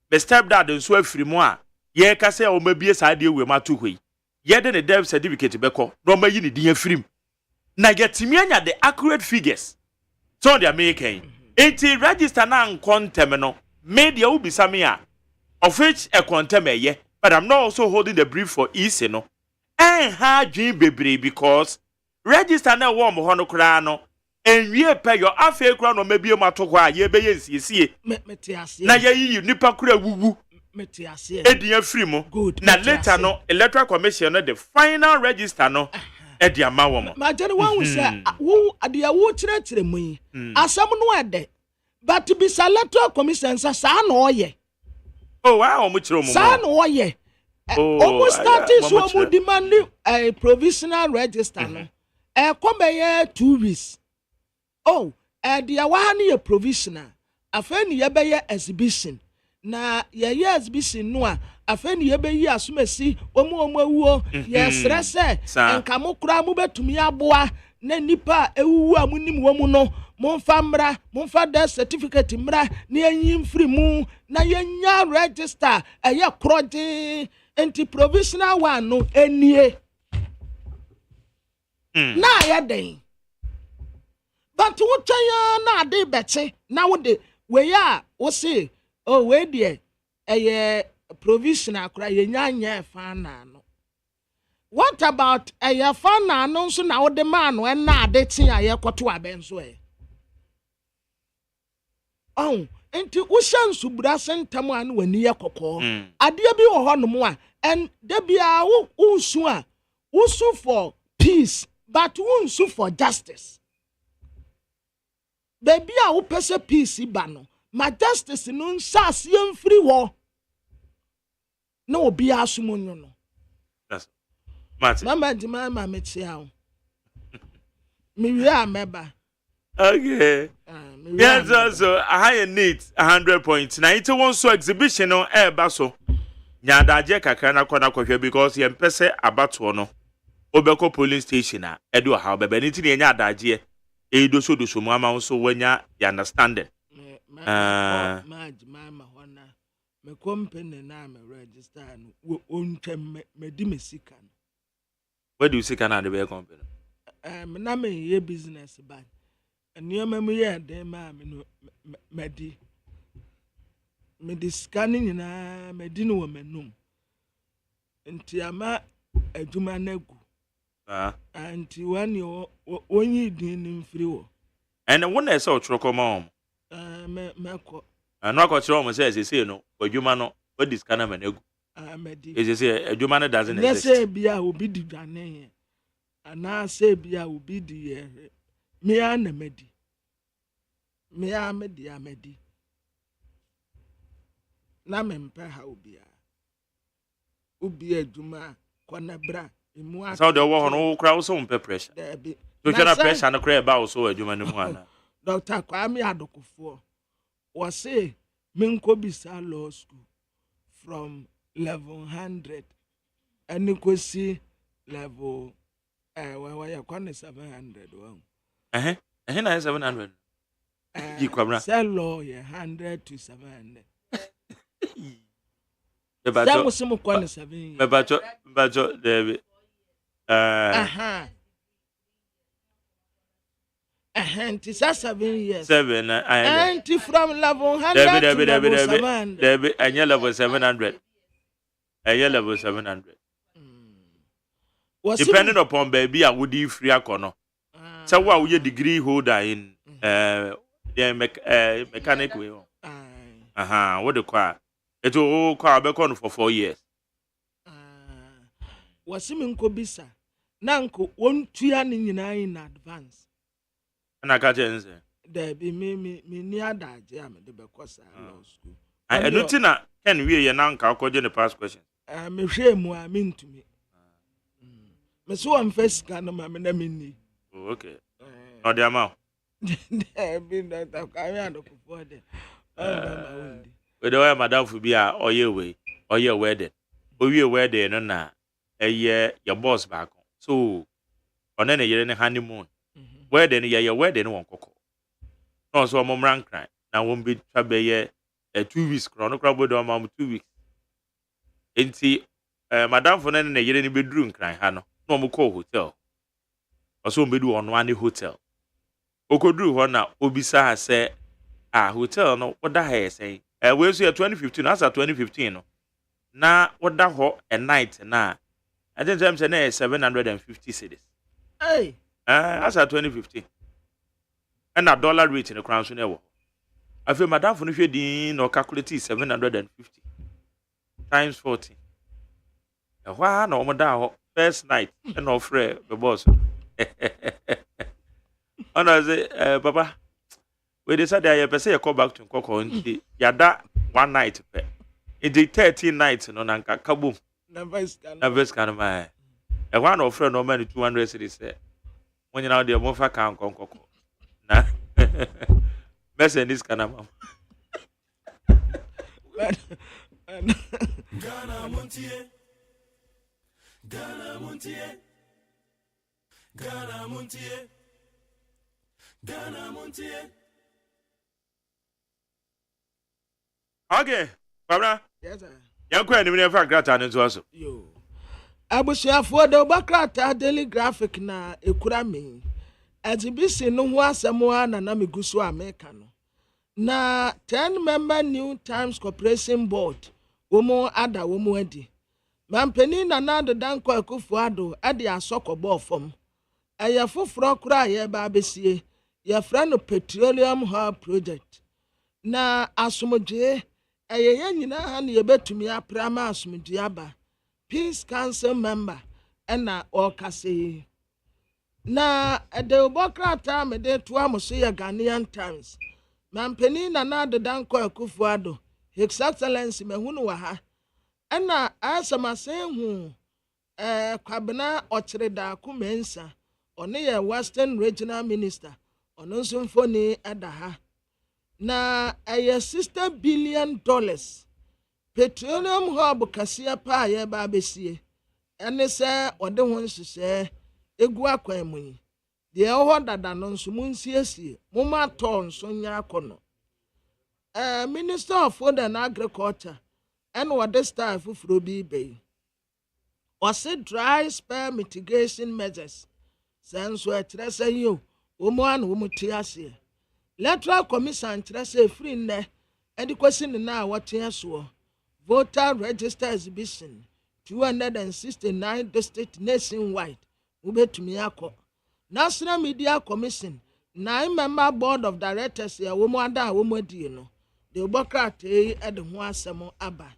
me step dad nso afirim a ye ka say o ma bie sa de ewe ma to hoi ye de ne death certificate beko no mai ne din afirim na getimi anya the accurate figures so they are making it register na nkontem no media wo bisa me a of which a quantum ye but I'm not also holding the brief for easy no ha dream bebre because register na wo mo hono kra no enwie pe yo afa kra no mabie mato ho a ye be ye nsiesie na ye yi nipa kra wuwu edian free mo na later no electoral commission no the final register no Eddie Amawom. My general one will say, who are the water to the moon? As someone were there. But to be selected commission, son or ye. Oh, wow, much room. Son or ye. Almost started so demanding a provisional register. Come by 2 weeks. Oh, the awani a provisional. A friend ye exhibition. Na ye exhibition no a friend ye be asumesi omo yes rese enka mo kura mo betumi aboa na nipa ewu amunim wo mu no momfa death certificate mra na yin free mu na yenya register eye kroje anti provisional one no enie na ya den but wo twa na ade bete na wo de we ya wo say oh, where dear, a provisional cry, yanya fana no. What about a fana no so now the man when not dating a yakotua bensway? Oh, into Ushan Subrasan Taman when near Coco. Adia be or Honmoa, and there be a Usua, Usu for peace, but Unsu for justice. Baby, I will pass a peace, Ibano. My justice nun sas yem free war. No be asumonyo no. That's Martin. Mama di mama metia. Me we meba. Okay. Yes, also a higher need 100 points. Now it won't so exhibition on air basso. Nyada je kakra na kwana kwahwe because yem pese abato no. Obeko police station a edo ha bebe nti ne nya adaje e do so mu ama so wanya you understand. Mama hona me company na me register no ontwem me di mesika no. Where do you see Canada be company? Na me ye business bad. Enioma me ye dem ma me no me di scanning na me di no wo menum. Nti ama adwuma na gu. Anti one yo onyi din nim free wo. And one is so troko mom. Meko. No ko tro mo say no, adwuma no, what this kana manegu. Medi. Is say adwuma no doesn't Let's exist. say bia obi di dwane. Ana say bia obi di me ana medi. Me amedi. Na me mpa ha obi adwuma kwana bra. So the wo no kra wo so mpe pressure. So try na pressure no kra ba wo so adwuma no mu ana. Dr. Kwame Adokufo was say Minko Bisa Law School from level 100 and you could see level where you 700 one. Na 700. You kwabra. Sell law 100 to 700. That was some 7. Bajo David. And it's 7 years. 7. And from level 100 to level 700. And your level 700. And your level 700. Depending upon baby, I would be free a corner. So what would your degree holder in the mechanic way? What the choir? It will choir back on for 4 years. Was him Kobisa. Nanko won't in advance. And I can't answer. There be me near that jam at the Becosa Law School. I don't think can we your uncle according to the past question. I'm ashamed what I mean to me. So I'm first kind of mamma mini. Okay. No, the amount. There been that I had to afford it. But the way Madame Fubia or your way or your wedding. Or your wedding and now a year your boss back. So on any year in a honeymoon. Wedding, your wedding won't cocoa. No, so I'm rank cry. Now won't be trouble a 2 weeks chronocle with 2 weeks. And see, Madame for any year in a bedroom crying, Hano, no more call hotel. Or so be do on one hotel. Oko drew one now, Obisa say, hotel, no, what the hell say? We'll see 2015, as 2015. Now, what the hot a night now? I think I'm saying 750 cities. Hey. As at 2015. And a dollar rate in the crown so never. I feel Madame for if you or calculate 750 times 40. And why no more first night and offer the boss. And I say, Papa, we decided I say I call back to Coco and yada one night. It did 13 nights no nanka kaboom. Never scan my. And one offer no money 200 cities. When you know the mofa can't come Coco. Nah, best in this kind of. Ghana Montie. Ghana Montie. Ghana Montie. Ghana Montie. Okay, Pabra. Yes, sir. Young Queen, you never got an into us. Yo. Abusuafo de Obakrata Daily Graphic na ekura me. Exhibition no ho asemo na meguso America no. Na 10-member New Times Corporation Board womo ada womo adi. Mampeni na de danko Akufo-Addo ade asokɔbɔ fam. Ɛyɛ foforo kura ye ba besie. Ye fra no Petroleum Hub Project. Na asomdwe ɛyɛ yɛn nyinaa ha ne yɛbɛtumi aprama asomdwe aba. Peace Council member ɛna ɔkase. Na ɛde Obakrata me de to amoso yɛ Ghanaian Times. Mampeni na de danko Akufo-Addo. His Excellency mehunu wa ha. Ɛna asamasen hu kwabena ɔkyereda kumensa. Ɔne yɛ Western Regional Minister. Ɔno nso mfoni ɛda ha. Na $60 billion. Petroleum Hub kasia pa ye ba besie. Ene se ode ho nhyehyɛ egu akwan mu yi. De ho dada no nso munsiesie. Moma to nso nya akono. Minister of Food and Agriculture and what the staff fufuro bi be. Ose dry spell mitigation measures. Senso etrese yo. Omo an omo tiase. Electoral Commission trese free ne. Edi kwesi na watia so. Voter register exhibition 269 district nationwide. Ubetumi akọ. National Media Commission 9-member board of directors ya womo ada womo di no. The Obakrata ede ho asemo aba.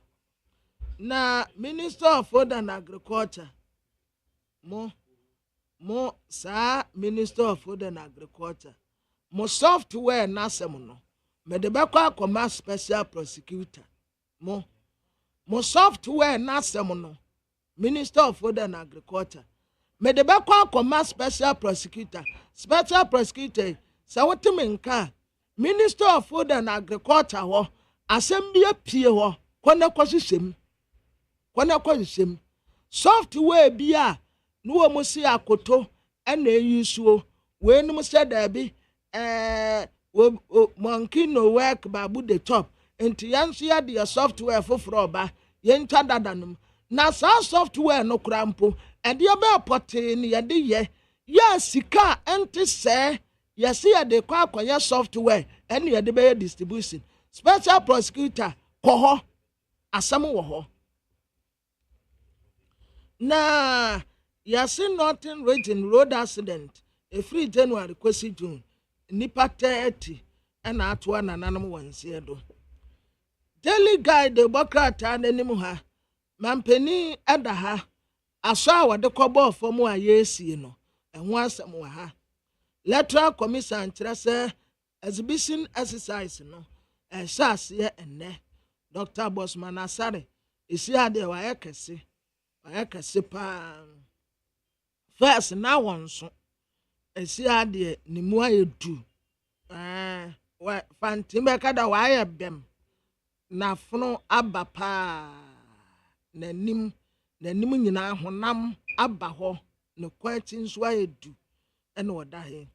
Na Minister of Food and Agriculture mo Minister of Food and Agriculture mo software na asemo no. Me de bekwa akoma special prosecutor mo software na asemo no. Minister of Food and Agriculture me de bekwa akoma special prosecutor sa wotime nka Minister of Food and Agriculture ho asem bia pie ho kwana kwahyehyem software bia no wo mo si akoto na eyisuo we num se da bi monkey no work babu the top enti yanso ya de software foforo ba yentwa dadanum na sa software no krampo ede ba pote ne yede ya sika enti se yesi ya de kwa akonya software ene yede be distribution special prosecutor koho asam wo ho na yasi Northern Region road accident free January kwesi June nipa 30 na atwa nananom wansie do. Daily Guide Obakrata nanim ha mampeni ada ha aso a wode kɔbɔ fam a yesie no ɛho asɛm wa ha. Electoral Commission kyerɛ exhibition exercise no ɛhyɛ enne Dr. Bosman Asare esi ade wa yɛkɛse pa first na wonso esi ade ne mu ayedu wa fantimbe kada wa ayebem na fono aba pa nanim nyina honam aba ho ne kwati nso ayedu ene oda he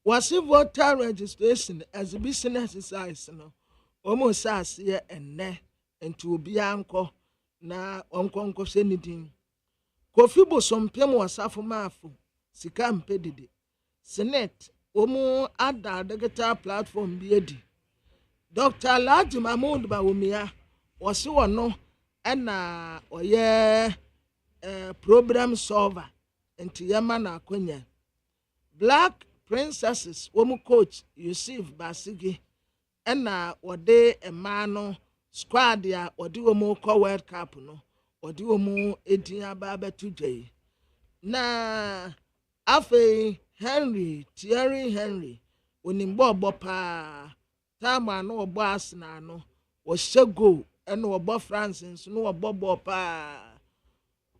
wasi voter registration exhibition exercise no omo saase enne enti obi anko na onkonko senidin Kofi Bosompem wasafo maafo sika mpedide Senate omo ada digital platform bi edi Dr. Alhaji Mahmoud Bawumia wasi wono ena oye problem solver enti yama na akonya Black Princesses womo coach Yusuf Basigi ena wode emano squad ya wode womo ko World Cup no wode womo edin aba betu dwei na afei Thierry Henry onimbo obo pa tama no obo Arsenal no wo shego ene obo France nso no obo pa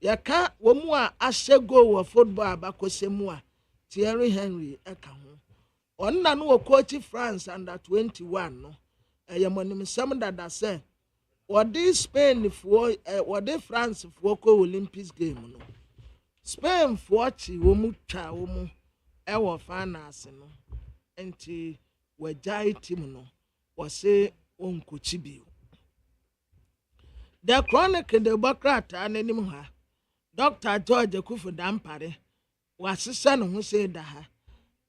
yaka wo mu a ashego wo football abakosemu a Thierry Henry eka ho onna no coach France under 21 no yemonim sam dada say wodi Spain for wodi France for ko Olympics game no Spain for chi wo mu twa wo mu e wo finals no enti wajai team no wose onkochi bi The Chronicle de Bokrata anenim ha Dr. George Kufu Dampare wasisa no ho say da ha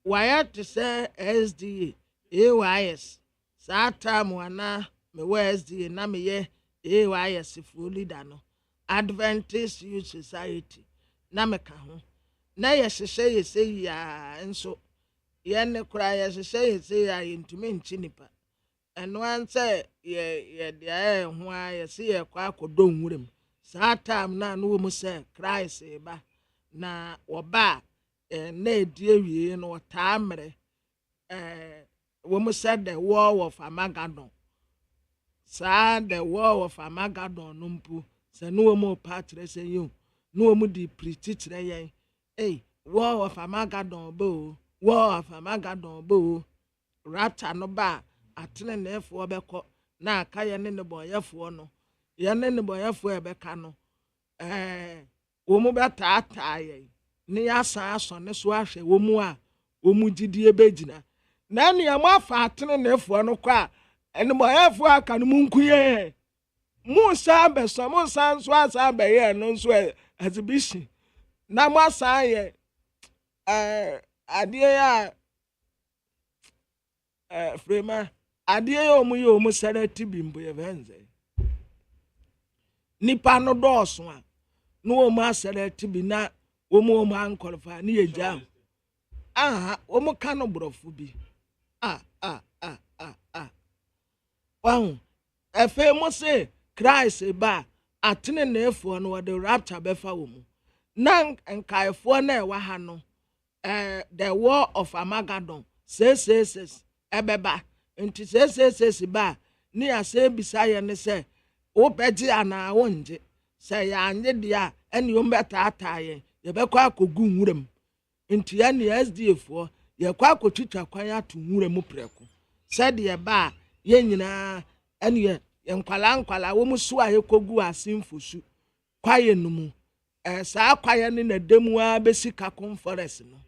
waya to say SDA AYS sata mo ana me SDA na me ye AYS fu leader no Adventist Youth Society na me ka ho na ye hyehyɛ ye say ya enso ye ne kura ye hyehyɛ ye say ya ntumi nchi nipa eno an say ye de ho a ye say ye kwa akodo nwurem sata na no mu say Christ ba na oba na edie no taamre wo mu said the war of Armageddon the war of Armageddon no mpu se no mu patre se you no mu di pretitire yen war of Armageddon bo rata no ba atene na efo beko na aka ye ne boyefo no ye ne boyefo ebeka no wo mu beta yen ni asa aso ne so ahwe wo mu a wo mu gidie begina na ne am afa atene na efo no kwa ene boyefo aka no munkuye mu sa beso mu sa nso asa be ye no nso exhibition na mu asa ye adie ya frema adie ya omu sereti bimbo ye venze nipa no dɔɔso a no omu asereti bi na omu ankɔlfa ni yegya omu ka no brɔfo bi wahu efe mo se Christ ba atene na efo no the rapture befa wo mu na nkaefo na ewa ha no the war of Armageddon says ebeba nti says ba ni ase bisa ye ne se wo peji ana wonje se ya anye dia ene yo mbeta ataye ye bekwa akogu nwurem nti ya ne SDF ye kwa akotwitwa kwan ato nwurem preko se de ba ye nyina ene ye nkwala wo musu a ye kogu asimfosu kwaye numu saa kwaye ne na demu a besika conference no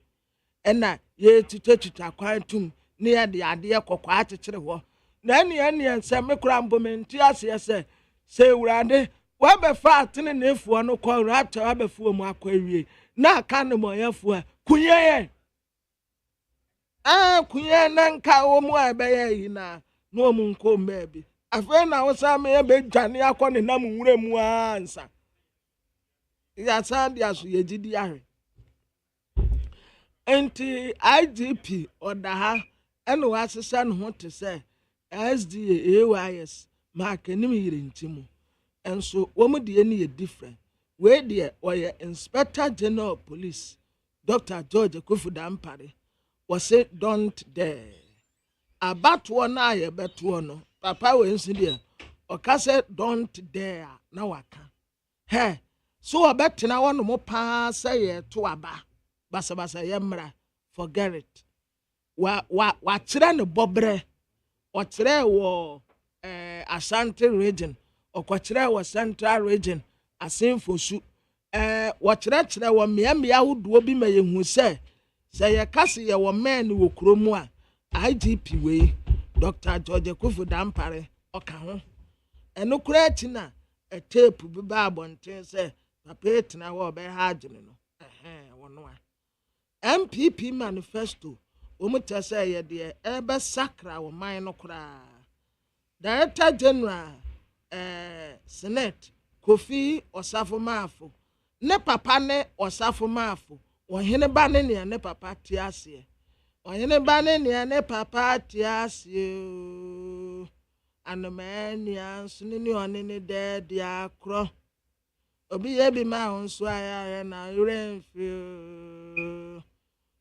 ena ye titwa kwan tum ne ye de ade kokwa akekere ho na ene se mekura mbomenti ase se urade wa be fa atene na efuo no kwa rata wa be fuo mu akwawie na aka ne moyefo a kunye kunye na nka wo mu abeye yi na no mu nko mbabi afa na wo sa me be dwane akọ ne nam nwura mu ansa ya san dia so ye gidi ahwe enti IGP odaha ene wa sesa no ho te se SDA AYS ma kanim yire ntimu enso wo mu de ne ye different we de oye Inspector General of Police Dr. George Kufu Dampare was say don't dare abato na ye beto no papa we nsi de o ka say don't dare na waka so obetena wono mo pa say ye to aba basa ye mra forget it wa kire ne bobre o kire wo Ashanti region okwakire wo Central region asemfosu wo kire wo mmea huduo bi ma yehu se ye kase ye wo men wo kromu a IGP we Dr. George Kufu Dampare oka ho eno kura ati na a tape bi ba abonten se papa etina wo be ha agene no wono a MPP manifesto omuta se ye de ebe sakra wo man no kura Director General Senate Kofi Osafo Maafo ne papa ne Osafo Maafo ohene ba ne papa tiase ohene ba ne papa tiase anomania sunni one ne de akro Obi ye bi ma on so aya na yure mfi.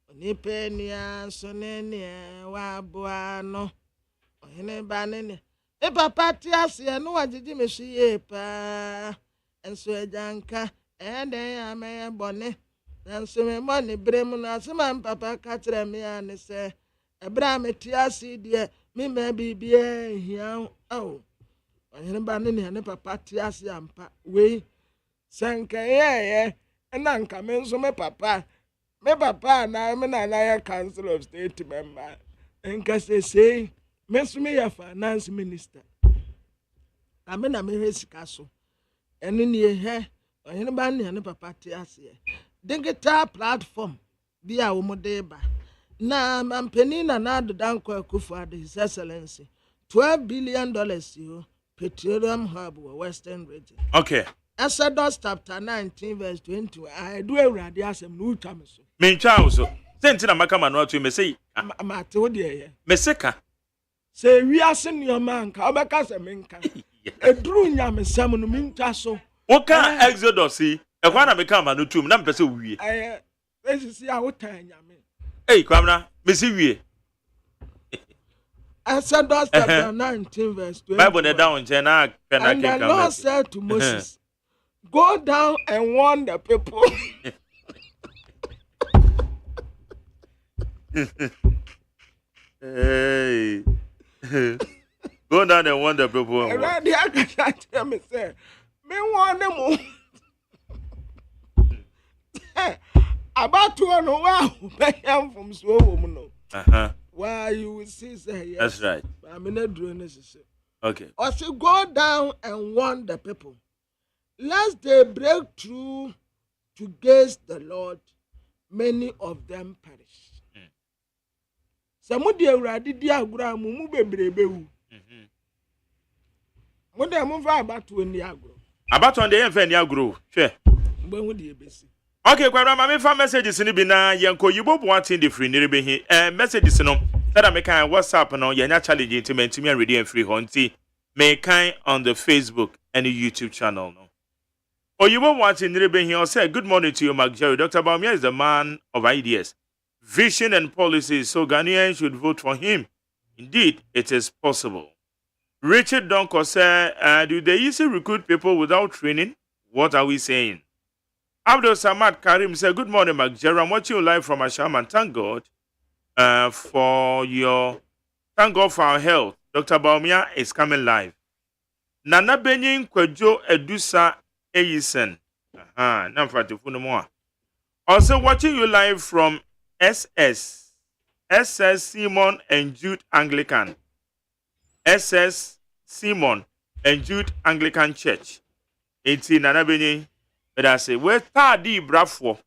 Oni pe ni so ne ne wa boa no. Ohene ba ne ne. E papa ti ase no wagigi me hwe ye pa. Enso ejanka eden ya me bone. Nanso me money brem na asema papa ka kire me ane se ebra me ti ase de me ma bibie hia o. Ohene ba ne papa ti ase ampa we sanka ye na nka me nso me papa na me na ya council of state member nka say me nso me ya finance minister na me resika so eni ne he ohene ba ne papa ti ase digital platform bi a wo mo de ba na mampeni na adodanko akufo ade his excellency $12 billion yo petroleum hub western region. Okay. Exodus chapter 19 verse 20. I do already asem no utwa so. Me ntwa also. Senti na maka manu atu me sei. Mate wo de ye. Me seka. Se wiase nioma nka obeka se me nka. Eduru nyame sam no me ntwa so. Woka Exodus yi, e kwa na meka manu tum na mpese wie. Esisi a wotan nyame. Kwamna, me si wie. Exodus chapter 19 verse 20. Bible ne down nche na pena And the Lord said to Moses, go down and warn the people. Hey. Go down and warn the people. Already I can tell me say, me warn them. About to know wow, I am from so woman. Why you will see say yes. That's right. I'm not doing this. Okay. Or say go down and warn the people. Lest they break through to gaze the Lord, many of them perish. Some of the already diagram mu bebrebe wu. Mo dem mo va about to ni agro. About on the enfe ni agro. Hwe. Gbe hu de ebesi. Okay, kwara ma me fa messages ni bi na yenko yibo boatin de free ni be hi. Messages no that I make on WhatsApp no yenya challenge intimate me ready and free honti. Me kind on the Facebook and the YouTube channel no. Oyibo wanting ni be hi say good morning to you Mark Jerry. Dr. Baumia is the man of ideas, vision and policies, so Ghanaians should vote for him. Indeed, it is possible. Richard Donko said, do they easily recruit people without training? What are we saying? Abdul Samad Karim said, good morning, Mark Jerry. I'm watching you live from Ashaman. Thank God thank God for our health. Dr. Baumia is coming live. Nana Benin Kwejo Edusa Eyisen. Also watching you live from SS Simon and Jude Anglican. SS Simon and Jude Anglican Church. 18 Nana Benin. But I say, where's Tadi Brafo?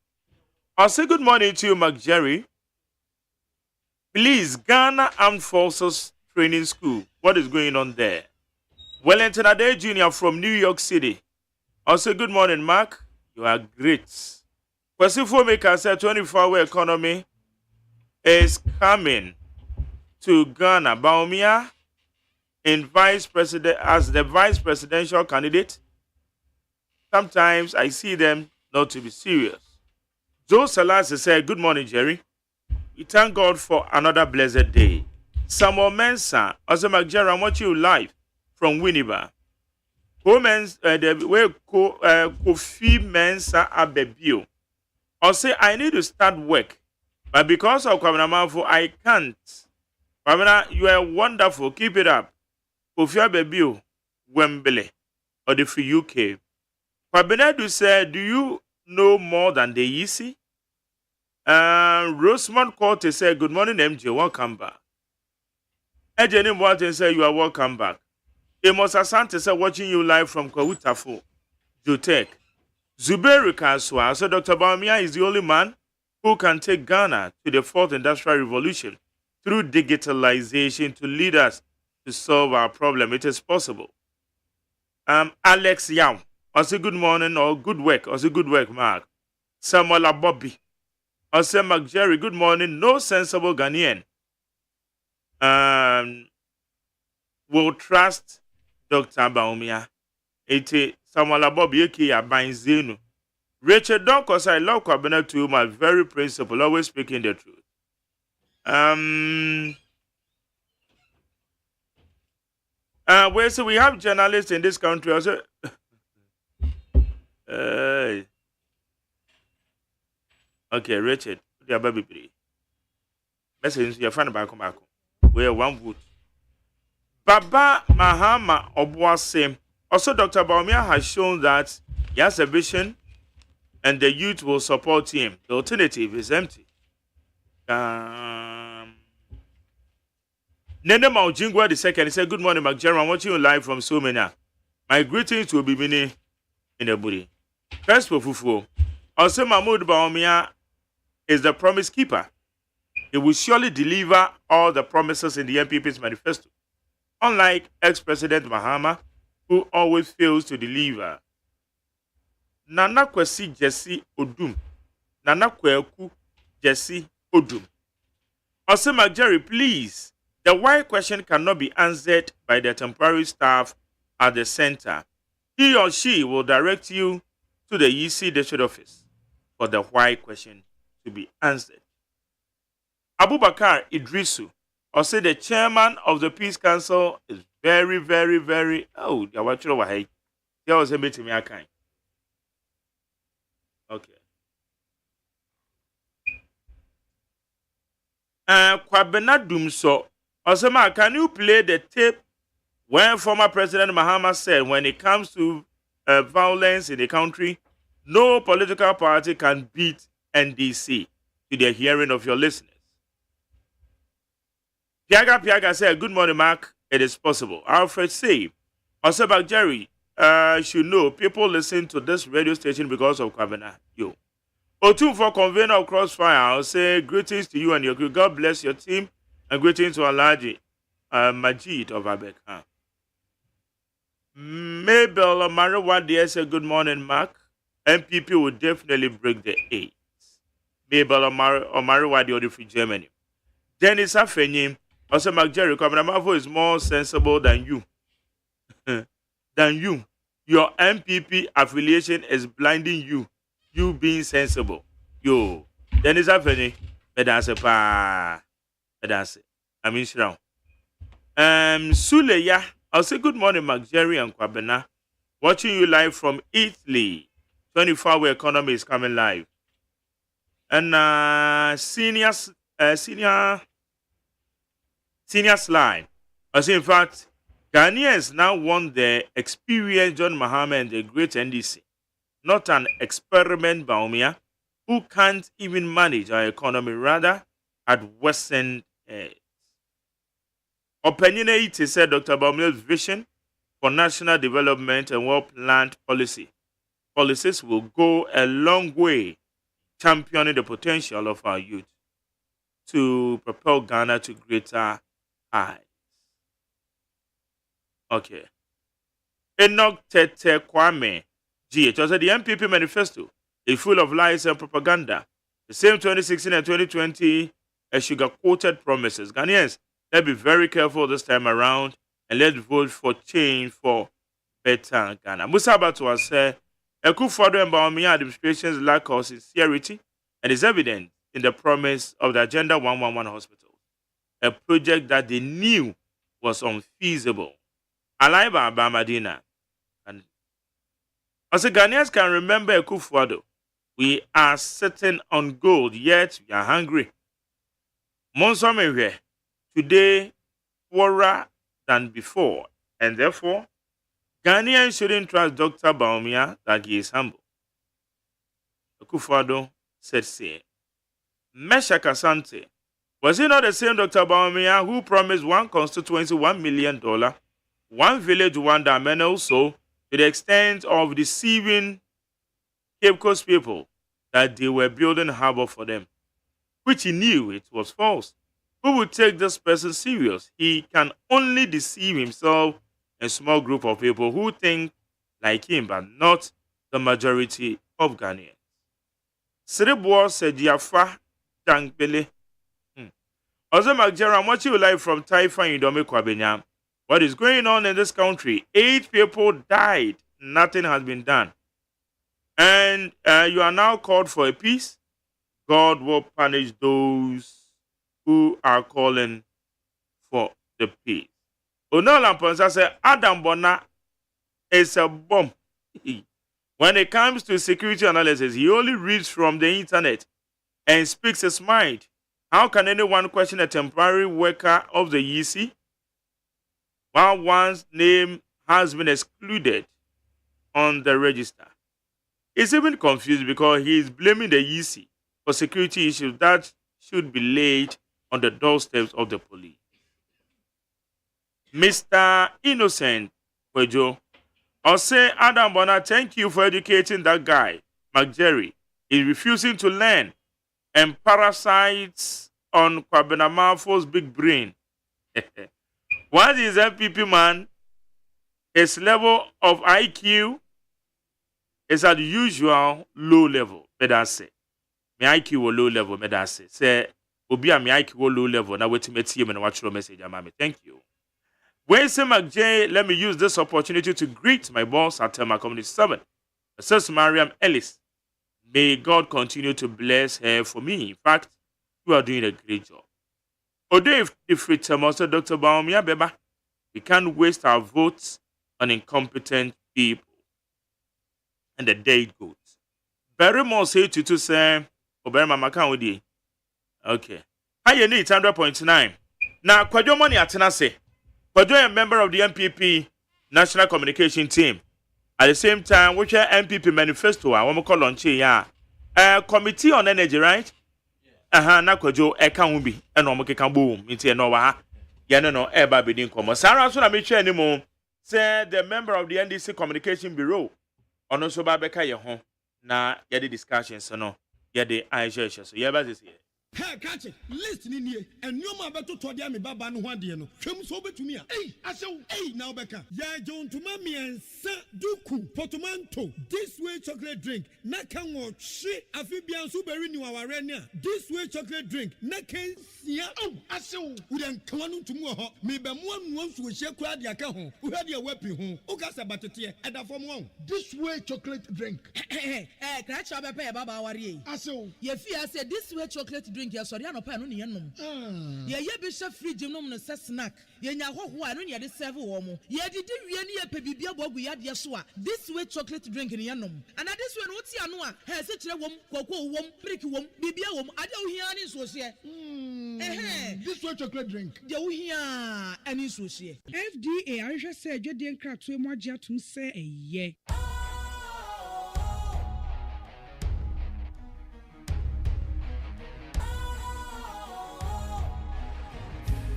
I'll say good morning to you, Mark Jerry. Please, Ghana Armed Forces Training School. What is going on there? Wellington Ade Jr. from New York City. I'll say good morning, Mark. You are great. Kwesifo Maker said 24-hour economy is coming to Ghana. Baumia in vice president as the vice presidential candidate. Sometimes I see them not to be serious. Joe Salas said, good morning, Jerry. We thank God for another blessed day. Samuel Mensah, also Jerry, I'm watching you live from Winneba. Kofi Mensah Abebio. I'll say I need to start work, but because of Kwabena I can't. Kwabena, you are wonderful. Keep it up. Kofi Abebio, Wembley, or the free UK. Kwabenadu said, do you know more than the easy? Rosemont Corte said, good morning, MJ. Welcome back. Ejeni Mwate said, you are welcome back. Amos Asante said, watching you live from Kwawutafo, Jotek. Zuberi Kaswa said, Dr. Baumia is the only man who can take Ghana to the fourth industrial revolution through digitalization to lead us to solve our problem. It is possible. Alex Yam. Also, good morning or good work. Also, good work, Mark. Samuel Bobby. Also, Mark Jerry, good morning. No sensible Ghanaian will trust Dr. Baumia. Samuel Abobi aka Abanzenu. Richard Donkos, I love Kwabena too much, very principled, always speaking the truth. Well, so we have journalists in this country also. Okay, Richard, dear baby. Message your friend back. We're one vote. Baba Mahama Obuase. Also, Dr. Baumia has shown that he has a vision and the youth will support him. The alternative is empty. Nene Maujingwa II, he said, good morning, McJerry. I'm watching you live from Somena. My greetings to Bibini in the booty. First for Fufu. Also, Mahmoud Baumia is the promise keeper. He will surely deliver all the promises in the MPP's manifesto. Unlike ex-President Mahama, who always fails to deliver. Nana Kwesi Jesse Odum. Nana Kweku Jesse Odum. Also, McJerry, please. The why question cannot be answered by the temporary staff at the center. He or she will direct you to the EC district office for the why question to be answered. Abubakar Idrisu, also the chairman of the Peace Council, is very, very, very. Oh, there was a meeting. Okay. Kwabena Dumso, also, can you play the tape when former President Mahama said, when it comes to violence in the country, no political party can beat NDC, to the hearing of your listeners? Piaga said, good morning, Mark. It is possible. Alfred say, also, Jerry, should know people listen to this radio station because of Kwabena. Yo. Otun for convener of Crossfire, I'll say greetings to you and your crew. God bless your team and greetings to Alaji Majid of Abek. Mabel Omariwa dear say good morning, Mark. MPP will definitely break the 8. Mabel Omariwa the other from Germany. Dennis Afenyim, also McJerry, Kwabena is more sensible than you. Your MPP affiliation is blinding you. You being sensible. Yo. Dennis Afeni. Medase pa. Medase. I mean Shroud. Suleya. I'll say good morning, McJerry and Kwabena. Watching you live from Italy. 24-hour economy is coming live. And senior slide. I say in fact, Ghanaians now want the experienced John Mahama and the great NDC. Not an experiment Baumia, who can't even manage our economy, rather at Western edge. Opinionated said Dr. Baumia's vision for national development and well-planned policies will go a long way championing the potential of our youth to propel Ghana to greater heights. Okay. Enoch Tete Kwame GH also the MPP manifesto is full of lies and propaganda. The same 2016 and 2020 sugar-coated promises. Ghanaians, let's be very careful this time around and let's vote for change for better Ghana. Musa Batua said, Akufo-Addo and Bawumia administration's lack of sincerity and is evident in the promise of the Agenda 111 hospital, a project that they knew was unfeasible. Alaiba Abamadina. And as the Ghanaians can remember Akufo-Addo, we are sitting on gold, yet we are hungry. Monsomewe, today poorer than before, and therefore, Ghanaians shouldn't trust Dr. Bawumia that he is humble. Akufo-Addo said, say, Mesha Kasante, was it not the same Dr. Bawumia who promised one constituency $1 million, one village, one dam, and also to the extent of deceiving Cape Coast people that they were building a harbor for them, which he knew it was false? Who would take this person serious? He can only deceive himself and a small group of people who think like him, but not the majority of Ghanaians. Siriboa said, Yafa Dankbele. Also, McJerry, I'm watching you live from Taifa in Dome Kwabenya. What is going on in this country? 8 people died nothing has been done. And you are now called for a peace. God will punish those who are calling for the peace. Onola Ponsa said, Adam Bona is a bomb. When it comes to security analysis, he only reads from the internet and speaks his mind. How can anyone question a temporary worker of the EC while one's name has been excluded on the register? He's even confused because he is blaming the EC for security issues that should be laid on the doorsteps of the police. Mr. Innocent Kwejo, I'll say, Adam Bona, thank you for educating that guy, McJerry. He's refusing to learn and parasites on Kwabena Malfoy's big brain. What is MPP man? His level of IQ is at the usual low level. Better say, my IQ was low level. Better say, Obia, my IQ was low level. Now wait to meet him and watch your message, Mami. Thank you. When say McJ, let me use this opportunity to greet my boss at my Community 7, Mrs. Mariam Ellis. May God continue to bless her for me. In fact, you are doing a great job. Although if it's also Dr. Baumia Beba, we can't waste our votes on incompetent people. And the day it goes. Very more say to say, Obama Makan. Okay. How you need 100.9. Now, Kwajo money at Tenase. Kwajo a member of the MPP National Communication Team. At the same time, which are MPP Manifesto, I want to call on Committee on Energy, right? Na Kwajo can be and no can boom into no no eba bidin komo. Sarah so na me share anymore. Say the member of the NDC Communication Bureau. Ono so ba beka ye ho na ye the discussions no ye the Aisha so ye ba this here. Hey, catch it. Listen in here. And you ma beto to dia me baba no hwade no. Twem so betumi a. Hey, asew. Hey, now beka. Ya John to mami ensa duku potomanto. This way chocolate drink. Na kan wo hwe afibian so beri ni waware ni a. This way chocolate drink. Na kan sia. Oh, asew. We dem kan no tumu ho. Me be mo anu so hye kura dia ka ho. Wo hwe dia wapi ho. O ka se batete e da fom won. This way chocolate drink. Crash up pay baba wari. Asew. Ye fi say this way chocolate drink ya sorry anopa no ne yenom. Ye bi chef fridge nom no se snack. Ye nya hoho anu ne de serve wo mo. Ye didi wie ne ye pe bibia bogu ya de so a. This way chocolate drink ne yenom. And this way no ti anu a, he se kire wom, koko wom, prick wom, bibia wom, ade wo hia ne so hye. This way chocolate drink. De wo hia ani so hye. FDA ahwehwe se adwede nkratoe mo agye atum se eye.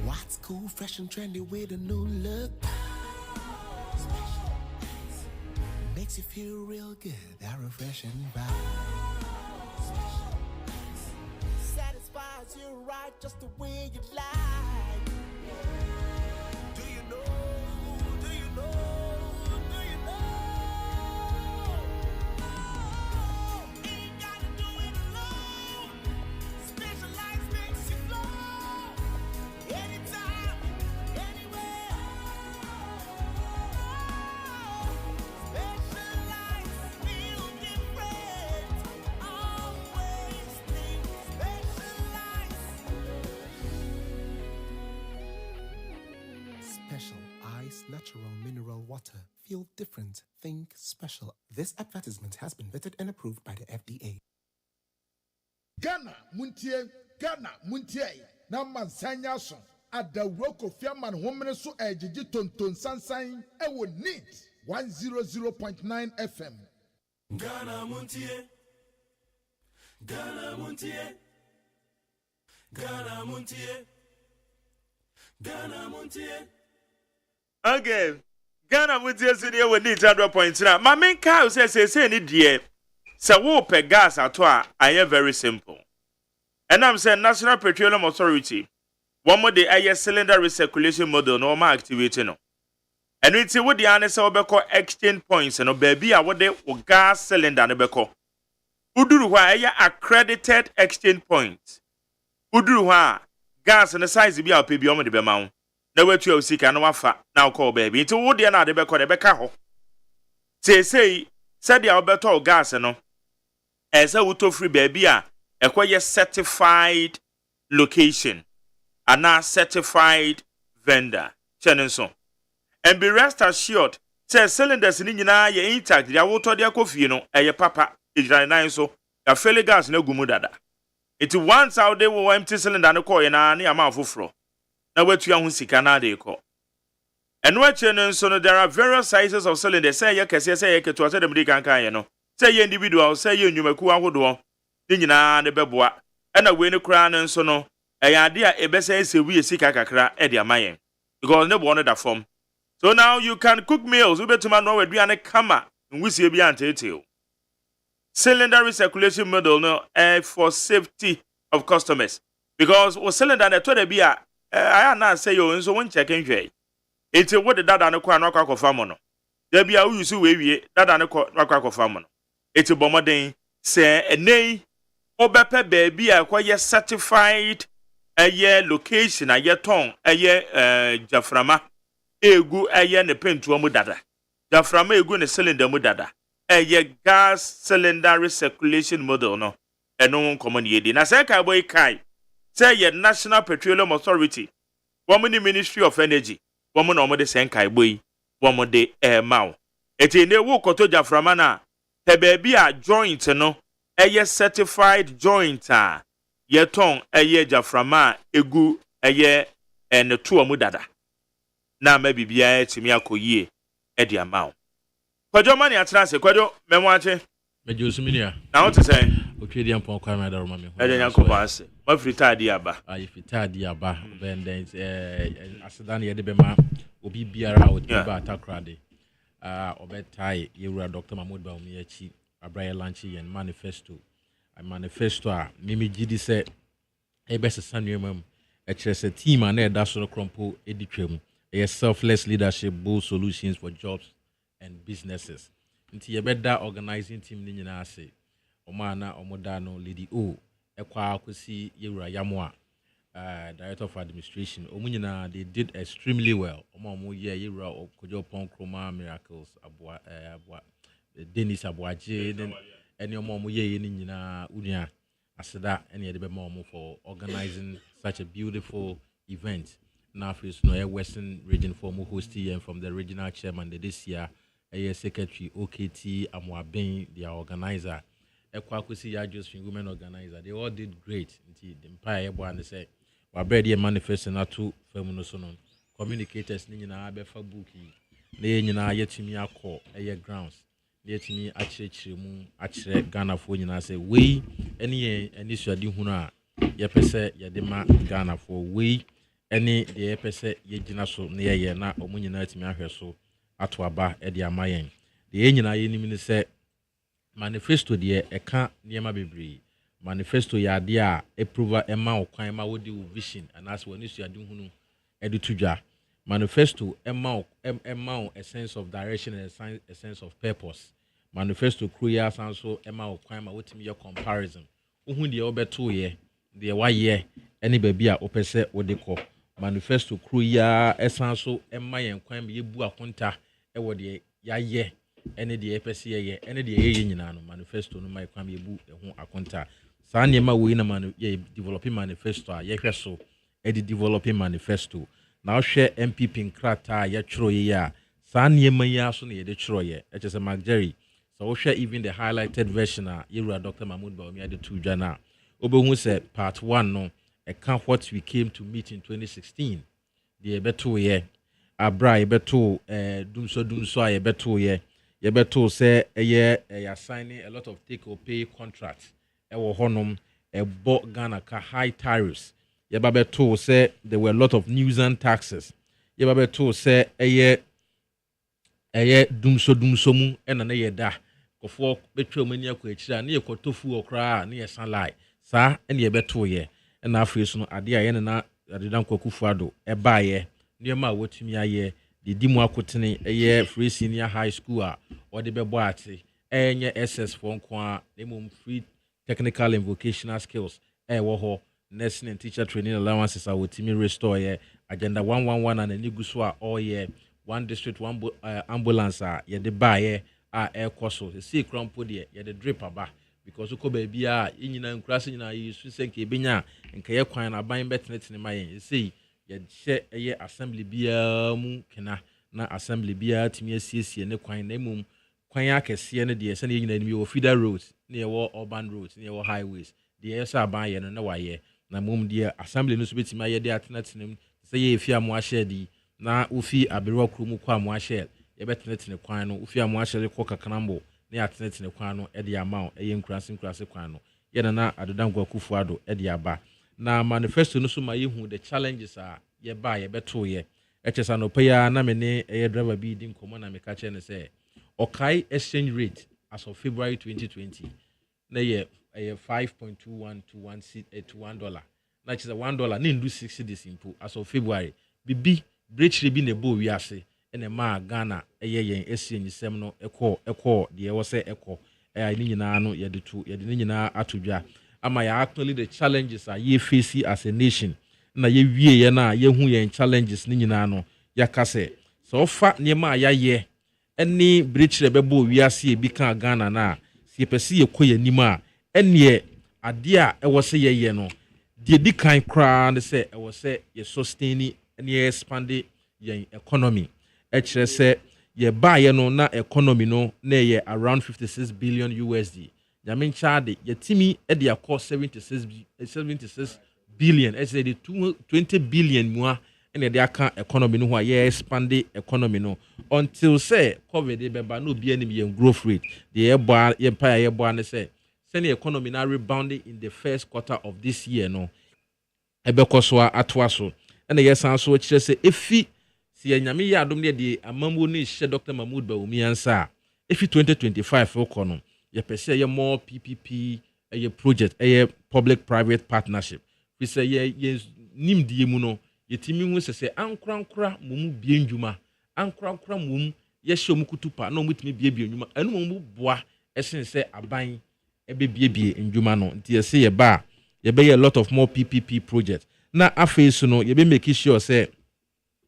What's cool, fresh and trendy with a new look? Makes you feel real good, that refreshing vibe. Satisfies you right just the way you like. Do you know? Do you know? Do you know? Oh, ain't gotta do it alone. Specialized makes you flow. Anytime, anywhere. Specialized feel different. Always think specialized. Special Ice Natural Mineral Water. Feel different. Think special. This advertisement has been vetted and approved by the FDA. Ghana Muntie na mansanya so adawro kofiaman homene so ejiji tonton sansan e wo neat 100.9 FM. Ghana Montie. Ghana Montie. Ghana Montie. Ghana Montie. Okay. Ghana Montie so dey we need 100.9. My main car say ni die. Se wo pe gas ato a aye very simple. And I'm saying National Petroleum Authority, one more the air cylinder recirculation model no more activating no. And it's what the answer obeko exchange points and baby a what the gas cylinder no beko. Uduru wa aye accredited exchange point. Uduru wa gas and the size bi a pe bi o de be ma wo. Na wetu o sika no wafa na call baby. It's what the na de beko ho. say said the Alberto gas no as a wuto free baby a ekwoye certified location and a certified vendor chenenso and be rest assured say cylinders ni nyina ye intact dia wuto dia kofie no eye papa ejran so ya fele gas na gumu dada it once out there wo empty cylinder no call na na ama afoforo na watu ahun sika na de ko eno chenenso no there are various sizes of cylinders say ye kese say ye keto say dem di kankan ye no say ye individual say ye nnwumaku ahodo ni nyina ne beboa na we ne kura ne nso no ade a ebese esewi sika kakra e de amayen because ne bo no da form. So now you can cook meals ubetuma no aduane kama nwusie bi anteteo. Cylinder recirculation model no for safety of customers because o cylinder na to da bi a na say yo nso won check nhwe enti wo de dada ne kwa no akwa mo no da bi a wo yusu we wie dada ne kwa akwa mo no enti bomoden say enei obepe baby a kwa certified location a ton jaframa egu ne pentuo mu dada jaframa egu ne cylinder mu dada gas cylinder recirculation model no eno common yedi na say kai boy kai say ye National Petroleum Authority woman the Ministry of Energy woman no mo de say kai boy woman de maw eti ne wo koto jaframa na te baby a joint no certified joint a yeton jaframa egu ne to mu dada na ma bibia etimi akoyie e de amaw kwajo mani atrase kwajo memwache mejosuminia na what say otwedi ampon kwa ma daroma me ho e de nyakobo ase ma fritadi aba fritadi aba benden asedan ye de bema obi biara otiba atakrade obetai yewura Dr. Mahmoud Baumi achi abraye lanchi yen manifesto a manifesto a mimi gidi se ebese sanuemam e kire se team na eda so krompo editwam a selfless leadership bold solutions for jobs and businesses nti yebeda organizing team ni nyina ase omana omoda no lady o ekwa akosi yewura yamwa director of administration omunyina they did extremely well omo ye yewura okojo pon kroma miracles abwa Dennis Abuaje then any omo ye ni nyina unia aseda any ede be mo for organizing such a beautiful event. Now is no Western region for mo hosting and from the regional chairman this year a secretary OKT Amwaben the organizer ekwa kwesi ya Josephine women organizer they all did great until the empire ebo and say wa bread manifesto na to famu so no communicators ni nyina be fa book na nyina yetimi akọ grounds yetimi achirechire mu achire Ghana fo nyina say we any suade hunu a yepese yedema Ghana fo we any the yepese yegina so na ye na omunyina atimi ahwe so ato aba e de amayen de nyina yenim ni say manifesto de eka niema bebre manifesto ya de a approval ema okwan ma wodi vision and as when suade hunu edu tudwa manifesto ema a sense of direction and a sense of purpose. Manifesto creates also ema okwan ma wotimi your comparison. Uhu de obeto ye de wa ye any baby a opese odeko. Manifesto creates essence ema yen kwan ye bu akonta e wo de ya ye any de epese ye any de ye nyina no manifesto no mai kwan ye bu ho akonta. Sa na ma we na ye developing manifesto a ye hweso e de developing manifesto. Now share MPP nkrata ya chro ye ya sa niema ya so na ye de chro ye e chese Mark Jerry so share even the highlighted version a yewura Dr. Mahmoud Baumi ade to jana obehu se part 1 no e can what we came to meet in 2016 the beto ye abra ye beto dumso a ye beto se ye assigning a lot of take or pay contracts e wo honom e bo Ghana ka high tariffs. Yebabeto say there were a lot of nuisance taxes. Yebabeto say eye dumso mu ena na ye da kofo betwa mani akwa akira na ye kotofu okra na ye san lai sa ena ye beto ye ena afreso no ade a ye na adedan kwakufu ado e ba ye niema wotumi aye de dimu akotene eye free senior high school a ode bebo ate enye SS for nko a mum free technical and vocational skills wo ho nursing and teacher training allowances are with me restore ye agenda 111 and a niguso all year one district one ambulance ye de buy air coso. The sea crumple there, yeah, the drip aba because uko baby in and crossing you sink a binya and kaya quine are buying better net in my see, yet share a year assembly beer moon cana na assembly beer to me CC and the quine name Quayak as Siena dear sending in your feeder roads near war urban roads near war highways. The air are buying and no way. Na mum dear assembly no bit my dear atinatinum say if you are more shady na ufi abiro krumu kwa more shell. You better net in the quano, ufi are more shell coca canambo, near atnet in the quano, Eddie amount, a young crossing quano. Yena adudan go kufuado, Eddie aba. Na manifesto no suma who the challenges are ye buy a better ye. HSano paya na mene a driver bidding common and me catch and say. Okay, exchange rate as of February 2020. Na ye 5.21 to $1. Na is $1. Nin do 60 this simple as of February. Bibi breach be ne bo wiase ene ma Ghana yen exchange sem no ekọ de wo se ekọ ni nyina no ye de to ye de nyina atodwa ama ya actually the challenges are ye face as a nation na ye wie ye na ye hu ye challenges ni nyina no ya kase so fa ne ma ya ye eni breach be bo wiase e bi kan Ghana na si pese ye kọ ye nima ene ade a ewo se ye no de di kan kra ne se ewo se ye sustain ni expand ye economy ekire se ye buy ye no na economy no na ye around 56 billion USD jamin chade ye timi e de akọ 76 billion e say the 20 billion mua ene de aka economy no ho ye expand economy no until say covid be ba no bi anim ye growth rate the ye boa ye pa ye boa ne say the economy now rebounded in the first quarter of this year no ebekoswa atwaso ene yes anso kire se efi si anyame ya adom ne de amamwo ne hye Dr. Mahmoud Bawumia ansa efi 2025 okono ye pese ye more PPP ye project ye public private partnership we say ye nimdie mu no ye timi hu se ankrankra mumu bie ndwuma ankrankra mumu ye hye omukutupa na omutimi bie ndwuma enu mumu boa esen se aban ebe bie ndwuma no nti ye se ye ba ye be a lot of more PPP projects na afei no ye be make sure say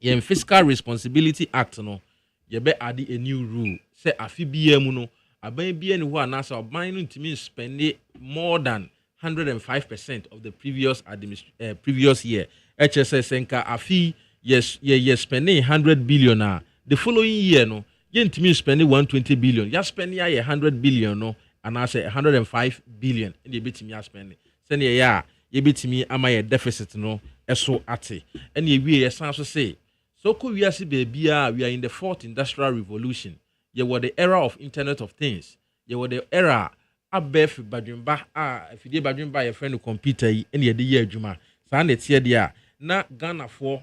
ye Fiscal Responsibility Act no ye be add a new rule say afi bia mu no aban bia ni ho anasa aban no ntimi spend more than 105% of the previous year HSS senka afi ye spending 100 billion the following year no ye ntimi spend 120 billion ya spend ya 100 billion no anasa 105 billion in the betimi ya spend sene ya ye betimi ama ye deficit no eso ate and ye wie ye san so say so ko wiase bebia we are in the fourth industrial revolution ye were the era of internet of things ye were the era abef badwemba afidie badwemba ye friend computer yi ene ye de ye adwuma sa na tie de a na Ghana for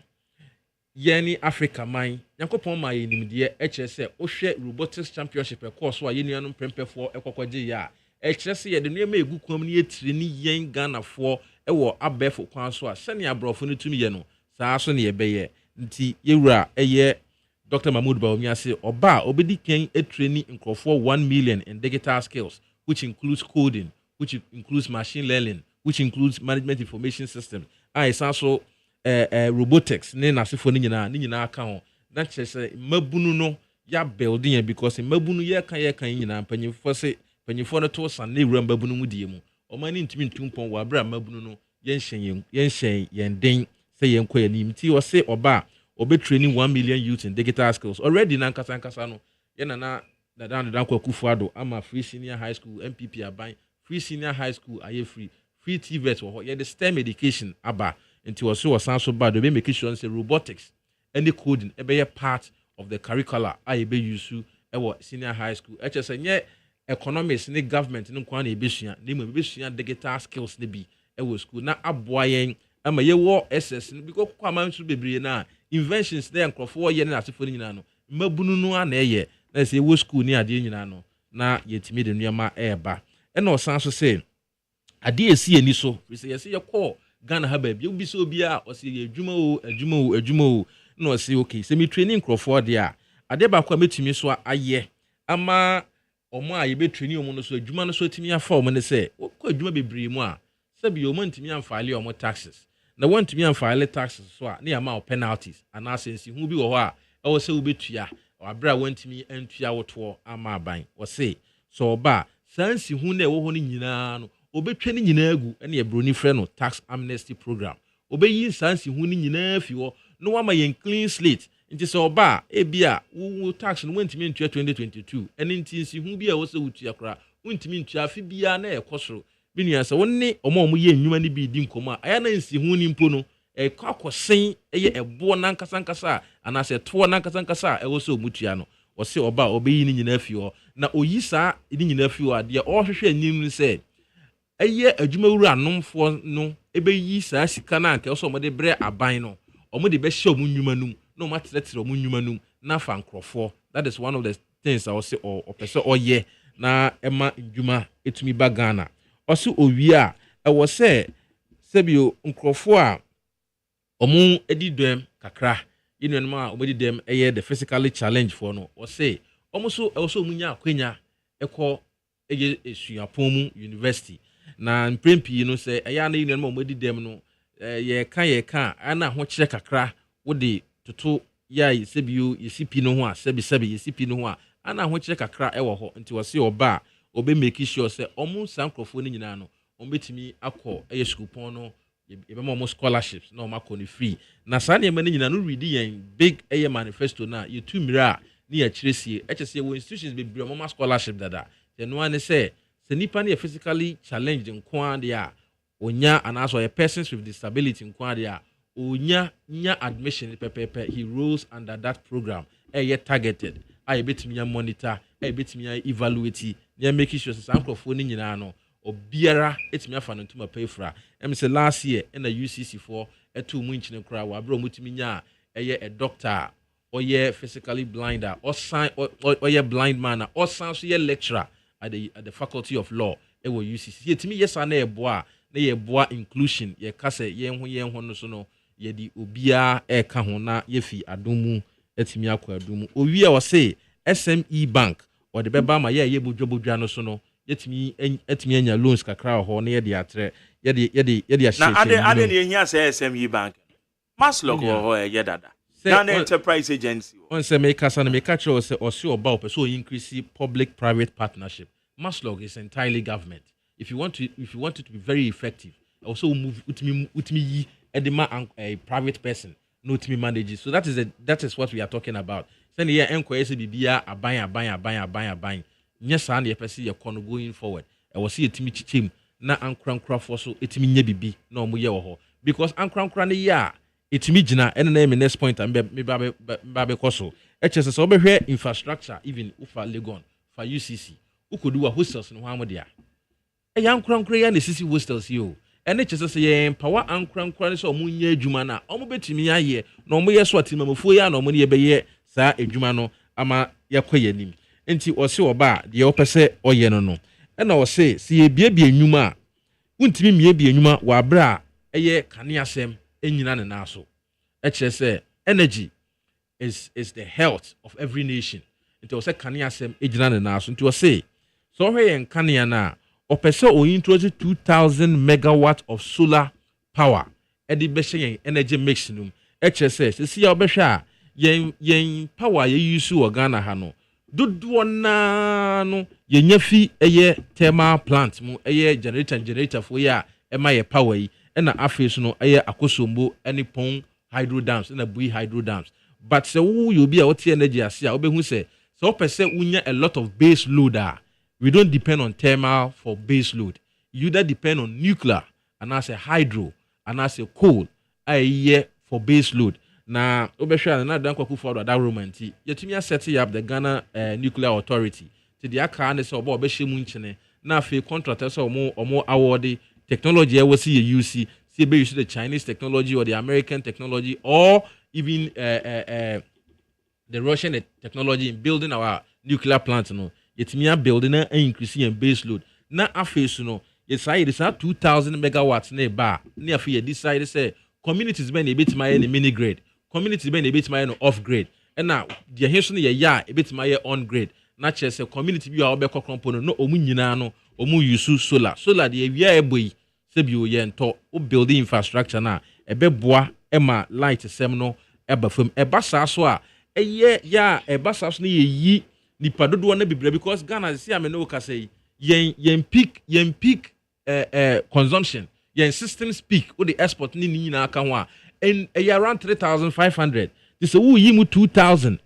ye ni Africa man yankopon ma ye nimdie HSE ohwe robotics championship course wa ye nuanom prempefo ekokwaje ya HSE ye de nuema egu kwam ne yetire ni yen Ghana for ewo abef kwan so a sene abrofo no tumi ye no saa so ne ye beye nti yewura eye Dr. Mahmoud Bawumia say oba obedi ken training nkrofo 1 million in digital skills which includes coding, which includes machine learning, which includes management information systems. It's also robotics. Ne nasifo ni nyina aka ho. Na chese mabunu no ya building because mabunu ye kan nyina panyimfo no to san na ewura mabunu mu die mu. Omani ntimi ntumpon wa bra mabunu no yenhyen yen den say yenko yanim ti o say oba obe training 1 million youth in digital skills already na nkasa no ye na dan kwakufuado ama free senior high school MPP aban free senior high school aye free TVET wo ye the STEM education aba nti wo so san so bad be make sure say robotics any coding e be part of the curricula aye be use e wo senior high school HSE nye economics ni government ni kwa na ebesua na mo ebesua digital skills ne bi e wo school na aboa yen ama ye wo SS because kwa man so bebre na inventions there nkrofo ye na asefo nyina no mabunu no na eye na say wo school ni ade nyina no na yetimi de nuama eba e na osan so say ade esi ani so say yes ye call Ghana ha ba bi obi so obi a o say adwuma o na o say okay say me training nkrofo de a ade ba kwa metimi so aye ama omo a ye be training omo no so adwuma no so timi afa omo ne say wo adwuma bebre mu a sabi omo ntimi amfale omo taxes na want me and file taxes so na ya ma penalties and asensi hu bi wo ho a e wo se wo betua abra wantimi antua woto ama aban wɔse so oba sansi hu na ɛwɔ hɔ no nyinaa no obetwa ne nyinaa gu ɛne ebroni frɛ no tax amnesty program obeyi sansi hu ne nyinaa fi hɔ no wama yɛn clean slate nti sɛ oba ebia wo tax no wantimi antua 2022 ɛne nti nsi hu bia wo sɛ wotua kora wantimi ntua afi bia na ɛkɔsoro binua sɛ wonne ɔmo yɛ nnwuma ne bi di nkɔmɔ a aya na nsi hu ni mpo no ɛkɔkɔsen ɛyɛ ɛboɔ nankasankasa anasɛ toɔ nankasankasa ɛwɔ sɛ omutua no wɔse ɔba obeyi ne nyinaa fi hɔ na oyi saa ne nyinaa fi hɔ adeɛ ɔhwehwɛ anim ne sɛ ɛyɛ adwumawuru anomfoɔ no ebeyi saa sika na anka ɔsɛ ɔmo de brɛ aban no ɔmo de bɛhyɛ ɔmo nnwuma num na ɔmo atrɛtrɛ ɔmo nnwuma num na fa nkrɔfoɔ that is one of the things a ɔse ɔpɛ sɛ ɔyɛ na ɛma ndwuma etumi ba Ghana ɔse owie a ɛwɔ sɛ sɛbio nkrɔfoɔ a ɔmo edi dɛm kakra yɛnuanom a ɔmo edi dɛm ɛyɛ the physically challenged for no ɔse ɔmo so ɛwɔ sɛ ɔmo nya akwanya ɛkɔ ɛyɛ esuapɔn mu university na mprempi no sɛ ɛyɛ ana yɛnuanom a ɔmo edi dɛm no yɛka ana ho kyerɛ kakra wode toto yɛ sɛbio yɛsipi no ho a sɛbi yɛsipi no ho a ana ho kyerɛ kakra ɛwɔ hɔ nti wɔse ɔba a ɔbɛ make sure sɛ ɔmo saa nkrɔfoɔ no nyinaa no ɔmo betumi akɔ ɛyɛ sukupɔn no yɛbɛma ɔmo scholarships na ɔmo akɔ no free na saa nneɛma no nyinaa no readi yɛn big ɛyɛ manifesto na yɛtu mmerɛ a ne yɛkyerɛ sie ɛkyɛ sɛ yɛwɔ institutions bebree ɔmo ma scholarship dada ɛnoa ne sɛ nipa no yɛ physically challenged nko adeɛ a onya anaasɛ ɔyɛ persons with disability nko adeɛ a onya nya admission pɛpɛpɛ he rolls under that program ɛyɛ targeted a yɛbɛtumi ya monitor yɛbɛtumi ya evaluate na make sure sɛ saa nkrɔfoɔ no nyinaa no obiara etimi afa no ntoma pɛfra em say last year in the UCC for etu mu nchine kra wa bro mutimi nya eye a doctor or ye physically blind or sign or ye blind man or sign so ye lecturer at the faculty of law e wo UCC yetimi yesa na eboa na ye boa inclusion ye kase ye ho no so no ye di obia e ka ho na ye fi adomu etimi akwa adomu owi a wo say SME bank or the beba ma ye bodwabodwa no so no yetimi anya loans kakra ho na ye de atre ye de na ade ne ehia say SME bank maslok ho ye dada na enterprise agency on say make kasa na make catch say osi oba opeso increase public private partnership. Maslok is entirely government. If you want it to be very effective, also move utimi edema a private person no to manage it. So that is what we are talking about. Send here enquire say bibia aban yes and ye person ye kono going forward. I was see etimi chichim na ankrankra for so etimi nya bibi na omo ye wo ho because ankrankra ne ya etimi gina ene na next point am me ba koso hs so obehwe infrastructure even ufa Legon for UCC ukodu wa hostels no hamo dia e ya ankrankra ya na sisi hostels yo ene hs se ye empower ankrankra ne so omo nya adwuma na omo betimi ya ye na omo ye so atimamofo ya na omo ne ye beye saa adwuma no ama yakoye nim enti ose oba de opese oye no ena ose se ye biebie nnwuma a untimi miebie nnwuma wa bra eye kane asem enyina ne naso ekye say energy is the health of every nation enti ose kane asem egyina ne naso enti ose so hwe yen kane na opese o introduce 2000 megawatt of solar power edi be yen energy mix num ekye say se ya obehwe a yen power ye use wo Ghana ha no dodo na no yenya fi eye thermal plant mu eye generator for ya ema ye power yi na afeso no eye akosombo ene pon hydro dams na bui hydro dams but se wo you be a what energy ase a obehu se so pese unya a lot of base load we don't depend on thermal for base load you either depend on nuclear and as a hydro and as a coal aye for base load na obehwa na dan kwaku for that romanti yetumi set up the Ghana Nuclear Authority to the aka na se oba obehye mu nchene na afi contractors omo award technology I was see UC see be use the Chinese technology or the American technology or even the Russian technology in building our nuclear plant no yetimi building and increasing in base load na afesu no it's 2000 megawatts na ba na afi decide say communities ben e betima ye mini grade community ben e betima ye off grade and now the henso no ye ya e betima ye on grade na che say community bi a obekọ kompono no omu nyina no omu use solar de awia eboyi sebi o ye nto o building infrastructure na ebeboa ema light sem no eba fam eba saa so a ya ebasa so na yi nipa dodo na bibire because Ghana see am no ka say yen peak consumption yen systems peak with the export ni na aka ho a and around 3,500 this who yi mu 2,000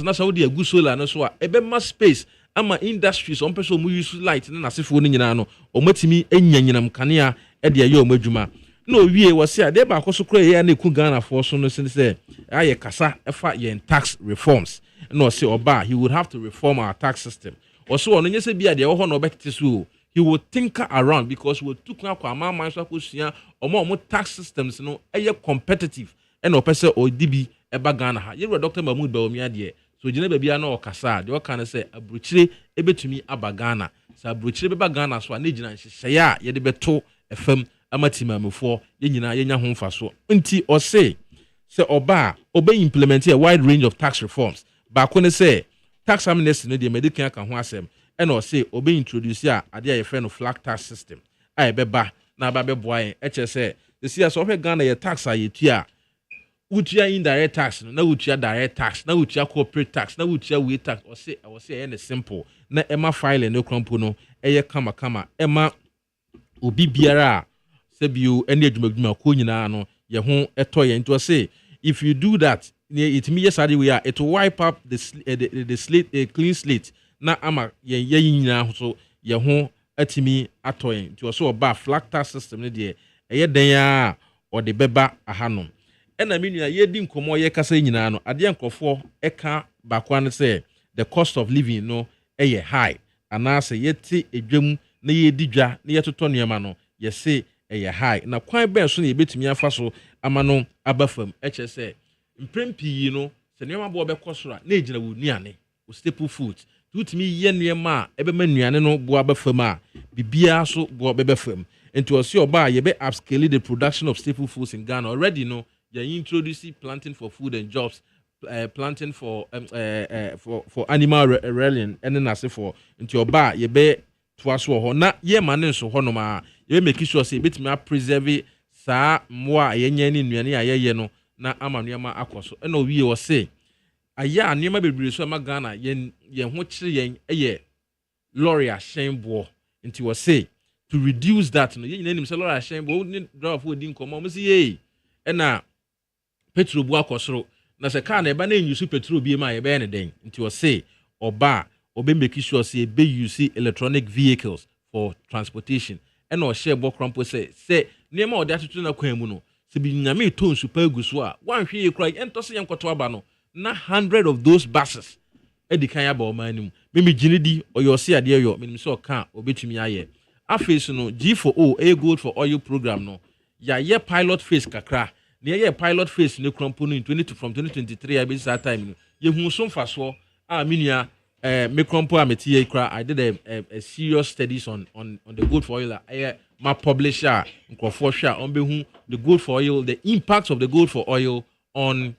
na so the agu solar no so a ebe ma space ama industries on person mu use light na nasefo ni nyina no o matimi enyanyenam kanea e de aye o madwuma na owie wo se a de ba akoso kra ye na eku Ghana for so no se aye kasa efa yen tax reforms no say oba he would have to reform our tax system also ono nyese bia de wo ho no betete so he would think around because we took na kwa man so akosua omo tax systems no eye competitive and opese odibi eba Ghana ha ye Dr. Mahmoud Bawumia de so gina bia na okasa de o kan say abrochire ebetumi aba Ghana sa abrochire beba Ghana so na gina hyehyeye a ye de beto efam amatimamefo ye nyina ye nya ho mfaso nti o say oba implement a wide range of tax reforms ba ko ne say tax amnesty no de medical kan ho asem and or say obe introduce a ade a yefre no flat tax system a beba na ba beboa en eche say the see so hwe Ghana ye tax a yetua utua indirect tax no na utua direct tax na utua corporate tax na utua way tax or say e simple na ema file no krompo no eye kama ema obi biara se bio ene adwumadwuma ko nyina no ye ho eto ye nto say if you do that it means yes we are it will wipe up the slate a clean slate na ama ye nyina so ye ho atimi atoyen nti so oba flat tax system ne de eye den a o de beba ahanom ena menua ye di nkomo ye kasa nyina no ade nkofo eka bakwa ne say the cost of living no eye high anase yeti edwam na ye didwa na ye toto niema no ye say eye high na kwan ben so na ye betumi afa so ama no abafam eche say mprempi no se niema bo obekosora na ejina wo nuane wo staple food tutumi ye niema ebema nuane no bo abafam a bibia so bo bebefam enti osi oba ye be upscale the production of staple foods in Ghana already no you introduce planting for food and jobs planting for animal rearing and then as for into your bar ye be twice ho na ye man so ho no ma ye make sure say betimi preserve sa moa ye nya ni nuane a ye no na amanuama akoso e na owie o say aya anuama bebre so ma Ghana ye ho kire yen ye lorry ashenbo into we say to reduce that no ye nyina nim say lorry ashenbo ni drive for din komo mo say ye e na petrol bu akosoro na se car na eba na use petrol bi ma ye be ne den nti o say oba obe make sure say be use electronic vehicles for transportation and o share bo krampo say niema o de atutu na kwan mu no se bi nyame to nsupa aguso a wan hwe ye krai ento se yenkoto aba no na 100 of those buses edikan aba o manum me ginidi o yo se ade yo me se o ka obetumi aye afeso no G4O a gold for oil program no ya ye pilot phase kakra na pilot phase ne krompo no from 2023 abi that time no ye hu so mfaso a menua me krompo a metie kra I did a serious studies on the gold for oil my publisher nkofo hwa on be hu the gold for oil the impacts of the gold for oil on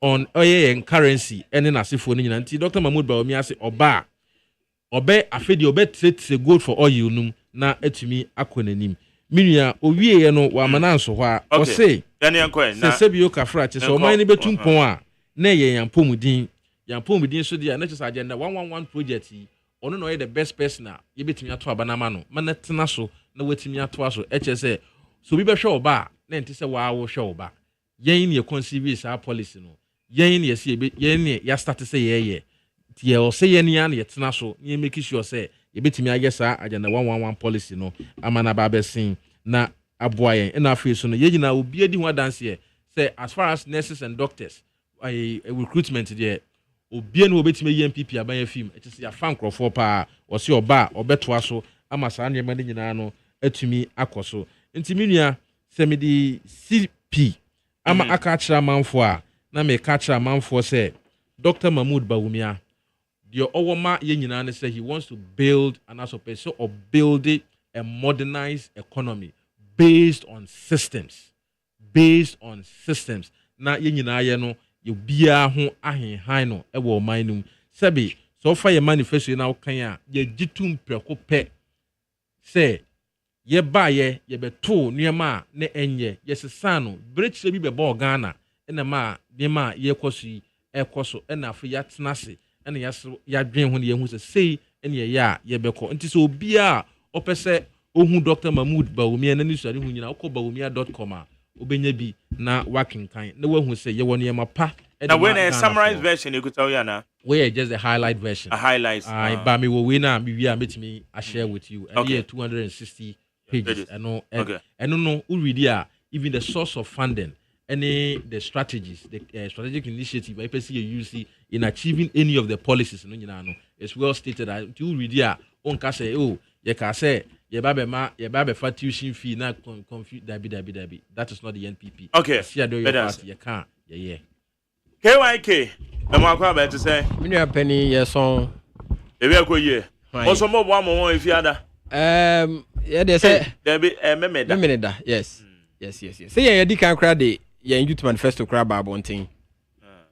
oil and currency and na asefo no nyina nti Dr. Mahmoud Bawumia say oba obe afedi obe treat gold for oil num na atumi akonanim menua owie ye no wa mananso ho a o say se sebio kafra che so man ni betumpon a na ye yampomudin so dia na che agenda 111 project yi ono no ye the best person a ye betumi ato abanama no mana tena so na wetumi ato aso eche se so bi be hwe oba na enti se wa wo hwe oba yen ne conceive sa policy no yen ne se yen ne ya start se ye tie o se yen ya na ye tena so ye make sure se ye betumi agesa agenda 111 policy no amana ba besin na aboyen na afeso no ye nyina obi edi ho dance say as far as nurses and doctors a recruitment there obi na obetime MPP aban film it is ya fan crofo pa o se oba obeto aso ama sa na yema nyina no atumi akoso nti menua se me di CP ama aka akira manfo a na me ka akira manfo say Dr. Mahmoud Bawumia the owoma ye nyina ne say he wants to build an asopese or build a modernized economy based on systems na ye nyina ye no ye bia ho ahenhan no e wo man num sebi so fa ye manifesto na kan a ye gitum preko pe say ye ba ye beto nuema ne enye ye sesa no breche bi be bo Ghana ena ma de ma ye kosu ekoso na afi ya tenase na ya dwen ho ne yehu se sei na ya yebekọ nti so obi a opese ohun Dr. Mahmood Bawumia na ni suade hu nyina okobawumia.com a obenya bi na wakenkan na wahu se ye woni yema pa. Now when a summarized version you could tell you na we just the highlight version. A highlights. Ba me we na me metimi I share with you. And here 260 pages. I know no read here even the source of funding, any the strategies, the strategic initiative I see you see in achieving any of the policies no nyina no. It's well stated that you read here on ka say oh ye ka say ye ba be fa tuition fee na confuse dabi. That is not the NPP. Okay. See your party you can yeah. KYK, the Marco about to say, Minya Penny, yes, on. If you go here, also more one more if you other. Yeah, they say there be a minute. Yes. Say, you can cry the youth manifesto crab about thing.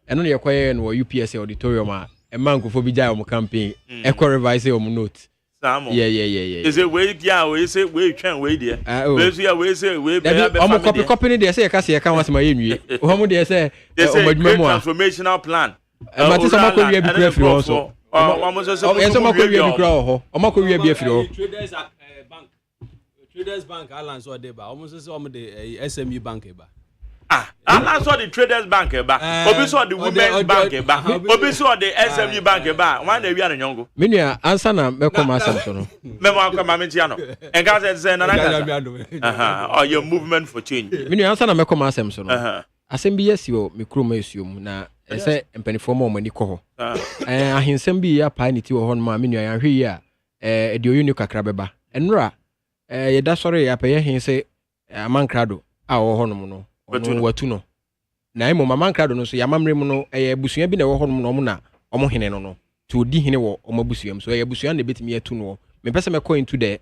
And only acquire and UPS auditorium, a man could forbid our campaign, echo revise your note. Yeah. Is it wait? Yeah, we say we can wait there. We say we. I'm a copy. They say I can't watch my email. How they say? They say transformational plan. But it's a could be careful also. Yes, I'm a could be a crowd. I'm a could be a few. Traders Bank, Alliance or Deba, almost as some of the SMU bank. I saw the Traders Bank, Obi saw the Women's Bank, Obi saw the SMU Bank, one day we are young. Minya, answer na Mekoma Samson. Memo Mamitiano. And God said, or your movement for change. Minya, answer na Mekoma Samson. Assembly, you, Micromesium, na, say, and penny for more money call. And I him be a pinity or on my minia, and here, a Dionica Crabeba. And Ra, that's sorry, I pay him say, a man crado, our honomono. Watuno na imo mama krado no so ya mamre mu no busua bi na wo hono no na omo hene no to odi hene wo omo busuam so ya busua na betimi atu no me pese me go into the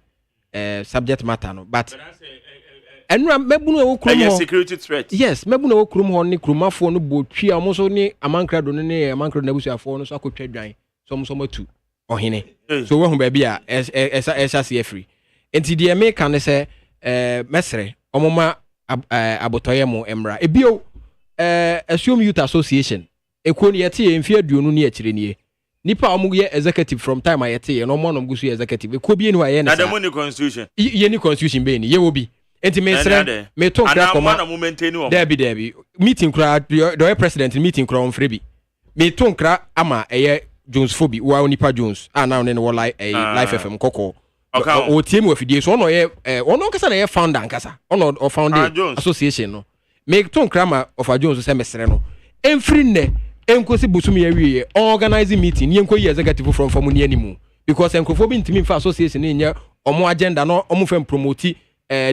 subject matter no but enura mebunu e wo krum ho security threat yes mebunu e wo krum ho ne krumafo no botwi amo so ne amankrado no ne amankrado na busuafo no so akotwa dwan so mo so matu ohene so wo hu ba bi a esa se free enti de me kan se mesre omoma abotoye mo emra ebio assume youth association ekoni yete emfi aduonu ne akire nie nipa omuye executive from time ayete no mo no gusu executive ekobi ni wa ye na the money constitution ye ni constitution be ni ye wo bi enti me sre me to kra koma debi meeting kra the president meeting kra on frebi me to kra ama eye Jones Phobi wa onipa Jones na ne wo life FM kokko o team of idea so no ye ono kasa na ye founder nkasa ono o founding association no make ton krama of a Jones say mesere no emfri ne enkosi busumi ya wie organizing meeting ye nkoyi executive from ne animu because enkofo bi ntimi fa association ne nya omo agenda no omo fam promote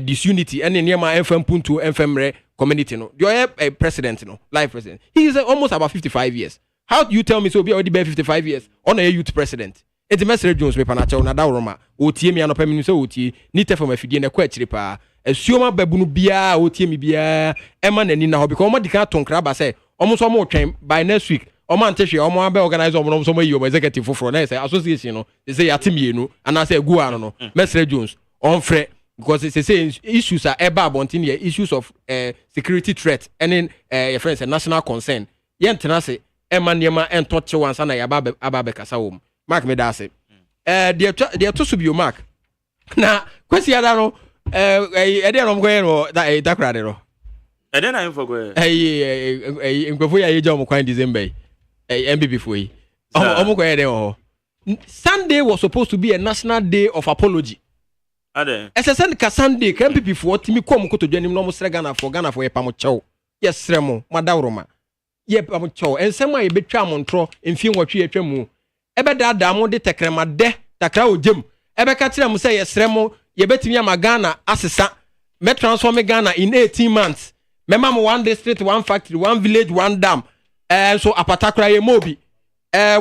disunity and ne ma enfam puntu enfamre community no your president no life president he is almost about 55 years how do you tell me so be already be 55 years on a youth president. It's Mestre Jones paper na chaw na da roma otie mi anopa mi so otie ni tefam afidie na kwa akire pa asuoma babunu bia otie mi bia ema nani na ho because omo dika tonkra ba say omo so omo twen by next week omo antehwe omo abe organize omo so omo yi omo executive for na say association no they say atimienu and say gu ano no Mestre Jones on frɛ because they say issues are eba abontin here issues of security threat and in your friends national concern yentena say ema niema entoche wansa na ya aba kasa wom Mark me da say they to subio Mark na kwesi ada no e dey no mko no da krade no e dey na info go nkofo ya yeja omkwan December MBB fo yi omko e dey ho Sunday was supposed to be a national day of apology ade SSN ka Sunday ka MPP fo timi kom ko to dwanim no mo sre Ghana fo ye pamo chew yes sre mo madawroma ye pamo chew ensem a ye betwa montro mfi nwotwe atwa mu ebe da mo de tekrema de takra ojem ebe ka kire mo say yesre mo ye betimi ama Ghana asesa me transform Ghana in 18 months mema mo one district one factory one village one dam so apatakra ye mobi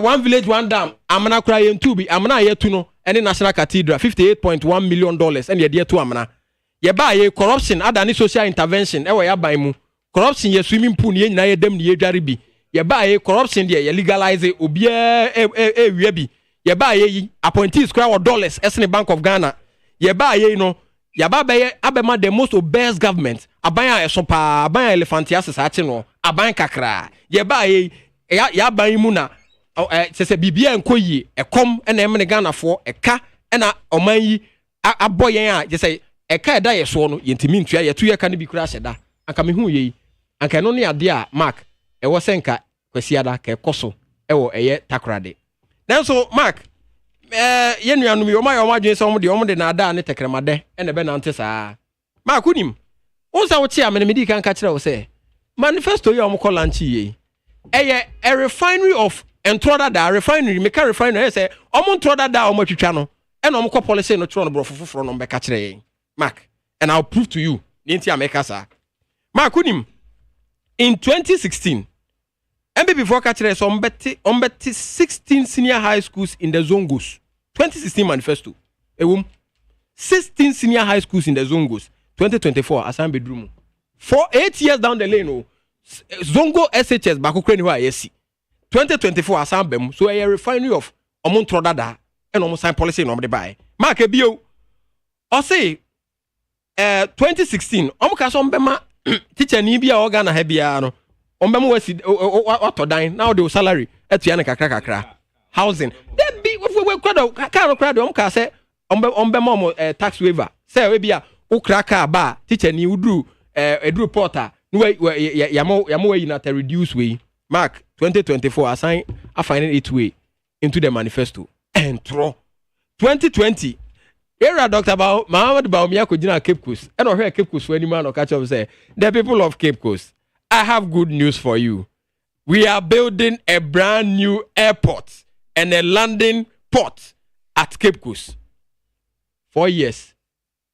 one village one dam amana kra ye ntubi amana ye tu no any national cathedral $58.1 million and ye de tu amana ye ba ye corruption adani social intervention e we ya ban mu corruption ye swimming pool ye nyina ye dem ne ye dware bi ye ba ye corruption de ye legalize obia wie bi ye ba ye appointees cry or dollars esne Bank of Ghana ye ba ye no ya ba ye abema the most obese government aban a esopa aban elephant asesa ache no aban kakra ye ba ye ya ban mu na se bibia enko yi ekom na em ne Ghana fo eka na oman yi aboyen a je say eka eda ye so no yentimi ntua ye tu ye ka ne bi kura hyeda anka me hu ye anka no ne ade a mark wo senka kwasiada ka ekoso wo eye takrade nanso mark ye nuanum yo ma yo ma dwen se om de na ada ne tekremade ene be nante saa mark unim onsa wo chi amene medi kan ka kire wo se manifesto ye om kolanchi ye eye a refinery of entroda da refinery meka refinery say om entroda da om atwitwa no ene om ko policy no tro no bro foforo no be ka kire ye mark and I'll prove to you ninti ameka saa mark unim in 2016 MBB before catcher so ombeti 16 senior high schools in the Zongos 2016 manifesto 16 senior high schools in the Zongos 2024 asan bedroom 8 years down the lane Zongo SHS bako kreni ho ayesi 2024 asan bem so a refinery of omontro dada and omo sign policy no de buy mark ebio o say 2016 omo ka so mbema teacher ni bia o Ghana ha bia no ombem wasi otodan now the salary etua ne kakra housing there be we crowd om ka say ombem tax waiver say we bia wo kraka ba teacher ni udru edru porter no yamo we na reduce we mark 2024 assign a finding it way into the manifesto and throw 2020 era Dr. Muhammad Baumia kujina Cape Coast and or Cape Coast when man or catch up say the people of Cape Coast, I have good news for you. We are building a brand new airport and a landing port at Cape Coast. 4 years.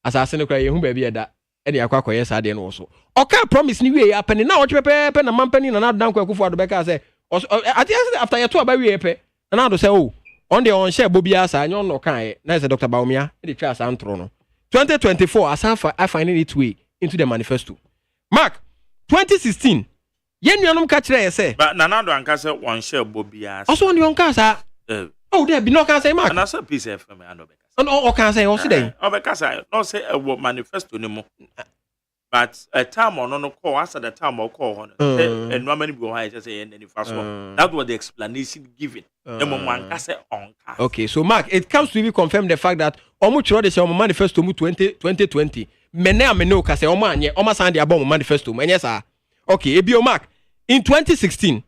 As I say, cry, baby, that any aqua yes, I didn't also. Okay, promise ni we happen now. What you pay pen and mampany and not down for the back. I say, after your tour by we pay, and I say, oh. On the on share Bobiasa, and no kind, nice Dr. Baumia, the class Antrono. 2024, I finding its way into the manifesto. Mark, 2016, Yenyanum catch there, say. But Nanado and Casa one share Bobias. Also on your casa. Oh, there be no can say, Mark. And that's a piece of me. And all can say, also today. Oh, because I don't say a manifesto anymore. But a time or no call, after the time or call on and no many go high, just say, and any fast one. That was the explanation given. Okay, so Mark, it comes to be confirm the fact that Omu Chiro de manifesto 2020. Mene ameno kase omanye, oma sandi abom manifesto. Menyesa. Okay, ebio Mark. In 2016,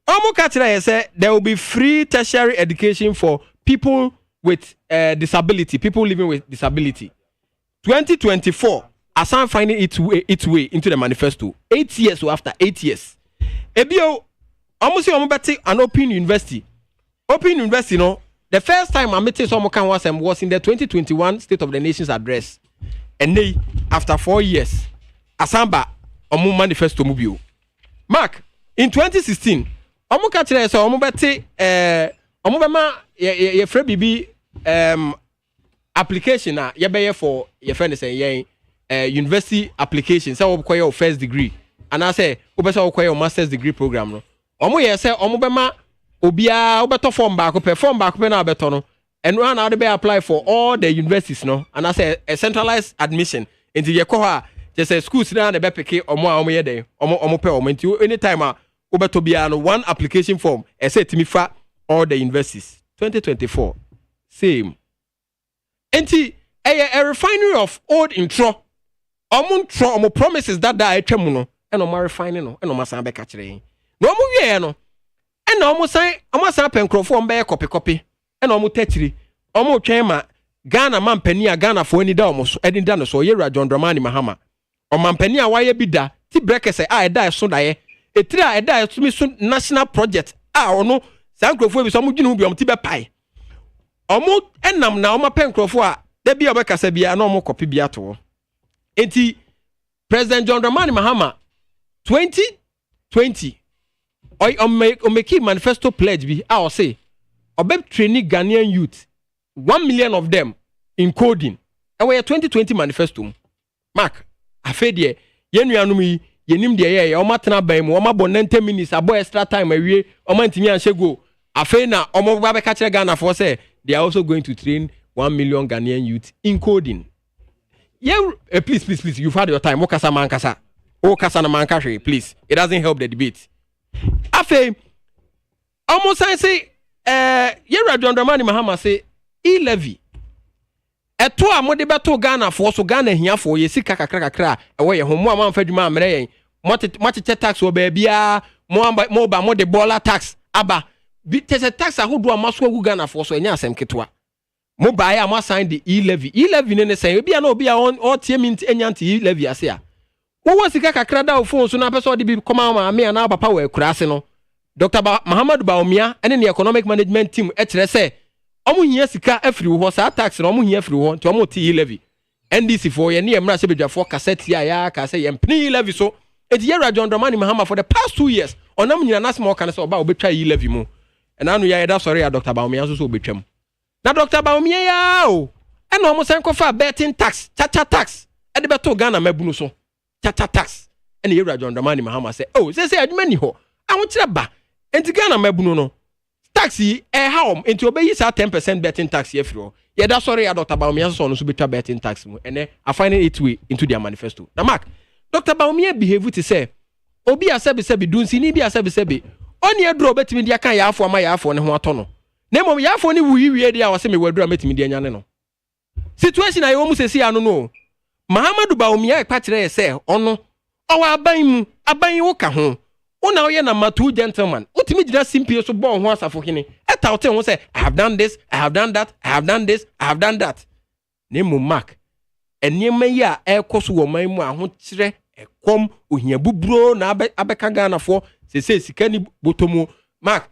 Omu Kachira say there will be free tertiary education for people with disability, people living with disability. 2024. Asan finding its way into the manifesto 8 years or after 8 years. Ebio, almost you an open university. Open university, no. The first time I met some was in the 2021 State of the Nations address. And they, after 4 years, Asamba omu manifesto mubio. Mark, in 2016, omu kachire so omu beti omu bema ye free bibi application na ye beye for ye friend say yen university application say we your first degree and I say we be say your master's degree program no omo ye say omo be ma obia obeto form back pe na beto no and we now dey apply for all the universities no and I say a centralized admission into ye ko ha just say schools na dey be pick omo ye dey omo pe omo into anytime obeto bia no one application form e say timi fa all the universities 2024 same enti a refinery of old intro omo promises that atwam no and omo refining no and omo san be ka kire no omo wie no and omo san penkrofo omo be copy and omo tachiri omo twen ma Ghana mampani a Ghana fo ani da omo so edi da no so yewra John Dramani Mahama omampani a waye bi da ti brekese a eda so da ye etiri a eda so mi so national project a ono san krofo bi so omo dwunu bi omo ti be pai omo enam na omo penkrofo a da bi obekasa bia na omo copy bia to. Enti President John Dramani Mahama 2020 o make manifesto pledge bi I say obeb training Ghanaian youth 1 million of them in coding and we 2020 manifesto Mark afedie yenuanum yi yenim de ye o matena ban mu o mabɔ 90 minutes abo extra time awie o mantimi anhye go afe na o mo ba be ka kire Ghana for say they are also going to train 1 million Ghanaian youth in coding. Yeah, please, you've had your time. Okasa na mankashe, please. It doesn't help the debate. Afe, almost say yɛwura John Dramani Mahama say e-levy ɛto a mode bɛto Ghana for so Ghana hiafo yɛ sika kakra ɛwɔ yɛ ho mo amamfa dwuma amrɛ yɛn mote tax wɔ baabia mo ba mo de bola tax aba bi tese tax ahodo amaso agu Ghana for so enya asɛm ketwa mo bae am assign the e-levy ne say obi a na obi a on tie mint enyanti e-levy ase a wo sika kakra da phone so na person de bi koma ma me na papa wa akura ase no Dr. Muhammadu Bawumia and the economic management team etre say omo hia sika afiri ho sa tax na omo hia afiri ho nti omo ti e-levy NDC for ye ne emra se bedwafo cassette ya ka say ye mpni e-levy so eti yera John Dramani Mahama for the past 2 years onam nyina na small kan say oba obetwa e-levy mu na anu ya da sorry ya Dr. Bawumia so obetwam na Dr. Bawumia ya o e na omo san kofa betting tax cha tax e de beto Ghana mabunu so cha tax e na yera John Dramani Mahama say oh say adwuma ni ho awon kire ba enti Ghana mabunu no taxi how into obey sa 10% betting tax here free. Yeah, that's sorry, Dr. Bawumia so no so better betting tax and I find it way into their manifesto. Now Mark, Dr. Bawumia behave to say obi asebi dunsi ni bi asebi oni edro betimi dia kan ya afo ama ya afo ne ho ato no. Na mom ya afo ni wuyi dia wase me wadura metimi dia nyane no. Situation ayo mu sesi anu no. Muhammadu Bawumia e kwatire say ono owa aban wo ka ho. Una oye na matu gentleman. Utimi jina simple so bon ho asafo hene. Eta ote ho say I have done this, I have done that, I have done this, I have done that. Nemu mark. Enema yi a ekoso wo man mu aho kire ekom ohia buburo na abeka Ghana fo sese sika ni botomu. Mark.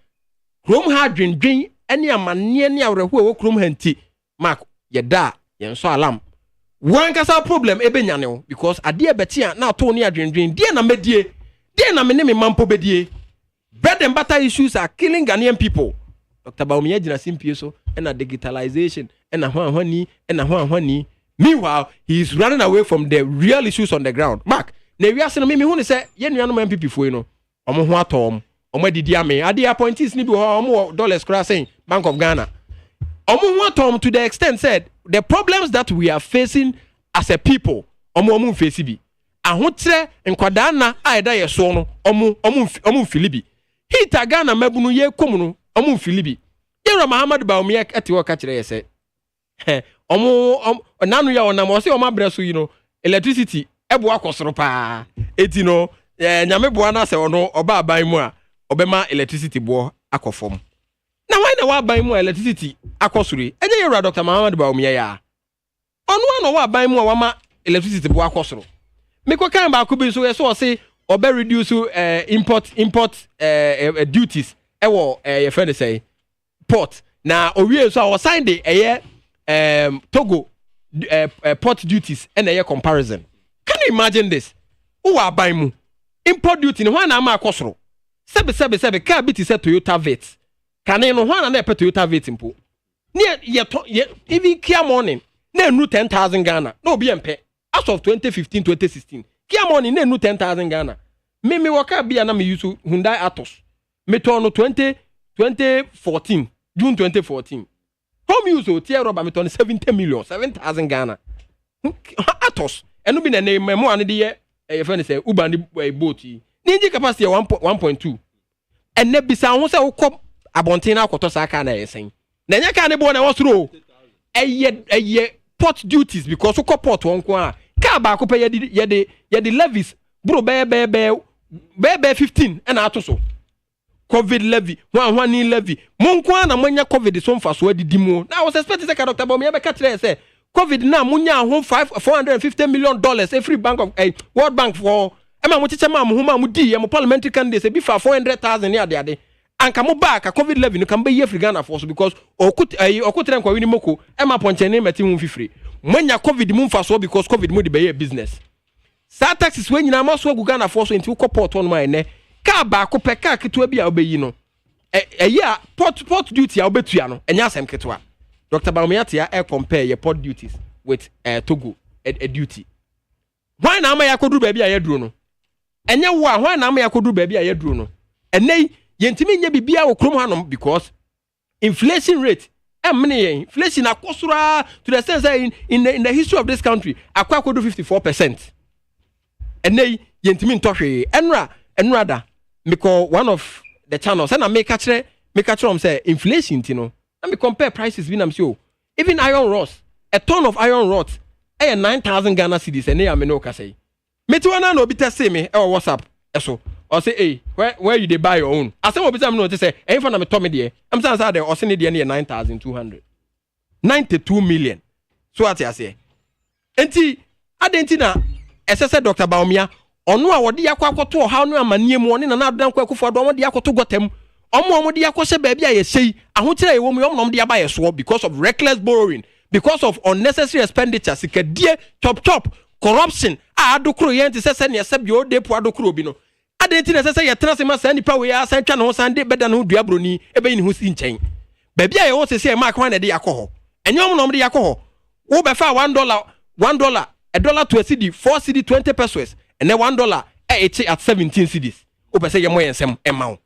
Krom ha dwendwen ene amane ne awreho wo krom hanti. Mark yeda yen so alam. One kasa problem ebenya ne wo because ade betia na to ne adwendwen die na medie. Then I'm in mampo bedie. Bread and butter issues are killing Ghanaian people. Dr. Bawumia jina simple so and a digitalization and a honey. Meanwhile, he is running away from the real issues on the ground. Mark, ne we ask me who say yen no man people for you know. Omo ho atom. Omo didi ame. Ade appointees ni bi omo dollars kra saying Bank of Ghana. Omo ho atom to the extent said the problems that we are facing as a people omo face bi. Ahotre nkwada na aida ye so no omu Filibi hita Ghana mabunu ye komu no Filibi yera Muhammadu Bawumia ati wo ka kire ye se nanu ya onam o se o mabreso yi no electricity ebo akosoro pa eti no nyame boa na se ono oba aban mu a obema electricity bo akofom na why na wa aban mu electricity akosoro enye yera Dr. Muhammadu Bawumia ya ono wa aban mu a wama electricity bo akosoro Miko kan ba kubi so so say obe reduce import duties ewo your friend say port na owie so I sign the Togo port duties and comparison. Can you imagine this? Who are buying mu import duty no na ma akosoro sebe car bit is Toyota vet can no one na Toyota vet impo ne even Kia morning na nu 10,000 Ghana no be mpe as of 2015-2016, Kia money ne 10,000 Ghana. Me waka bia na me use Hyundai Atos. Me turn 2014, June 2014. Home use tier rubber me turn 70 million, 7,000 Ghana. Atos. Enu bi na name mo ane de ye friend say Uber ni boat yi. Ni capacity 1.2. Enne bisa ho say ukọ abonten na akoto sa aka na yesen. Na nya ka ne bo na wosoro. Eye port duties because ukọ port won ko a ka ba ko pe ye de levies bro be 15 and ato so COVID levy one levy mon ko na manya COVID so mfa so adidi mu na I was expecting say Dr. Bawumia be ka tire say COVID na munya ho $450 million every bank of World Bank for ema mo chiche ma mo huma mo di ye mo parliamentary candidates be for 400,000 ya de anka mo back a COVID levy no kan be ye free Ghana for so because okutre nkwa wini moko ema ponchene meti mu fifiri manya COVID mu mfa so because COVID mu de be ye business sa taxes we nyina maso agu Ghana for so enti ko port on ma ene ka ba ko pe ka keto bia obeyi no ya port duty a obetua no enya asem ketwa Dr. Bawumia tia compare your port duties with Togo a duty why na ama yakodu ba bia yeduro no enya wo a why na ama yakodu ba bia yeduro no enei yentimi nya bibia wo krom hanom because inflation rate inflation akosura to the sense that in the history of this country akwakodu 54%. Enei yentimi ntohwe enra da because one of the channels and I make catch me catch them say inflation, you know. Let me compare prices with them. So even iron rods, a ton of iron rods, 9,000 Ghana cedis, and they are no say. Me too, no be say me or WhatsApp. So or say, hey, where you they buy your own? I say, what I'm to say, ain't for me Tommy there. I'm saying that or send it near 9,200, 92 million. So what I say, enti adentina, SSA Dr. Baumia, ono a wodi yakwakoto ha no amanie mu oni na adan kwakufo do wodi yakoto gotem omo di yakose ba bia ye sei ahokire ye wo mu omnom de aba ye so because of reckless borrowing, because of unnecessary expenditure, sikadie chop corruption adokro ye nti sese ne sebe o depo adokro bi no adentina sese ye trase ma sa nipa we ya san twa no san de beda no dua broni ebe ni ho si nchen ba bia ye wo sese mark wan de yakoho enye omnom de yakoho wo be fa $1 $1 to a cedi 4 cedi 20 pesos and then $1 at 17 cedis. Ope say yemo yensem emao.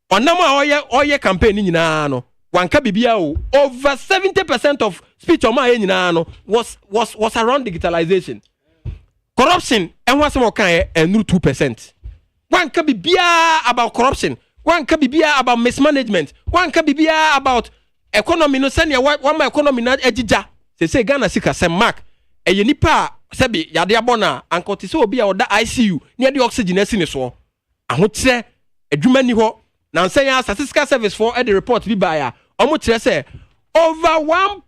Onama oye campaign nyina no. Wanka bibia o over 70% of speech oma nyina no was around digitalization. Corruption enwa sem okan e 2%. Wanka bibia about corruption. Wanka bibia about mismanagement. Wanka bibia about economy no senior one my economy na ejija. Say Ghana sika sem mark. Eye nipa sebi yade abona ankoti se obi a oda ICU ne de oxygen asine so ahotre adwuma ni ho na nsan ya statistical service for the report bi ba ya omo kire se over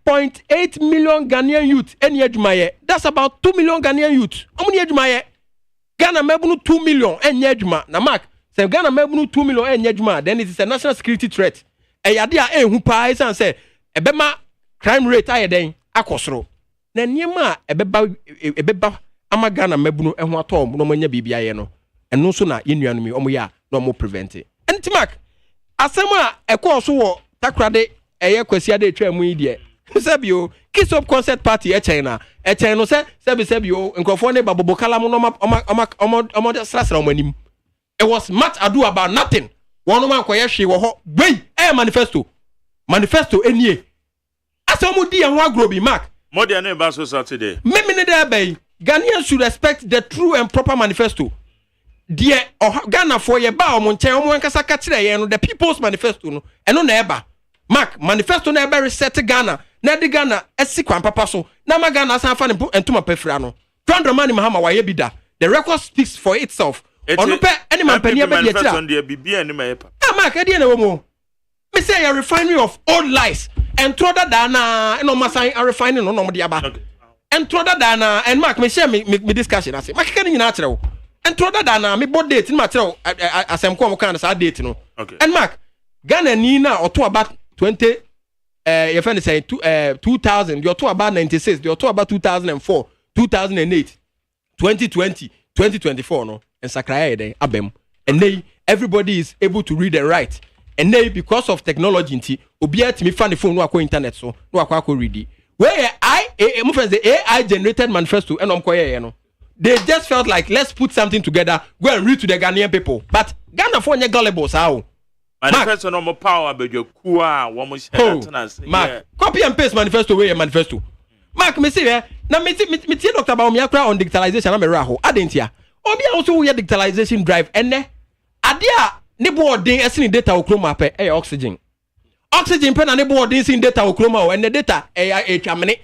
1.8 million Ghanaian youth eni adwuma ye. That's about 2 million Ghanaian youth omo ni adwuma ye. Ghana mabunu 2 million eni adwuma na mark se Ghana mabunu 2 million eni adwuma, then it is a national security threat. E yade a ehu pa isan se ebema crime rate ayeden akosoro na niema ebeba amagana mabunu ehu atom no manya bibia ye no eno so na yenuanumi omo ya no mo prevent it. Entimak asema ekọ so wo takrade eye kwasia de twa mu ide sebio kiss up concert party e China no sebio nkofo ne babobo kala mo no omo srasra omanim. It was much ado about nothing. One man koye hwe wo ho wey manifesto enie asemu di en wa grobi mark more than about so Saturday. Memene there bay Ghanaians should respect the true and proper manifesto. Dear Ghana for ye ba omo nchen omo nkasa ka kire ye no the people's manifesto no eno na eba mark manifesto na eba reset Ghana na de Ghana esi kwan papa so na ma Ghana san fa ne entuma pefra no Dramani Mahama wa ye bida. The record speaks for itself. Ono pe any man pania be dia tira mark e dia na wo mo me say a refinery of old lies and throw that dana no masan a refining no mo dia ba and throw that dana and mark me share me discussion I say mark kan nyina kire wo and throw that dana me board date ni ma kire wo asem ko mo kan sa date no and mark Ghana ni na oto about 20 your friend say 2000 you to about 96 you to about 2004 2008 2020 2024 no and sakraya den abem and they everybody is able to read and write. And now because of technology nti obi atimi fa ne phone no akọ internet so no akọ read it. Where the AI generated manifesto and omkoye no. They just felt like let's put something together, go and read to the Ghanaian people. But Ghana for nye gullible sao. Manifesto no more power be your kuwa wo mo share Mark, copy and paste manifesto where manifesto. Mark me say na me tie Dr. Baumia kra on digitalization na me ra ho adentia. Obi also we digitalization drive ene adia ne boarding esini data okroma pe oxygen pe na ne boarding sin data okroma o and data etwamene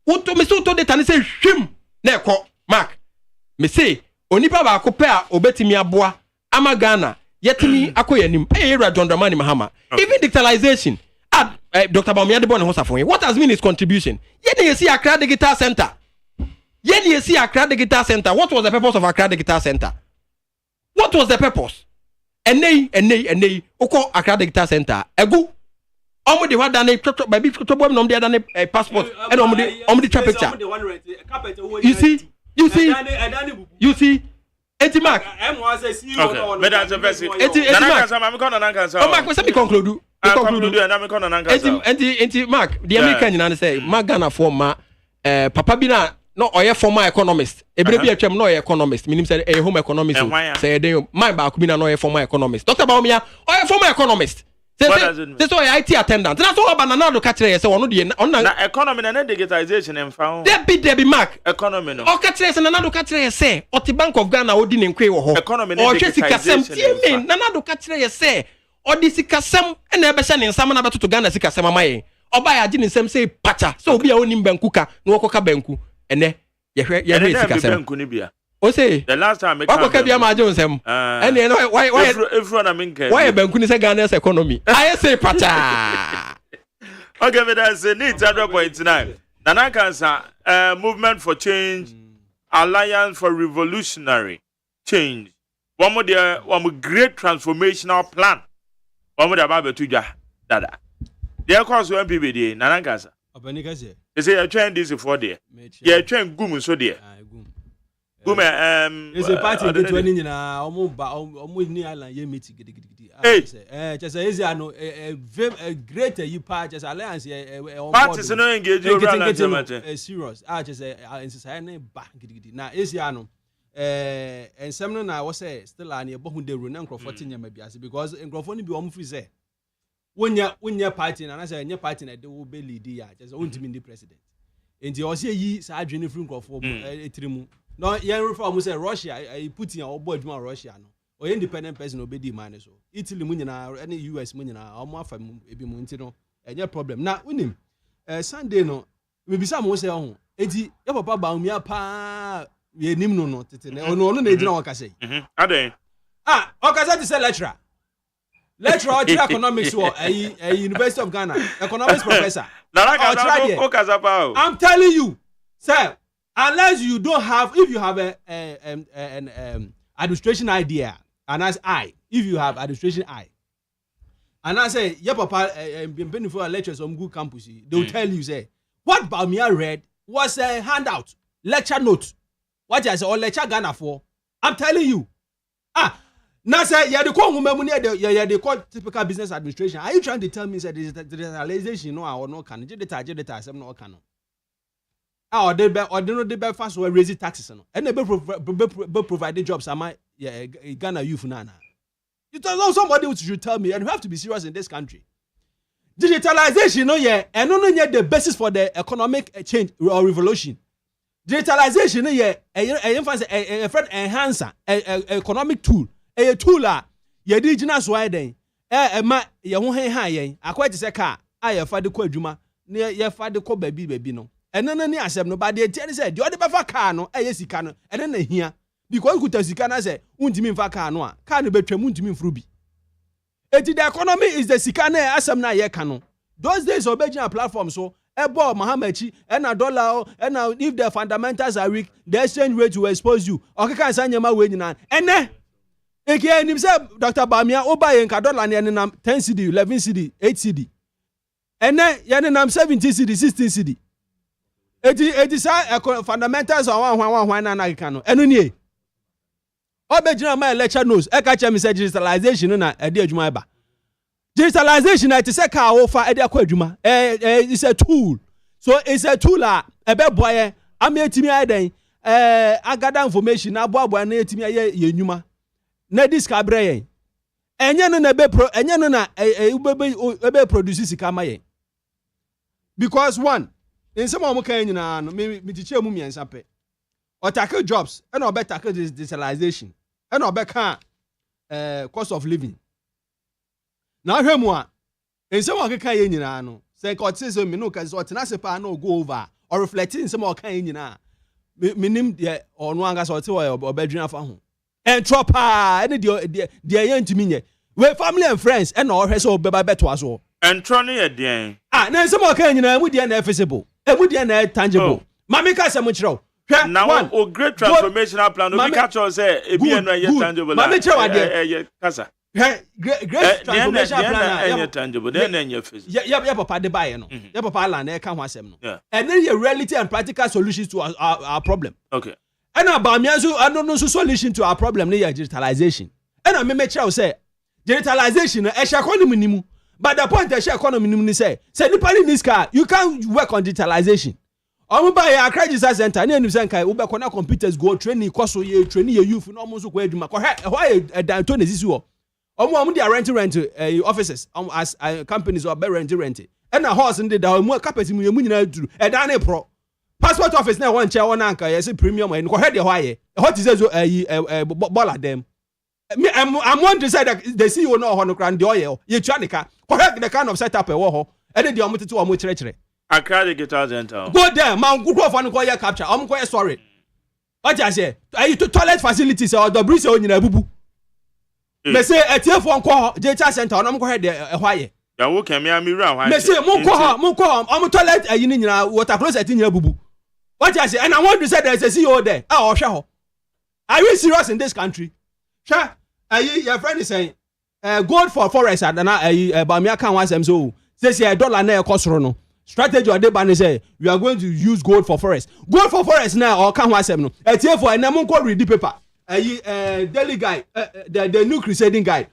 woto me so to data ne say hwim na ekọ mark me say onipa ba akopɛ a obetimi aboa ama Ghana yetimi akoyanim Dramani Mahama. Even digitalization Dr. Baumia de Bonne Hosafon. What has been his contribution? Yeni see Accra Digital Center. What was the purpose of Accra Digital Center? What was the purpose? And they oko Accra Digital Center egu omo de wada na baby to nom de ada passport and omo de picture. You see enti mark okay but that's a verse oh mark we say me conclude enti mark the American nyina say Ghana for ma papa bi na no oye former economist ebre bi atwam no oye economist minim say e home economist say den my ba ko bi na no oye former economist Dr. Baumia oye former economist say so IT attendant na so banana do ka kire say wono de na economy na digitization em fa there be mark economy no o ka kire say na do ka kire say oti Bank of Ghana odi ne nkwe wo ho o hwe sika sem tie me na do ka kire say odi sikasem na ebehye ne nsam na betoto Ghana sikasem amaye oba ya gi ne nsam say pacha so obi a onim banku ka na wokoka banku ene ye sikasem banku ni bia o say the last time me wokoka bia ma ajo nsam ene no why everyone na minka why banku ni say Ghana's economy I say pacha okay but that's need 100.9 Nana Kansa movement for change alliance for revolutionary change one more great transformational plan one more about to dada there course one PBD Nana Kansa obanika say they say you train this for there you train gum so there gum is a party get one nyina omo ni island ye meet gidigidi just easy ano a great you part just alliance parties no engage you around serious just in society ba gidigidi na easy ano and some no na was say still an e bohu de ru na nkrofo nyama biase because nkrofo no bi omo free say wonya party na say nya party na de wo be lead ya just wontimi ndi president enti o say yi sa adwene free nkrofo etirimu no yen reform say Russia Putin obo adwuma Russia no o independent person obedi man so Italy mu nyina any US mu nyina omo afa ebi mu nti no enye problem na unim Sunday no me bisa mo say ho enti ya papa ba umia pa ye nim no tete no na ejina wo ka say aden o ka say to say lecturer economics wo University of Ghana economics professor I'm telling you sir unless you don't have, if you have an administration idea, and as if you have administration and I say, yeah, papa, been for lectures on good campus, they will tell you, say, what Baumia read was a handout, lecture note. What I say, or lecture Ghana for? I'm telling you. Now say, yeah, the call woman, yeah, they call typical business administration. Are you trying to tell me that the realization, no, or no can, I'm not canon. They be fast or raise taxes no and they be provide jobs am I Ghana youth nana you tell somebody should tell me and you have to be serious in this country digitalization no yeah and no the basis for the economic change or revolution digitalization no yeah a friend enhancer economic tool a tool ye digital so I den ma ye ho hen yen akwati se ka aye fa de ko adwuma na ye fa de ko baby no and then any asem no but the tell said the other befa car no sika no and then here because you sika na say untimi mfa car no a car no betwam untimi mfuru bi the economy is the sika na asem na ye ka no those days obejina platform so ebo mahamachi and a dollar and if the fundamentals are weak the exchange rate will expose you okay kan sanyama we nyina ene eke nim say Dr. Bamia obaye nka dollar na nam 10 cedi 11 cedi 8 cedi ene ye nam 17 cedi 16 cedi eti sa fundamentals on one na ka no enu nie obejina my lecture notes e ka chem say digitalization na e de adwuma ba digitalization na it say ka wo fa e de akwa adwuma it's a tool so it's a tool a e be boye am etimi aden agada information na boabo na etimi aye yenwuma na discover yen enye no na be enye no na be produce sika ma yen because one in some of them nyina no me teacher mu miensa pe or tackle jobs and or better tackle digitalization and or better cost of living now hwemu a in some of them nyina no say ko tse so me no ka so tena se pa no go over or reflecting some of them nyina minim de ono anga so te obedwina fa ho entropa any de yantimi nye we family and friends and or hwe so beba beto aso entro no ye den na some of them nyina mu de na feasible emu de na tangible mama ka sem kire hwe now o great transformational plan no be catch us say e bi enu ye tangible mama kire wa de kasa great transformational plan na tangible then na ye feasible ya papa de buy no ya papa land na ka ho asem no and then your reality and practical solutions to our problem okay and about me so no solution to our problem na digitalization and I me kire say digitalization e share economy ni mu. But the point is, economy say depending in this car, you can't work on digitalization. Omo buy a credit center, na enu say kai ube kona computers go training course ye training your youth no almost go eduma. Why dan to this wo. Omo dey rent offices as companies or be rent. And a horse in the omo carpet mu nyina duru. E dan na pro. Passport office na one chair one anka yes premium and go head why. What is so baller them. me I'm want to say that the CEO no ho no kran de oye ye tua ne ka correct the kind of setup e wo ho e de omo tete omo kire Accra Digital Center. go there man go for no go here capture omo go here sorry what you say are to toilet facilities or the bridge o nyina bubu me say etiefo nko digital center omo go here de hwaye ya wo kan me amira hwaye me say mo ko omo toilet ayi ni nyina water closet nyina bubu what you say and I want to say there is a CEO there ah ohwe ho are we serious in this country sure your friend is saying gold for forest and na bamia kan wasem so say dollar na e kosoro no strategy or dey say we are going to use gold for forest now or kan wasem no etie for enam ko read the paper daily guide the new crusading guide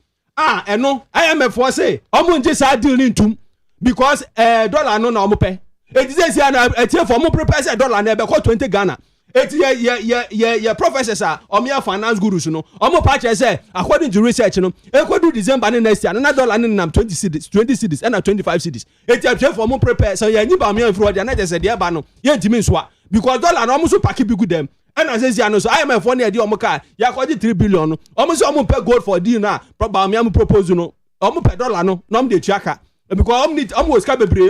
eno IMF for say omo nje sa deal ni ntum because dollar no na omo pe it say na etie for omo prepare say dollar na e be ko 20 Ghana yeah professors are omia finance gurus no omo patch say according to research no do December next year na dollar nam 20 cedis and 25 cedis it you for omo prepare so yeah nyiba omia fro dia na just say dia ba no ye ntimi nso because dollar no omo so pack bi good them and as say no so IMF for na dia omo ka ya ko 3 billion no omo so omo pay gold for deal na probably omia mo propose no omo pay dollar no na omo dey tuaka because omo ska bebre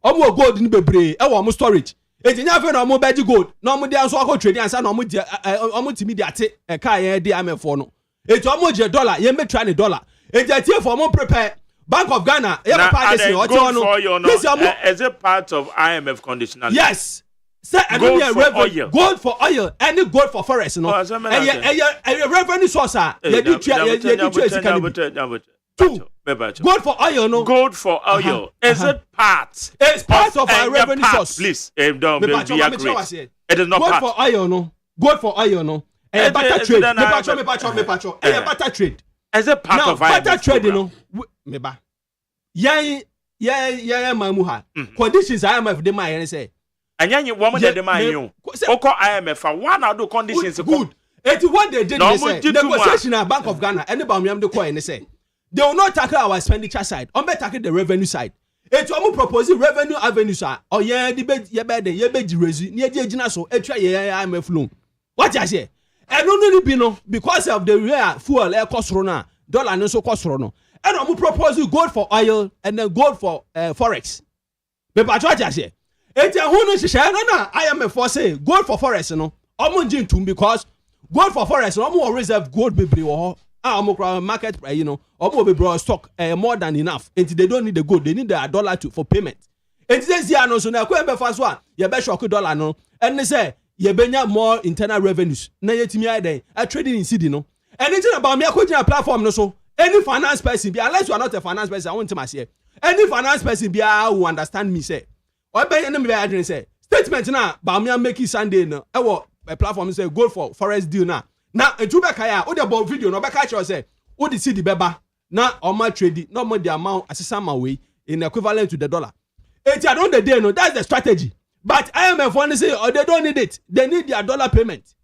omo gold ni bebre e wo omo storage etinya fe na omo beji gold na omo dia so akọ trade ansa na omo dia omo timi dia te ka ye dia amefo no eti omo je dollar ye metra ne dollar eti atie for omo prepare Bank of Ghana ye papa dey o ti ono this omo as a part of IMF conditionality. Yes say gold for oil any gold for forest no revenue source ye di tua two gold for oil no gold for oil is it part it's part of our revenue source please don't be agreed it is not gold part for oil no barter trade me pacho barter trade is it part of barter trade no me ba yeah mamu ha conditions IMF dey my say anya you woman dey my you oko IMF one of the conditions good it what they did they say negotiation at Bank of Ghana anybody am dey call and say they will not tackle our expenditure side. On be tackle the revenue side. It's almost proposing revenue avenues are. Oh yeah, the bed ye bed ye bed resi. Near the agina so etra ye IMF loan. What I say? And only be no because of the rare fuel air cost rona dollar no so cost rono. And I'm proposing gold for oil and then gold for forex. But what I say? It's a who she share na IMF for say gold for forex no. Omo jintum because gold for forex no more reserve gold bebre wo. Market you know be brought stock more than enough until they don't need the gold they need the dollar for payment and this year no so na ko be fast one you be shock dollar no and they say you benya more internal revenues na yetimi ai trading in cedi no anything about me akojina platform no so any finance person be unless you are not a finance person I want to say any finance person be who understand me say or be any me address say statement na ba me make it Sunday no e wo platform say go for forest deal na etu be kaya o de bo video no be ka che say o de see the beba na o ma trade no more the amount asesa ma we in equivalent to the dollar it I don't the day no that's the strategy but IMF want to say oh they don't need it they need their dollar payment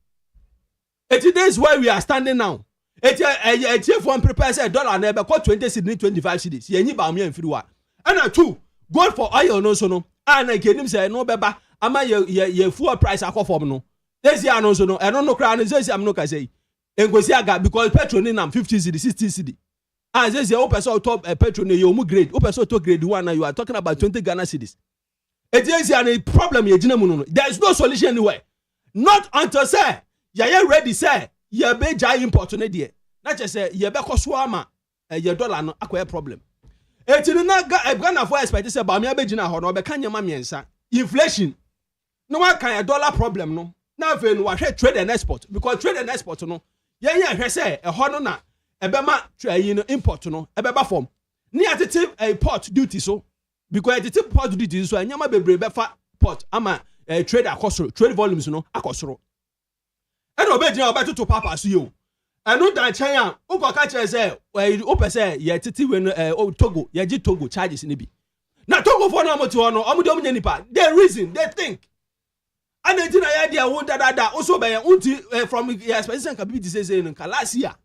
it is where we are standing now it for prepare say dollar na be 20 cedi 25 cedis ye nyi ba me amfiri wa and two gold for oil no so no na kenim say no beba ama ye fuel price akofom no this year no so no I don't know cry this year am no ka say engosi aga because petrol ni nam 50 cedi 60 cedi this year o person top petrol ni you mu grade o person to grade 1 now you are talking about 20 Ghana cedis it is the problem ye gina mu no there is no solution anywhere not until say ye ready say ye be jai import no there na che say ye be koso ama ye dollar no akoye problem etini na Ghana for expect say ba me abegina ho no be kan nyama miensa inflation no one kan dollar problem no na fe no wahwe trade and export because trade and export no ye hwe say e ho no na e be ma trade no import no e be ba form ni atete port duty so because atete port duty so anyama bebre be fa port ama trade akosoro trade volumes no akosoro e no be gina obeto to papa so yo enu dan chen a o ko ka kire say o pese ye tete we no Togo ye gi Togo charges ni bi na Togo for no amoti ho no omo de omo nipa they reason they think and then I idea won da also be unti from expenses capability say no last year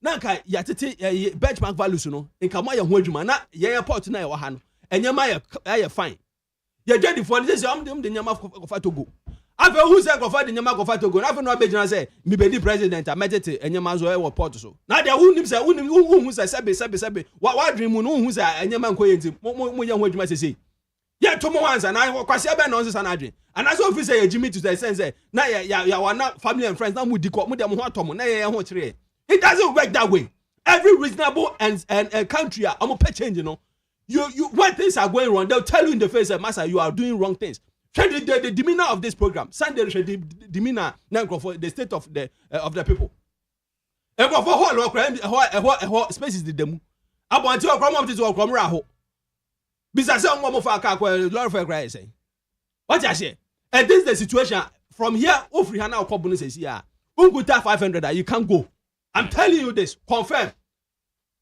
na ka ya tete benchmark values no nka mo ya ho adwuma na ye port na ye wa ha no enyama ya fine ye jadi for say am de nyama for Togo After who said go for the nyama go for Togo. After no be jina say me be the president I met it enyama zo e wo port so. Na there who nim say who say sebe. What dream who say enyama nko yenti. Mo ye ho adwuma sese. Yeah, to mo once and I kwase be nonsense and adwin. And as office say Jimmy to say say na ya wana family and friends na mu diko mu dem ho atom na ye ho kire. It doesn't work that way. Every reasonable and country am pay change, you know. You when things are going wrong, they'll tell you in the face, Master, you are doing wrong things. The demeanor of this program, Sunday the demeanor for the state of the people. And for whole spaces the demo. I want to come up to come raho. Besides some more for a lot of cry saying. What I say? And this is the situation from here. Ofri Hana or bonus here. Unguta 500 you can't go. I'm telling you this, confirm.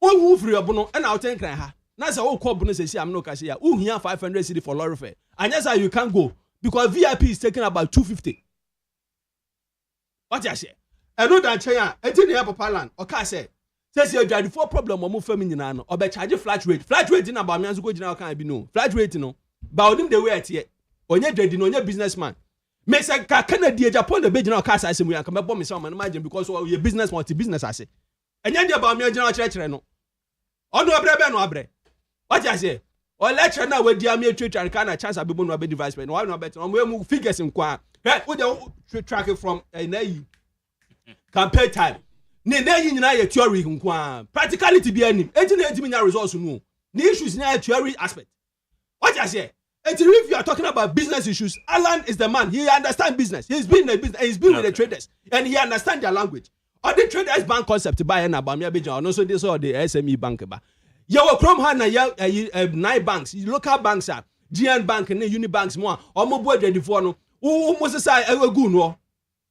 Who free abono and I'll take her. Now say call bonus say I'm no cashier. Who here 500 cedi for lorry fare. And yes, you can't go because VIP is taking about 250. What I say? I know that China, I think the Papa land. Okay, say says you got the four problem or more feminine or be charge flat rate. Flat rate in about me go general can be no. Flat rate no. But him the way at here. On your dread, on your businessman. Me say Canada Japan the regional cast I say we can bomb me some imagine because your business multi-business I say. And then about me general church no. Oh no abre no abre. What I say? Or lecture now with the army church and kind of chance I be no be device but no better. We move figures in kwa. Right, we don't track it from campaign time. Ne nyina ye theory kwa. Practicality be any. Enti na enti results no. The issues na theory aspect. What I say? And if you are talking about business issues, Alan is the man. He understands business. He's been in the business. He's been with the traders, and he understands their language. Or the traders bank concept by an Abamia Bijan, and also this or the SME bank. You will come here 9 banks. Local banks are GN Bank and Unibanks more. Or more boy ready for no. Who must say a good no?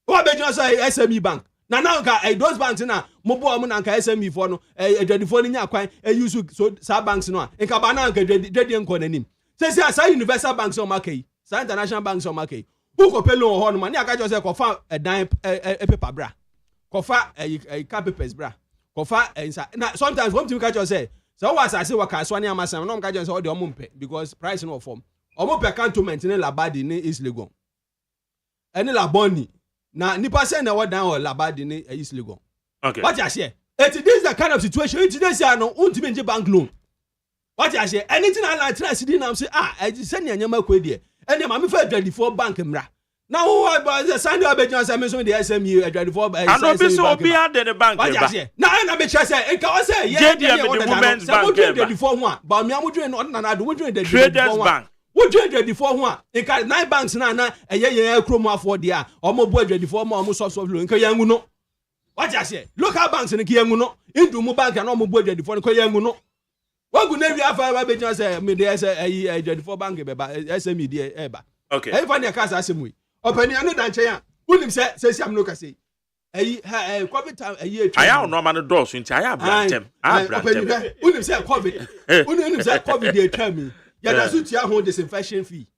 What Bijan say SME bank? Now those banks now. Mobo amunanka SME for no. Ready for the nyakwan. Use so sa banks no. En kabana ready enko nanim. Say universal banks on market, say international banks on market. Who ko pay loan ho no man, aka just say kofa a dime a paper bra. Kofa a cap papers bra. Kofa inside. Now sometimes one thing just say, so what I say what kaswani amasam no ka just say all the omumpe because price no form. Omumpe cantonment in Labadi ni East Legon. Any Laboni. Na nipa say na what down or Labadi ni East Legon. Okay. What I say? It is the kind of situation. It is no ultimate bank loan. What I say? Anything I like to see now say I just send you nyama kwedie. And then I'm for 24 bank mra. Now who about the Sunday Abejan say mention the SME 24 and no be so be at the bank. What I say? Now na be say e ka say yeah the women's bank 24 one. But me am doing not na do doing the traders bank. What doing 24 one? E ka 9 banks na ye kromo afọ dia. Omo bo 24 mo omo soft loan. Nka yangu no. What I say? Local banks in yangu no. Into mo bank na omo bo 24 nka yangu no. What good name you have for Abejan say me there say 24 bank beba SME there eba. Okay. E fa ne ka say asemu. Opani anu dan cheya. Unim say am no ka say. COVID time aya no man do so nti aya brantem. Brantem. Unim say COVID. Unim say COVID dey tell me. Ya da so tia ho disinfection fee.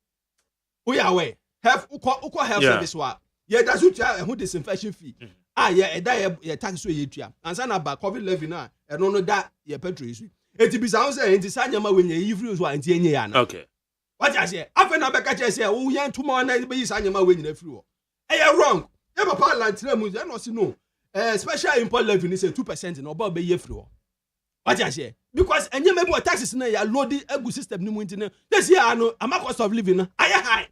We are aware. Have uko health service wa. Ya da so tia ho disinfection fee. Yeah, e da ye tax so ye tua. Ansa na ba COVID levy na e no da ye petrol isu. Eti bisa say enti sanyama we nye yifri so anti enye ya na. Okay. What I say? Afa na be ka che say wo yan tuma na be sanyama we nyina firi wo. Wrong. You papa land na mu no see no. Special import levy is 2% na oba be ye firi wo. What I say? Because enye maybe taxes na ya load egu system ni mu nti na. This year no am cost of living na aya high.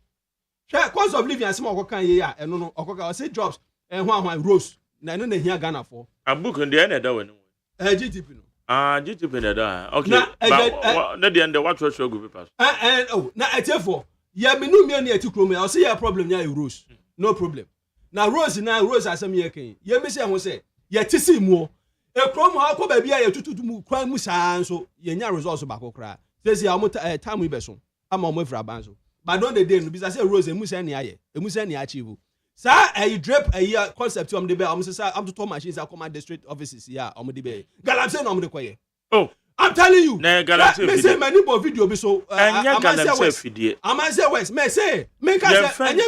Share cost of living asema okokan ye ya eno no okoka say jobs hwan rose na no na hia Ghana for. Abuku ndi na da we no. GDP no. GDP na da. Okay. Na the end what show go papers. Na etefo. Ya menu me na etikro me. I say ya problem ya rose. No problem. Na rose asem ye kan. Ye me say ho say ye tisi mu. Ekrom ha ko ba bia ye tututu mu kwan mu saa so ye nya results ba kokra. Say am time we be so. Am am afra ban so. But don the day no be say rose emu say na ye. Emu say na achieve. Sa drip concept am de be am say am to top machines command district offices here am de be. Galamse no am de koye. Oh, I'm telling you. Na galamse video. Me say many more video be so. Anya galamse video. Am say west. Me say me ka say anya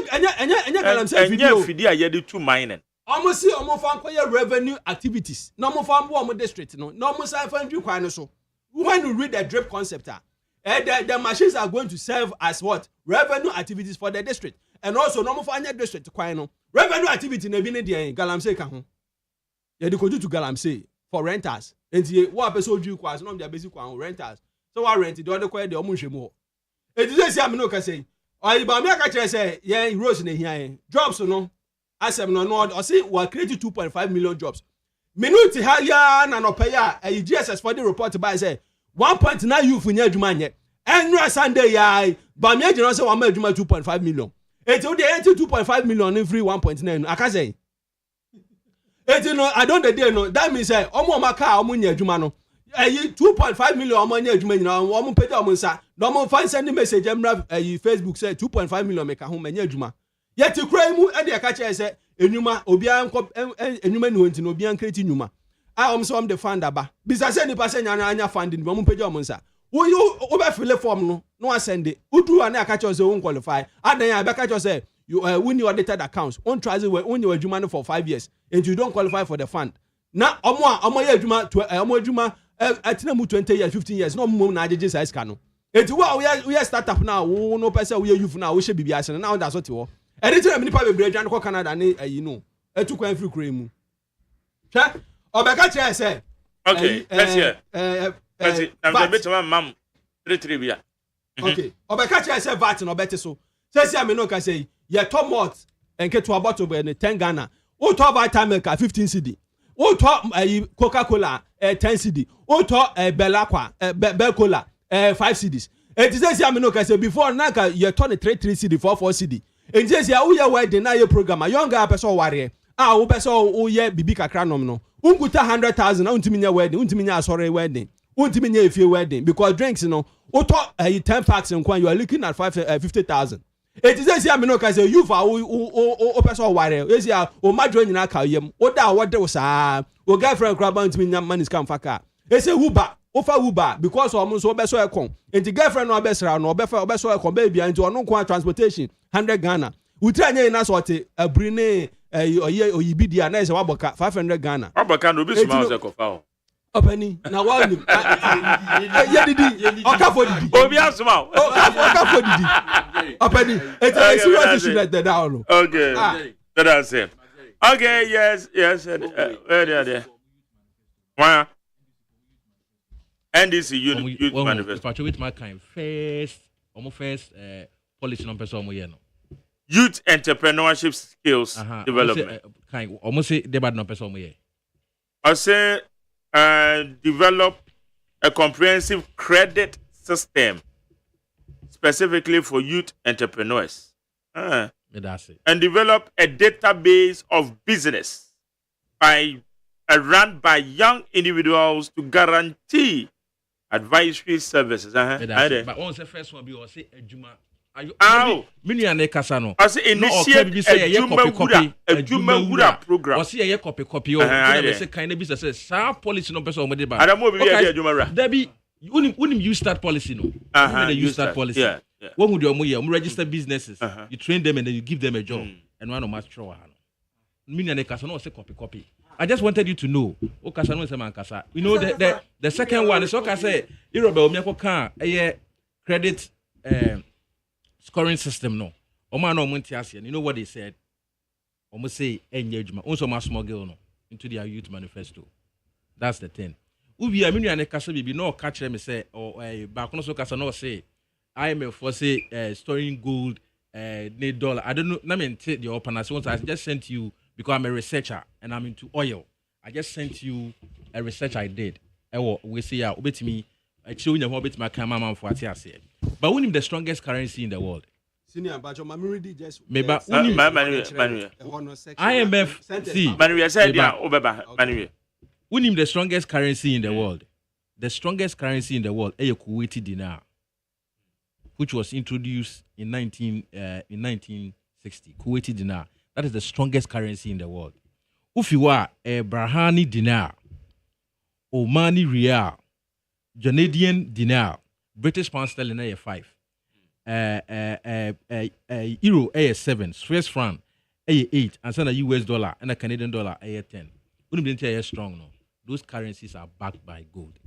galamse video. Anya video ye dey too mining. Am see am fan koye revenue activities. Na am fan bo am district no. Na am say fan dwi kwan no so. When you read the drip concept the machines are going to serve as what? Revenue activities for the district. and also no mo fa anya district kwan no revenue activity na bi ne de galamsey ka ho ye de koju to galamsey for renters enti wo apeso oju kwa no dem basic kwa renters so wa rent de kwa de omo nhwemu enti say si am no ka say oyi ba me aka kire say ye rose na hia jobs no asem no o say we create 2.5 million jobs minuti ha ya na no pay ya GSS for the report by say 1.9 youth nya adwuma nye enra Sunday ya ba me agina say wa ma adwuma 2.5 million enti o de 2.5 million in free 1.9 aka say enti no I don't the day no that means say omo maka omo nya adwuma no 2.5 million omo nya adwuma nyina omo pede omo nsa no omo fan send message emra Facebook say 2.5 million meka ho manya adwuma yet kura mu e de aka che say enuma obia enuma ni honti no obia create nyuma omo so omo the fund aba bisa say ni pase nya funding omo pede omo nsa wo be fill form no send it udu an aka che say won qualify adan ya be aka che say you win your audited accounts on try when you adwuma for 5 years and you don't qualify for the fund na omo ya adwuma omo adwuma atina mu 20 years 15 years no omo na ajeje size ka no enti we startup now wo no person we youth now we she bibia ase na that's what wo editing am nipa bebre adwan ko Canada ne ayi no etu kwan free kura mu hwa obeka kire say okay let's hear I'm the bit of mam 33 bia okay obeka kire say VAT no beti so say am no ka say ye tomot enke to about be 10 Ghana o to vitamin ka 15 cedi o to Coca-Cola 10 cedi o to Belaqua Cola 5 cedis it say am no ka say before na ka ye to 3 cedi 4 cedi and say who ye wedding na ye program younger person ware wo person wo ye bibi kakra nom no unkuta 100,000 na untimi nya wedding untimi nya sorry wedding untimi nya efie wedding because drinks no o to 10 packs in kwan you are looking at 50,000 it is say am no ka say you for o person ware you say o madro nyina ka yem o da wo de wo saa o girlfriend kra ba untimi nya money scam faka e say uber ofa uber because o so be so ekon enti girlfriend no be sra no be so ekon baby enti ono kwa transportation 100 Ghana utra nya na so te abri ne oyibidia na say waboka 500 Ghana waboka no be small say kofa o opani na wa ni ye didi okafo didi obi asuma okafo didi opani it's a serious issue that down okay that's it okay yes there why NDC youth manifesto if I show it my kind first policy on person omo ye no youth entrepreneurship skills development kind almost say debate no person omo ye I say develop a comprehensive credit system specifically for youth entrepreneurs that's it. And develop a database of business run by young individuals to guarantee advisory services. But once the first one be or say ejuma. Million kasano. I say initiate a Juma program. Or see a copy. Or say kind of business say sa policy no person omede ba. Adamu be here Juma. There be unim you start policy no. You start policy. When would you register businesses? You train them and then you give them a job. And one of my show. Million kasano say copy. I just wanted you to know. Okasano say man kasa. You know the second one is okay say Irobe omiako kan credit scoring system no. Oma no monti asia. You know what they said? Almost say engagement. Also my small girl no into their youth manifesto. That's the thing. Ubi a million kasa bibi no catch them say or back no so kasa no say IMF for say storing gold $8. I don't know. Let me take the open as once I just sent you because I'm a researcher and I'm into oil. I just sent you a research I did. We say obet me actually obet my cameraman for what I said. But we need the strongest currency in the world. Senior Bajo Mamuridi just IMF see Manuel said Manuel. We need the strongest currency in the world. The strongest currency in the world is a Kuwaiti dinar, which was introduced in 1960. Kuwaiti dinar. That is the strongest currency in the world. If you are a Bahraini dinar, Omani Rial, Canadian dinar, British pound sterling a 5, Euro a 7, Swiss franc a 8, and send a US dollar and a Canadian dollar a 10. Wouldn't be strong no. Those currencies are backed by gold.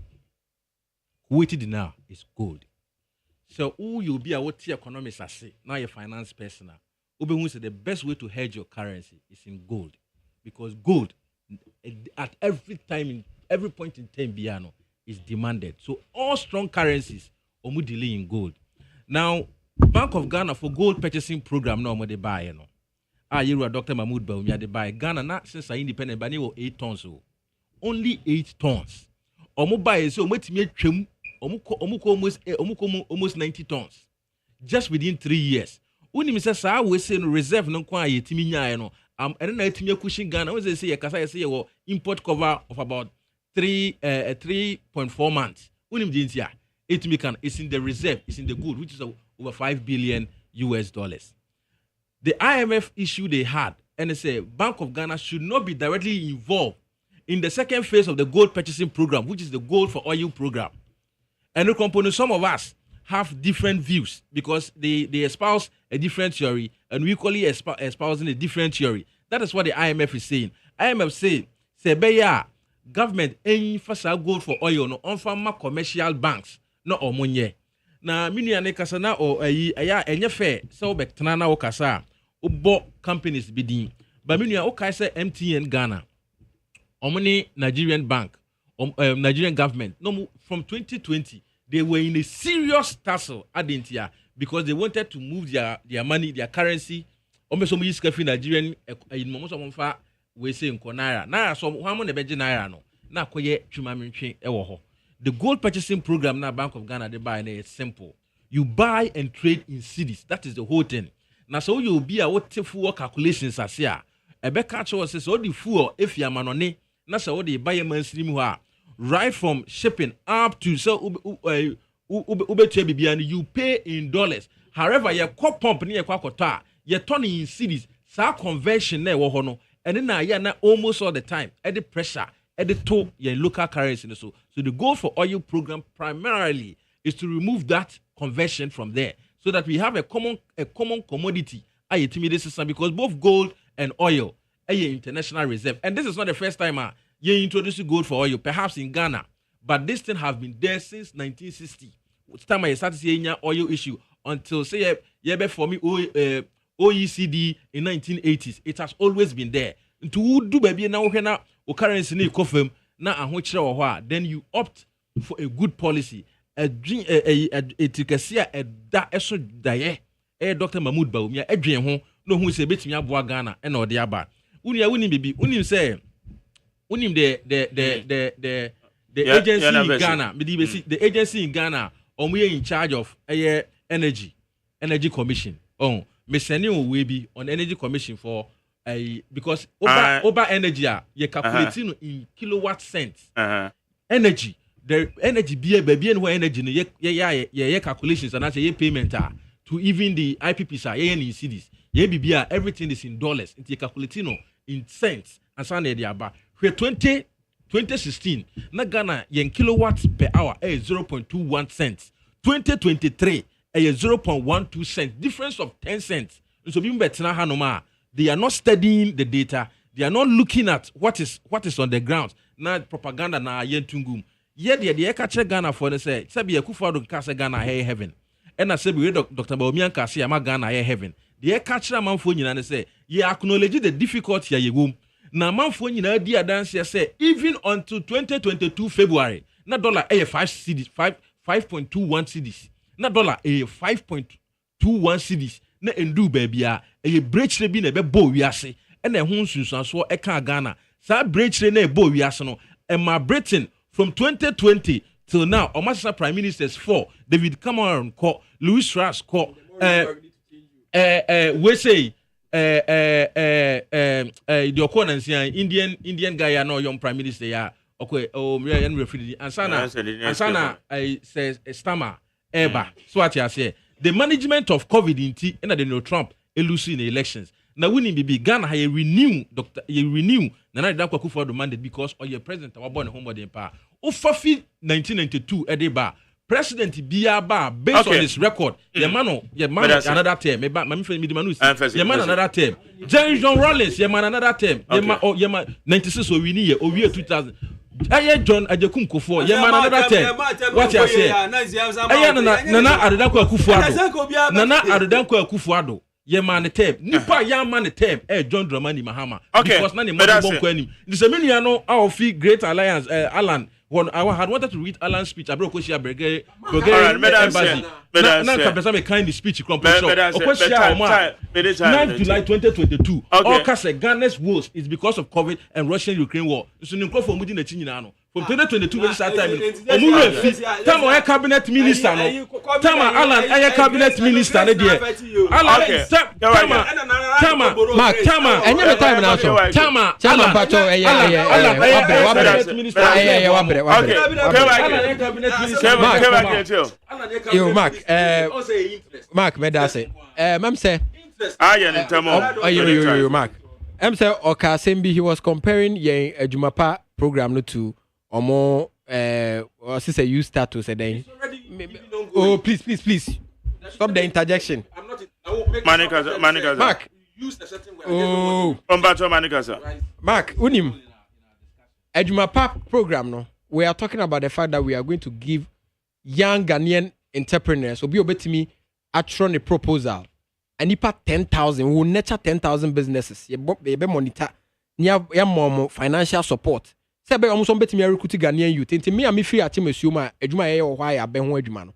Kuwaiti dinar is gold. So who you'll be a what economists are say now your finance person. Obehu said the best way to hedge your currency is in gold, because gold at every time in every point in time biano is demanded. So all strong currencies omu delay in gold. Now Bank of Ghana for gold purchasing program no mo de buy no. You are Dr. Mahmoud Bawumia de buy Ghana not since I independent but 8 tons so. Only 8 tons. Omo buy so omo twem almost 90 tons just within 3 years. Unim say sa we say no reserve no kwa yetimi nyaa no and na yetimi akushi Ghana we say yakasa say your import cover of about 3.4 months. Unim di ntia etimi can is in the reserve, is in the good, which is over $5 billion. The IMF issue they had and they say Bank of Ghana should not be directly involved in the second phase of the gold purchasing program, which is the gold for oil program. And the component, some of us have different views because they espouse a different theory and we equally espousing a different theory. That is what the IMF is saying. IMF say beya government ain't first gold for oil no on farm commercial banks no omonye. Na mini ane kasa na o aya enye fair so bektana na o kasa obo companies bidin. Ba mini o kai say MTN Ghana. Omni Nigerian bank, Nigerian government. No, from 2020 they were in a serious tussle adentia because they wanted to move their money, their currency. Almost some use Nigerian in most of them we say in naira. Naira so how many beje naira no. Na koye chumamintwe ewo ho. The gold purchasing program now Bank of Ghana they buy is simple. You buy and trade in cedis. That is the whole thing. Now so you be a what full calculations as here. Ebe catch us says all the full if you manone na so what they buy a man right from shipping up to so you pay in dollars. However, your core pump near kwakota, you turn in cedis, sa conversion ne wo ho no. And then na almost all the time at the pressure at the toe your local currency. So the goal for oil program primarily is to remove that conversion from there so that we have a common commodity because both gold and oil are international reserve. And this is not the first time you introduce gold for oil, perhaps in Ghana, but this thing has been there since 1960. It's time I started seeing oil issue until say for me OECD in 1980s. It has always been there. To do baby now currency ni kofem na ahochire wo ho a then you opt for a good policy a etikasia da eso daye Dr. Mahmoud Bawumia adwen ho no hu se betimi aboa Ghana e na ode aba unim bibi unim say unim the agency in Ghana the agency in Ghana in charge of energy commission me sending we be on energy commission for because over energy you calculating in kilowatt cents energy the energy be and energy yeah calculations and that's payment to even the IPPs in cedis everything is in dollars you calculating in cents and so they are 2016 na Ghana yen kilowatts per hour 0.21 cents 2023 0.12 cents difference of 10 cents so being better hanoma they are not studying the data. They are not looking at what is on the ground. Na propaganda na yentungum. Yet the catch Ghana for the say. Sabi Akufo-Addo kase Ghana here heaven. And I say we Dr. Bawumia kase ama Ghana here heaven. The catch man for nyina say. Ye acknowledge the difficulty ya yewum. Na man for nyina di adanse say even until 2022 February. Na dollar 5 cedis 5.21 cedis. Na dollar 5.21 cedis. Na endu baby a breach bi na be bo wiase e na ho nsunsuaso e ka Ghana sa breach na e bo wiase no e ma Britain from 2020 till now almost prime ministers 4 David Cameron ko Louis Truss ko we say the okonansia Indian guy no young prime minister ya okay me and referee ansana I says stammer eba so what you say the management of COVID in the Trump losing the elections. Now winning be Ghana have renew Nana Dankwa Akufo-Addo mandate because of your president our born home body power. Ofafi 1992 Edeba President Biaba based on his record. Your man another term. Your man another term. Jerry John Rawlings your man another term. Your man 96 or we need or year 2000. John Ajekum Kufo, your man another term. What you say? Nana Adedankwa Akufo-Addo. Nana Adedankwa Akufo-Addo. ye man the tape nipa ya man the tape John Dramani Mahama because na ne mo bomko anim the semenu no our fee Great Alliance Alan when I had wanted to read Alan's speech I broke Koshia Berger embassy na kapesa me kind speech composition Koshia 9 July 2022 all case Ghana's woes is because of COVID and Russian-Ukraine war so ni nkofo mu di na chi nyina no from 2022 when that time Tama air cabinet minister no Tama Alan air cabinet minister ne there Alan Tama any time now so Tama Pato Mark me da say mem say Mark say Oka Sembi he was comparing yen adwumapa program no to omo sister you status then oh please stop the interjection Manika Mark use a certain way Mark unim adwumapa program no we are talking about the fact that we are going to give young Ghanaian entrepreneurs obi obetimi atron a proposal anipa 10,000 we will nurture 10,000 businesses ye be monitor ya mom financial support sebe omuso betimi recruit Ghanaian youth enti me am free achemesuoma adwuma ye wo hwa ya be ho adwuma no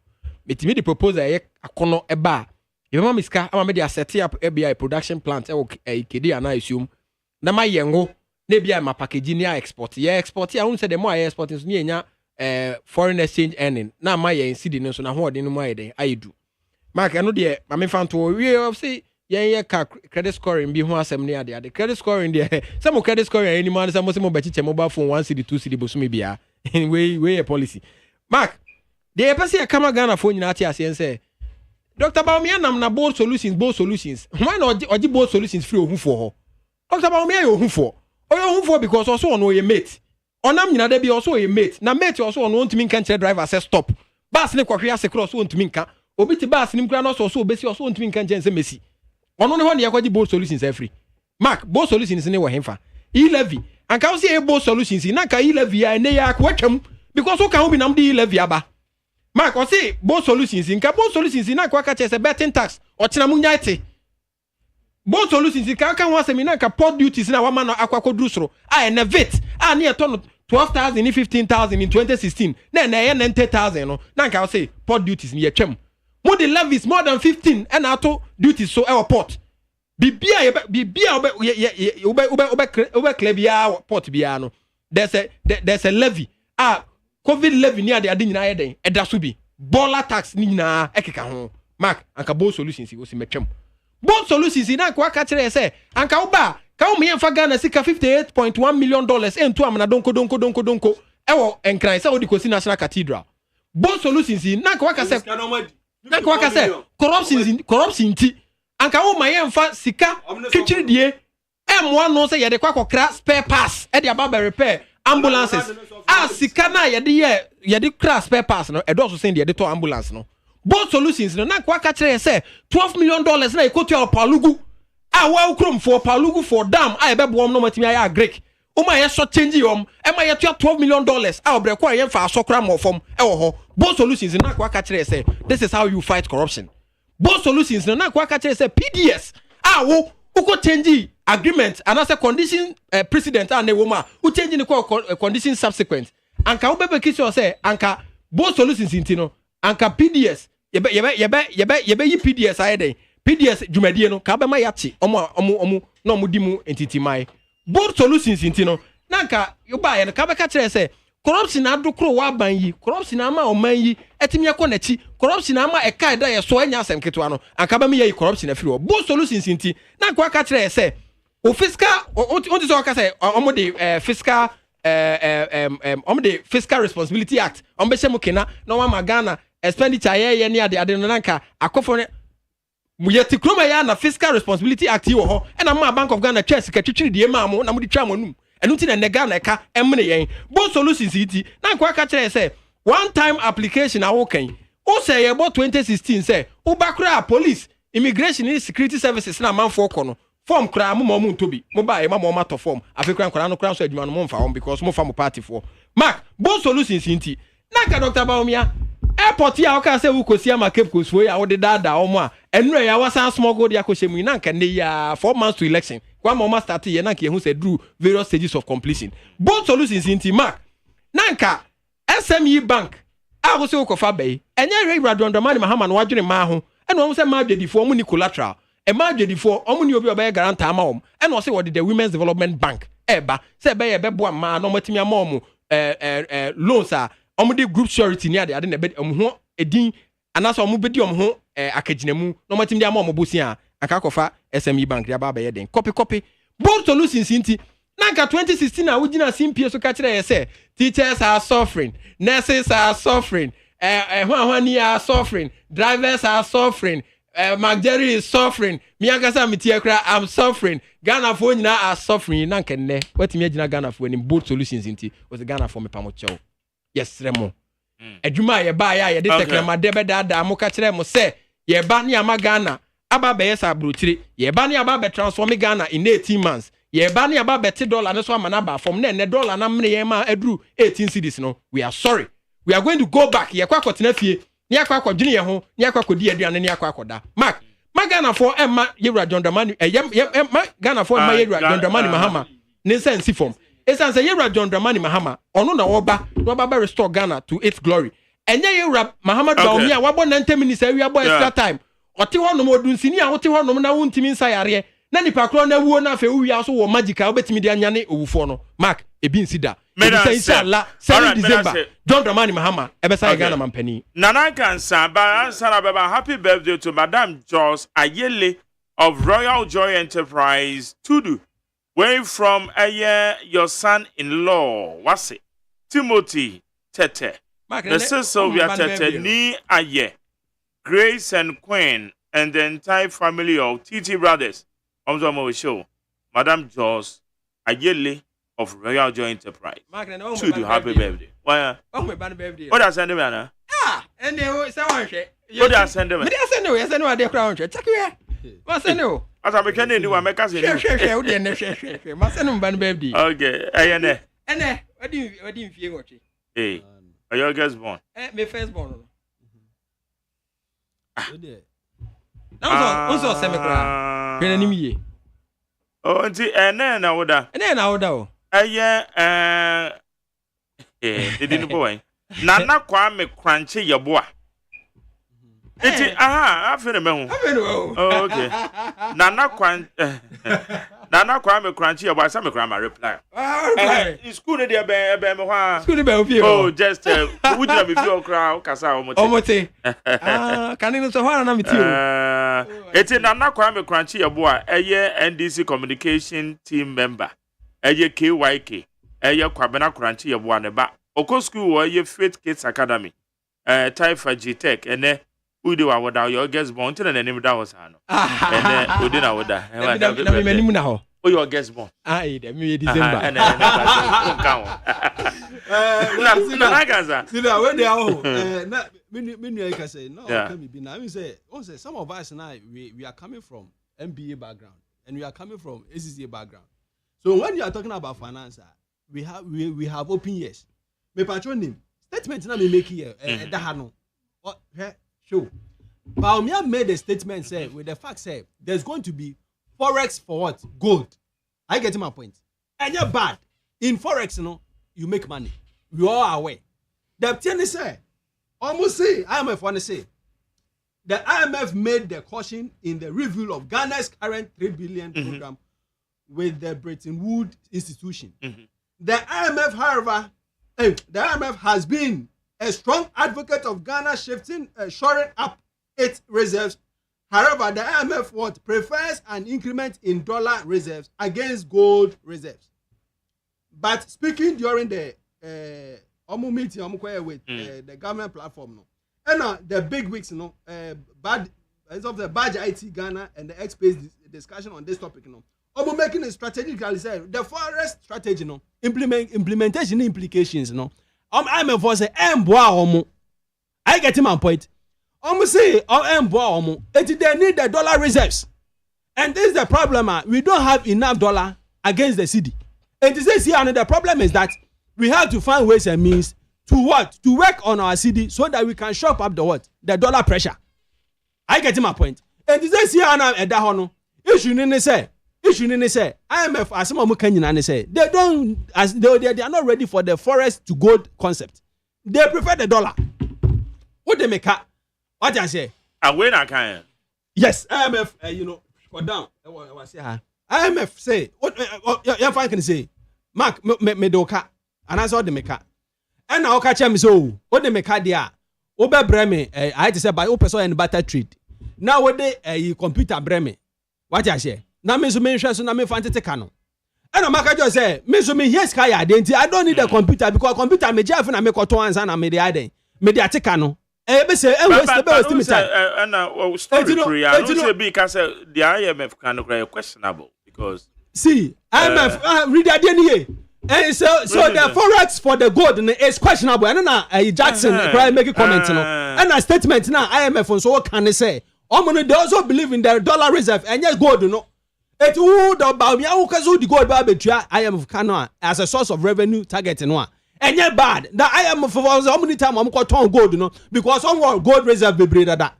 betimi the proposal ye akono eba ye mama miska ama me dey set up ABI production plant e kedi ana assume na ma yengo na bia ma package ni export ye export ya hun say the more export so ni enya foreign exchange earning na ma ye cedi no so na ho ode no mo ayeden ayedu Mark eno de ma me fanto we say ye credit scoring bi ho asem ne ade credit scoring de some credit scoring any man some mo bechiche mobile phone 1 cedi 2 cedi bosumi bia we a policy Mark de pese e kama Ghana phone nyina ati ase say Dr. Baumia nam na bold solutions why not oji bold solutions free ohunfo ho Dr. Baumia ye ohunfo ohunfo because also on ye mate onam nyina de bi also ye mate na mate also on won timi kan che driver say stop bus ne kwahwe ase cross won timi kan obi ti bus nim kra no so obesi also won timi kan che mesi ono ne ho ne yakwaji bold solutions free Mark bold solutions ne wo hemfa e-levy anka wo say bold solutions na ka e-levy ya ne ya kwatwam because wo kan obi nam de e-levy aba Mark o say bold solutions nka bold solutions na kwa ka che say betting tax o chena munya ite bold solutions ka ho asemi na ka port duties na wa ma no akwakodru soro na vet na e to 12,000 in 15,000 in 2016 na 90,000 no na nka say port duties ni yetwam mo the levies more than 15 and ato duties so e port bibia ube klebia port bia no there's a levy COVID levy ni ade nyina yeden eda so bi bola tax ni nyina ekeka ho Mark anka bold solutions wo si metwam bold solutions na kwa ka kire say anka wo ba ka wo me yemfa Ghana sika $58.1 million entu amna donko ewo enkran say wo di kosi National Cathedral bold solutions na kwa ka say corruption ti anka wo ma yemfa sika kichiri die M1 no say ye de kwa kra spare parts e de aba repair ambulances sika na ye de crash spare parts no edo so say de to ambulance no both solutions no na kwa ka kire say $12 million na ekotu Palugu wa ukrom for Palugu for dam e be boom no matimi ya Greek o ma ye so change yom e ma ye to $12 million obre kwa ye fa asokra mo fom e wo ho both solutions na kwa ka kire say this is how you fight corruption both solutions na kwa ka kire say PDS wo uko change agreement and as a condition precedent and woman who change in the condition subsequent anka ubebe kisi say anka both solutions intino anka PDS yebe yi PDS ayeden PDS dwumadie no ka be ma yachi omo no mudimu entity mai both solutions intino nanka yo ba ye no ka be ka kire say corruption adokro wa ban yi corruption ama oman yi etimi ekonachi corruption ama eka da ye so anya asem keto ano anka be me yi corruption afiri o both solutions inti nanka ka kire say o fiscal on this one say omo the fiscal omo the Fiscal Responsibility Act on be shemu kena no wa Ghana expenditure ye ne ade no nanka akofo ne muyeti kroma ya na Fiscal Responsibility Act wo ho e na ma Bank of Ghana chess ka twitwiri die ma mo na mo di twa monum enu ti na ne Ghana ka emne yen bo solutions iti nanka aka kire say one time application a wo kan o say ye bo 2016 say u bakra police immigration and security services na manfo ko no form kra mo ntobi mo ba e ma mo to form afekran kra no kra so adwuma no mo mfa on because mo fa mo party for Mark bo solutions inti nanka Dr. Baumia airport ya oka say we kosi ama Cape Coast we ya wo de dada omo a enure ya wasan smuggle dia ko shemu na nka ne ya 4 months to election kwa mama start ye na nka ye hu say do various stages of completion both solutions in mark na nka SME bank a go say ko fa bai enye re Adwondomani Mahama no wadwene ma ho ena o say ma dwedifo omo ni collateral e ma dwedifo omo ni obi obey guarantor ma om ena o say what the Women's Development Bank eba say be ye bebo ma no matimi ama om loans a omo de group surety ni ade na be om ho edin anaso omo bedi om ho akaginamu no matimi de ama om bosia aka kofa SME bank ya ba be ye den copy both solutions inti nanka 2016 na wugina simpie so ka kire ye say teachers are suffering, nurses are suffering, hwani are suffering, drivers are suffering, Mark Jerry is suffering, Miakasa Mitiakra, I'm suffering, Ghana for nyina are suffering, nankenne. What me agina Ghana for in both solutions inti was the Ghana for me pamocho. Yes, Remo. Eduma ye ba ya de tekrama debe dada mo ka kire mo say ye ba ni ama Ghana aba be yes abrotire ye ba ni aba be transform Ghana in 18 months. Ye ba ni aba beti dollar no so amana ba from na dollar na mne ye ma edru 18 cedis no we are sorry we are going to go back ye kwa kwotena fie ni akwa akwadwene ye ho ni akwa akodi aduane ni akwa akoda mark Ghana for emma Yewura Adwondomani Ghana for emma Yewura Adwondomani Mahama ne sense form esanse Yewura Adwondomani Mahama ono na oba no ba restore Ghana to its glory enye Yewura Mahama Dawmi a wabo 90 minutes awi abo extra time ote ho no modunsini a wote ho no na wontimi nsa yare na nipa kro na wuo na fe uwia so wo magical obetimi de anyane owufo no mark ebi nsida inshallah 7 December Adwondomani Mahama ebesa Ghana mampani nana kansa ba ansara baba happy birthday to Madam Jos Ayele of Royal Joy Enterprise Tudu where from your son-in-law wase Timothy Tete the Sylvia Tete ni aye Grace and Queen and the entire family of TT Brothers on show, Madam Jos Ayele of Royal Joy Enterprise. To do happy birthday. Why? Birthday. What does send him, Anna? And they will say, what does send him? Yes, I know their crown. Check here. What's I know? As I can do, I make us share. Must send him birthday. Okay, and what do you feel watching? Hey, are your guest born? My first born. Now, also semi-cry. Penanimie. Oh, auntie, and then I would have. And then I would have. They didn't boy. Nana Kwame Crunchy, your boy. I feel a man. Oh, okay. Nana Kwame Crunchy, your boy, some grammar reply. It's good idea, Bema. School bell. Oh, just would you have your crowd, Casa Omote? Can you so hard on you? It's in Nana Kwame Crunchy, your boy, a year NDC communication team member, a year KYK, a year Kwabena Crunchy, your one about Oko School or your Faith Kids Academy, type for GTech, and then we do our without your guest born and the name that was Hano. And we did our that. Oh, your guest born. Aye, the me December. And when they are many can say no, can be now. I say some of us now we are coming from MBA background and we are coming from ACCA background. So when you are talking about finance, we have open ears. My patron name statement now me make here that show. Baumia made a statement say with the fact say there's going to be forex for what? Gold. I get my point. And you're bad. In forex, you make money. We all are aware. The thing is say, almost say, IMF want to say, the IMF made the caution in the review of Ghana's current 3 billion program with the Bretton Woods institution. The IMF, however, the IMF has been a strong advocate of Ghana shoring up its reserves. However, the IMF prefers an increment in dollar reserves against gold reserves. But speaking during the meeting with the government platform, and the big weeks, of the Badge IT Ghana and the X-Space discussion on this topic, making a strategically say the forest strategy, implementation implications, IMF was a I get my point. Say, they need the dollar reserves. And this is the problem. We don't have enough dollar against the cedi. And this is here, and the problem is that we have to find ways and means to what? To work on our CD so that we can shop up the what? The dollar pressure. I get my point. And this year and at that hono. Issue nene say IMF as some Kenya say they don't as they are not ready for the forest to gold concept. They prefer the dollar. What they make up? What I say? And when I can. Yes, IMF. Go down. IMF say what? You fine can say. Mark me doka. And I saw the make up. And now catch me so. What they make up there? Obe breme. I to say by open so and butter trade. Now what they computer breme. What I say? Na me so me so na me fan tete kano. And no maka just say me so me yes kai identity. I don't need a computer because computer me jef na me koto ansa na me dey aden. Me dey ateka no. Be say e waste me time. And story prayer. No say because the IMF can questionable because see IMF read the here. And so the forex for the gold is questionable. And na Jackson try make a comment no. And a statement now IMF on so what can they say? They also believe in the dollar reserve and yes gold no. It would about me the gold IMF Kano as a source of revenue target no. And yet bad. That IMF for how many time I'm got ton gold no because some gold reserve be breeder that.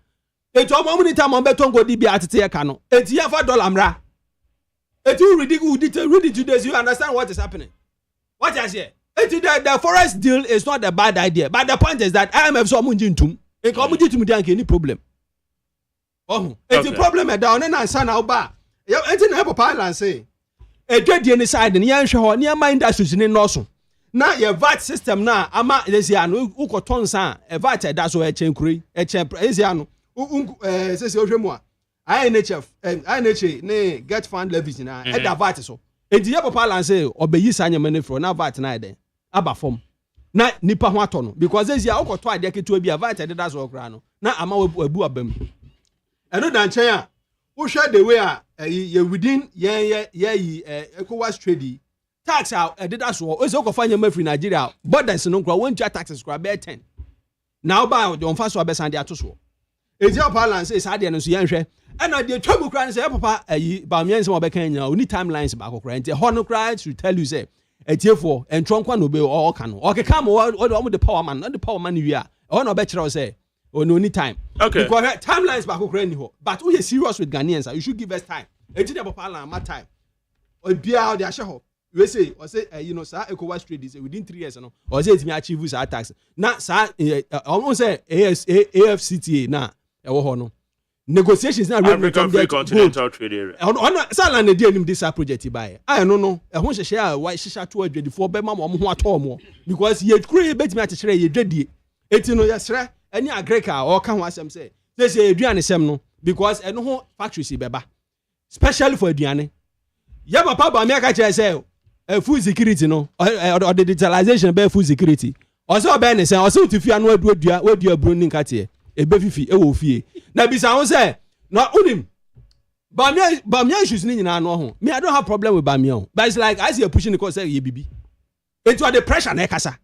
It how many time I'm beton gold be at the Kano. It's here for dollar mra. It will read it today so you understand what is happening. What I say? The forest deal is not a bad idea, but the point is that IMF so munjintum. E ko munjitum dey any problem. Oh, it's a problem down and answer now ba. You enti na papa lan say. E dwedie ni side ni yan hwe ho ni ama industries ni no so. Na your VAT system na ama lesia no ukoton san e VAT da so e chenkuri e chen lesia no say say ohwemu a INHF ne get fund levies na e da VAT so. Enti your papa lan say obeyi sanya money for na VAT na den aba form. Na nipa ho ato no because lesia ukoto ade keto bi a VAT da so okra no na ama abu abam. Eno dan chen a wo hwe the way a within ECOWAS trade tax out dida so o se ko fanya mafri Nigeria borders no nkra won tua taxes kra be 10 now ba on fa so be san de ato so ezi o balance is ade no so yen hwe na de twabu kra say papa ba mien se mo be kan nya oni timelines ba ko kra nti ho no kra to tell you say etiefo entronkwa no be o ka no o keka mo o the power man the power man wi a o no be kira say no any time. Okay. Because timelines back over anyhow. But we are serious with Ghanaians. You should give us time. Ejide papa my time. Or be out there show. We say or say sir ECOWAS trade is within 3 years no. Or say it me achieve this tax. Na sir almost say AFCTA na e wo ho no. Negotiations na African Free Continental Trade Area. Ono sala na dey nim this project buy. I no e ho hyehyɛ a why hyehyɛ to adwedifo be ma mo ho ato mo because ye kure betimi akyekere ye dwadie. Eti no yesre any agreka or can was them say aduane sem no because eno ho factories beba especially for aduane ya papa ba me aka kire say food security no or the digitalization be food security or so be ne say or so tifia no adua bro ni nkate e be fifi e wo fie na bisa ho say no unim ba me issues ni nyina no ho me I don't have problem with ba me o but it's like as you pushing because say ye bibi into the pressure na kasa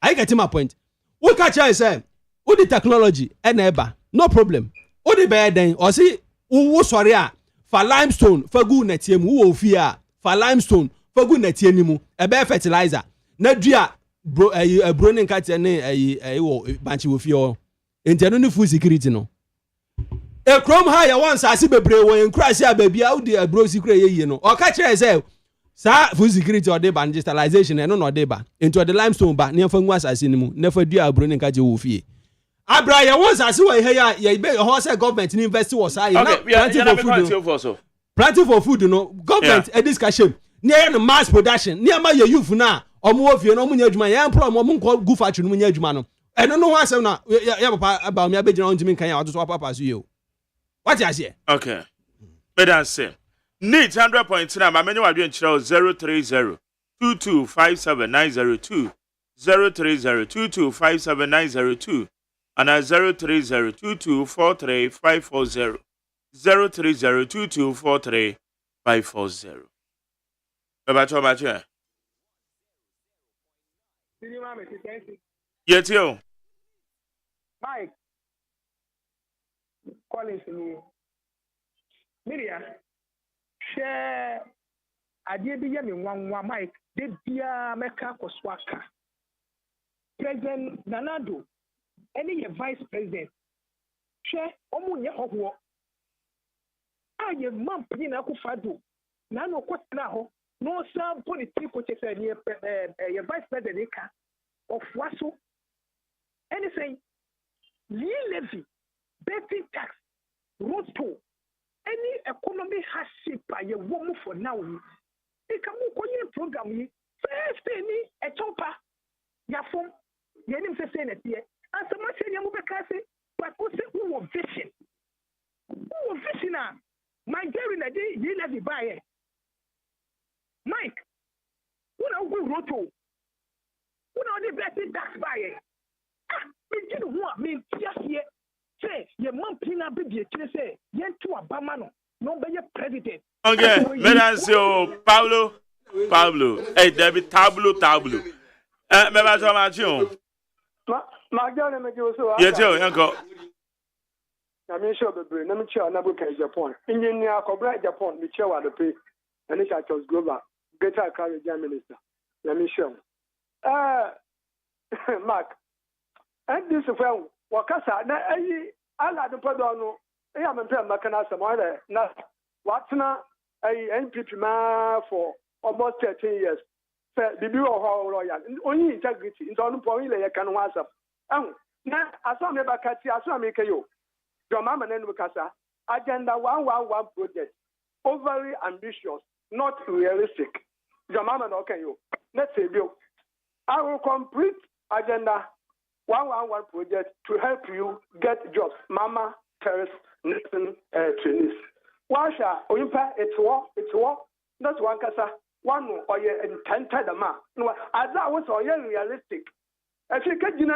I get my point we catch say o the technology eneba no problem o the be den o si wo sori a fa limestone fa gu netie mu wo fi a fa limestone fa gu netie ni mu e be fertilizer na dua bro ne nkate ne wo banchi wo fi o enti no food security no e krom ha ya once asi bebre wo enkrasi a ba bia wo the bro secret ye no o ka kire say sa food security or the digitalization e no dey ba into the limestone ba ne fa ngu asase ni mu ne fa dua bro ne nkate wo fi Abraya was as we here ye be horse government invest was high plenty for food no government e discussion near no mass production near my youth na omo ofie no omo nya adwuma ye employ mo nko gu factory no nya adwuma no eno no ho asem na ya papa aba me abegina on timi kan ya odo papa so you what you say okay better say need 100.9 ma menye wadwe nkyerɛ 030 2257902 030 and 030-2243-540. 030-2243-540. Babacho. Yet you. Mike. Calling to Miriam. Share. I did be young one Mike. Did be a meka koswaka. President Nanado, any vice president, share omunye hoho. Aye man pina kufado. Nano kwatna ho. No some politics which is a vice president of Waso. Anything, levy, betting tax, road toll, any economy hardship by a woman for now. They can move program. First, any a chopper, Yafum, Yanim saying it here. And so much in Yamubakasi, but also who was vision. Who was vision? My dear in a day, you let me buy it. Mike, who now go roto? Who now the betting tax buy it? Me didn't want me just here. Say, your mom pina baby, say, yen to a bamano, no be your president. Okay, Medancio, Pablo. Hey, David, tableau. Me va to ma chion. Ma gane me go so. Ye tio, yanko. Na me show bebre, na me chia na buka Japan. Engineer Cobra Japan, me chia wa the pay. And it was global. Better carry minister. Na me show. Mark. And this well, wakasa na ayi ala de podo no am mpem makana asem na watna ayi NPP ma for almost 13 years. Say bibi ho royal. Only integrity. Ntonu po ile ye kan wasam. Na asam me bakati asam me kayo. Your mama nenu kasa. Agenda 111 project. Overly ambitious, not realistic. Your mama no can you. Let's say you. I will complete agenda 111 project to help you get jobs. Mama, terrace, nursing, trainees. Washa, Olimpa, it's war. That's one kasa. One or ye intended a man. No, as I was all realistic. If you get in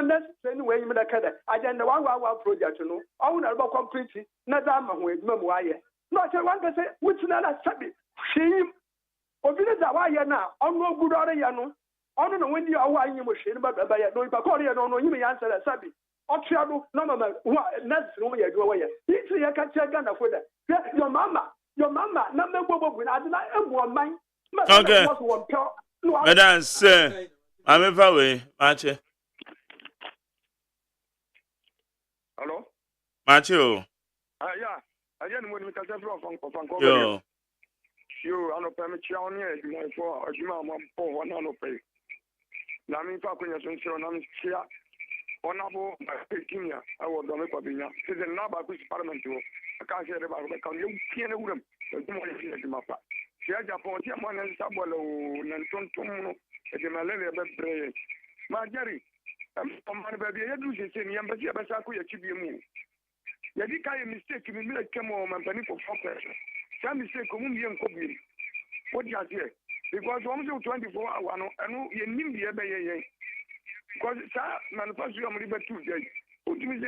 anyway, you may get agenda 111 project, you know. I will not complete it. Nadama with Memoir. Not a one can say, which another subject. Shame. Obvious that why you now. I'm no good order, you know. I don't know when you are wine machine, but no, if I call you, I don't know, you may answer that Sabi. Otriado, no, no, that's no way you go away. It's a catch for that. Your mama, number one, I did not have one mind. Okay. Madam, sir, I'm in away, Machi. Hello? Macho. Yeah, I didn't want to catch up from Yo. You are not permit you on here, you know, for a human for 1 hour pay. Na mi fa kwenye sonso na mi chia onabo Kenya awo do me kwabinya se de na ba ku parliament wo aka se de ba ko kan yu tiene wuram to mo ni de ma pa se ja po ti mo na sa bolo na tontom no e de malele be bre ma jari o man be bi yedu se ni yamba se be sa ku ya chibie mu ya di kai mistake mi le kemo man pani for focus sa mistake mu mi en ko bi what you say because one 24 hours no enu ye nim bi ebe ye because sa manifesto am ribe 2 day o timi se